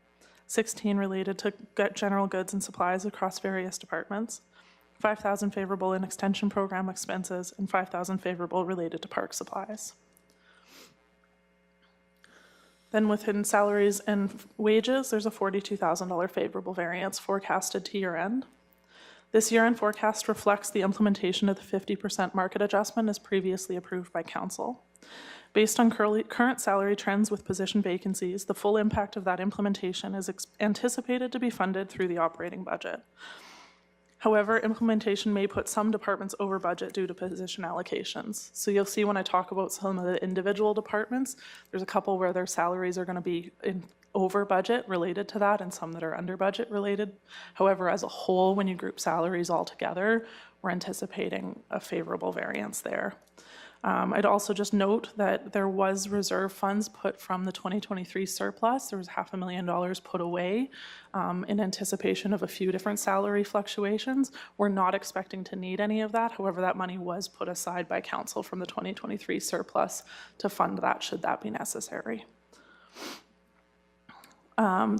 $16,000 related to general goods and supplies across various departments, $5,000 favorable in extension program expenses, and $5,000 favorable related to park supplies. Then within salaries and wages, there's a $42,000 favorable variance forecasted to year end. This year-end forecast reflects the implementation of the 50% market adjustment as previously approved by council. Based on current salary trends with position vacancies, the full impact of that implementation is anticipated to be funded through the operating budget. However, implementation may put some departments over budget due to position allocations. So you'll see when I talk about some of the individual departments, there's a couple where their salaries are going to be over budget related to that and some that are under budget related. However, as a whole, when you group salaries all together, we're anticipating a favorable variance there. I'd also just note that there was reserve funds put from the 2023 surplus. There was $500,000 put away in anticipation of a few different salary fluctuations. We're not expecting to need any of that. However, that money was put aside by council from the 2023 surplus to fund that should that be necessary.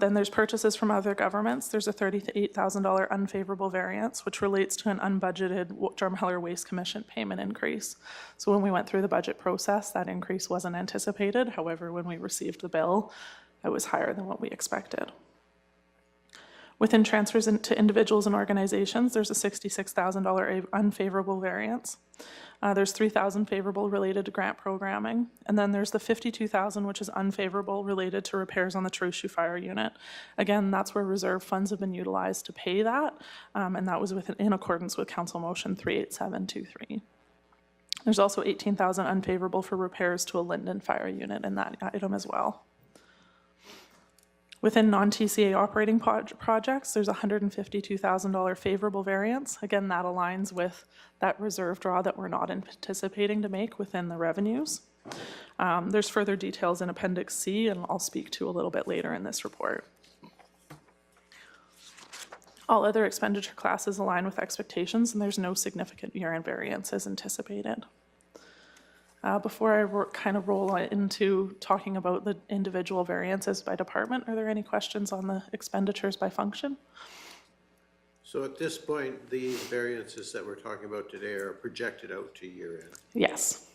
Then there's purchases from other governments. There's a $38,000 unfavorable variance, which relates to an unbudgeted Drumheller Waste Commission payment increase. So when we went through the budget process, that increase wasn't anticipated. However, when we received the bill, it was higher than what we expected. Within transfers to individuals and organizations, there's a $66,000 unfavorable variance. There's $3,000 favorable related to grant programming. And then there's the $52,000, which is unfavorable related to repairs on the Horseshoe fire unit. Again, that's where reserve funds have been utilized to pay that. And that was in accordance with Council Motion 38723. There's also $18,000 unfavorable for repairs to a Linden fire unit in that item as well. Within non-TCA operating projects, there's a $152,000 favorable variance. Again, that aligns with that reserve draw that we're not anticipating to make within the revenues. There's further details in Appendix C, and I'll speak to a little bit later in this report. All other expenditure classes align with expectations, and there's no significant year-end variances anticipated. Before I kind of roll into talking about the individual variances by department, are there any questions on the expenditures by function? So at this point, these variances that we're talking about today are projected out to year end? Yes.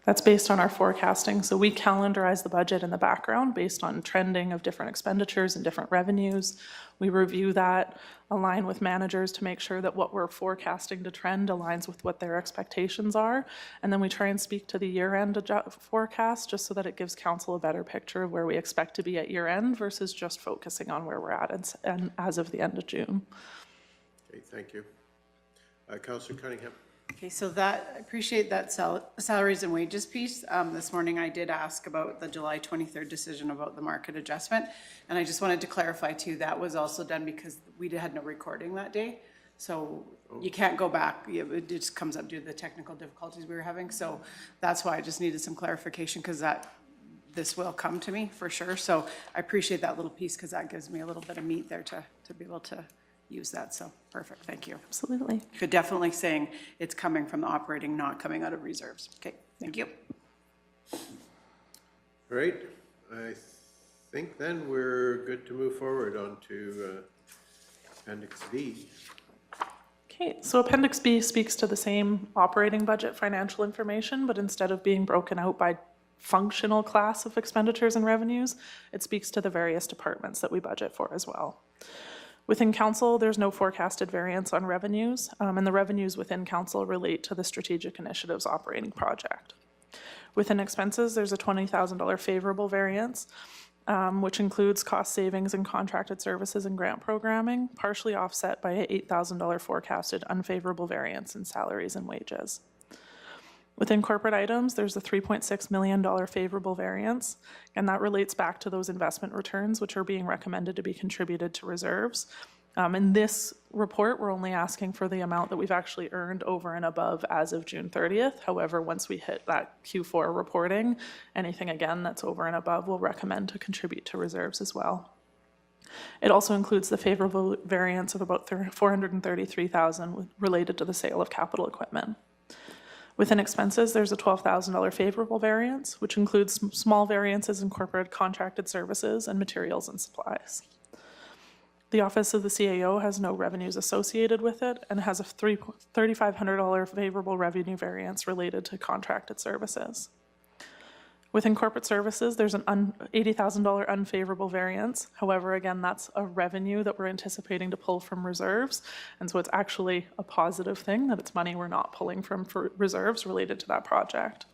That's based on our forecasting. So we calendarize the budget in the background based on trending of different expenditures and different revenues. We review that, align with managers to make sure that what we're forecasting to trend aligns with what their expectations are. And then we try and speak to the year-end forecast just so that it gives council a better picture of where we expect to be at year-end versus just focusing on where we're at and as of the end of June. Okay, thank you. Councillor Cunningham. Okay, so that, I appreciate that salaries and wages piece. This morning I did ask about the July 23rd decision about the market adjustment. And I just wanted to clarify too, that was also done because we had no recording that day. So you can't go back. It just comes up due to the technical difficulties we were having. So that's why I just needed some clarification because this will come to me for sure. So I appreciate that little piece because that gives me a little bit of meat there to be able to use that. So perfect. Thank you. Absolutely. You're definitely saying it's coming from the operating, not coming out of reserves. Okay. Thank you. All right. I think then we're good to move forward on to Appendix B. Okay, so Appendix B speaks to the same operating budget financial information, but instead of being broken out by functional class of expenditures and revenues, it speaks to the various departments that we budget for as well. Within council, there's no forecasted variance on revenues, and the revenues within council relate to the strategic initiatives operating project. Within expenses, there's a $20,000 favorable variance, which includes cost savings in contracted services and grant programming, partially offset by an $8,000 forecasted unfavorable variance in salaries and wages. Within corporate items, there's a $3.6 million favorable variance, and that relates back to those investment returns, which are being recommended to be contributed to reserves. In this report, we're only asking for the amount that we've actually earned over and above as of June 30th. However, once we hit that Q4 reporting, anything again that's over and above, we'll recommend to contribute to reserves as well. It also includes the favorable variance of about $433,000 related to the sale of capital equipment. Within expenses, there's a $12,000 favorable variance, which includes small variances in corporate contracted services and materials and supplies. The Office of the CAO has no revenues associated with it and has a $3,500 favorable revenue variance related to contracted services. Within corporate services, there's an $80,000 unfavorable variance. However, again, that's a revenue that we're anticipating to pull from reserves. And so it's actually a positive thing that it's money we're not pulling from for reserves related to that project.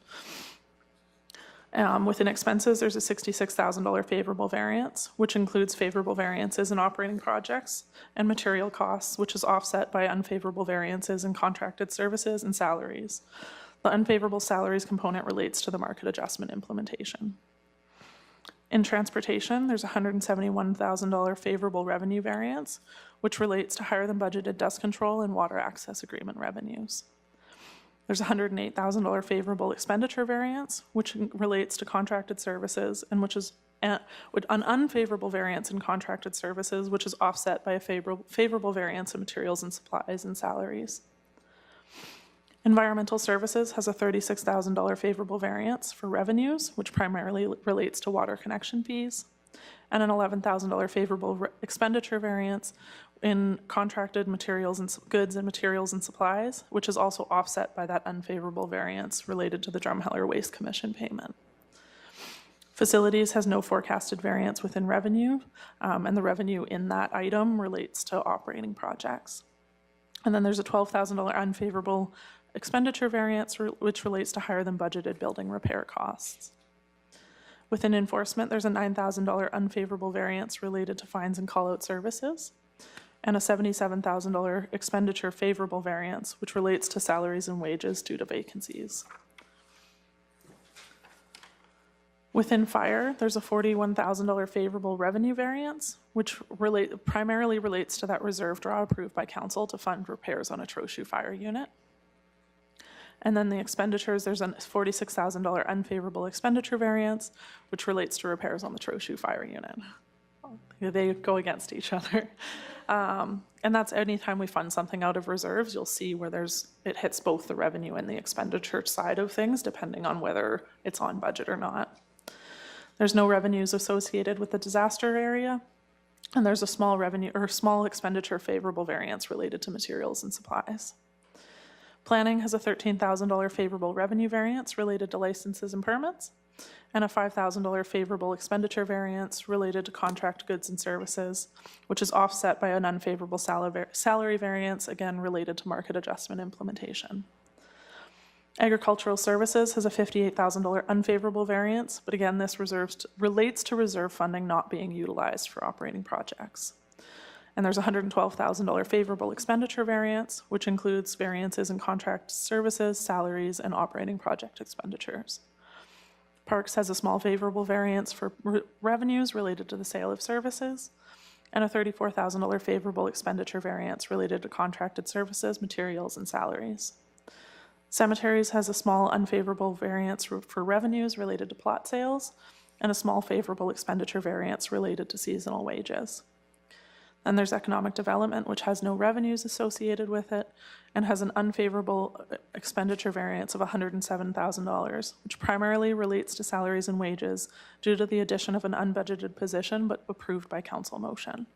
Within expenses, there's a $66,000 favorable variance, which includes favorable variances in operating projects and material costs, which is offset by unfavorable variances in contracted services and salaries. The unfavorable salaries component relates to the market adjustment implementation. In transportation, there's a $171,000 favorable revenue variance, which relates to higher than budgeted dust control and water access agreement revenues. There's a $108,000 favorable expenditure variance, which relates to contracted services, and which is an unfavorable variance in contracted services, which is offset by a favorable variance in materials and supplies and salaries. Environmental services has a $36,000 favorable variance for revenues, which primarily relates to water connection fees, and an $11,000 favorable expenditure variance in contracted materials and goods and materials and supplies, which is also offset by that unfavorable variance related to the Drumheller Waste Commission payment. Facilities has no forecasted variance within revenue, and the revenue in that item relates to operating projects. And then there's a $12,000 unfavorable expenditure variance, which relates to higher than budgeted building repair costs. Within enforcement, there's a $9,000 unfavorable variance related to fines and call-out services, and a $77,000 expenditure favorable variance, which relates to salaries and wages due to vacancies. Within fire, there's a $41,000 favorable revenue variance, which primarily relates to that reserve draw approved by council to fund repairs on a Horseshoe fire unit. And then the expenditures, there's a $46,000 unfavorable expenditure variance, which relates to repairs on the Horseshoe fire unit. They go against each other. And that's anytime we fund something out of reserves, you'll see where it hits both the revenue and the expenditure side of things, depending on whether it's on budget or not. There's no revenues associated with the disaster area, and there's a small expenditure favorable variance related to materials and supplies. Planning has a $13,000 favorable revenue variance related to licenses and permits, and a $5,000 favorable expenditure variance related to contract goods and services, which is offset by an unfavorable salary variance, again related to market adjustment implementation. Agricultural services has a $58,000 unfavorable variance, but again, this relates to reserve funding not being utilized for operating projects. And there's a $112,000 favorable expenditure variance, which includes variances in contract services, salaries, and operating project expenditures. Parks has a small favorable variance for revenues related to the sale of services, and a $34,000 favorable expenditure variance related to contracted services, materials, and salaries. Cemeteries has a small unfavorable variance for revenues related to plot sales, and a small favorable expenditure variance related to seasonal wages. Then there's economic development, which has no revenues associated with it, and has an unfavorable expenditure variance of $107,000, which primarily relates to salaries and wages due to the addition of an unbudgeted position but approved by council motion.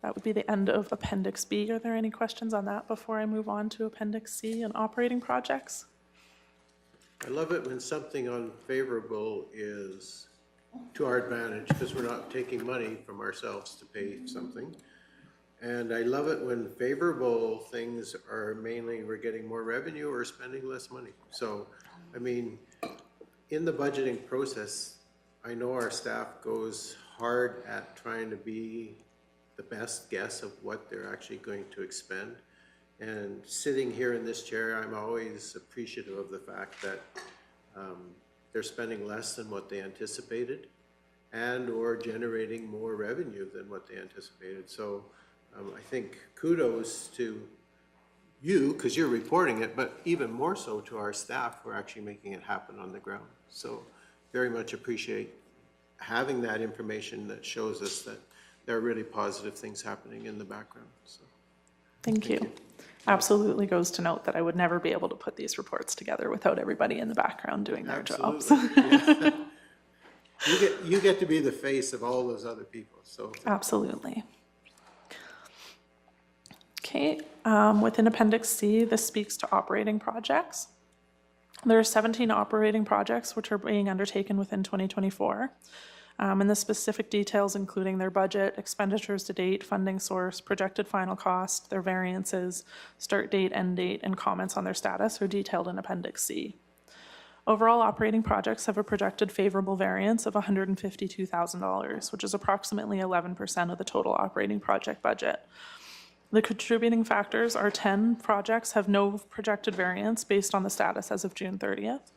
That would be the end of Appendix B. Are there any questions on that before I move on to Appendix C and operating projects? I love it when something unfavorable is to our advantage, because we're not taking money from ourselves to pay something. And I love it when favorable things are mainly we're getting more revenue or spending less money. So, I mean, in the budgeting process, I know our staff goes hard at trying to be the best guess of what they're actually going to expend. And sitting here in this chair, I'm always appreciative of the fact that they're spending less than what they anticipated and or generating more revenue than what they anticipated. So I think kudos to you, because you're reporting it, but even more so to our staff who are actually making it happen on the ground. So very much appreciate having that information that shows us that there are really positive things happening in the background. So Thank you. Absolutely goes to note that I would never be able to put these reports together without everybody in the background doing their jobs. Yeah. You get to be the face of all those other people. So Absolutely. Okay, within Appendix C, this speaks to operating projects. There are 17 operating projects which are being undertaken within 2024. And the specific details, including their budget, expenditures to date, funding source, projected final cost, their variances, start date, end date, and comments on their status are detailed in Appendix C. Overall operating projects have a projected favorable variance of $152,000, which is approximately 11% of the total operating project budget. The contributing factors are 10 projects have no projected variance based on the status as of June 30th.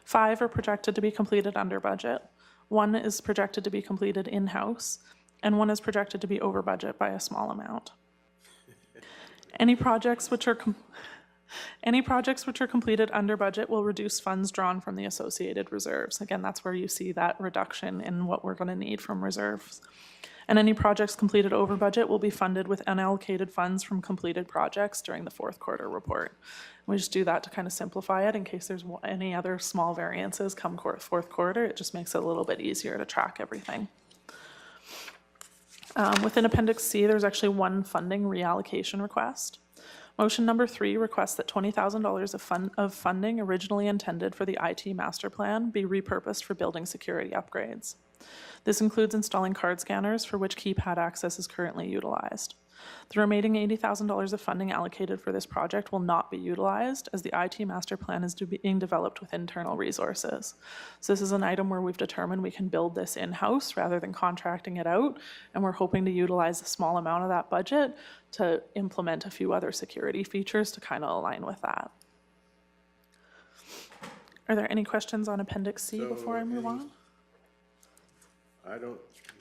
5 are projected to be completed under budget. 1 is projected to be completed in-house, and 1 is projected to be over budget by a small amount. Any projects which are completed under budget will reduce funds drawn from the associated reserves. Again, that's where you see that reduction in what we're going to need from reserves. And any projects completed over budget will be funded with unallocated funds from completed projects during the fourth quarter report. We just do that to kind of simplify it in case there's any other small variances come fourth quarter. It just makes it a little bit easier to track everything. Within Appendix C, there's actually one funding reallocation request. Motion number 3 requests that $20,000 of funding originally intended for the IT master plan be repurposed for building security upgrades. This includes installing card scanners for which keypad access is currently utilized. The remaining $80,000 of funding allocated for this project will not be utilized as the IT master plan is being developed with internal resources. So this is an item where we've determined we can build this in-house rather than contracting it out, and we're hoping to utilize a small amount of that budget to implement a few other security features to kind of align with that. Are there any questions on Appendix C before I move on?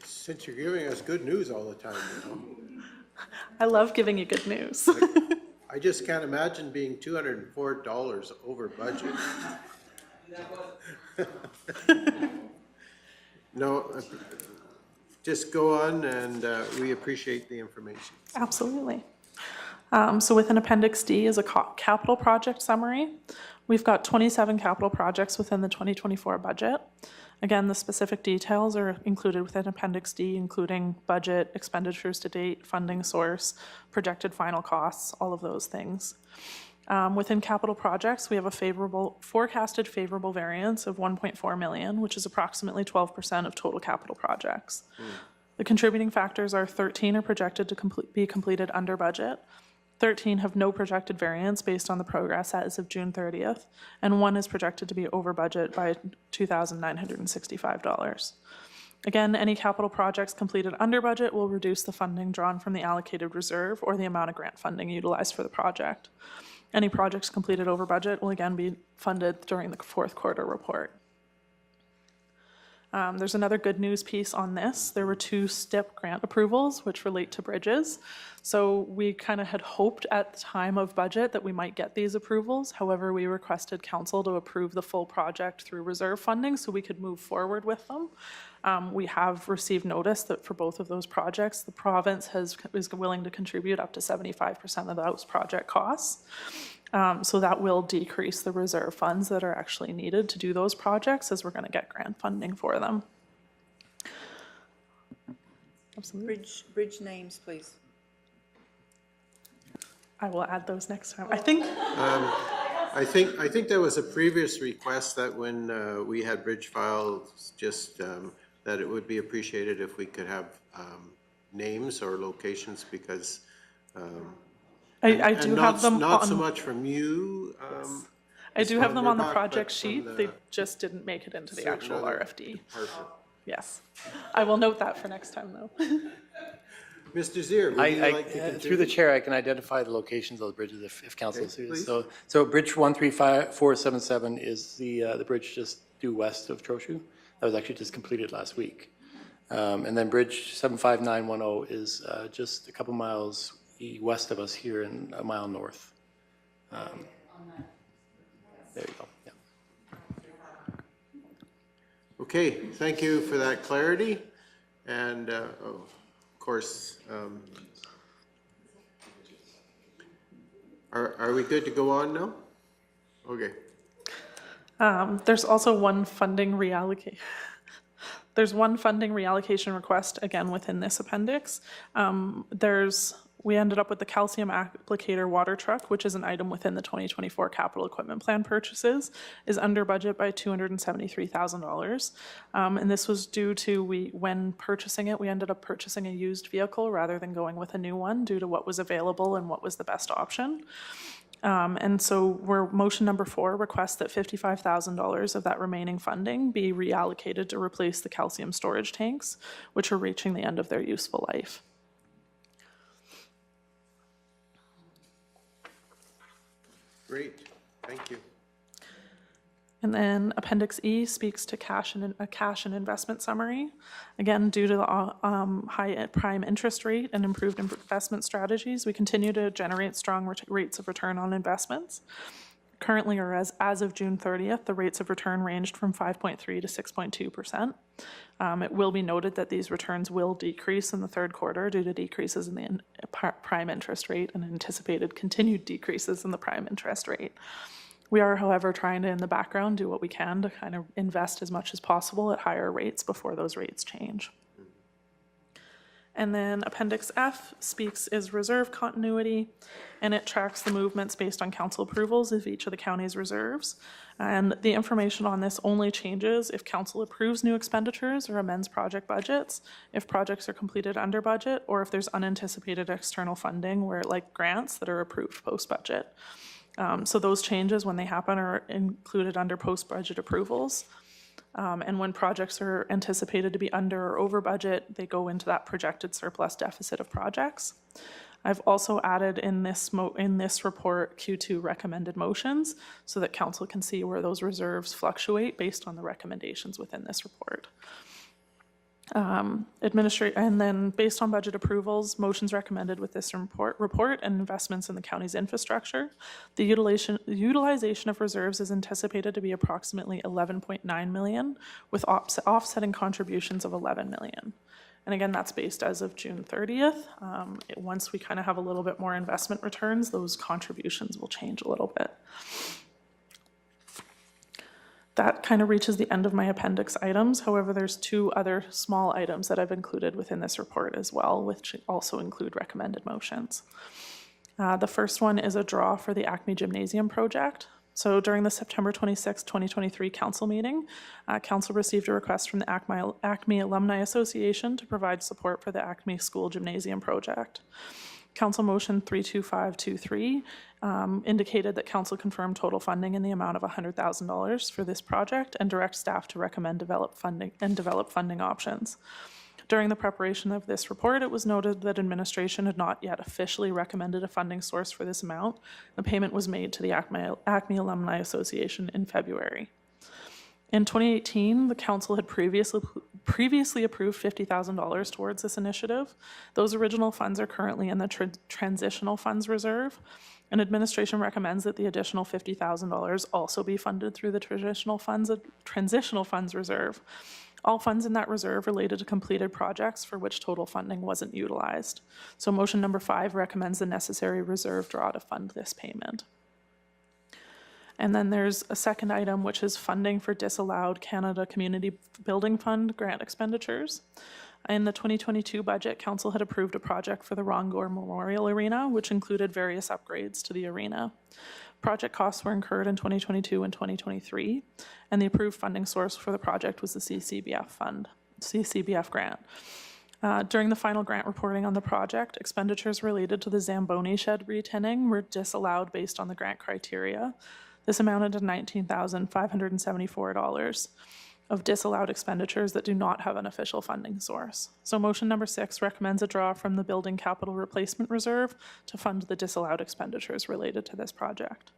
Since you're giving us good news all the time, you know. I love giving you good news. I just can't imagine being $204 over budget. No, just go on, and we appreciate the information. Absolutely. So within Appendix D is a capital project summary. We've got 27 capital projects within the 2024 budget. Again, the specific details are included within Appendix D, including budget, expenditures to date, funding source, projected final costs, all of those things. Within capital projects, we have a forecasted favorable variance of $1.4 million, which is approximately 12% of total capital projects. The contributing factors are 13 are projected to be completed under budget, 13 have no projected variance based on the progress as of June 30th, and 1 is projected to be over budget by $2,965. Again, any capital projects completed under budget will reduce the funding drawn from the allocated reserve or the amount of grant funding utilized for the project. Any projects completed over budget will again be funded during the fourth quarter report. There's another good news piece on this. There were 2 STIP grant approvals which relate to bridges. So we kind of had hoped at the time of budget that we might get these approvals. However, we requested council to approve the full project through reserve funding so we could move forward with them. We have received notice that for both of those projects, the province is willing to contribute up to 75% of those project costs. So that will decrease the reserve funds that are actually needed to do those projects as we're going to get grant funding for them. Absolutely. Bridge names, please. I will add those next time. I think there was a previous request that when we had bridge files, just that it would be appreciated if we could have names or locations because I do have them not on, so much from you. I do have them on the project sheet. They just didn't make it into the actual RFD. Perfect. Yes. I will note that for next time though. Mr. Zier, would you like to continue? Through the chair, I can identify the locations of the bridges if council sees. So Bridge 13477 is the bridge just due west of Trochu. That was actually just completed last week. And then Bridge 75910 is just a couple miles west of us here and a mile north. There you go. Yeah. Okay, thank you for that clarity. And of course, are we good to go on now? Okay. There's also one funding reallocation. There's one funding reallocation request again within this appendix. We ended up with the calcium applicator water truck, which is an item within the 2024 capital equipment plan purchases, is under budget by $273,000. And this was due to when purchasing it, we ended up purchasing a used vehicle rather than going with a new one due to what was available and what was the best option. And so motion number 4 requests that $55,000 of that remaining funding be reallocated to replace the calcium storage tanks, which are reaching the end of their useful life. Great, thank you. And then Appendix E speaks to a cash and investment summary. Again, due to the high prime interest rate and improved investment strategies, we continue to generate strong rates of return on investments. Currently, or as of June 30th, the rates of return ranged from 5.3 to 6.2%. It will be noted that these returns will decrease in the third quarter due to decreases in the prime interest rate and anticipated continued decreases in the prime interest rate. We are, however, trying to, in the background, do what we can to kind of invest as much as possible at higher rates before those rates change. And then Appendix F is reserve continuity, and it tracks the movements based on council approvals of each of the county's reserves. And the information on this only changes if council approves new expenditures or amends project budgets, if projects are completed under budget, or if there's unanticipated external funding, like grants that are approved post-budget. So those changes, when they happen, are included under post-budget approvals. And when projects are anticipated to be under or over budget, they go into that projected surplus deficit of projects. I've also added in this report Q2 recommended motions so that council can see where those reserves fluctuate based on the recommendations within this report. And then based on budget approvals, motions recommended with this report and investments in the county's infrastructure, the utilization of reserves is anticipated to be approximately 11.9 million with offsetting contributions of 11 million. And again, that's based as of June 30th. Once we kind of have a little bit more investment returns, those contributions will change a little bit. That kind of reaches the end of my appendix items. However, there's two other small items that I've included within this report as well, which also include recommended motions. The first one is a draw for the Acme Gymnasium project. So during the September 26, 2023 council meeting, council received a request from the Acme Alumni Association to provide support for the Acme School Gymnasium project. Council Motion 32523 indicated that council confirmed total funding in the amount of $100,000 for this project and direct staff to recommend develop funding options. During the preparation of this report, it was noted that administration had not yet officially recommended a funding source for this amount. The payment was made to the Acme Alumni Association in February. In 2018, the council had previously approved $50,000 towards this initiative. Those original funds are currently in the transitional funds reserve, and administration recommends that the additional $50,000 also be funded through the transitional funds reserve. All funds in that reserve related to completed projects for which total funding wasn't utilized. So motion number 5 recommends the necessary reserve draw to fund this payment. And then there's a second item, which is funding for disallowed Canada Community Building Fund grant expenditures. In the 2022 budget, council had approved a project for the Rongor Memorial Arena, which included various upgrades to the arena. Project costs were incurred in 2022 and 2023, and the approved funding source for the project was the CCBF grant. During the final grant reporting on the project, expenditures related to the Zamboni shed re-tinning were disallowed based on the grant criteria. This amounted to $19,574 of disallowed expenditures that do not have an official funding source. So motion number 6 recommends a draw from the Building Capital Replacement Reserve to fund the disallowed expenditures related to this project.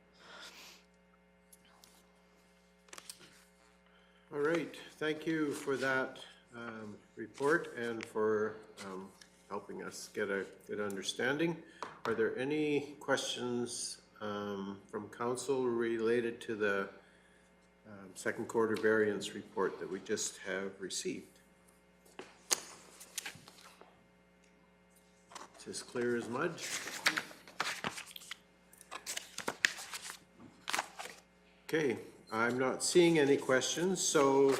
All right, thank you for that report and for helping us get a good understanding. Are there any questions from council related to the second quarter variance report that we just have received? It's as clear as mud. Okay, I'm not seeing any questions, so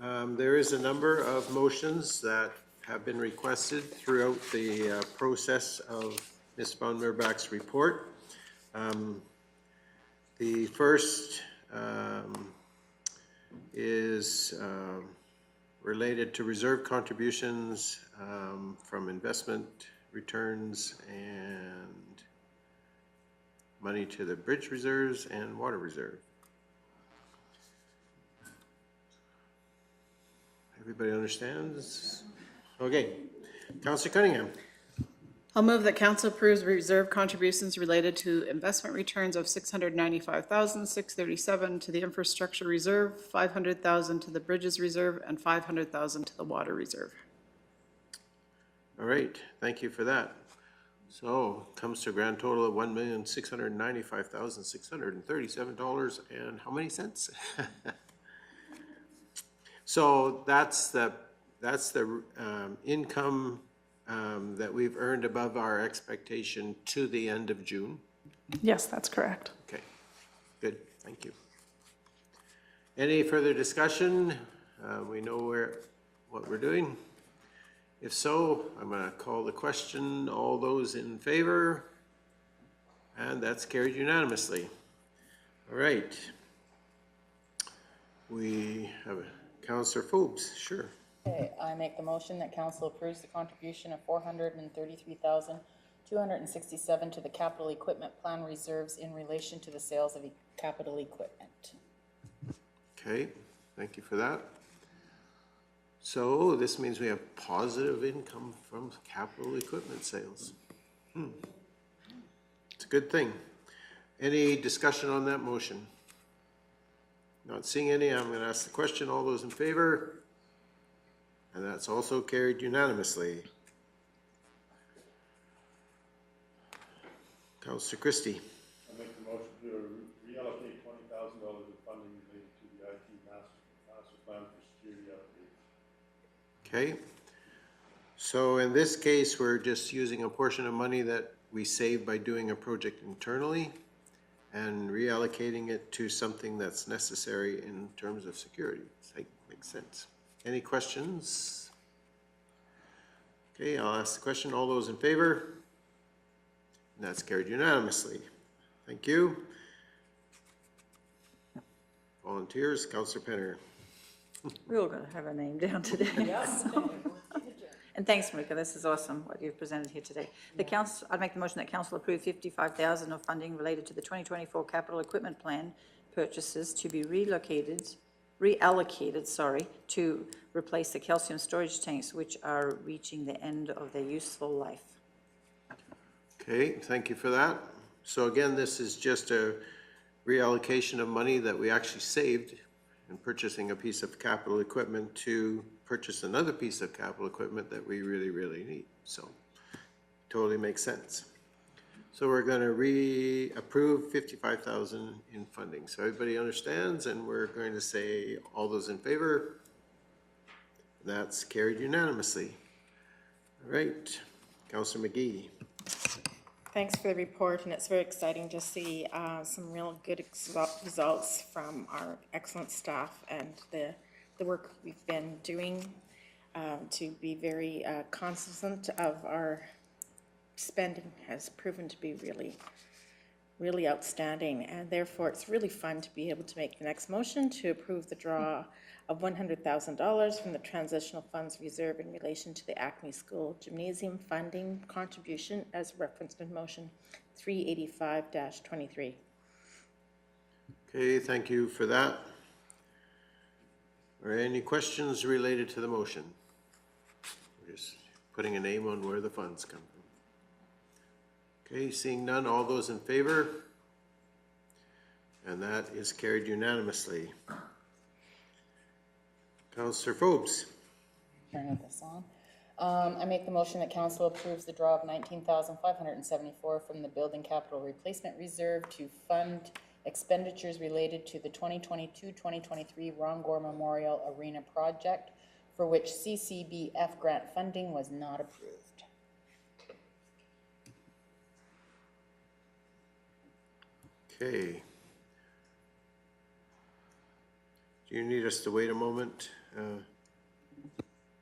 there is a number of motions that have been requested throughout the process of Ms. von Merbach's report. The first is related to reserve contributions from investment returns and money to the bridge reserves and water reserve. Everybody understands? Okay. Councillor Cunningham. I'll move that council approves reserve contributions related to investment returns of $695,637 to the infrastructure reserve, $500,000 to the bridges reserve, and $500,000 to the water reserve. All right, thank you for that. So comes to a grand total of $1,695,637 and how many cents? So that's the income that we've earned above our expectation to the end of June. Yes, that's correct. Okay, good, thank you. Any further discussion? We know what we're doing. If so, I'm going to call the question. All those in favor? And that's carried unanimously. All right. We have Councillor Forbes, sure. Okay, I make the motion that council approves the contribution of $433,267 to the capital equipment plan reserves in relation to the sales of capital equipment. Okay, thank you for that. So this means we have positive income from capital equipment sales. It's a good thing. Any discussion on that motion? Not seeing any, I'm going to ask the question. All those in favor? And that's also carried unanimously. Councillor Christie. I make the motion to reallocate $20,000 of funding related to the IT master plan for security updates. Okay. So in this case, we're just using a portion of money that we saved by doing a project internally and reallocating it to something that's necessary in terms of security. That makes sense. Any questions? Okay, I'll ask the question. All those in favor? And that's carried unanimously. Thank you. Volunteers, Councillor Penner. We're all going to have our name down today. And thanks, Marika. This is awesome what you've presented here today. The council, I'd make the motion that council approve $55,000 of funding related to the 2024 capital equipment plan purchases to be reallocated, to replace the calcium storage tanks, which are reaching the end of their useful life. Okay, thank you for that. So again, this is just a reallocation of money that we actually saved in purchasing a piece of capital equipment to purchase another piece of capital equipment that we really, really need. So totally makes sense. So we're going to reapprove $55,000 in funding. So everybody understands, and we're going to say all those in favor. That's carried unanimously. All right, Councillor McGee. Thanks for the report, and it's very exciting to see some real good results from our excellent staff and the work we've been doing to be very consistent of our spending has proven to be really, really outstanding, and therefore it's really fun to be able to make the next motion to approve the draw of $100,000 from the Transitional Funds Reserve in relation to the Acme School Gymnasium funding contribution as referenced in motion 385-23. Okay, thank you for that. Are there any questions related to the motion? We're just putting a name on where the funds come from. Okay, seeing none, all those in favor? And that is carried unanimously. Councillor Forbes. Turning this on. I make the motion that council approves the draw of $19,574 from the Building Capital Replacement Reserve to fund expenditures related to the 2022-2023 Rongor Memorial Arena project, for which CCBF grant funding was not approved. Okay. Do you need us to wait a moment,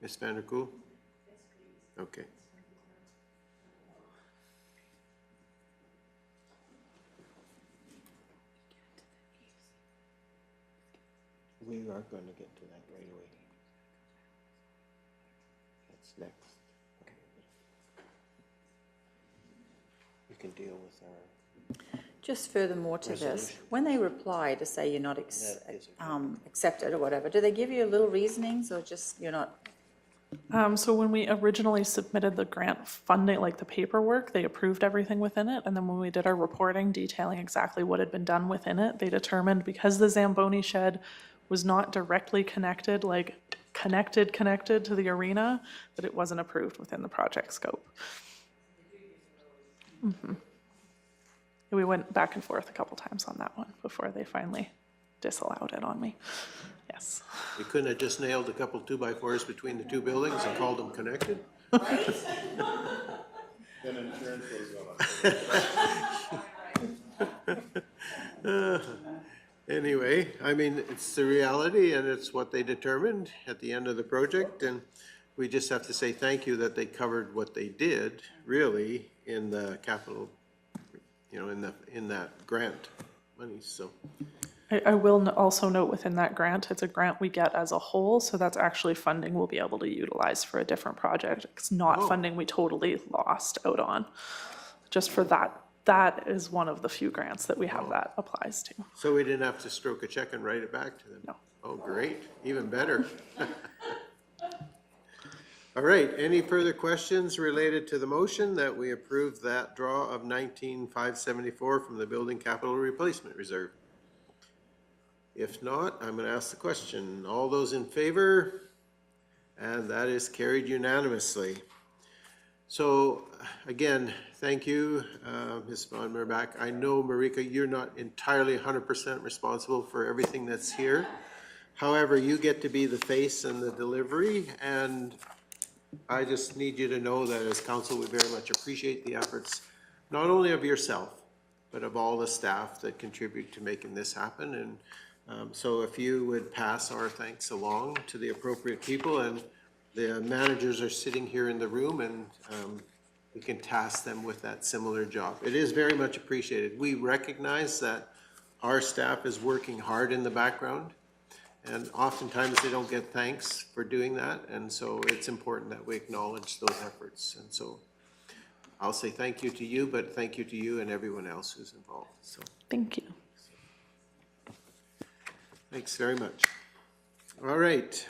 Ms. Vanderkoel? Okay. We are going to get to that right away. That's next. Okay. You can deal with our... Just furthermore to this, resolution. when they reply to say you're not accepted or whatever, do they give you a little reasonings or just you're not? So when we originally submitted the grant funding, like the paperwork, they approved everything within it. And then when we did our reporting detailing exactly what had been done within it, they determined because the Zamboni shed was not directly connected, like connected to the arena, that it wasn't approved within the project scope. We went back and forth a couple times on that one before they finally disallowed it on me. Yes. You couldn't have just nailed a couple 2x4s between the two buildings and called them connected? Then insurance goes on. Anyway, I mean, it's the reality and it's what they determined at the end of the project. And we just have to say thank you that they covered what they did really in the capital, you know, in that grant money, so. I will also note within that grant, it's a grant we get as a whole, so that's actually funding we'll be able to utilize for a different project. It's not funding we totally lost out on. Just for that, that is one of the few grants that we have that applies to. So we didn't have to stroke a check and write it back to them? No. Oh, great, even better. All right, any further questions related to the motion that we approve that draw of 19,574 from the Building Capital Replacement Reserve? If not, I'm going to ask the question. All those in favor? And that is carried unanimously. So again, thank you, Ms. Von Merbach. I know, Marika, you're not entirely 100% responsible for everything that's here. However, you get to be the face and the delivery, and I just need you to know that as council, we very much appreciate the efforts, not only of yourself, but of all the staff that contribute to making this happen. And so if you would pass our thanks along to the appropriate people, and the managers are sitting here in the room, and we can task them with that similar job. It is very much appreciated. We recognize that our staff is working hard in the background, and oftentimes they don't get thanks for doing that, and so it's important that we acknowledge those efforts. And so I'll say thank you to you, but thank you to you and everyone else who's involved. So thank you. Thanks very much. All right.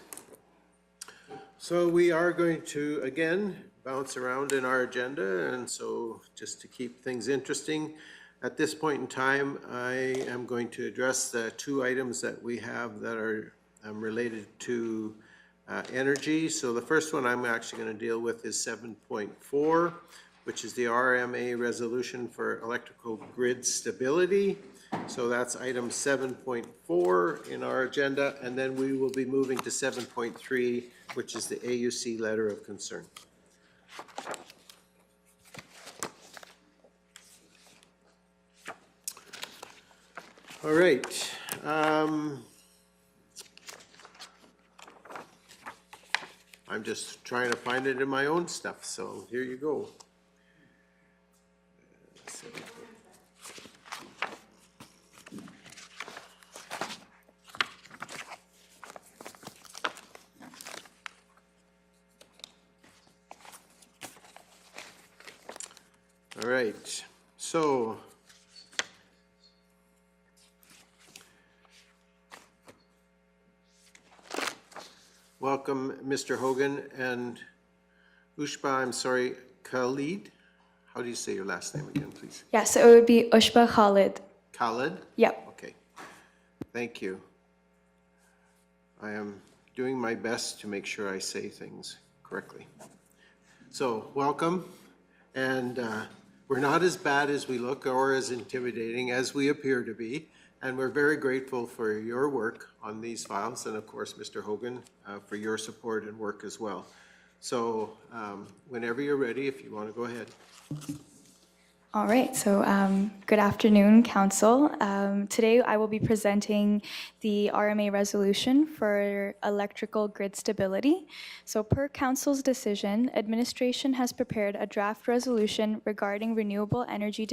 So we are going to, again, bounce around in our agenda, and so just to keep things interesting, at this point in time, I am going to address the two items that we have that are related to energy. So the first one I'm actually going to deal with is 7.4, which is the RMA resolution for electrical grid stability. So that's item 7.4 in our agenda, and then we will be moving to 7.3, which is the AUC Letter of Concern. All right. I'm just trying to find it in my own stuff, so here you go. All right, so welcome, Mr. Hogan and Ushba, I'm sorry, Khalid. How do you say your last name again, please? Yeah, so it would be Ushba Khalid. Khalid? Yep. Okay, thank you. I am doing my best to make sure I say things correctly. So, welcome, and we're not as bad as we look or as intimidating as we appear to be, and we're very grateful for your work on these files, and of course, Mr. Hogan, for your support and work as well. So whenever you're ready, if you want to go ahead. All right, so good afternoon, Council. Today I will be presenting the RMA resolution for electrical grid stability. So per Council's decision, administration has prepared a draft resolution regarding renewable energy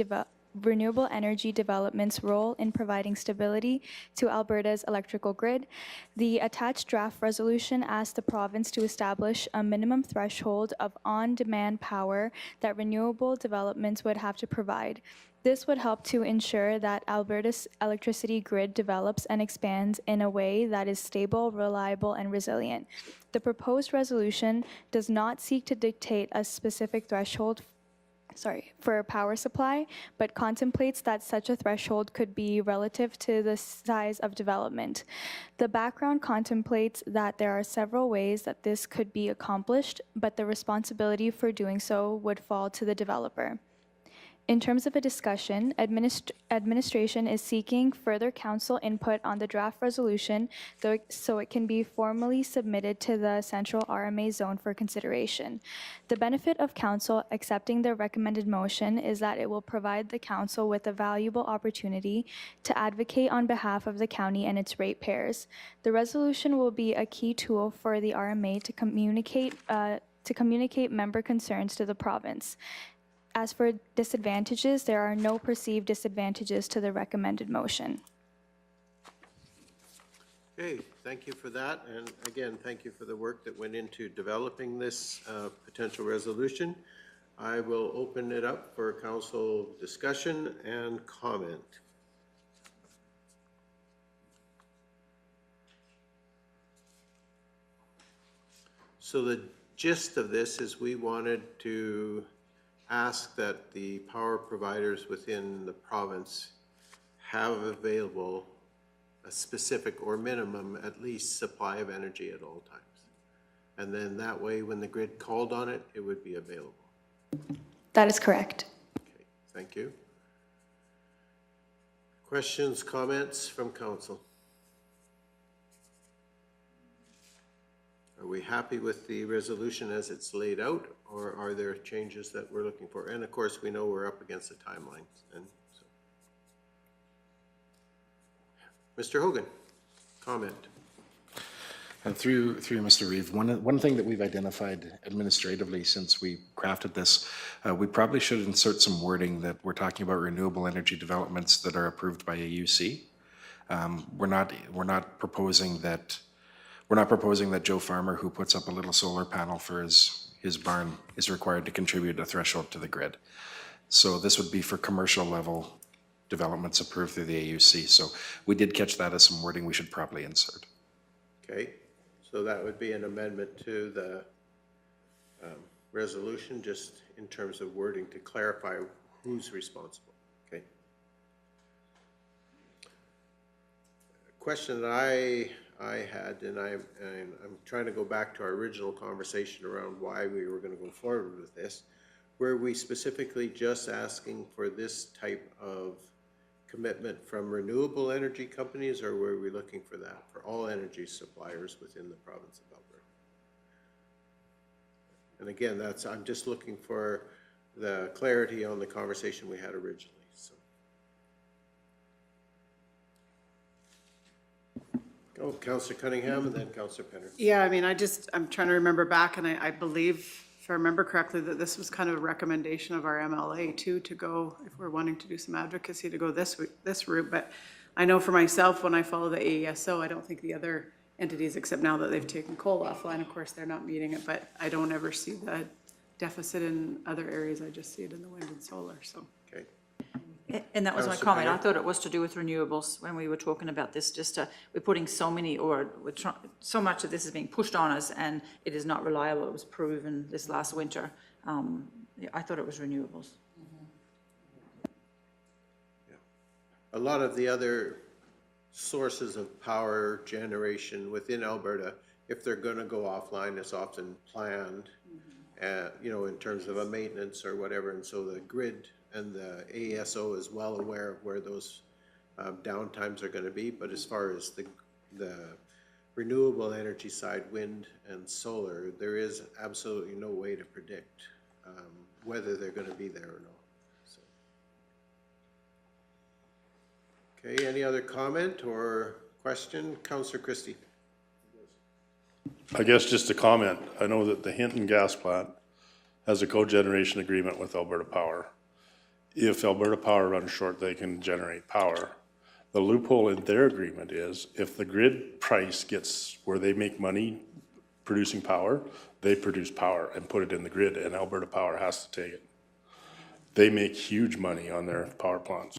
renewable energy development's role in providing stability to Alberta's electrical grid. The attached draft resolution asks the province to establish a minimum threshold of on-demand power that renewable developments would have to provide. This would help to ensure that Alberta's electricity grid develops and expands in a way that is stable, reliable, and resilient. The proposed resolution does not seek to dictate a specific threshold for a power supply, but contemplates that such a threshold could be relative to the size of development. The background contemplates that there are several ways that this could be accomplished, but the responsibility for doing so would fall to the developer. In terms of a discussion, administration is seeking further council input on the draft resolution so it can be formally submitted to the Central RMA Zone for consideration. The benefit of council accepting the recommended motion is that it will provide the council with a valuable opportunity to advocate on behalf of the county and its ratepayers. The resolution will be a key tool for the RMA to communicate member concerns to the province. As for disadvantages, there are no perceived disadvantages to the recommended motion. Okay, thank you for that. And again, thank you for the work that went into developing this potential resolution. I will open it up for council discussion and comment. So the gist of this is we wanted to ask that the power providers within the province have available a specific or minimum at least supply of energy at all times. And then that way when the grid called on it, it would be available. That is correct. Okay, thank you. Questions, comments from council? Are we happy with the resolution as it's laid out, or are there changes that we're looking for? And of course, we know we're up against the timelines. And so. Mr. Hogan, comment. And through Mr. Reeve, one thing that we've identified administratively since we crafted this, we probably should insert some wording that we're talking about renewable energy developments that are approved by AUC. We're not proposing that Joe Farmer, who puts up a little solar panel for his barn, is required to contribute a threshold to the grid. So this would be for commercial level developments approved through the AUC. So we did catch that as some wording we should probably insert. Okay, so that would be an amendment to the resolution, just in terms of wording to clarify who's responsible. Okay. A question that I had, and I'm trying to go back to our original conversation around why we were going to go forward with this. Were we specifically just asking for this type of commitment from renewable energy companies, or were we looking for that for all energy suppliers within the province of Alberta? And again, I'm just looking for the clarity on the conversation we had originally. So. Oh, Councillor Cunningham and then Councillor Penner. Yeah, I mean, I'm trying to remember back, and I believe, if I remember correctly, that this was kind of a recommendation of our MLA too, to go, if we're wanting to do some advocacy, to go this route. But I know for myself, when I follow the AESO, I don't think the other entities, except now that they've taken coal offline, of course, they're not meeting it, but I don't ever see the deficit in other areas. I just see it in the wind and solar, so. Okay. And that was my comment. I thought it was to do with renewables when we were talking about this, just we're putting so much of this is being pushed on us, and it is not reliable. It was proven this last winter. I thought it was renewables. Yeah. A lot of the other sources of power generation within Alberta, if they're going to go offline, it's often planned, in terms of a maintenance or whatever. And so the grid and the AESO is well aware of where those downtimes are going to be. But as far as the renewable energy side, wind and solar, there is absolutely no way to predict whether they're going to be there or not. So. Okay, any other comment or question? Councillor Christie. I guess just a comment. I know that the Hinton gas plant has a cogeneration agreement with Alberta Power. if Alberta Power runs short, they can generate power. The loophole in their agreement is if the grid price gets where they make money producing power, they produce power and put it in the grid, and Alberta Power has to take it. They make huge money on their power plants.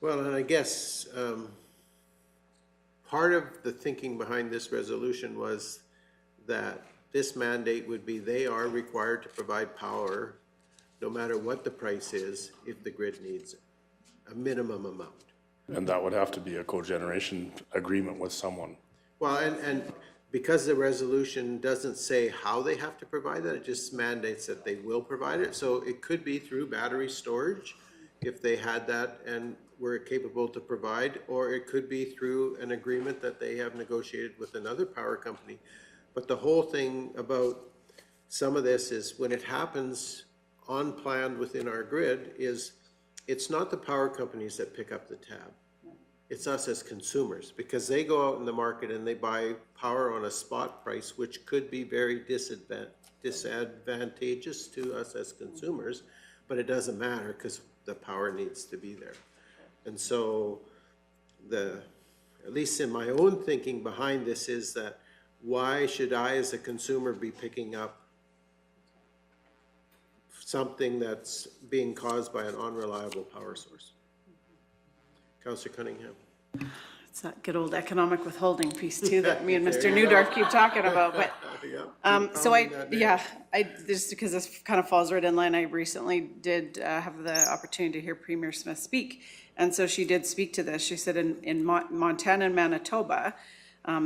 Well, and I guess part of the thinking behind this resolution was that this mandate would be they are required to provide power no matter what the price is if the grid needs it, a minimum amount. And that would have to be a cogeneration agreement with someone. Well, and because the resolution doesn't say how they have to provide that, it just mandates that they will provide it. So it could be through battery storage if they had that and were capable to provide, or it could be through an agreement that they have negotiated with another power company. But the whole thing about some of this is when it happens unplanned within our grid is it's not the power companies that pick up the tab. It's us as consumers, because they go out in the market and they buy power on a spot price, which could be very disadvantageous to us as consumers, but it doesn't matter because the power needs to be there. And so at least in my own thinking behind this is that why should I as a consumer be picking up something that's being caused by an unreliable power source? Councillor Cunningham. It's that good old economic withholding piece too that me and Mr. Newdorf keep talking about, but, just because this kind of falls right in line, I recently did have the opportunity to hear Premier Smith speak. And so she did speak to this. She said in Montana and Manitoba,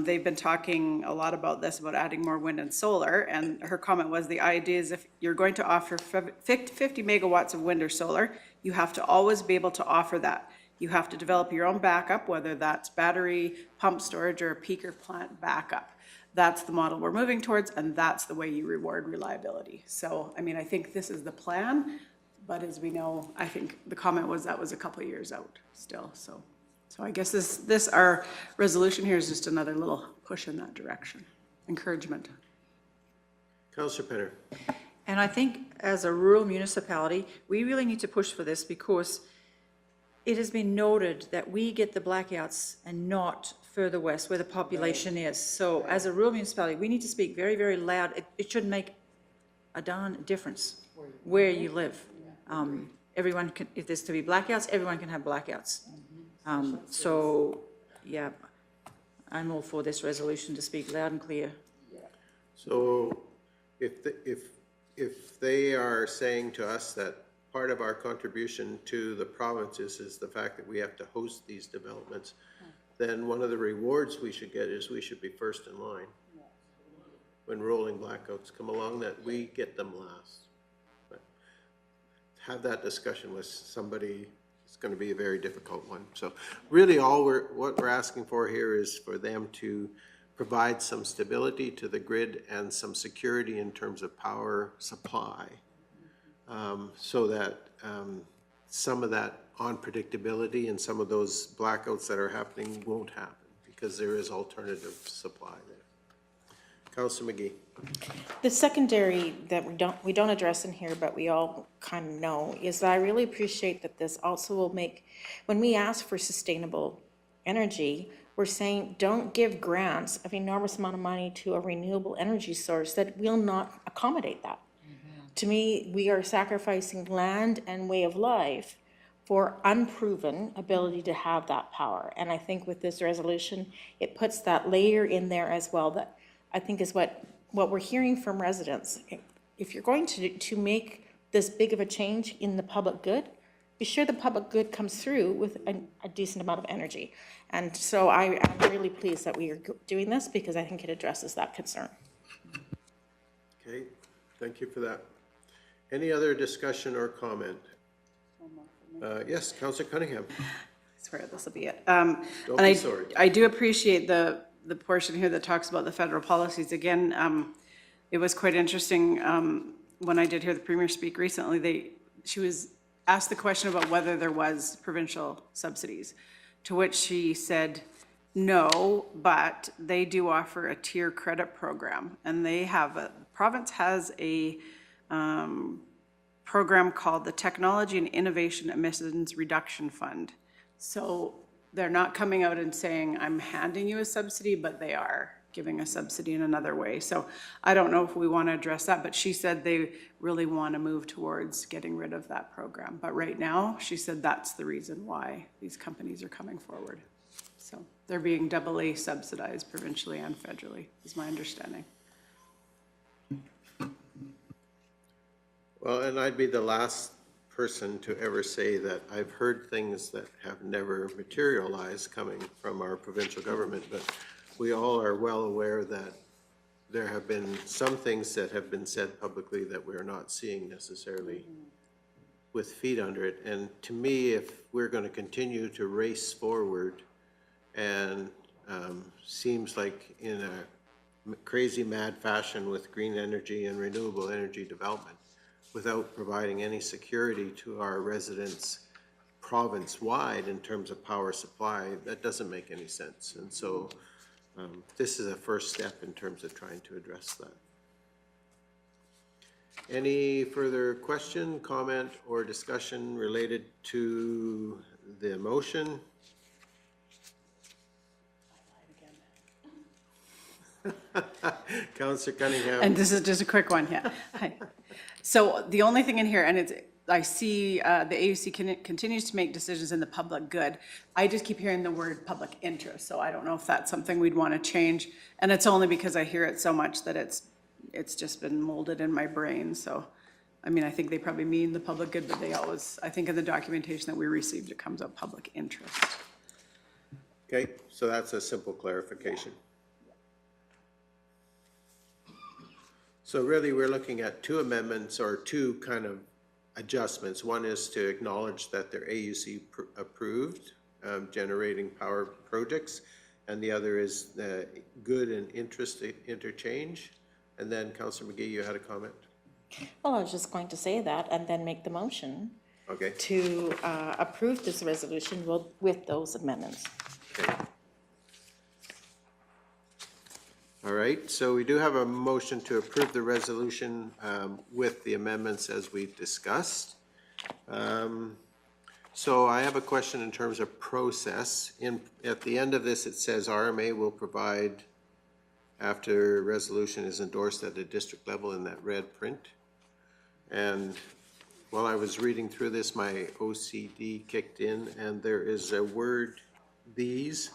they've been talking a lot about this, about adding more wind and solar. And her comment was the idea is if you're going to offer 50 megawatts of wind or solar, you have to always be able to offer that. You have to develop your own backup, whether that's battery, pump storage, or a peaker plant backup. That's the model we're moving towards, and that's the way you reward reliability. So, I mean, I think this is the plan, but as we know, I think the comment was that was a couple of years out still. So I guess our resolution here is just another little push in that direction, encouragement. Councillor Penner. And I think as a rural municipality, we really need to push for this because it has been noted that we get the blackouts and not further west where the population is. So as a rural municipality, we need to speak very, very loud. It should make a darn difference where you live. Everyone can, if there's to be blackouts, everyone can have blackouts. So, yeah, I'm all for this resolution to speak loud and clear. So if they are saying to us that part of our contribution to the provinces is the fact that we have to host these developments, then one of the rewards we should get is we should be first in line. When rolling blackouts come along, that we get them last. But have that discussion with somebody, it's going to be a very difficult one. So really what we're asking for here is for them to provide some stability to the grid and some security in terms of power supply. So that some of that unpredictability and some of those blackouts that are happening won't happen because there is alternative supply there. Councillor McGee. The secondary that we don't address in here, but we all kind of know, is that I really appreciate that this also will make, when we ask for sustainable energy, we're saying don't give grants of enormous amount of money to a renewable energy source that will not accommodate that. To me, we are sacrificing land and way of life for unproven ability to have that power. And I think with this resolution, it puts that layer in there as well that I think is what we're hearing from residents. If you're going to make this big of a change in the public good, be sure the public good comes through with a decent amount of energy. And so I'm really pleased that we are doing this because I think it addresses that concern. Okay, thank you for that. Any other discussion or comment? Yes, Councillor Cunningham. I swear this will be it. Don't be sorry. I do appreciate the portion here that talks about the federal policies. Again, it was quite interesting when I did hear the Premier speak recently. She was asked the question about whether there was provincial subsidies, to which she said no, but they do offer a tier credit program, and they have the province has a program called the Technology and Innovation Emissions Reduction Fund. So they're not coming out and saying, I'm handing you a subsidy, but they are giving a subsidy in another way. So I don't know if we want to address that, but she said they really want to move towards getting rid of that program. But right now, she said that's the reason why these companies are coming forward. So they're being doubly subsidized provincially and federally, is my understanding. Well, and I'd be the last person to ever say that I've heard things that have never materialized coming from our provincial government, but we all are well aware that there have been some things that have been said publicly that we're not seeing necessarily with feet under it. And to me, if we're going to continue to race forward and seems like in a crazy mad fashion with green energy and renewable energy development, without providing any security to our residents province-wide in terms of power supply, that doesn't make any sense. And so this is a first step in terms of trying to address that. Any further question, comment, or discussion related to the motion? Councillor Cunningham. And this is just a quick one, yeah. Hi. So the only thing in here, and it's, I see the AUC continues to make decisions in the public good. I just keep hearing the word public interest, so I don't know if that's something we'd want to change. And it's only because I hear it so much that it's just been molded in my brain. So, I mean, I think they probably mean the public good, but they always, I think in the documentation that we received, it comes up public interest. Okay, so that's a simple clarification. So really, we're looking at two amendments or two kind of adjustments. One is to acknowledge that they're AUC approved, generating power projects, and the other is the good and interest interchange. And then Councillor McGee, you had a comment? Well, I was just going to say that and then make the motion Okay. to approve this resolution with those amendments. Okay. All right, so we do have a motion to approve the resolution with the amendments as we've discussed. So I have a question in terms of process. At the end of this, it says RMA will provide, after resolution is endorsed at the district level in that red print. And while I was reading through this, my OCD kicked in, and there is a word, these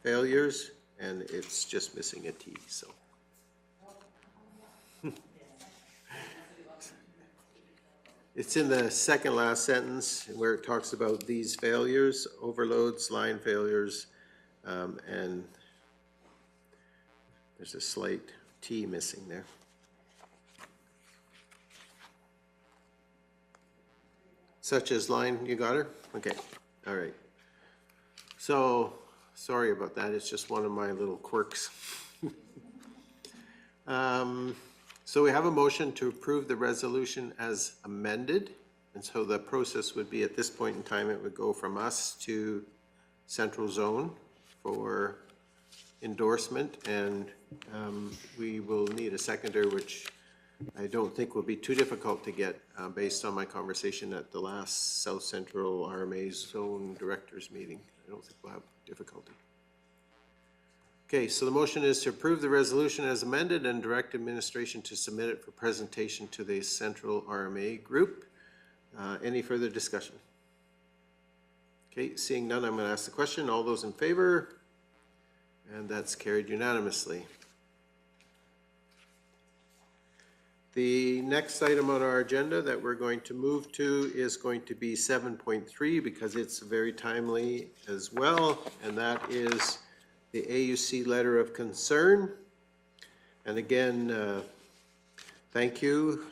failures, and it's just missing a T, so. It's in the second last sentence where it talks about these failures, overloads, line failures, and there's a slight T missing there. Such as line, you got her? Okay, all right. So, sorry about that, it's just one of my little quirks. So we have a motion to approve the resolution as amended. And so the process would be, at this point in time, it would go from us to Central Zone for endorsement. And we will need a seconder, which I don't think will be too difficult to get based on my conversation at the last South Central RMA Zone Directors meeting. I don't think we'll have difficulty. Okay, so the motion is to approve the resolution as amended and direct administration to submit it for presentation to the Central RMA group. Any further discussion? Okay, seeing none, I'm going to ask the question. All those in favor? And that's carried unanimously. The next item on our agenda that we're going to move to is going to be 7.3 because it's very timely as well, and that is the AUC Letter of Concern. And again, thank you,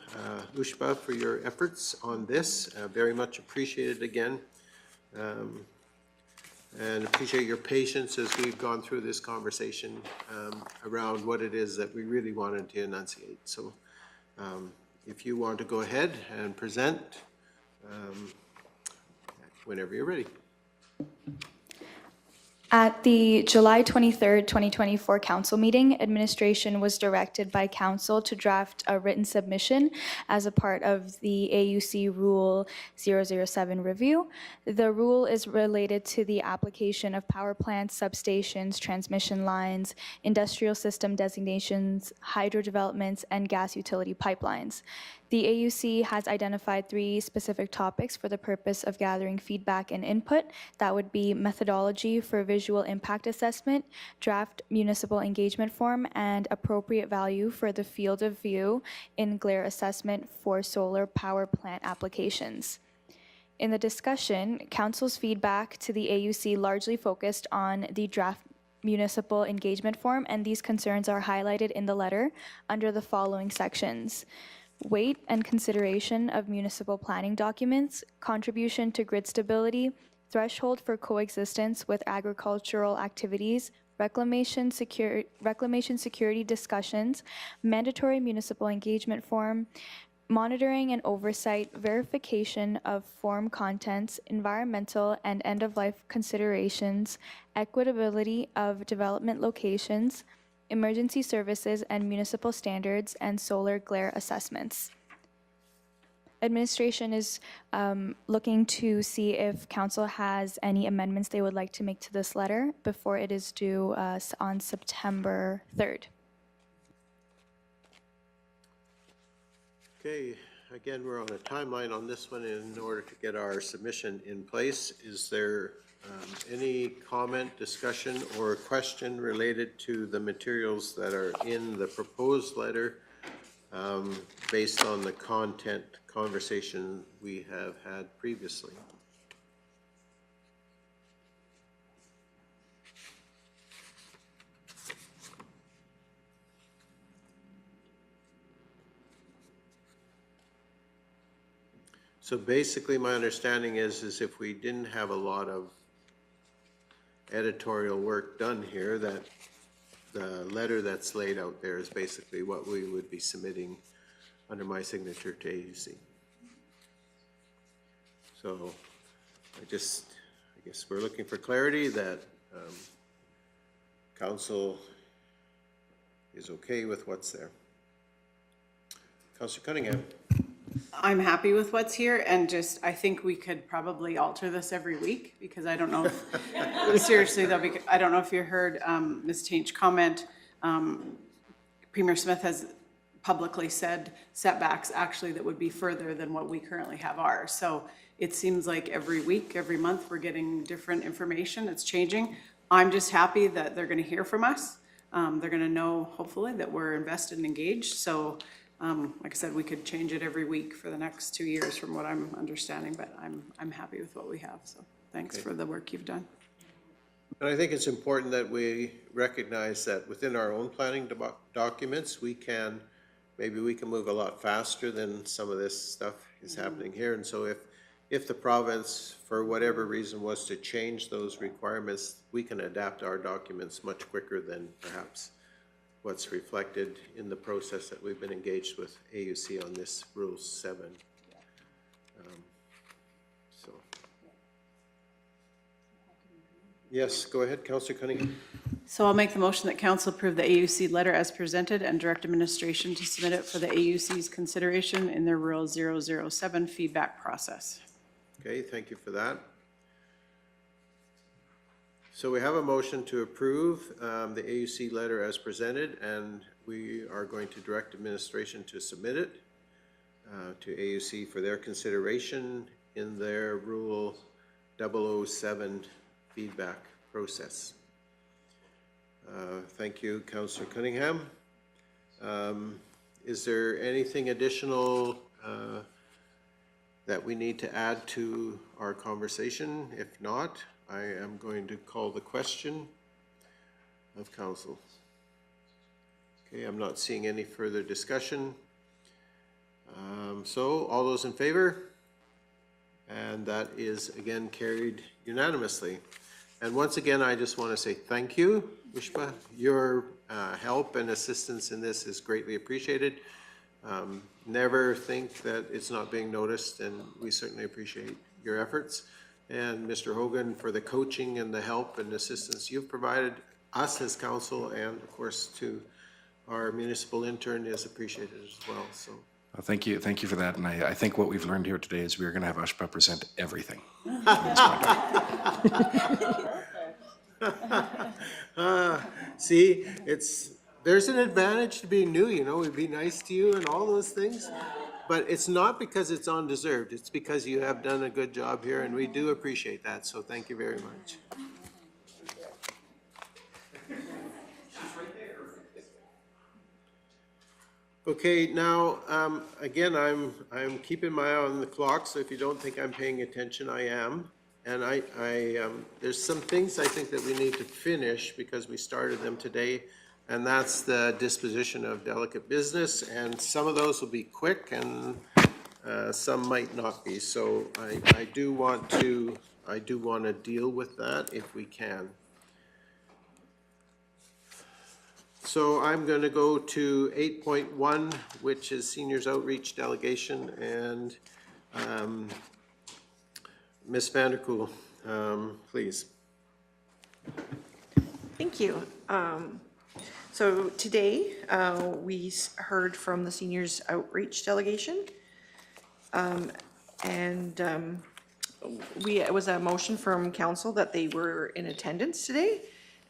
Ushba, for your efforts on this. Very much appreciated again. And appreciate your patience as we've gone through this conversation around what it is that we really wanted to enunciate. So if you want to go ahead and present whenever you're ready. At the July 23rd, 2024 council meeting, administration was directed by council to draft a written submission as a part of the AUC Rule 007 review. The rule is related to the application of power plants, substations, transmission lines, industrial system designations, hydro developments, and gas utility pipelines. The AUC has identified 3 specific topics for the purpose of gathering feedback and input. That would be methodology for visual impact assessment, draft municipal engagement form, and appropriate value for the field of view in glare assessment for solar power plant applications. In the discussion, council's feedback to the AUC largely focused on the draft municipal engagement form, and these concerns are highlighted in the letter under the following sections: weight and consideration of municipal planning documents, contribution to grid stability, threshold for coexistence with agricultural activities, reclamation security discussions, mandatory municipal engagement form, monitoring and oversight, verification of form contents, environmental and end-of-life considerations, equitability of development locations, emergency services and municipal standards, and solar glare assessments. Administration is looking to see if council has any amendments they would like to make to this letter before it is due on September 3rd. Okay, again, we're on a timeline on this one in order to get our submission in place. Is there any comment, discussion, or question related to the materials that are in the proposed letter based on the content conversation we have had previously? So basically, my understanding is if we didn't have a lot of editorial work done here, that the letter that's laid out there is basically what we would be submitting under my signature to AUC. So I guess we're looking for clarity that council is okay with what's there. Councillor Cunningham. I'm happy with what's here, and just, I think we could probably alter this every week, because I don't know if, seriously though, I don't know if you heard Ms. Tainch comment. Premier Smith has publicly said setbacks actually that would be further than what we currently have are. So it seems like every week, every month, we're getting different information. It's changing. I'm just happy that they're going to hear from us. They're going to know, hopefully, that we're invested and engaged. So like I said, we could change it every week for the next 2 years from what I'm understanding, but I'm happy with what we have. So thanks for the work you've done. And I think it's important that we recognize that within our own planning documents, maybe we can move a lot faster than some of this stuff is happening here. And so if the province, for whatever reason, was to change those requirements, we can adapt our documents much quicker than perhaps what's reflected in the process that we've been engaged with AUC on this Rule 7. Yes, go ahead, Councillor Cunningham. So I'll make the motion that council approve the AUC letter as presented and direct administration to submit it for the AUC's consideration in their Rule 007 feedback process. Okay, thank you for that. So we have a motion to approve the AUC letter as presented, and we are going to direct administration to submit it to AUC for their consideration in their Rule 007 feedback process. Thank you, Councillor Cunningham. Is there anything additional that we need to add to our conversation? If not, I am going to call the question of council. Okay, I'm not seeing any further discussion. So all those in favor? And that is again carried unanimously. And once again, I just want to say thank you, Wishpa. Your help and assistance in this is greatly appreciated. Never think that it's not being noticed, and we certainly appreciate your efforts. and Mr. Hogan for the coaching and the help and assistance you've provided us as council, and of course to our municipal intern is appreciated as well. So Well, thank you for that. And I think what we've learned here today is we're going to have USHPA present everything. See, there's an advantage to being new, you know, we'd be nice to you and all those things, but it's not because it's undeserved. It's because you have done a good job here, and we do appreciate that. So thank you very much. Okay, now, again, I'm keeping my eye on the clock, so if you don't think I'm paying attention, I am. And there's some things I think that we need to finish because we started them today, and that's the disposition of delicate business, and some of those will be quick and some might not be. So I do want to deal with that if we can. So I'm going to go to 8.1, which is Seniors Outreach Delegation, and Ms. Vanderkoel, please. Thank you. So today we heard from the Seniors Outreach Delegation, and it was a motion from council that they were in attendance today,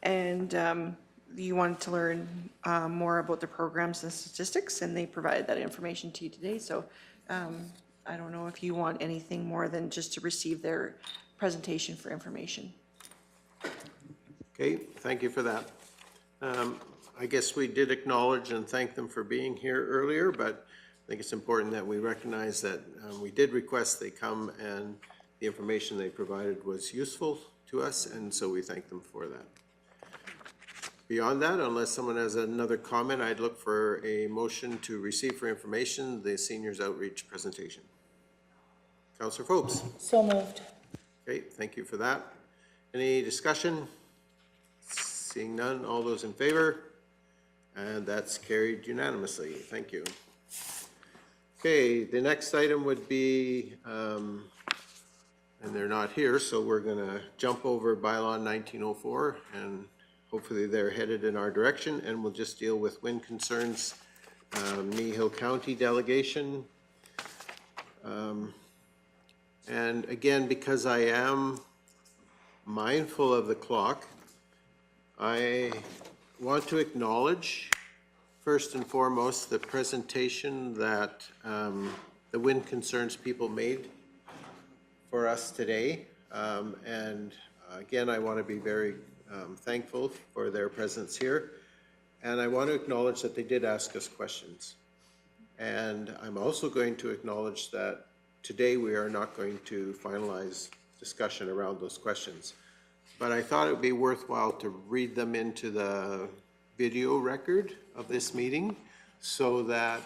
and you wanted to learn more about the programs and statistics, and they provided that information to you today. So I don't know if you want anything more than just to receive their presentation for information. Okay, thank you for that. I guess we did acknowledge and thank them for being here earlier, but I think it's important that we recognize that we did request they come, and the information they provided was useful to us, and so we thank them for that. Beyond that, unless someone has another comment, I'd look for a motion to receive for information the Seniors Outreach presentation. Councillor Phobes. So moved. Okay, thank you for that. Any discussion? Seeing none, all those in favor? And that's carried unanimously. Thank you. Okay, the next item would be, and they're not here, so we're gonna jump over Bylaw 1904, and hopefully they're headed in our direction, and we'll just deal with wind concerns, Kneehill County delegation. And again, because I am mindful of the clock, I want to acknowledge, first and foremost, the presentation that the wind concerns people made for us today. And again, I want to be very thankful for their presence here. And I want to acknowledge that they did ask us questions. And I'm also going to acknowledge that today we are not going to finalize discussion around those questions. But I thought it would be worthwhile to read them into the video record of this meeting so that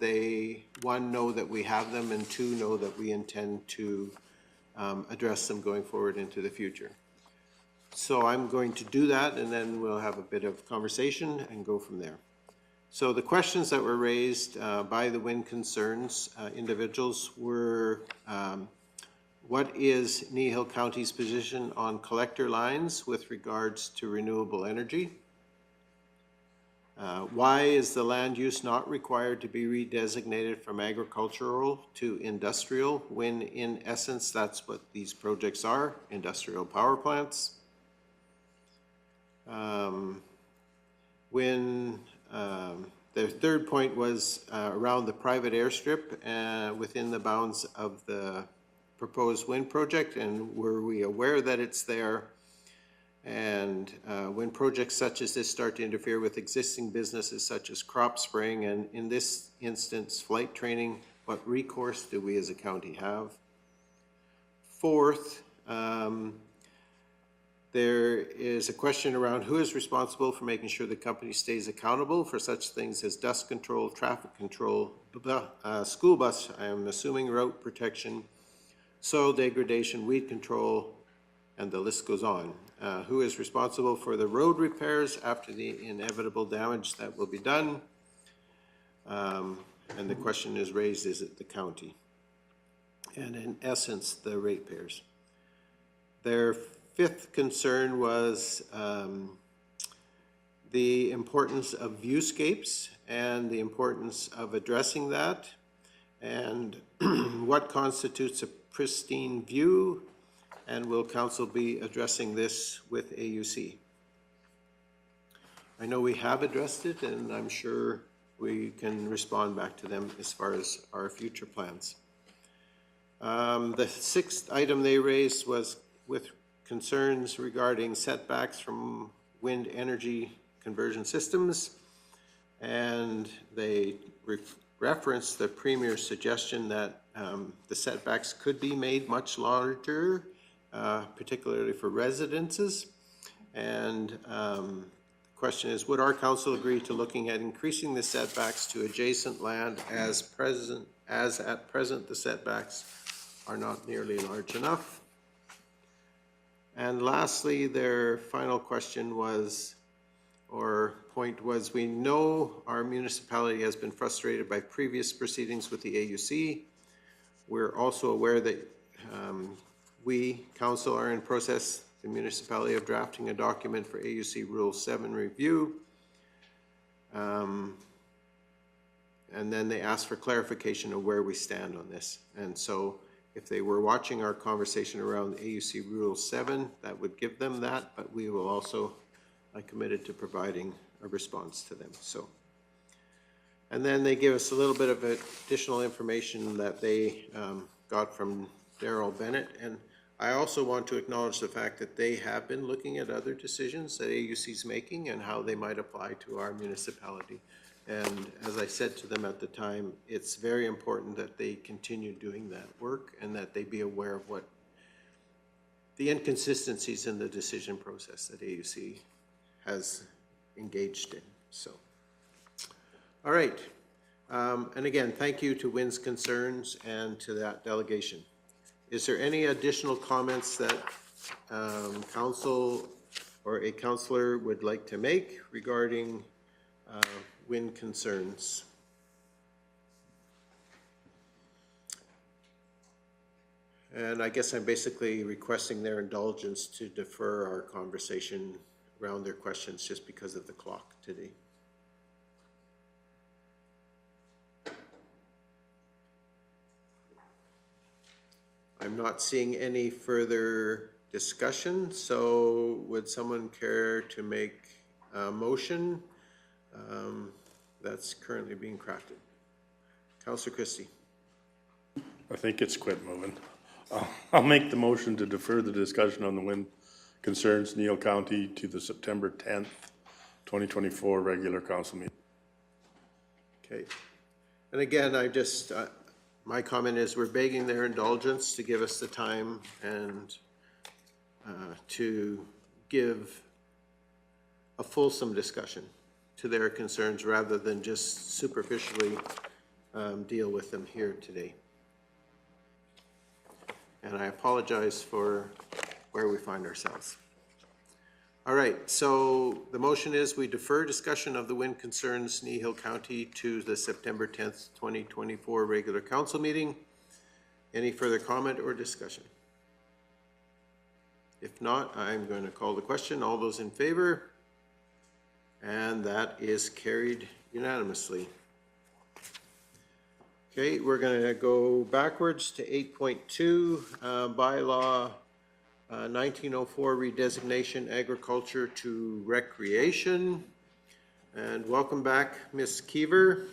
they, one, know that we have them, and two, know that we intend to address them going forward into the future. So I'm going to do that, and then we'll have a bit of conversation and go from there. So the questions that were raised by the wind concerns individuals were, what is Kneehill County's position on collector lines with regards to renewable energy? Why is the land use not required to be redesignated from agricultural to industrial when in essence that's what these projects are, industrial power plants? The third point was around the private airstrip within the bounds of the proposed wind project, and were we aware that it's there? And when projects such as this start to interfere with existing businesses such as crop spraying and in this instance flight training, what recourse do we as a county have? Fourth, there is a question around who is responsible for making sure the company stays accountable for such things as dust control, traffic control, school bus, I am assuming route protection, soil degradation, weed control, and the list goes on. Who is responsible for the road repairs after the inevitable damage that will be done? And the question is raised, is it the county? And in essence, the ratepayers. Their fifth concern was the importance of viewscapes and the importance of addressing that, and what constitutes a pristine view, and will council be addressing this with AUC? I know we have addressed it, and I'm sure we can respond back to them as far as our future plans. The sixth item they raised was with concerns regarding setbacks from wind energy conversion systems, and they referenced the Premier's suggestion that the setbacks could be made much larger, particularly for residences. And the question is, would our council agree to looking at increasing the setbacks to adjacent land as at present the setbacks are not nearly large enough? And lastly, their final question was, or point was, we know our municipality has been frustrated by previous proceedings with the AUC. We're also aware that we, council, are in process, the municipality, of drafting a document for AUC Rule 7 review. And then they asked for clarification of where we stand on this. And so if they were watching our conversation around AUC Rule 7, that would give them that, but we will also, I committed to providing a response to them. So, and then they give us a little bit of additional information that they got from Daryl Bennett. And I also want to acknowledge the fact that they have been looking at other decisions that AUC is making and how they might apply to our municipality. And as I said to them at the time, it's very important that they continue doing that work and that they be aware of what the inconsistencies in the decision process that AUC has engaged in. So, all right. And again, thank you to Wynn's Concerns and to that delegation. Is there any additional comments that council or a councillor would like to make regarding Wynn Concerns? And I guess I'm basically requesting their indulgence to defer our conversation around their questions just because of the clock today. I'm not seeing any further discussion, so would someone care to make a motion that's currently being crafted? Councillor Christie. I think it's quit moving. I'll make the motion to defer the discussion on the wind concerns Kneehill County to the September 10th, 2024 regular council meeting. Okay. And again, I just, my comment is we're begging their indulgence to give us the time and to give a fulsome discussion to their concerns rather than just superficially deal with them here today. And I apologize for where we find ourselves. All right, so the motion is we defer discussion of the wind concerns Kneehill County to the September 10th, 2024 regular council meeting. Any further comment or discussion? If not, I'm going to call the question. All those in favor? And that is carried unanimously. Okay, we're going to go backwards to 8.2, bylaw 1904 redesignation agriculture to recreation. And welcome back, Ms. Keever.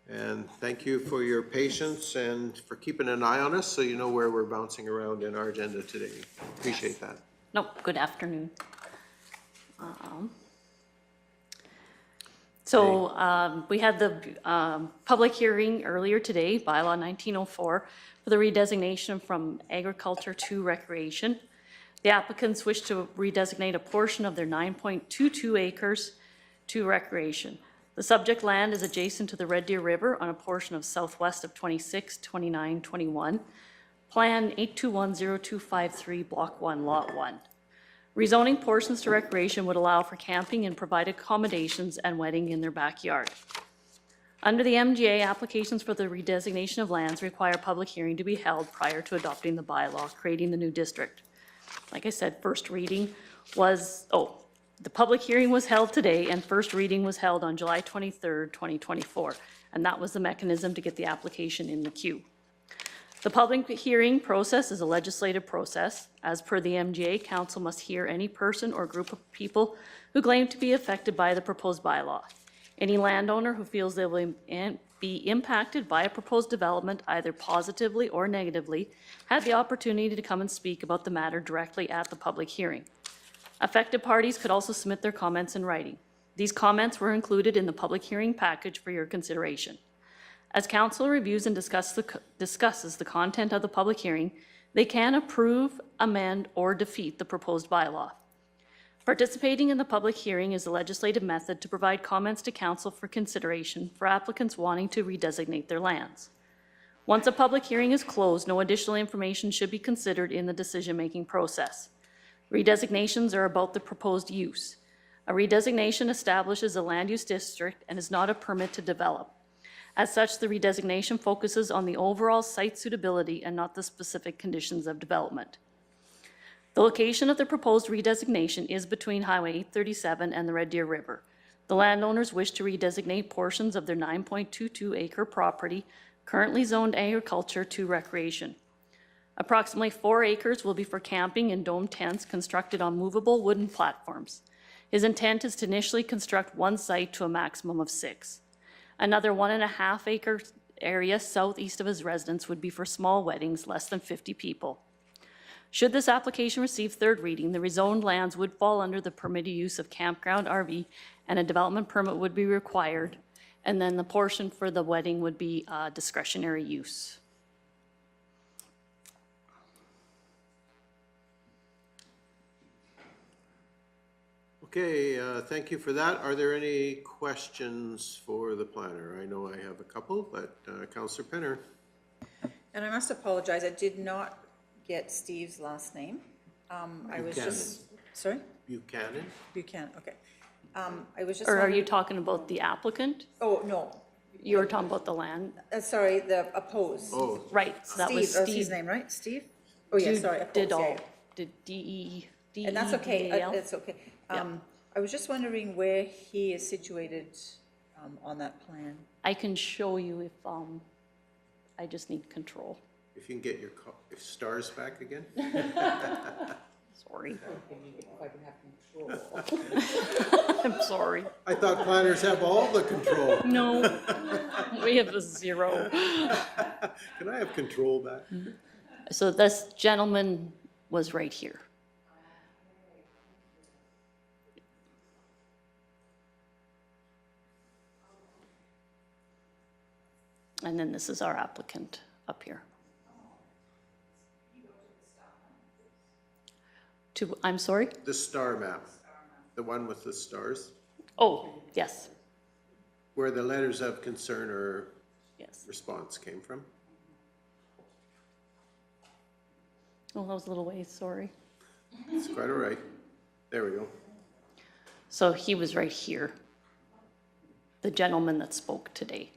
And thank you for your patience and for keeping an eye on us so you know where we're bouncing around in our agenda today. Appreciate that. No, good afternoon. We had the public hearing earlier today, bylaw 1904, for the redesignation from agriculture to recreation. The applicants wish to redesignate a portion of their 9.22 acres to recreation. The subject land is adjacent to the Red Deer River on a portion of southwest of 26, 29, 21, Plan 8210253, Block 1, Lot 1. Rezoning portions to recreation would allow for camping and provide accommodations and wedding in their backyard. Under the MGA, applications for the redesignation of lands require public hearing to be held prior to adopting the bylaw creating the new district. like I said, first reading was, the public hearing was held today and first reading was held on July 23rd, 2024. And that was the mechanism to get the application in the queue. The public hearing process is a legislative process. As per the MGA, council must hear any person or group of people who claim to be affected by the proposed bylaw. Any landowner who feels they will be impacted by a proposed development, either positively or negatively, had the opportunity to come and speak about the matter directly at the public hearing. Affected parties could also submit their comments in writing. These comments were included in the public hearing package for your consideration. As council reviews and discusses the content of the public hearing, they can approve, amend, or defeat the proposed bylaw. Participating in the public hearing is a legislative method to provide comments to council for consideration for applicants wanting to redesignate their lands. Once a public hearing is closed, no additional information should be considered in the decision-making process. Redesignations are about the proposed use. A redesignation establishes a land use district and is not a permit to develop. As such, the redesignation focuses on the overall site suitability and not the specific conditions of development. The location of the proposed redesignation is between Highway 837 and the Red Deer River. The landowners wish to redesignate portions of their 9.22 acre property, currently zoned agriculture, to recreation. Approximately 4 acres will be for camping in dome tents constructed on movable wooden platforms. His intent is to initially construct one site to a maximum of 6. Another 1.5 acre area southeast of his residence would be for small weddings, less than 50 people. Should this application receive third reading, the rezoned lands would fall under the permitted use of campground RV, and a development permit would be required, and then the portion for the wedding would be discretionary use. Okay, thank you for that. Are there any questions for the planner? I know I have a couple, but Councillor Penner. And I must apologize, I did not get Steve's last name. I was just, sorry? Buchanan. Buchanan, okay. I was just. Or are you talking about the applicant? Oh, no. You were talking about the land? Sorry, the opposed. Oh. Right, so that was Steve, that's Steve. his name, right? Steve? Oh, yeah, sorry. opposed, Did yeah, all, yeah. did D-E-D-E-D-A-L? And that's okay, it's okay. I was just wondering where he is situated on that plan. I can show you if, I just need control. If you can get your stars back again? Sorry. I'm sorry. I thought planners have all the control. No, we have a 0. Can I have control back? So this gentleman was right here. And then this is our applicant up here. I'm sorry? The star map, the one with the stars, Oh, yes, where the letters of concern or yes. response came from. Oh, that was a little ways, sorry. It's quite all right. There we go. So he was right here, the gentleman that spoke today.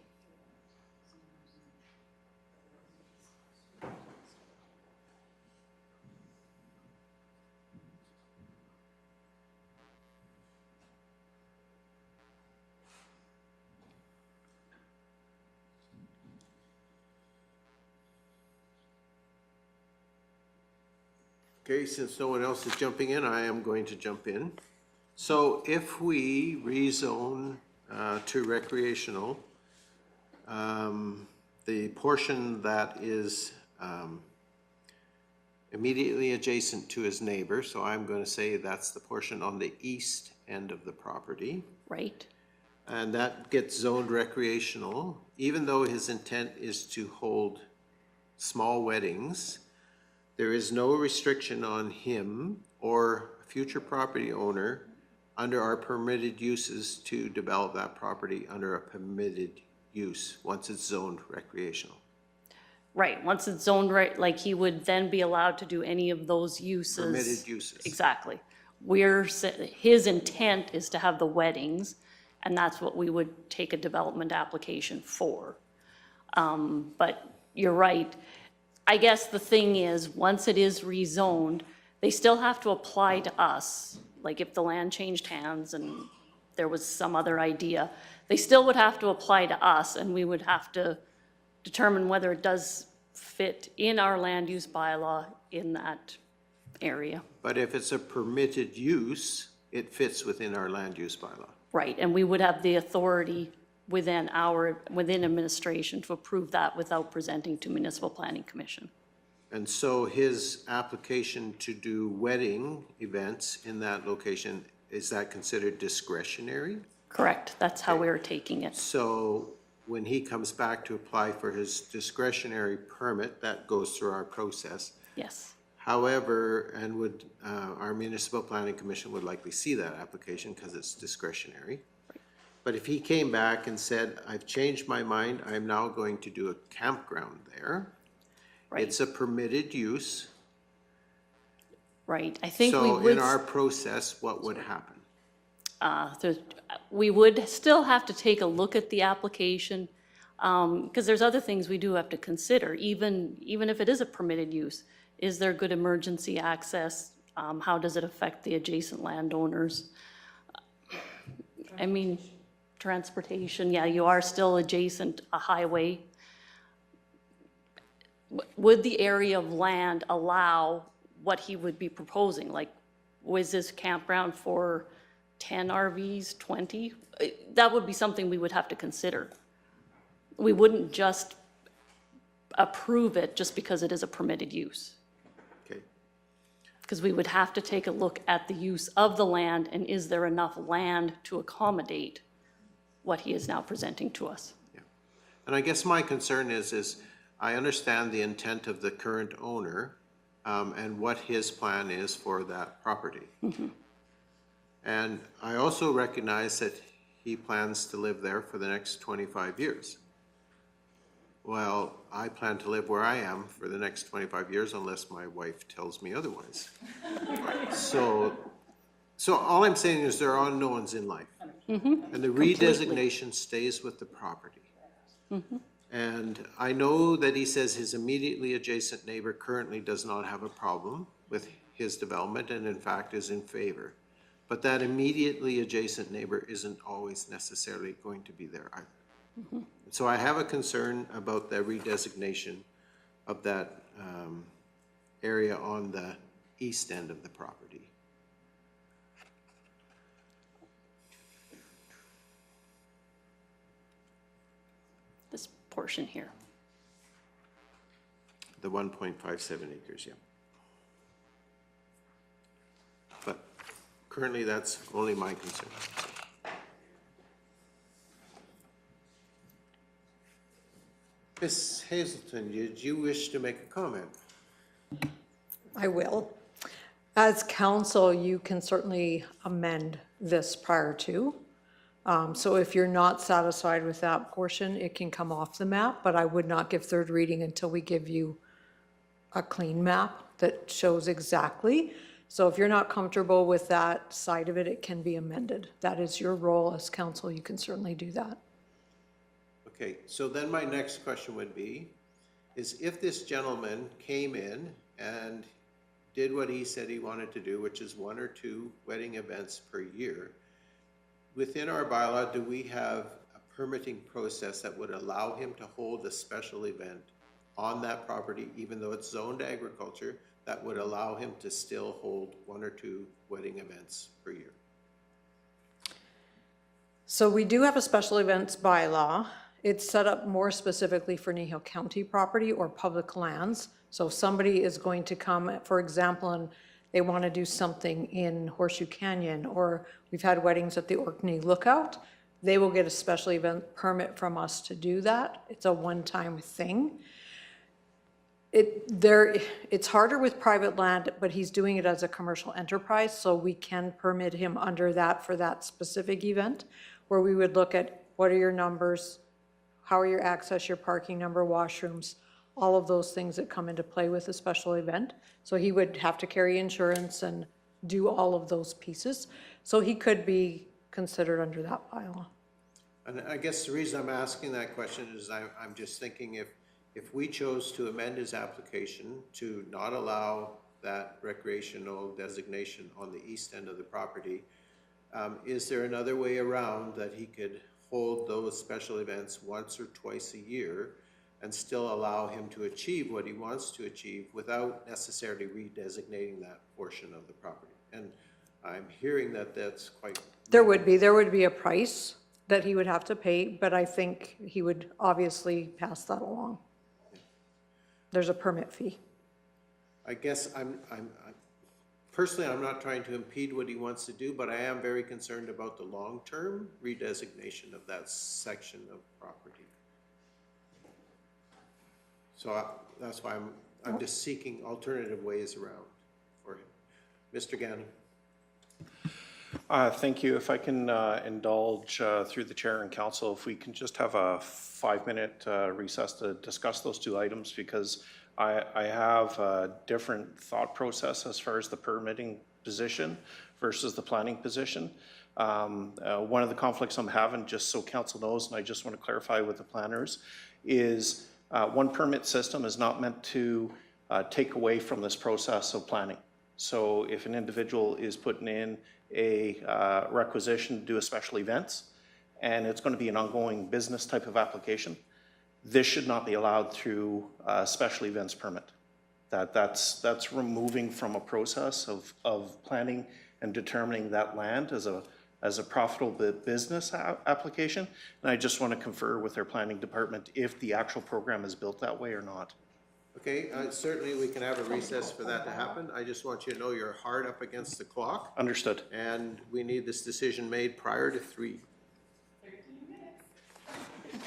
Okay, since no one else is jumping in, I am going to jump in. So if we rezone to recreational, the portion that is immediately adjacent to his neighbor, so I'm going to say that's the portion on the east end of the property. Right. And that gets zoned recreational, even though his intent is to hold small weddings. There is no restriction on him or future property owner under our permitted uses to develop that property under a permitted use once it's zoned recreational. Right, once it's zoned right, like he would then be allowed to do any of those uses. Permitted uses. Exactly. His intent is to have the weddings, and that's what we would take a development application for. But you're right. I guess the thing is, once it is rezoned, They still have to apply to us, like if the land changed hands and there was some other idea, they still would have to apply to us, and we would have to determine whether it does fit in our land use bylaw in that area. But if it's a permitted use, it fits within our land use bylaw. Right, and we would have the authority within administration to approve that without presenting to Municipal Planning Commission. And so his application to do wedding events in that location, is that considered discretionary? Correct, that's how we're taking it. So when he comes back to apply for his discretionary permit, that goes through our process. Yes. However, and would, our Municipal Planning Commission would likely see that application because it's discretionary. But if he came back and said, I've changed my mind, I'm now going to do a campground there. Right. It's a permitted use. Right, I think we would. So in our process, what would happen? We would still have to take a look at the application, because there's other things we do have to consider, even if it is a permitted use. Is there good emergency access? How does it affect the adjacent landowners? I mean, transportation, yeah, you are still adjacent a highway. Would the area of land allow what he would be proposing? Like, was this campground for 10 RVs, 20? That would be something we would have to consider. We wouldn't just approve it just because it is a permitted use. Okay. Because we would have to take a look at the use of the land, and is there enough land to accommodate what he is now presenting to us? Yeah. And I guess my concern is I understand the intent of the current owner and what his plan is for that property. Mm-hmm. And I also recognize that he plans to live there for the next 25 years. Well, I plan to live where I am for the next 25 years unless my wife tells me otherwise. So all I'm saying is there are unknowns in life. Mm-hmm. And the redesignation stays with the property. Mm-hmm. And I know that he says his immediately adjacent neighbor currently does not have a problem with his development and in fact is in favor. But that immediately adjacent neighbor isn't always necessarily going to be there either. Mm-hmm. So I have a concern about the redesignation of that area on the east end of the property. This portion here. The 1.57 acres, yeah. But currently, that's only my concern. Ms. Hazelton, did you wish to make a comment? I will. As council, you can certainly amend this prior to. So if you're not satisfied with that portion, it can come off the map, but I would not give third reading until we give you a clean map that shows exactly. So if you're not comfortable with that side of it, it can be amended. That is your role as council. You can certainly do that. Okay, so then my next question would be, is if this gentleman came in and did what he said he wanted to do, which is 1 or 2 wedding events per year, within our bylaw, do we have a permitting process that would allow him to hold a special event on that property, even though it's zoned agriculture, that would allow him to still hold 1 or 2 wedding events per year? So we do have a special events bylaw. It's set up more specifically for Kneehill County property or public lands. So if somebody is going to come, for example, and they want to do something in Horseshoe Canyon, or we've had weddings at the Orkney Lookout, they will get a special event permit from us to do that. It's a one-time thing. It's harder with private land, but he's doing it as a commercial enterprise, so we can permit him under that for that specific event, where we would look at what are your numbers, how are your access, your parking number, washrooms, all of those things that come into play with a special event. So he would have to carry insurance and do all of those pieces. So he could be considered under that bylaw. And I guess the reason I'm asking that question is I'm just thinking if we chose to amend his application to not allow that recreational designation on the east end of the property. Is there another way around that he could hold those special events once or twice a year and still allow him to achieve what he wants to achieve without necessarily redesignating that portion of the property? And I'm hearing that that's quite... There would be a price that he would have to pay, but I think he would obviously pass that along. There's a permit fee. I guess personally, I'm not trying to impede what he wants to do, but I am very concerned about the long-term redesignation of that section of property. So that's why I'm just seeking alternative ways around for him. Mr. Gannon. Thank you. If I can indulge through the chair and council, if we can just have a 5-minute recess to discuss those two items, because I have a different thought process as far as the permitting position versus the planning position. One of the conflicts I'm having, just so council knows, and I just want to clarify with the planners, is one permit system is not meant to take away from this process of planning. So if an individual is putting in a requisition to do a special events, and it's going to be an ongoing business type of application, this should not be allowed through a special events permit. That's removing from a process of planning and determining that land as a profitable business application. And I just want to confer with their planning department if the actual program is built that way or not. Okay, certainly we can have a recess for that to happen. I just want you to know you're hard up against the clock. Understood. And we need this decision made prior to 3.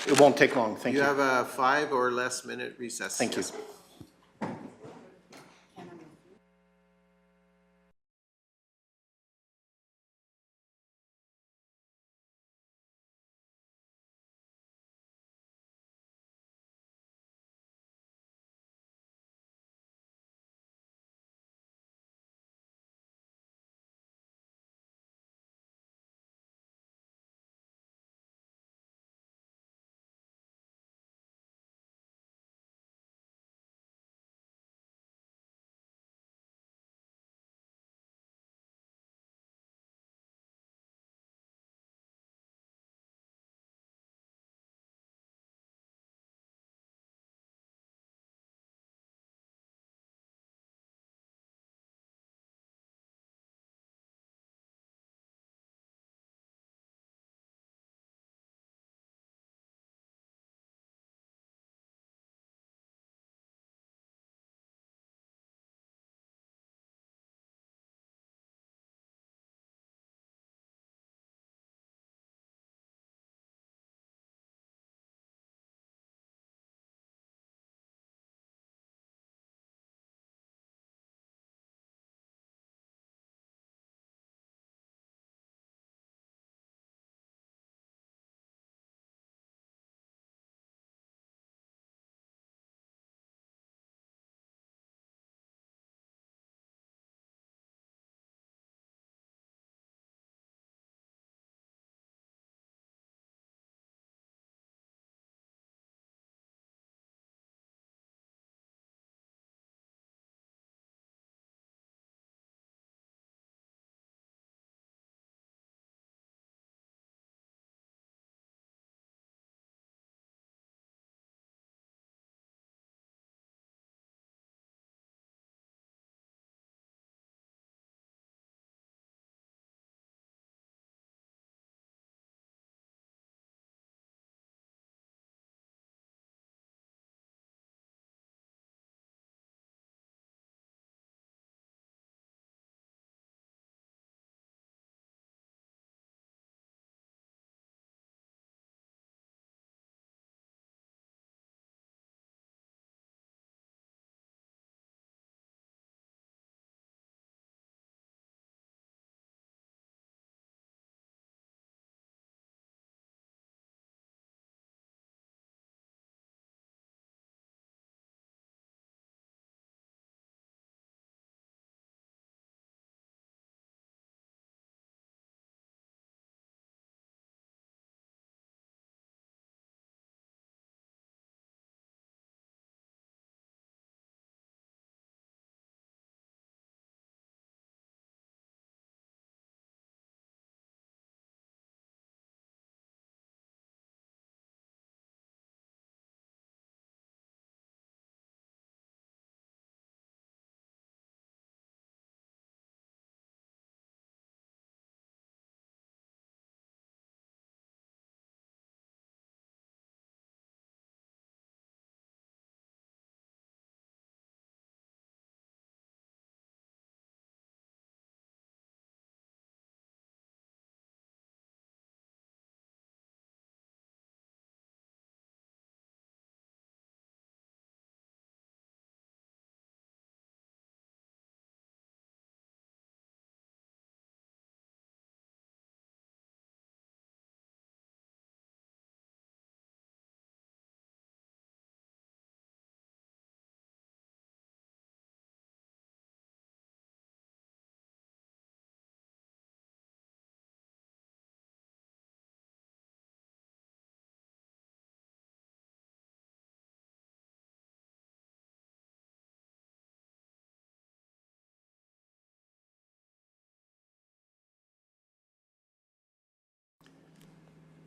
It won't take long. Thank you. You have a 5 or less minute recess. Thank you. Yes.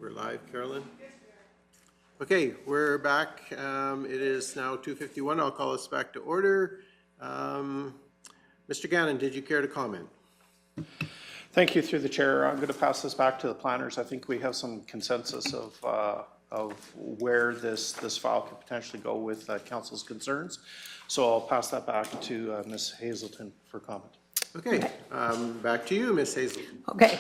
we're live, Carolyn. Okay, we're back. It is now 2:51. I'll call us back to order. Mr. Gannon, did you care to comment? Thank you, through the chair. I'm going to pass this back to the planners. I think we have some consensus of where this file could potentially go with council's concerns. So I'll pass that back to Ms. Hazelton for comment. Okay, back to you, Ms. Hazelton. Okay,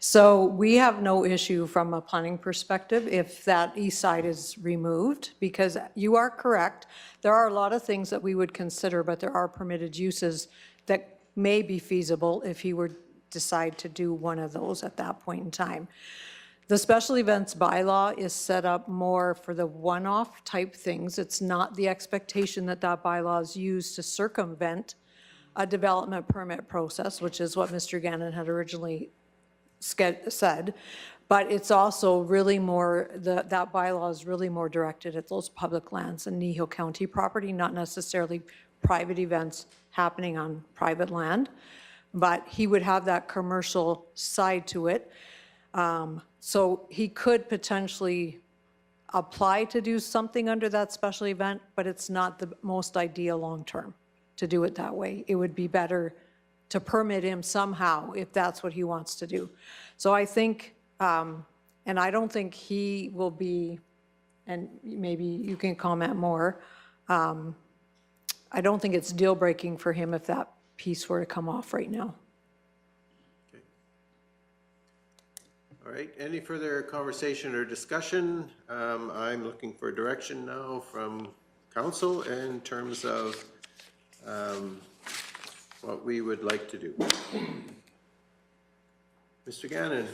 so we have no issue from a planning perspective if that east side is removed, because you are correct. There are a lot of things that we would consider, but there are permitted uses that may be feasible if he were decide to do one of those at that point in time. The special events bylaw is set up more for the one-off type things. It's not the expectation that that bylaw is used to circumvent a development permit process, which is what Mr. Gannon had originally said. But it's also really more, that bylaw is really more directed at those public lands and Kneehill County property, not necessarily private events happening on private land. But he would have that commercial side to it. So he could potentially apply to do something under that special event, but it's not the most ideal long-term to do it that way. It would be better to permit him somehow if that's what he wants to do. So I think, and I don't think he will be, and maybe you can comment more, I don't think it's deal-breaking for him if that piece were to come off right now. Okay. All right, any further conversation or discussion? I'm looking for direction now from council in terms of what we would like to do. Mr. Gannon,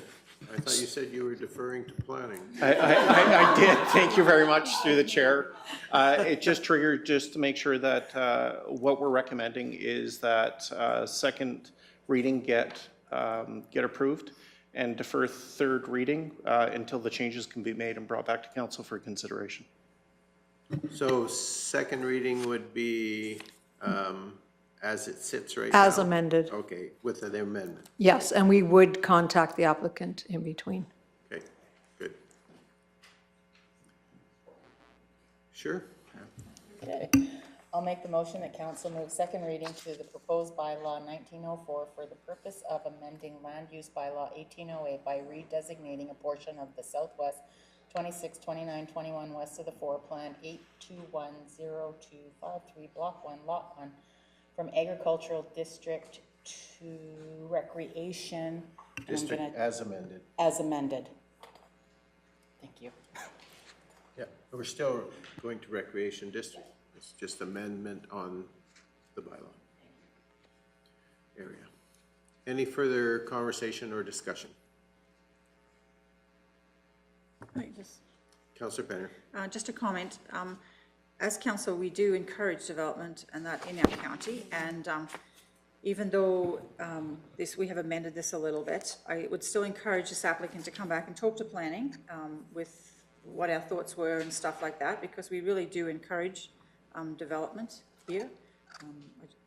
I thought you said you were deferring to planning. I did. Thank you very much, through the chair. It just triggered just to make sure that what we're recommending is that second reading get approved and defer third reading until the changes can be made and brought back to council for consideration. So second reading would be as it sits right now? As amended. Okay, with the amendment. Yes, and we would contact the applicant in between. Okay, good. Sure. Okay. I'll make the motion that council move second reading to the proposed bylaw 1904 for the purpose of amending land use bylaw 1808 by redesignating a portion of the southwest 26, 29, 21 west of the 4 plan 8210253 block 1 lot 1 from agricultural district to recreation. District as amended. As amended. Thank you. Yeah, but we're still going to recreation district. It's just amendment on the bylaw area. Any further conversation or discussion? Councillor Penner. Just a comment. As council, we do encourage development and that in our county. And even though we have amended this a little bit, I would still encourage this applicant to come back and talk to planning with what our thoughts were and stuff like that, because we really do encourage development here.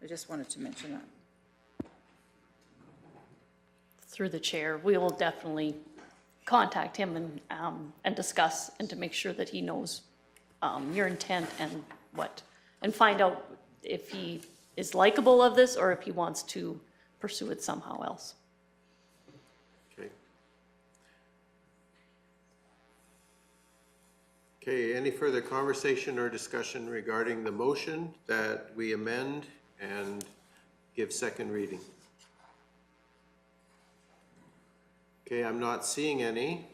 I just wanted to mention that. Through the chair, we will definitely contact him and discuss and to make sure that he knows your intent and find out if he is likable of this or if he wants to pursue it somehow else. Okay. Okay, any further conversation or discussion regarding the motion that we amend and give second reading? Okay, I'm not seeing any.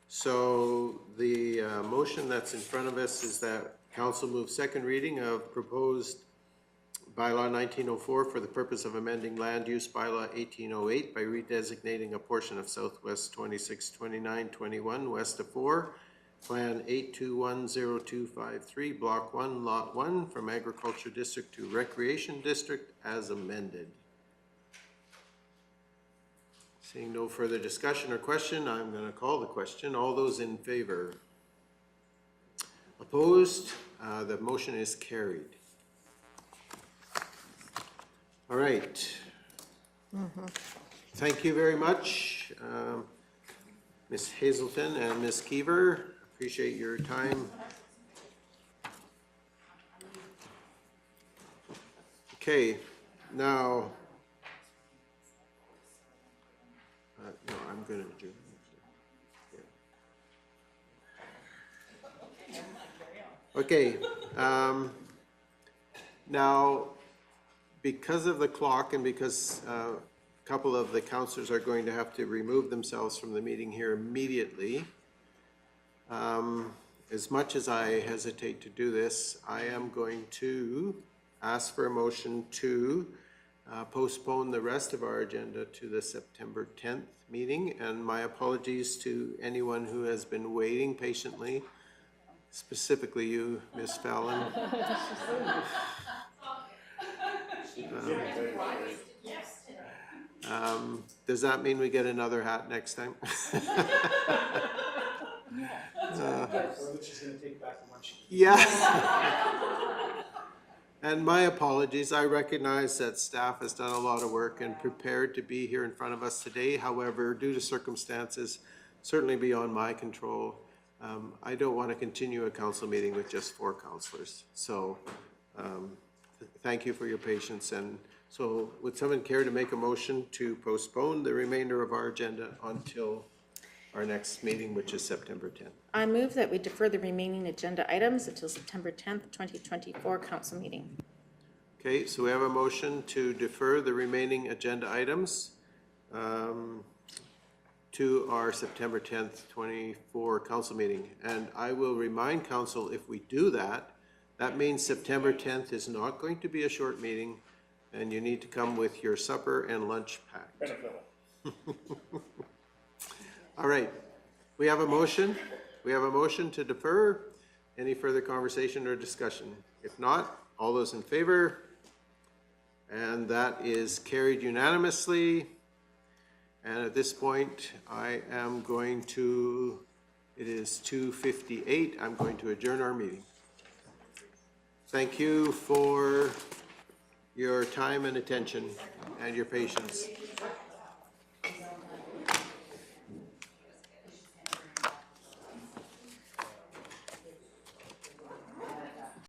So the motion that's in front of us is that council move second reading of proposed bylaw 1904 for the purpose of amending land use bylaw 1808 by redesignating a portion of southwest 26, 29, 21 west of 4, plan 8210253, block 1, lot 1 from agriculture district to recreation district as amended. Seeing no further discussion or question, I'm going to call the question. All those in favor? Opposed? The motion is carried. All right. Thank you very much. Ms. Hazelton and Ms. Keever, appreciate your time. Okay, now, no, I'm going to adjourn. Okay, now, because of the clock and because a couple of the councillors are going to have to remove themselves from the meeting here immediately, as much as I hesitate to do this, I am going to ask for a motion to postpone the rest of our agenda to the September 10th meeting. And my apologies to anyone who has been waiting patiently, specifically you, Ms. Fallon. Does that mean we get another hat next time? Yeah. And my apologies. I recognize that staff has done a lot of work and prepared to be here in front of us today. However, due to circumstances certainly beyond my control, I don't want to continue a council meeting with just 4 councillors. So thank you for your patience. And so would someone care to make a motion to postpone the remainder of our agenda until our next meeting, which is September 10th? I move that we defer the remaining agenda items until September 10th, 2024 council meeting. Okay, so we have a motion to defer the remaining agenda items to our September 10th, 24 council meeting. And I will remind council, if we do that, that means September 10th is not going to be a short meeting, and you need to come with your supper and lunch packed. All right, we have a motion. We have a motion to defer. Any further conversation or discussion? If not, all those in favor? And that is carried unanimously. And at this point, I am going to, it is 2:58, I'm going to adjourn our meeting. Thank you for your time and attention and your patience.